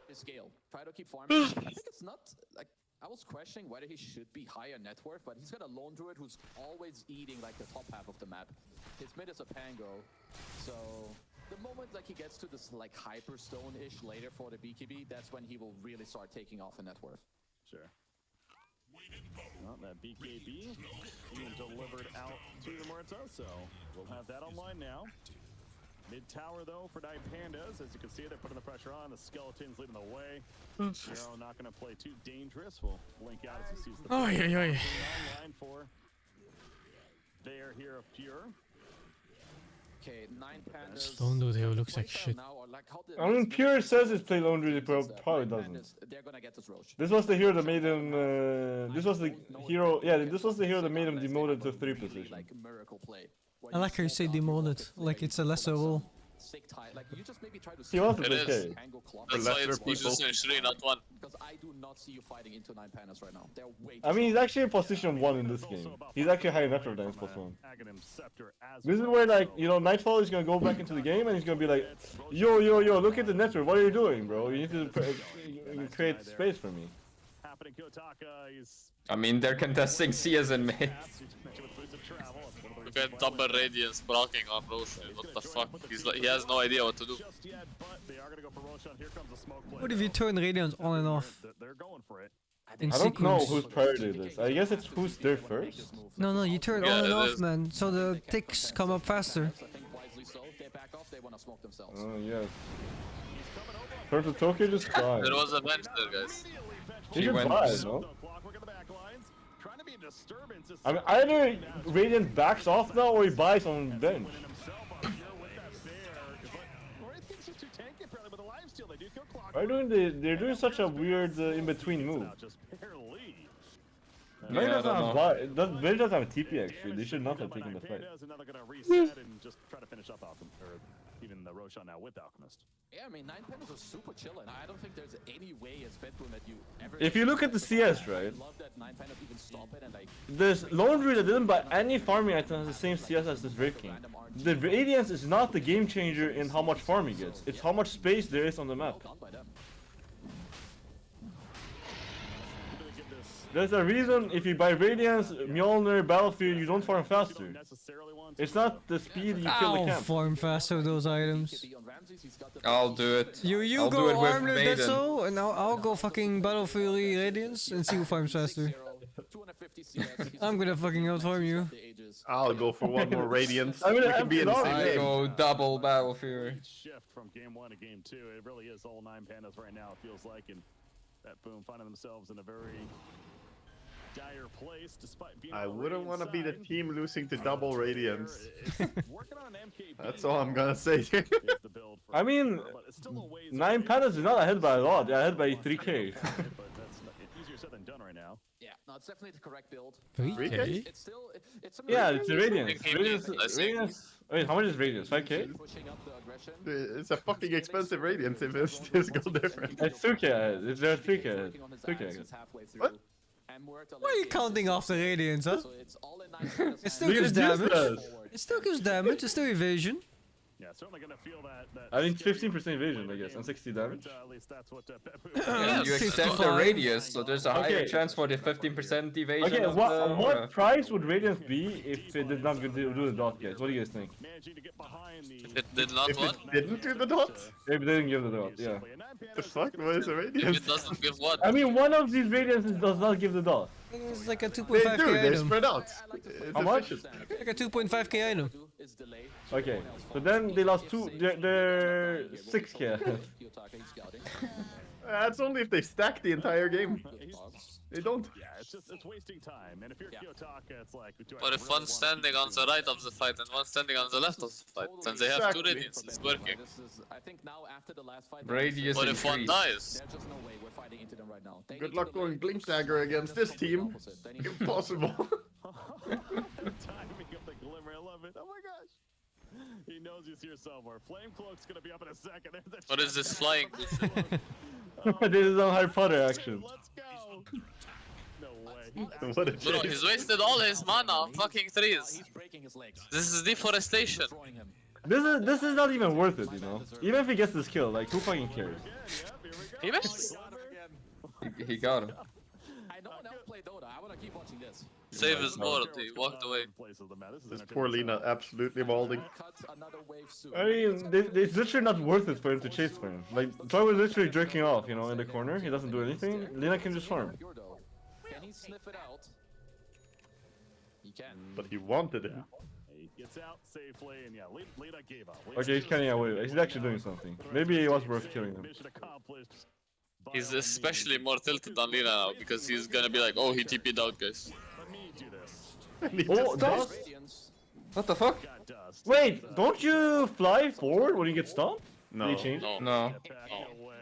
is scale. Try to keep farming. I think it's not, like, I was questioning whether he should be higher net worth, but he's got a lone druid who's always eating, like, the top half of the map. His mid is a Pango, so... The moment, like, he gets to this, like, Hyperstone-ish later for the BKB, that's when he will really start taking off in net worth. Sure. Well, that BKB being delivered out to the Muerta, so we'll have that online now. Mid tower though for Night Pandas, as you can see, they're putting the pressure on. The skeletons leading the way. Hero not going to play too dangerous. We'll blink out as he sees the online for their Hero Pure. Okay, 9 Pandas. Stone Dude Hero looks like shit. I mean, Pure says it's played laundry, but probably doesn't. They're gonna get this Roche. This was the hero that made him. This was the hero. Yeah, this was the hero that made him demoted to 3 position. Like miracle play. I like how you say demoted, like it's a lesser role. Like, you just maybe try to He wants to It play is. carry. That's why it's position 3, not 1. Because I do not see you fighting into 9 Pandas right now. They're way I mean, he's actually in position 1 in this game. He's actually high enough than his plus 1. This is where, like, you know, Nightfall is gonna go back into the game and he's gonna be like, yo, look at the network. What are you doing, bro? You need to create space for me. I mean, they're contesting CS and mid. Look at double radiance blocking on Roshan. What the fuck? He has no idea what to do. What if you turn radiance on and off? In I don't know sequence? whose priority it is. I guess it's who's there first. No, you turn on and off, man, so the ticks come up faster. Oh, yes. Turn to Tokyo, just cry. There was a bench there, guys. He should buy, no? I mean, either Radiant backs off now or he buys on bench. Why doing they're doing such a weird in-between move? Bench doesn't have a TP actually. They should not have taken the fight. Even the Roshan now with Alchemist. Yeah, I mean, 9 panels are super chilling. I don't think there's any way as Bedroom that you ever... If you look at the CS, right? I love that 9 panels even stop it and like... There's Lone Druid that didn't buy any farming items has the same CS as this Wraith King. The Radiance is not the game changer in how much farm he gets. It's how much space there is on the map. There's a reason if you buy Radiance, Mjolnir, Battlefield, you don't farm faster. It's not the speed you kill the I'll camp. farm faster with those items. I'll do it. You I'll do go it with Armlet Maiden. Detso, and I'll go fucking Battle Fury Radiance and see who farms faster. I'm gonna fucking outfarm you. I'll go for one more Radiance. I mean, We can be in the same I game. go double Battle Fury. Shift from game 1 to game 2. It really is all 9 pandas right now, it feels like, and that Boom finding themselves in a very dire place despite being I wouldn't want to be the team losing to double Radiance. working on an MKB. That's all I'm gonna say. I mean, 9 pandas is not ahead by a lot. They're ahead by 3k. But that's easier said than done right now. Yeah, no, it's definitely the correct build. 3K? It's still... Yeah, it's a Radiance. Radiance. Wait, how much is Radiance? 5k? Pushing up the aggression. It's a fucking expensive Radiance if it's physical difference. It's 2k ahead. It's 3k ahead. 2k ahead. What? Why are you counting off the Radiance, huh? It still gives Because damage. does. It still gives damage. It's still evasion. Yeah, certainly gonna feel that. I think 15% evasion, I guess, and 60 damage. At least that's what Yeah, you extend the 55. radius, so there's a higher Okay. chance for the 15% evasion. Okay, of what price would Radiance be if it did not do the dot, guys? What do you guys think? managing to get behind the It did not If what? it didn't do the dot? If it didn't give the dot, yeah. The fuck? What is a If Radiance? it doesn't give what? I mean, one of these Radiances does not give the dot. It's like a They 2.5k do, they're item. spread out. It's How much? efficient. Like a 2.5k item. Okay, so then they lost two. They're 6k. That's only if they stack the entire game. They don't. Yeah, it's wasting time. And if you're Kiyotaka, it's like. do I But if really one want standing on the right of the fight and one standing on the left of the fight, then they have two Exactly. radiants, it's working. I think now after the last fight, Radius But if one increase. dies, there's just no way we're fighting into them right now. They Good need luck to delay going Blink this. Dagger against this team. They need to Impossible. timing of the glimmer? I love it. Oh my gosh. He knows he's here somewhere. Flame Cloak's gonna be up in a second. There's that what is this flying? This is a Harry Potter action. Let's go. No way. What a Bro, chase. he's wasted all his mana on fucking trees. He's breaking his legs. This is deforestation. Destroying him. This is not even worth it, you know. Even if he gets this kill, like who fucking cares? He missed. He got him. I know now play Dota. I wanna keep watching this. Save his board, he walked away. This poor Lina absolutely balding. Cut another wave soon. I mean, it's literally not worth it for him to chase for him. Like, Troy was literally jerking off, you know, in the corner. He doesn't do anything. Lina can just farm. Can he sniff it out? He can. But he wanted it. He gets out safely, and yeah, Lina gave up. Okay, he's cutting away. He's actually doing something. Maybe it was worth killing him. Mission accomplished. He's especially more tilted on Lina now because he's gonna be like, oh, he TP'd out, guys. Let me do this. Oh, dust? What the fuck? Got dust. Wait, don't you fly forward when you get stomped? No. Did he change? No. No. Back away.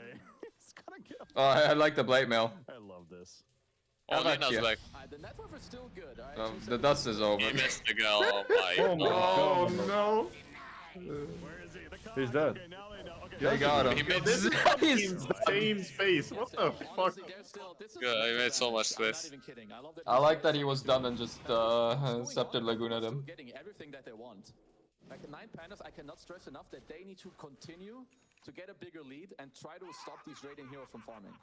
It's gonna get. Oh, I like the blade mail. I love this. Oh, back Lina's here. back. The net worth is still good. The dust is over. He missed the girl. Oh my Oh my god. god. no. Where is he? The He's comeback. dead. Okay, now they know. Okay, They got He him. made This this. is insane space. What the fuck? Yeah, he made so much space. Even kidding. I love that. I like that he was done and just Scepter Laguna them. Getting everything that they want. Like 9 pandas, I cannot stress enough that they need to continue to get a bigger lead and try to stop these Radiant heroes from farming.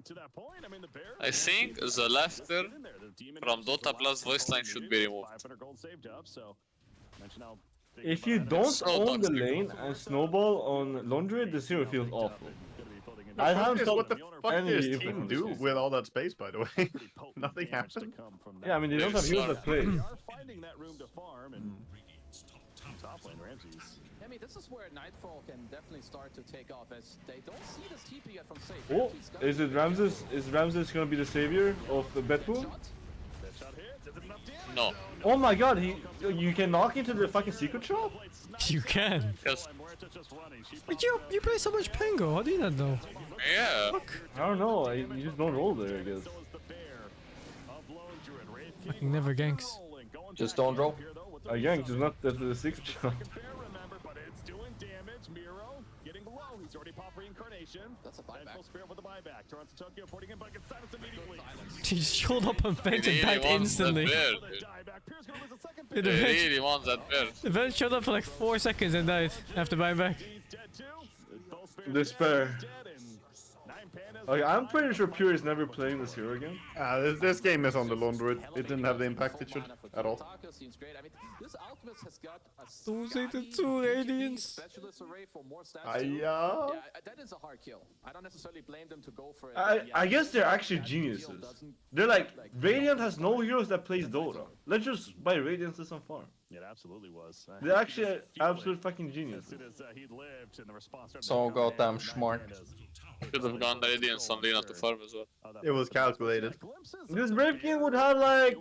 To that point, I mean, the bear. I think the laughter from Dota Plus voice line should be removed. 500 gold saved up, so mention how big If the you button don't is. so own the toxic. lane and snowball on Laundry, this hero feels awful. Gonna be putting in I the- haven't What the felt fuck any does impact team on do this. with all that space, by the way? pretty potent Nothing damage to happened. come from Yeah, I mean, they don't have heroes that play. They are finding that room to farm, and top lane, Ramses. I mean, this is where Nightfall can definitely start to take off, as they don't see this TP yet from safe. Oh, is it Ramses? Is Ramses gonna be the savior of the Betboom? No. Oh my god, you can knock into the fucking secret shop? You can. Yes. But you play so much Pango, how do you not know? Yeah. I don't know, you just don't roll there, I guess. Fucking never ganks. Just don't roll. I ganked, just not at the secret shop. He's already popped reincarnation. That's a buyback. With a buyback. Toronto Tokyo porting in, but gets silence immediately. He just showed up on vent and He died wants instantly. that bear, dude. He really wants that bear. The vent showed up for like 4 seconds and died after buyback. Despair. Okay, I'm pretty sure Pure is never playing this hero again. This game is on the laundry. It didn't have the impact it should at all. Those are the 2 Radiants. Yeah, that is a hard kill. I don't necessarily blame them to go for it. I guess they're actually geniuses. They're like, Radiant has no heroes that plays Dota. Let's just buy Radiant to some farm. It absolutely was. They're actually absolute fucking geniuses. So goddamn smart. Should have gone Radiance on Lina to farm as well. It was calculated. This Brave King would have like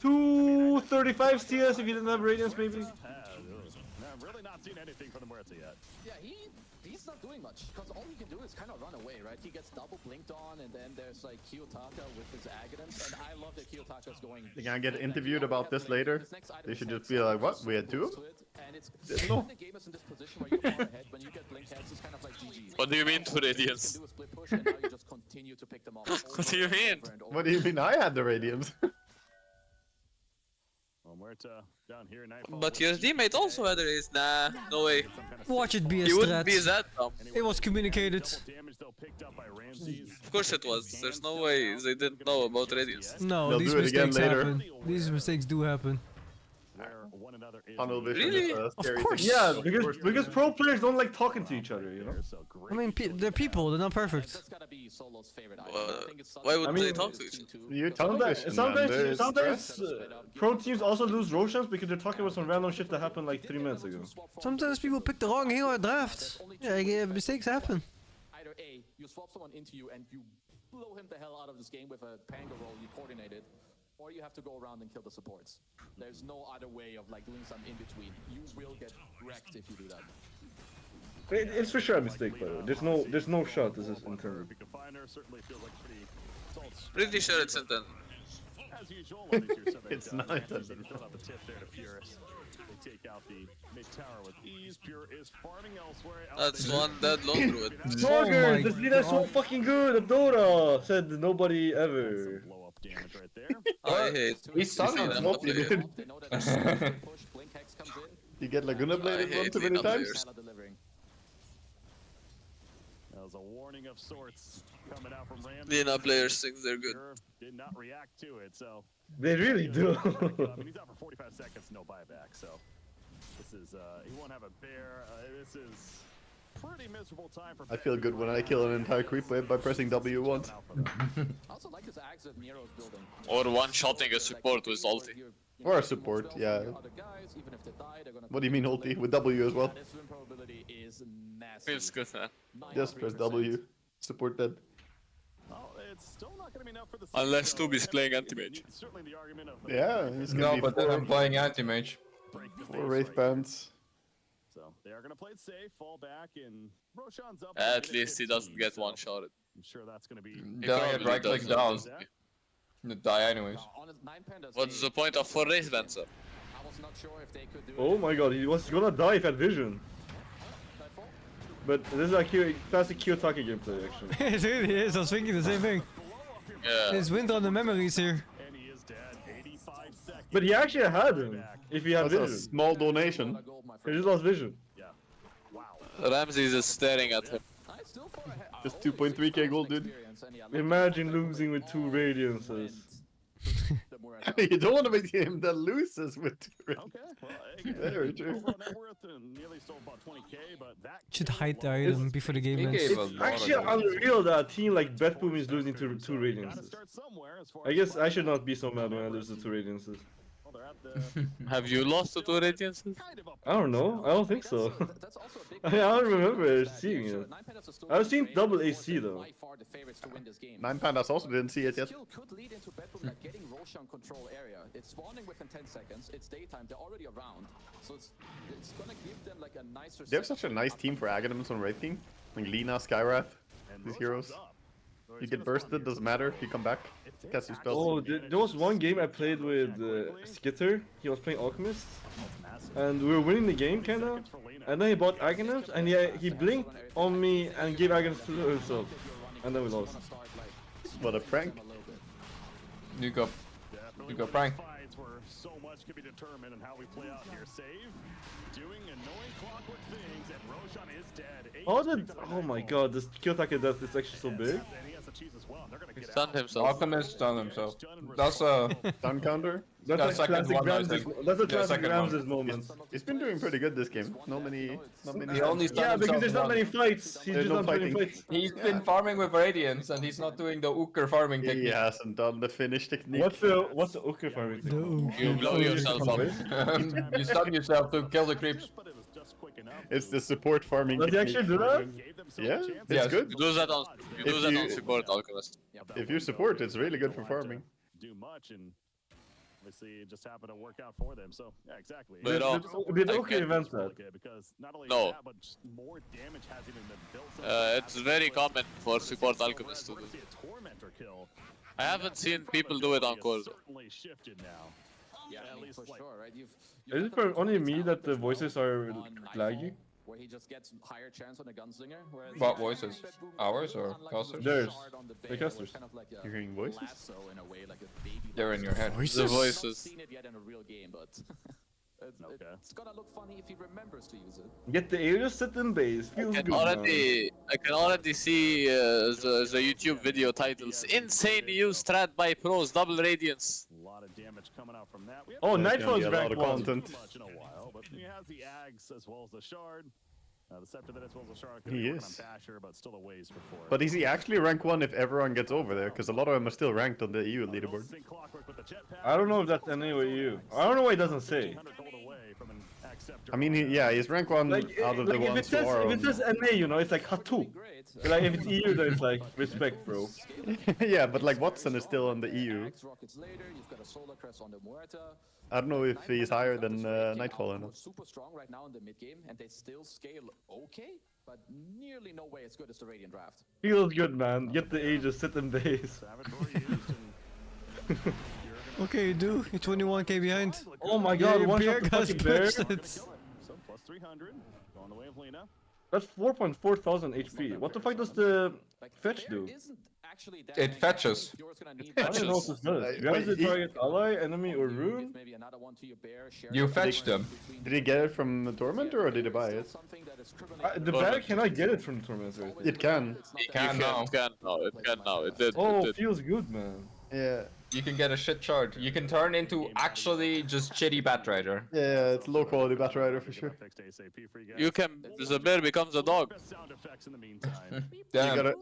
235 CS if he didn't have Radiance, maybe. I'm really not seeing anything from the Muerta yet. Yeah, he's not doing much, because all he can do is kind of run away, right? He gets double blinked on, and then there's like Kiyotaka with his Aghanim's, and I love that Kiyotaka's going... They're gonna get interviewed about this later. They should just be like, what? We had 2 of them? No. What do you mean 2 Radiance? What do you mean? What do you mean I had the Radiance? Down here, But your teammate also had a race. Nah, no way. Watch it be a He wouldn't be strat. that dumb. It was communicated. Of course it was. There's no way they didn't know about Radiance. No, They'll these do it again mistakes later. happen. These mistakes do happen. Tunnel vision Really? is a scary course. thing. Yeah, because pro players don't like talking to each other, you know? I mean, they're people, they're not perfect. Why would they talk to each other? You tunnel vision, Sometimes pro teams also lose Roshans because they're talking about some random shit that happened like 3 minutes ago. Sometimes people pick the wrong hero at draft. Yeah, mistakes happen. Either A, you swap someone into you and you blow him the hell out of this game with a Pango roll you coordinated, or you have to go around and kill the supports. There's no other way of like doing some in between. You will get wrecked if you do that. It's for sure a mistake, by the way. There's no shot this is intended. Pretty sure it's intended. It's not intended. That's one dead lone druid. Sorgers, this leader is so fucking good at Dota, said nobody ever. I hate. He's stunned. You get Laguna bladed one too many times? That was a warning of sorts coming out from Ramsey. Lina players think they're good. Did not react to it, so They really do. I mean, he's out for 45 seconds, no buyback, so this is he won't have a bear. This is pretty miserable time for I feel good when I kill an entire creep wave by pressing W once. Also like this axe that Nero's building. Or one-shotting a support with ulti. Or a support, yeah. What do you mean ulti? With W as well? Feels good, man. Just press W. Support dead. Unless Tubi's playing anti-mage. Yeah, he's gonna No, be but then I'm playing anti-mage. 4 Wraith Bands. So they are gonna play it safe, fall back, and Roshan's up. At least he doesn't get one-shotted. I'm sure that's gonna be. Then I get right click down. You die anyways. What's the point of 4 race bands up? Oh my god, he was gonna die if he had vision. But this is a classic Kiyotaka gameplay, actually. It really is, I was thinking the same thing. Yeah. There's wind on the memories here. But he actually had him, if he had That's vision. a small donation. He just lost vision. Ramses is staring at him. Just 2.3k gold, dude. Imagine losing with 2 Radiances. You don't want to make him that loses with 2 Okay, Very true. Should hide the item before the game ends. It's actually unreal that a team like Betboom is losing to 2 Radiances. I guess I should not be so mad when I lose to 2 Radiances. Have you lost to 2 Radiances? I don't know. I don't think so. I don't remember seeing it. I've seen double AC though. Nine Pandas also didn't see it yet. Could lead into bedroom like getting Roshan control area. It's spawning within 10 seconds. It's daytime. They're already around. So it's gonna give them like a nicer. They have such a nice team for Aghanims on Wraith King. Like Lina, Skywrath, these heroes. You get bursted, doesn't matter. You come back, cast your spells. Oh, there was one game I played with Skitter. He was playing Alchemist, and we were winning the game kinda. And then he bought Aghanims, and he blinked on me and gave Aghanims to himself, and then we lost. What a prank! You go prank. So much can be determined on how we play out here. Save, doing annoying clockwork things, and Roshan is dead. Oh my god, this kill attack death is actually so big. He stunned himself. Alchemist stunned himself. That's a stun counter. That's a classic Ramses moment. He's been doing pretty good this game. Not many. He only yeah, because there's not many fights. He's just not many fights. He's been farming with Radiance, and he's not doing the Uker farming technique. He hasn't done the finish technique. What's the Uker farming technique? You blow yourself up. You stun yourself to kill the creeps. It's the support farming. Does he actually do that? Yeah, it's good. You do that on support, Alchemist. If you support, it's really good for farming. Do much and obviously it just happened to work out for them. So yeah, exactly. But did okay event that? Because not only no. that, but just more damage has even been built. It's very common for support Alchemist to do. I haven't seen people do it on core. Certainly shifted now. Yeah, at least for sure, right? Is it for only me that the voices are laggy? Where he just gets higher chance on the gunslinger. What voices? Ours or casters? Theirs. The casters. You're hearing voices? They're in your head. The voices. Seen it yet in a real game, but it's gonna look funny if he remembers to use it. Get the area sit in base. Feels good. I can already see the YouTube video titles. Insane use strat by pros, double radiance. A lot of damage coming out from that. Oh, Nightfall is a lot of content. Much in a while, but he has the Ags as well as the Shard. The Scepter that as well as the Shard. He is. On Basher, but still a ways before. But is he actually rank 1 if everyone gets over there? Because a lot of them are still ranked on the EU leaderboard. I don't know if that's anyway you. I don't know why it doesn't say. I mean, he's rank 1 out of the ones who are If on. it says NA, you know, it's like Hatu. Like if it's EU, then it's like respect, bro. Yeah, but like Watson is still on the EU. I don't know if he's higher than Nightfall or not. Super strong right now in the mid game, and they still scale okay, but nearly no way as good as the Radiant draft. Feels good, man. Get the Aegis, sit in base. Okay, you do. You're 21k behind. Oh my god, your one bear shot to got fucking bear. So plus 300 going the way of Lina. That's 4.4 thousand HP. What the fuck does the fetch do? It fetches. I don't know what this does. You have to target ally, enemy, or rune? You fetch them. Did he get it from the Tormentor or did he buy it? The bear cannot get it from Tormentor. It can. It can now. It can now. It did. Oh, it did. feels good, man. Yeah. You can get a shit shard. You can turn into actually just shitty Batrider. Yeah, it's low quality Batrider for sure. You can. The bear becomes a dog. Damn.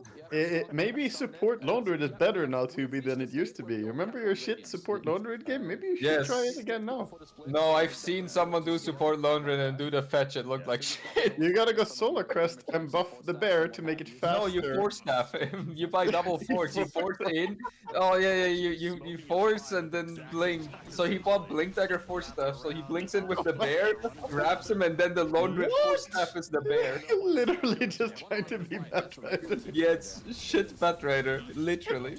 Maybe support Laundry is better now, 2B, than it used to be. Remember your shit support Laundry game? Maybe you should try it again now. No, I've seen someone do support Lundgren and do the fetch. It looked like shit. You gotta go Solar Crest and buff the bear to make it faster. No, you force staff him. You buy double force. You force in. Oh yeah, you force and then blink. So he bought blink dagger force staff. So he blinks in with the bear, grabs him, and then the Lundgren force staff is the bear. Literally just trying to be Batrider. Yeah, it's shit Batrider. Literally.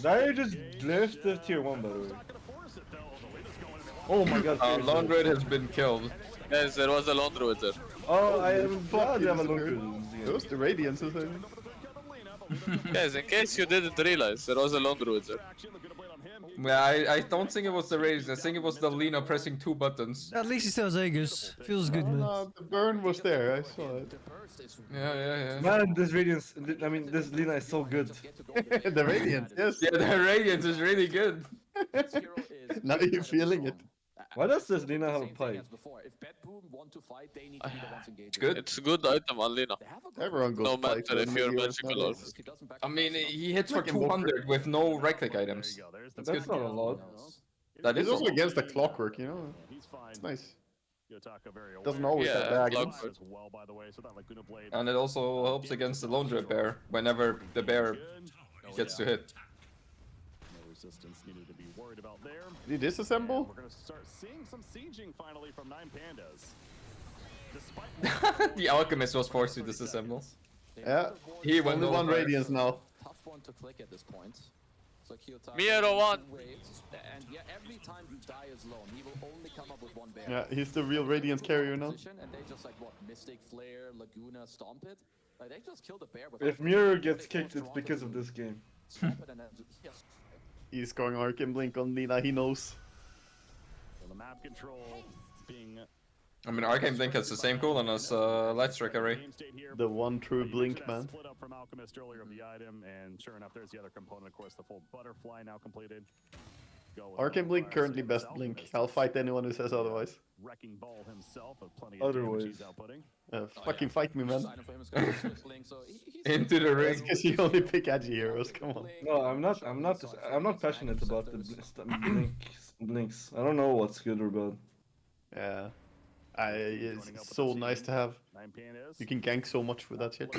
Did just drift the tier 1 by the way? Oh my god. Lundgren has been killed. Yes, there was a Londroid there. Oh, I am glad you have a Lundgren. Those the Radiances, I think. Guys, in case you didn't realize, there was a Londroid there. Yeah, I don't think it was the Raiders. I think it was the Lina pressing 2 buttons. At least he still has Aegis. Feels good, man. No, the burn was there, I saw it. Yeah. Man, this Radiance, I mean, this Lina is so good. The Radiance, yes. Yeah, the Radiance is really good. Now you're feeling it. Why does this Lina have a pipe? It's good. It's a good item on Lina. Everyone goes no pipe matter if you're magical or... I mean, he hits for 200 with no right click items. That's not a lot. That He's is also a against the clockwork, you know? It's nice. Doesn't always have diagonals. And it also helps against the lone druid bear whenever the bear gets to hit. Resistance needed to be worried about there. Did he disassemble? We're gonna start seeing some sieging finally from 9 Pandas. The alchemist was forced to disassemble. Yeah. He went only one over. radiance now. Tough one to click at this point. So Kiyotaka Miro one. And yeah, every time you die as lone, he will only come up with one bear. Yeah, he's the real radiance carrier now. And they just like what, Mystic Flare, Laguna, Stomp it. Like they just killed the bear with. If Mirror gets kicked, it's because of this game. He's going Arc and Blink on Lina, he knows. The map control being. I mean, Arcane Blink has the same cooldown as Light Strike Array. The one true Blink, man. Split up from Alchemist earlier of the item, and sure enough, there's the other component, of course, the full butterfly now completed. Arcane Blink currently best Blink. I'll fight anyone who says otherwise. Wrecking Ball himself with plenty of damage he's outputting. Fucking fight me, man. Into the ring. Because you only pick edgy heroes. Come on. No, I'm not passionate about the blinks. I don't know what's good or bad. Yeah. It's so nice to have. You can gank so much with that shit.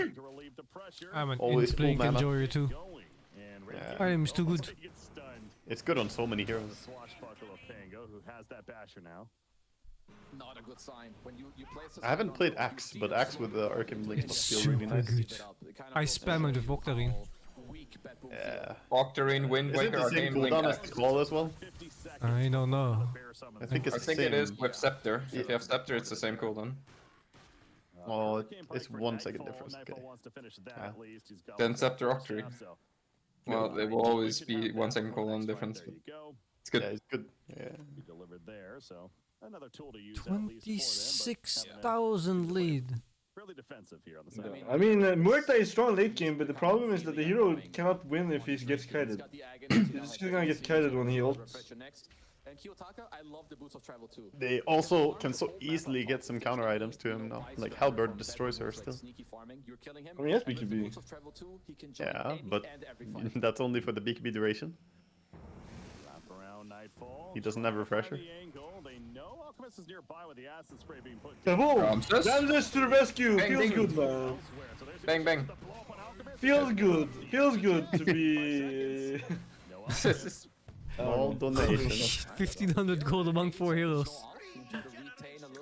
I'm an Always full Blink mana. enjoyer too. Yeah. Item's too good. It's good on so many heroes. Swashbuckler of Pango, who has that basher now. Not a good sign. When you place I haven't played Axe, but Axe with the Arcane Blink It's must feel really super nice. good. I spam it with Octarine. Yeah. Octarine, Wind Is it Waker, the same Arcane Blink. cooldown as the Call as well? I don't know. I think it's I the think same. it is with Scepter. If you have Scepter, it's the same cooldown. Oh, it's 1 second difference. Okay. Yeah. Then Scepter Octarine. Well, they will always be 1 second cooldown difference. But it's good. Yeah, it's good. Yeah. He delivered there, so another tool to use at least for them, 26,000 lead. fairly defensive here on the side. I mean, Muerta is strong late game, but the problem is that the hero cannot win if he gets kited. He's just gonna get kited when he ults. And Kiyotaka, I love the Boots of Travel too. They also can so easily get some counter items to him now. Like Halberd destroys her still. I mean, yes, BKB. Yeah, but that's only for the BKB duration. He doesn't have refresher. Ramses to the rescue! Bang, Feels bang. good, man. Bang bang. Feels good. Feels good to be. All donations. 1500 gold among 4 heroes.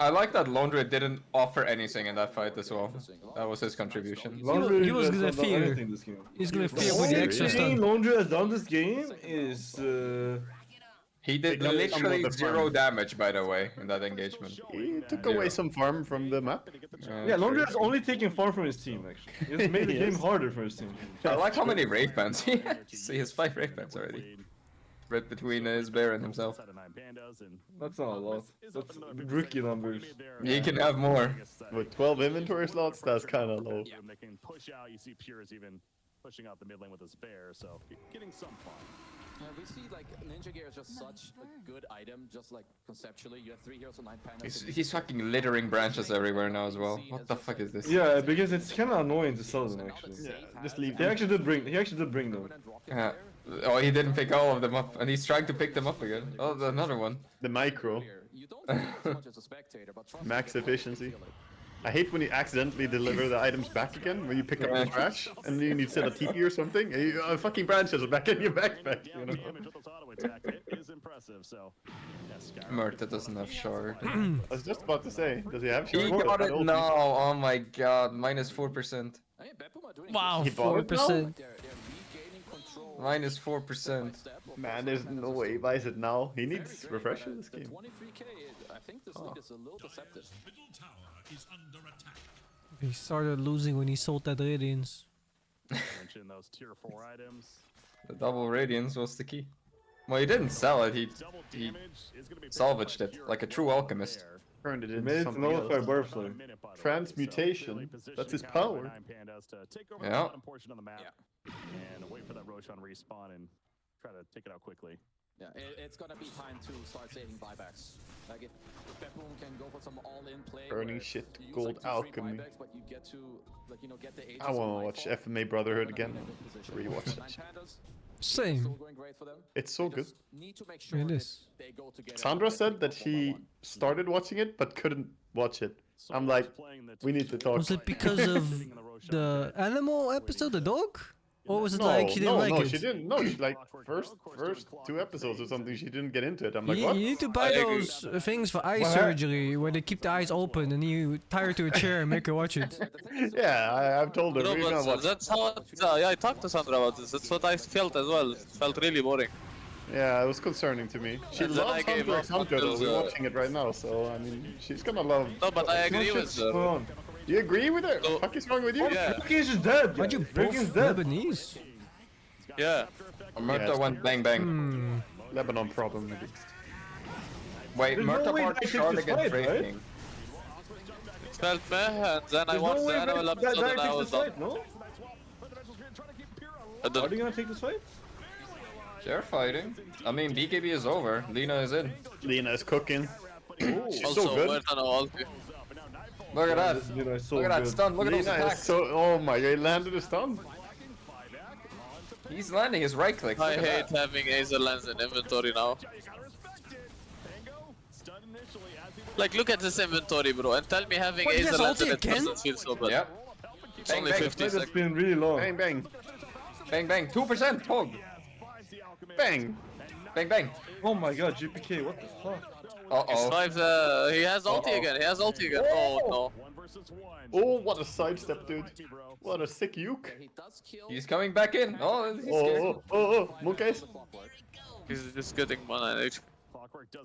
I like that Laundry didn't offer anything in that fight as well. That was his contribution. He was gonna fear. He's gonna fear with the extra thing stun. Laundry has done this game is. He did literally 0 damage, by the way, in that engagement. He took away some farm from the map. Yeah, Laundry has only taken farm from his team, actually. He has made the game harder for his team. I like how many Wraith Bands he has. He has 5 Wraith Bands already. Right between his bear and himself. That's not a lot. That's rookie numbers. He can have more. With 12 inventory slots, that's kind of low. They can push out. You see Pures even pushing out the mid lane with his bear, so getting some fun. We see like Ninja Gear is just such a good item, just like conceptually. You have 3 heroes on 9 panels. He's fucking littering branches everywhere now as well. What the fuck is this? Yeah, because it's kind of annoying to sell them, actually. Yeah, just leave He actually did bring them. Yeah. Oh, he didn't pick all of them up, and he's trying to pick them up again. Oh, another one. The micro. Max efficiency. I hate when you accidentally deliver the items back again, when you pick up the trash, and then you need to set a TP or something, and you, fucking branches are back in your backpack, you know? Murta doesn't have shard. I was just about to say, does he have shard? He got it now, oh my god, minus 4%. Wow, He bought it now? 4%. Minus 4%. Man, there's no way he buys it now. He needs refresher this game. 23k, I think this league is a little deceptive. He started losing when he sold that Radiance. Mention those tier 4 items. The double radiance was the key. Well, he didn't sell it, he salvaged it, like a true alchemist. Turned it He into made it something nullify else. Butterfly. Transmutation. That's his power. Yeah. And wait for that Roshan respawn and try to take it out quickly. Yeah, it's gonna be time to start saving buybacks. Like if Beppoon can go for some all-in play. Burning shit, gold alchemy. But you get to, like, you know, get the I wanna watch FMA Brotherhood again. Rewatch that shit. Same. It's so good. It is. Sandra said that she started watching it but couldn't watch it. I'm like, we need to talk. Was it because of the animal episode, the dog? Or was it like she didn't like it? No, she didn't. No, she like first 2 episodes or something. She didn't get into it. I'm like, You what? need to buy those things for eye surgery where they keep the eyes open and you tie her to a chair and make her watch it. Yeah, I've told her. No, we're gonna but watch. that's how. Yeah, I talked to Sandra about this. That's what I felt as well. It felt really boring. Yeah, it was concerning to me. She And then I loves gave Hunter up x Hunter though. because, We're watching it right now, so I mean, she's gonna love. No, but I agree with her. You agree with her? What the fuck is wrong with you? Yeah. Turkey's is dead. Why'd you both Lebanese? Yeah. Murta went bang bang. Lebanon problem maybe. Wait, There's no Murta way bought that takes short this against fight, right? Breaking. It felt meh, and then I There's watched no way the animal that episode and I takes was this done. fight, no? And then- Are they gonna take this fight? They're fighting. I mean, BKB is over. Lina is in. Lina is cooking. She's Also, so good. Murta no ulti. Look at that. Lina is so Look at that good. stun. Look at those Lina is attacks. so. Oh my god, he landed a stun. He's landing his right click. I Look at hate that. having Azer lens in inventory now. Like, look at this inventory, bro, and tell me having Wait, he has Azer lens in ulti it again? doesn't feel so bad. Yep. It's Bang, only bang. 50 It's seconds. been really long. Bang bang. Bang bang. 2%. Pog. Bang. Bang bang. Oh my god, GPK, what the fuck? He's Uh-oh. 5, he has ulti again, he has ulti again. Oh no. Oh, what a sidestep, dude. What a sick uke. He's coming back in. Oh, he's scared. Oh, Monkeys. He's just getting 1 HP.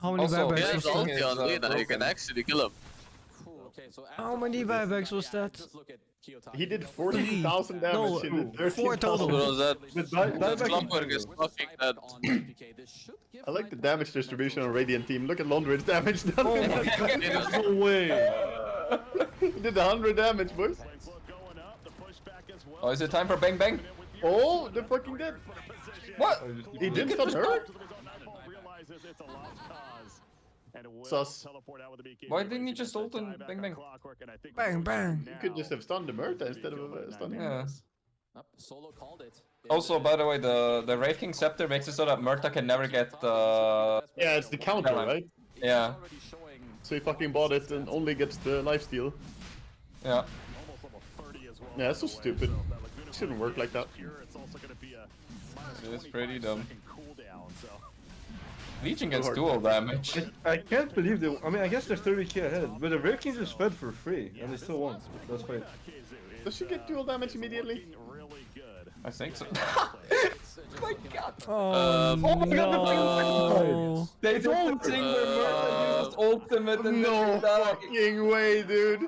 How many Also, He buybacks has was ulti that? on Lina, you can actually kill him. How many buybacks was that? He did 40,000 damage No, in 4 13,000. total. Bro, that Buyback Slumberg is fucking dead. I like the damage distribution on Radiant team. Look at Londrid's damage done. Oh my god, there's no way. He did 100 damage, boys. Oh, is it time for bang bang? Oh, they're fucking dead. What? He didn't stun her? Sus. Why didn't you just ult and bang bang? Bang bang. You could just have stunned the Murta instead of stunning her. Yeah. Also, by the way, the Wraith King Scepter makes it so that Murta can never get Yeah, it's the counter, Talent. right? Yeah. So he fucking bought it and only gets the lifesteal. Yeah. Yeah, that's so stupid. It shouldn't work like that. It's pretty dumb. Legion gets dual damage. I can't believe they. I mean, I guess they're 30k ahead, but the Wraith King just fed for free, and they still won. That's fine. Does she get dual damage immediately? I think so. Oh, oh my no. god, they don't think where Murta used ultimate and No then fucking way, dude.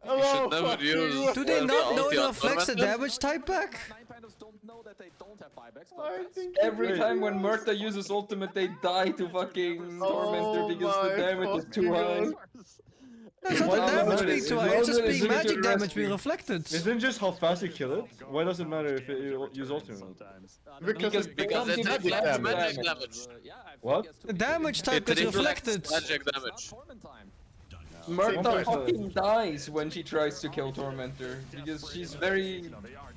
You should never use. Do they not know ulti to on flex the Tormentor? damage type back? I think every time when Murta uses ultimate, they die to fucking Tormentor because the damage is too high. That's not the damage being too high, it's just being magic damage being reflected. Isn't just how fast you kill it? Why does it matter if you use ultimate? Because Because it magic reflects damage. magic damage. What? The damage type It gets reflects reflected. magic damage. Murta fucking dies when she tries to kill Tormentor because she's very.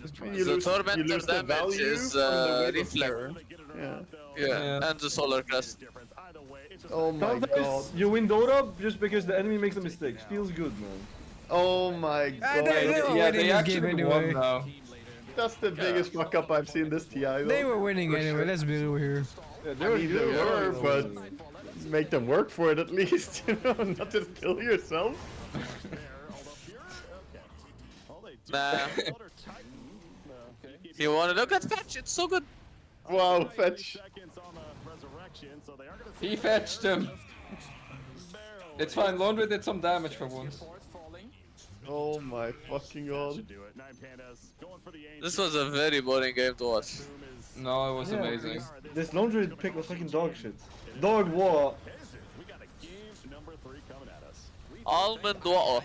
The Tormentor damage is reflect. Yeah, and the Solar Crest. Oh my god. Sometimes you win Dota just because the enemy makes a mistake. Feels good, man. Oh my god. They were Yeah, winning they this actually game won anyway. now. That's the biggest fuck up I've seen this TI though. They were winning anyway, let's be real here. Yeah, I mean, they were, but make them work for it at least, you know, not just kill yourself. Nah. You wanna look at Fetch? It's so good. Wow, Fetch. He fetched him. It's fine, Laundry did some damage for once. Oh my fucking god. This was a very boring game to watch. No, it was amazing. This laundry pick was fucking dog shit. Dog what? Almond Dota.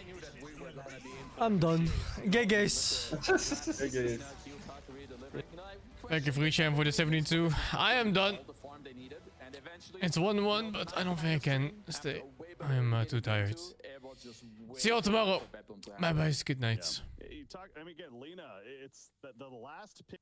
I'm done. Gay guys. Hey guys. Thank you for reaching for the 72. I am done. It's 1-1, but I don't think I can stay. I am too tired. See you all tomorrow. Bye bye, good night. I mean, again, Lena, it's the last pick.